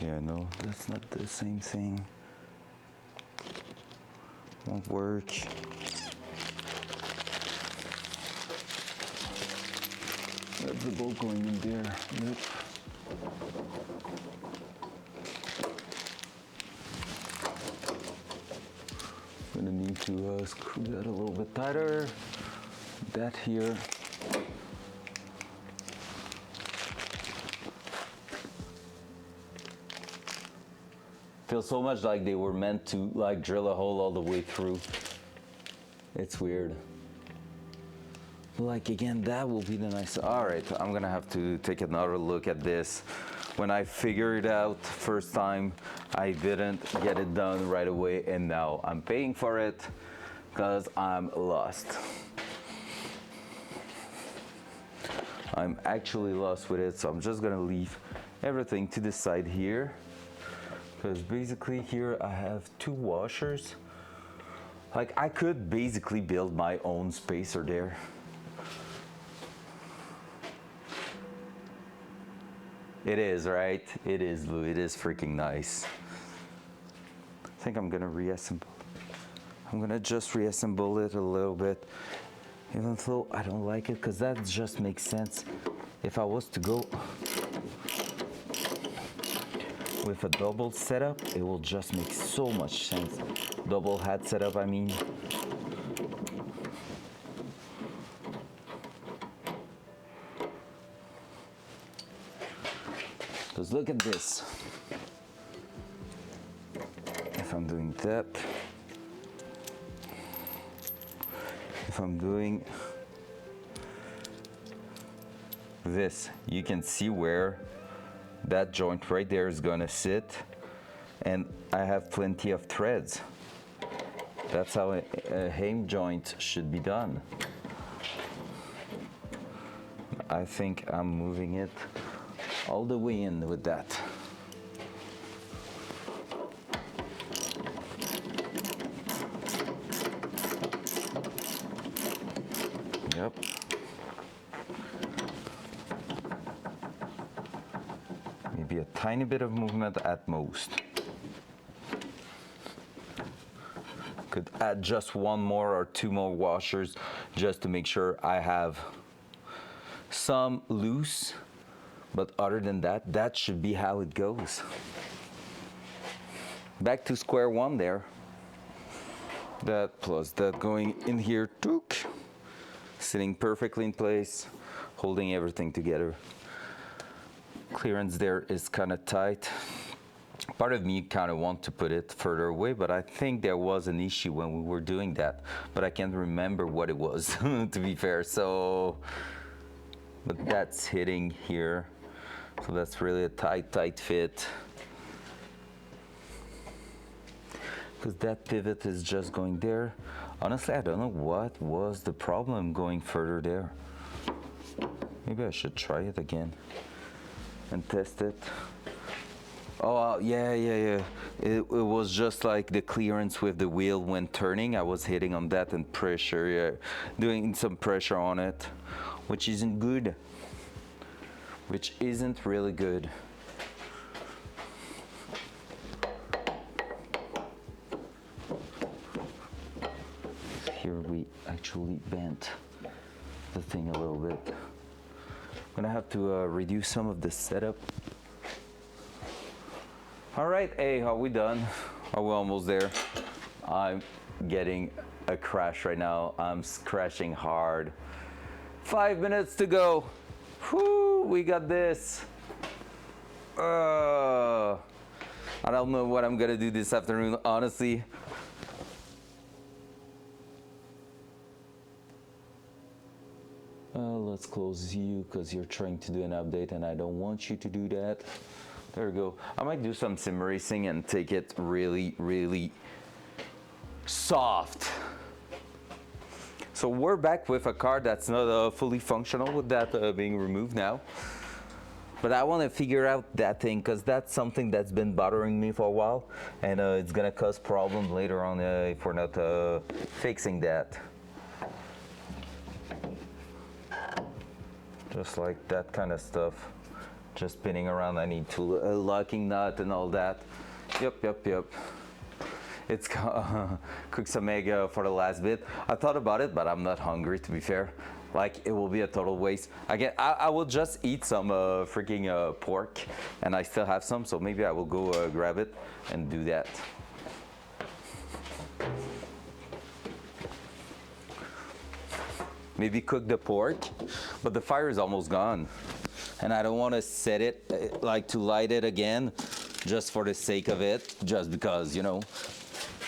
Yeah, no, that's not the same thing. Won't work. That's the bolt going in there. Nope. Gonna need to screw that a little bit tighter. That here. Feels so much like they were meant to like drill a hole all the way through. It's weird. Like again, that will be the nice. All right, I'm gonna have to take another look at this. When I figured it out first time, I didn't get it done right away, and now I'm paying for it because I'm lost. I'm actually lost with it, so I'm just gonna leave everything to the side here. Because basically here I have two washers. Like I could basically build my own spacer there. It is, right? It is, Lou. It is freaking nice. I think I'm gonna reassemble. I'm gonna just reassemble it a little bit. Even though I don't like it, because that just makes sense. If I was to go with a double setup, it will just make so much sense. Double hat setup, I mean. Because look at this. If I'm doing that, if I'm doing this, you can see where that joint right there is gonna sit, and I have plenty of threads. That's how a hem joint should be done. I think I'm moving it all the way in with that. Yep. Maybe a tiny bit of movement at most. Could add just one more or two more washers just to make sure I have some loose, but other than that, that should be how it goes. Back to square one there. That plus that going in here, took, sitting perfectly in place, holding everything together. Clearance there is kind of tight. Part of me kind of want to put it further away, but I think there was an issue when we were doing that, but I can't remember what it was, to be fair. So, but that's hitting here, so that's really a tight fit. Because that pivot is just going there. Honestly, I don't know what was the problem going further there. Maybe I should try it again and test it. Oh, yeah. It was just like the clearance with the wheel when turning. I was hitting on that and pressure, yeah, doing some pressure on it, which isn't good. Which isn't really good. Here we actually bent the thing a little bit. I'm gonna have to reduce some of the setup. All right, hey, are we done? Are we almost there? I'm getting a crash right now. I'm crashing hard. 5 minutes to go. Whoo, we got this. I don't know what I'm gonna do this afternoon, honestly. Let's close you because you're trying to do an update and I don't want you to do that. There we go. I might do some sim racing and take it really soft. So we're back with a car that's not fully functional with that being removed now. But I want to figure out that thing because that's something that's been bothering me for a while, and it's gonna cause problems later on if we're not fixing that. Just like that kind of stuff. Just spinning around, I need to locking nut and all that. Yep. It's cook some egg for the last bit. I thought about it, but I'm not hungry, to be fair. Like, it will be a total waste. I will just eat some freaking pork, and I still have some, so maybe I will go grab it and do that. Maybe cook the pork, but the fire is almost gone. And I don't want to set it, like to light it again, just for the sake of it, just because, you know,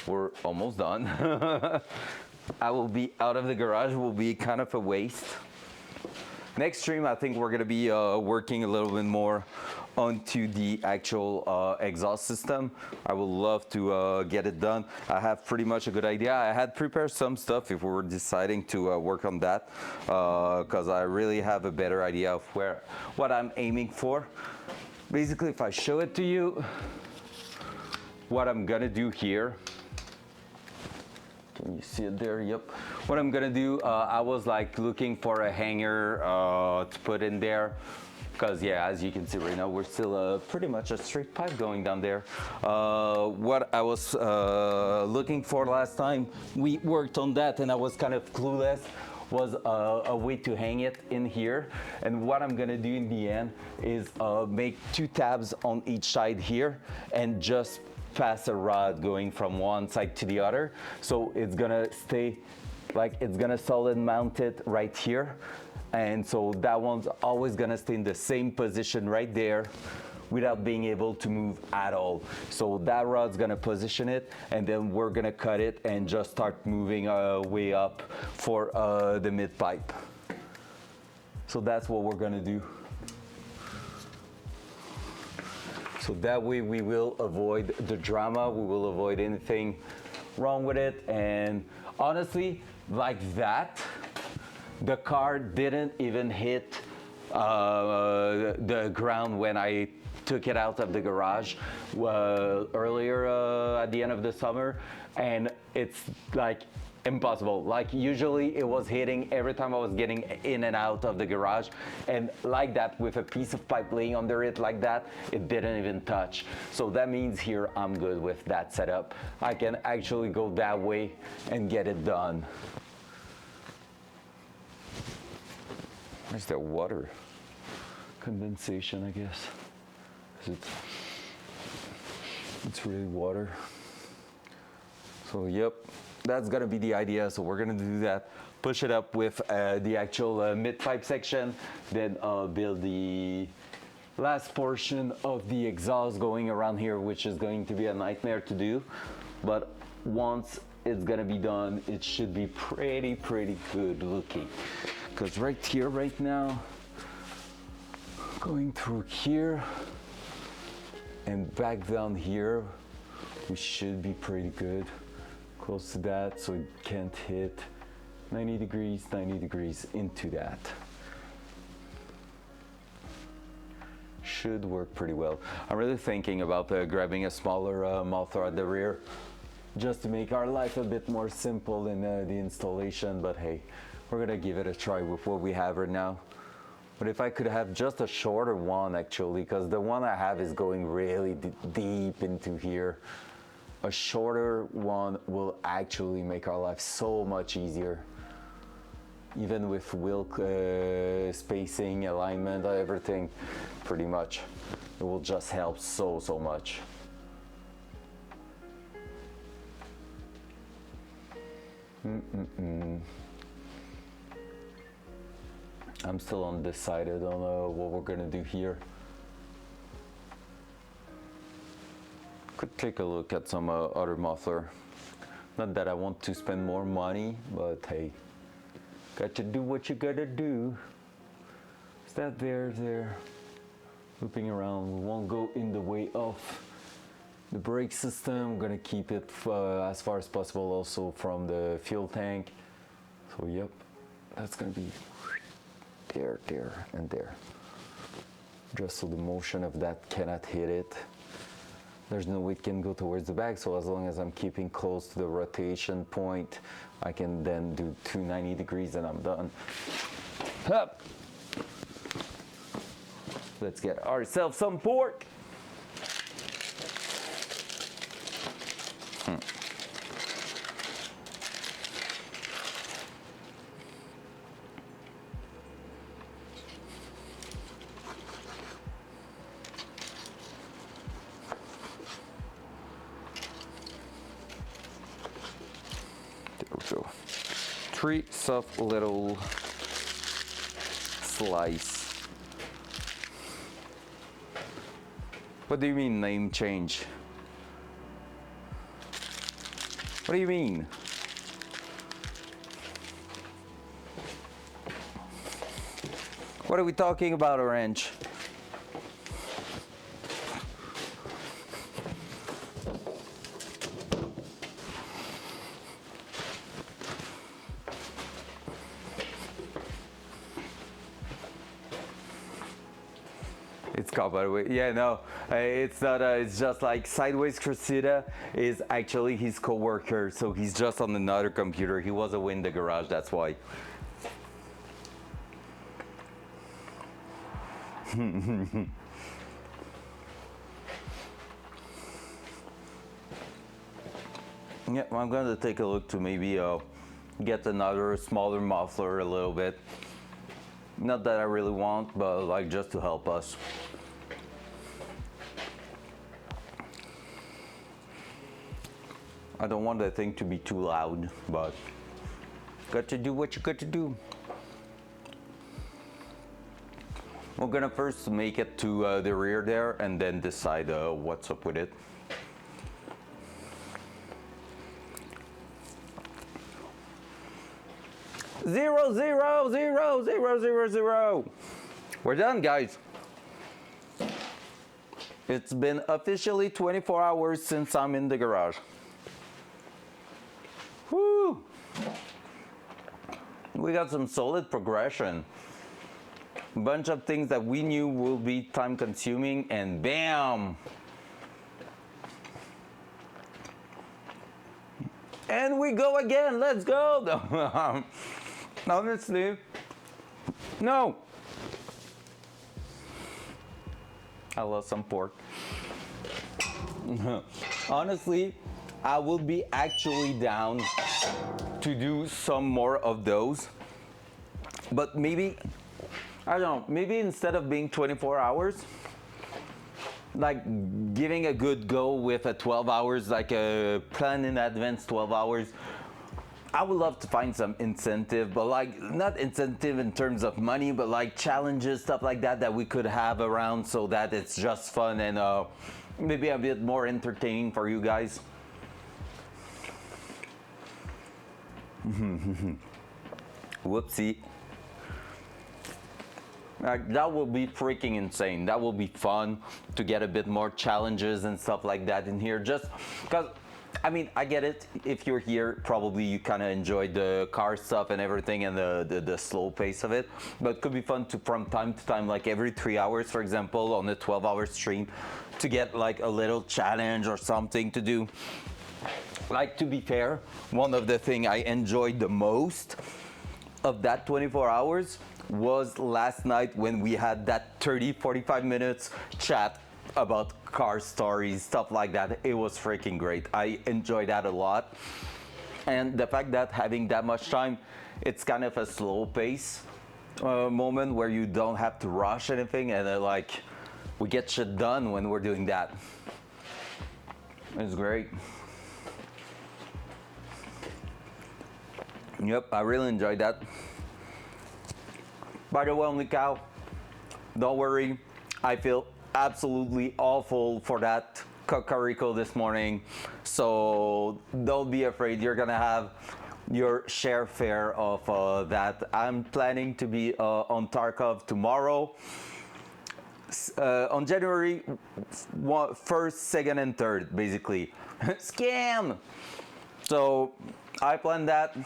we're almost done. I will be out of the garage, will be kind of a waste. Next stream, I think we're gonna be working a little bit more onto the actual exhaust system. I would love to get it done. I have pretty much a good idea. I had prepared some stuff if we were deciding to work on that, because I really have a better idea of what I'm aiming for. Basically, if I show it to you, what I'm gonna do here. Can you see it there? Yep. What I'm gonna do, I was like looking for a hanger to put in there. Because yeah, as you can see right now, we're still pretty much a straight pipe going down there. What I was looking for last time we worked on that and I was kind of clueless was a way to hang it in here. And what I'm gonna do in the end is make 2 tabs on each side here and just pass a rod going from one side to the other. So it's gonna stay, like it's gonna solid mount it right here. And so that one's always gonna stay in the same position right there without being able to move at all. So that rod's gonna position it, and then we're gonna cut it and just start moving way up for the mid pipe. So that's what we're gonna do. So that way we will avoid the drama, we will avoid anything wrong with it, and honestly, like that, the car didn't even hit the ground when I took it out of the garage earlier at the end of the summer, and it's like impossible. Like usually it was hitting every time I was getting in and out of the garage, and like that, with a piece of pipe laying under it like that, it didn't even touch. So that means here I'm good with that setup. I can actually go that way and get it done. Where's the water? Condensation, I guess. 'Cause it's really water. So yep, that's gonna be the idea. So we're gonna do that. Push it up with the actual mid pipe section, then build the last portion of the exhaust going around here, which is going to be a nightmare to do. But once it's gonna be done, it should be pretty good looking. Because right here, right now, going through here and back down here, we should be pretty good. Close to that, so it can't hit 90 degrees into that. Should work pretty well. I'm really thinking about grabbing a smaller muffler at the rear, just to make our life a bit more simple in the installation, but hey, we're gonna give it a try with what we have right now. But if I could have just a shorter one, actually, because the one I have is going really deep into here, a shorter one will actually make our life so much easier. Even with wheel spacing, alignment, everything, pretty much. It will just help so much. I'm still undecided on what we're gonna do here. Could take a look at some other muffler. Not that I want to spend more money, but hey, got to do what you gotta do. Is that there? Looping around, we won't go in the way of the brake system. I'm gonna keep it as far as possible also from the fuel tank. So yep, that's gonna be there, and there. Just so the motion of that cannot hit it. There's no way it can go towards the back, so as long as I'm keeping close to the rotation point, I can then do 290 degrees and I'm done. Up. Let's get ourselves some pork. So 3 soft little slice. What do you mean name change? What do you mean? What are we talking about, Orange? It's called, by the way. Yeah, no, it's not. It's just like Sideways Cressida is actually his co-worker, so he's just on another computer. He was away in the garage, that's why. Yeah, I'm gonna take a look to maybe get another smaller muffler a little bit. Not that I really want, but like just to help us. I don't want that thing to be too loud, but got to do what you got to do. We're gonna first make it to the rear there and then decide what's up with it. Zero, zero, zero, zero, zero, zero. We're done, guys. It's been officially 24 hours since I'm in the garage. Woo! We got some solid progression. Bunch of things that we knew will be time consuming, and bam! And we go again, let's go! Honestly, no! I love some pork. Honestly, I will be actually down to do some more of those. But maybe, I don't know, maybe instead of being 24 hours, like giving a good go with a 12 hours, like a plan in advance 12 hours. I would love to find some incentive, but like not incentive in terms of money, but like challenges, stuff like that that we could have around so that it's just fun and maybe a bit more entertaining for you guys. Whoopsie. That will be freaking insane. That will be fun to get a bit more challenges and stuff like that in here, just because I mean, I get it. If you're here, probably you kind of enjoyed the car stuff and everything and the slow pace of it. But it could be fun to, from time to time, like every 3 hours, for example, on a 12-hour stream, to get like a little challenge or something to do. Like, to be fair, one of the things I enjoyed the most of that 24 hours was last night when we had that 30-45 minutes chat about car stories, stuff like that. It was freaking great. I enjoyed that a lot. And the fact that having that much time, it's kind of a slow pace moment where you don't have to rush anything, and like we get shit done when we're doing that. It's great. Yep, I really enjoyed that. By the way, Only Cow, don't worry, I feel absolutely awful for that cocorico this morning, so don't be afraid. You're gonna have your share fare of that. I'm planning to be on Tarkov tomorrow, on January 1st, 2nd, and 3rd, basically. Scam! So I planned that.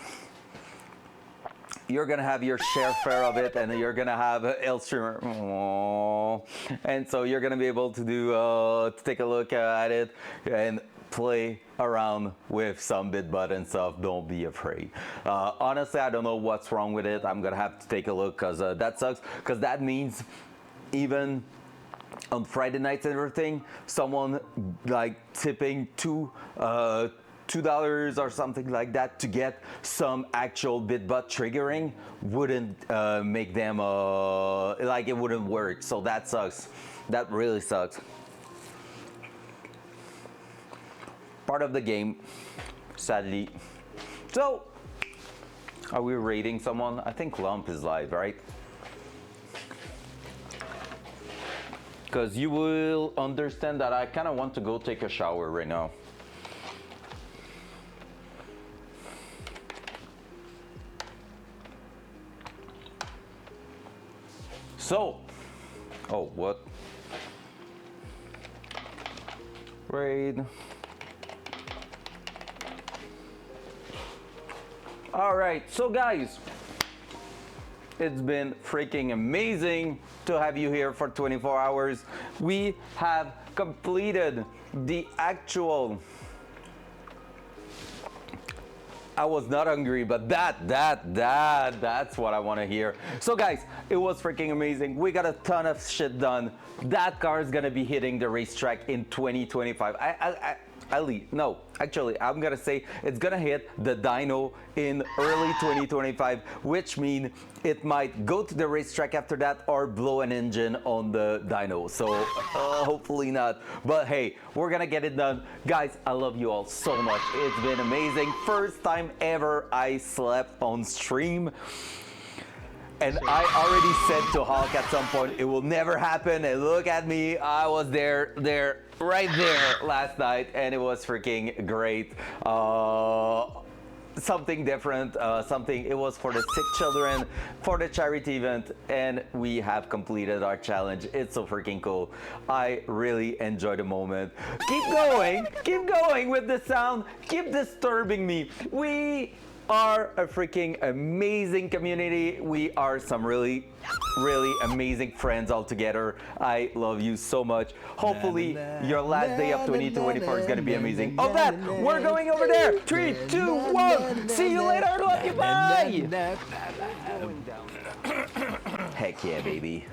You're gonna have your share fare of it, and you're gonna have El Streamer. Aww. And so you're gonna be able to do to take a look at it and play around with some bitbut and stuff. Don't be afraid. Honestly, I don't know what's wrong with it. I'm gonna have to take a look, because that sucks, because that means even on Friday nights and everything, someone like tipping $2 or something like that to get some actual bitbut triggering wouldn't make them like, it wouldn't work. So that sucks. That really sucks. Part of the game, sadly. So are we rating someone? I think Lump is live, right? Because you will understand that I kind of want to go take a shower right now. So, oh, what? Raid. All right, so guys, it's been freaking amazing to have you here for 24 hours. We have completed the actual, I was not hungry, but that's what I want to hear. So guys, it was freaking amazing. We got a ton of shit done. That car is gonna be hitting the racetrack in 2025. Actually, I'm gonna say it's gonna hit the dyno in early 2025, which means it might go to the racetrack after that or blow an engine on the dyno. So hopefully not. But hey, we're gonna get it done. Guys, I love you all so much. It's been amazing. First time ever I slept on stream. And I already said to Hulk at some point, it will never happen. And look at me, I was right there last night, and it was freaking great. Something different, it was for the sick children, for the charity event, and we have completed our challenge. It's so freaking cool. I really enjoy the moment. Keep going with the sound, keep disturbing me. We are a freaking amazing community. We are some really amazing friends all together. I love you so much. Hopefully your last day of 2024 is gonna be amazing. Oh, that we're going over there. 3, 2, 1. See you later. Love you. Bye. Heck yeah, baby.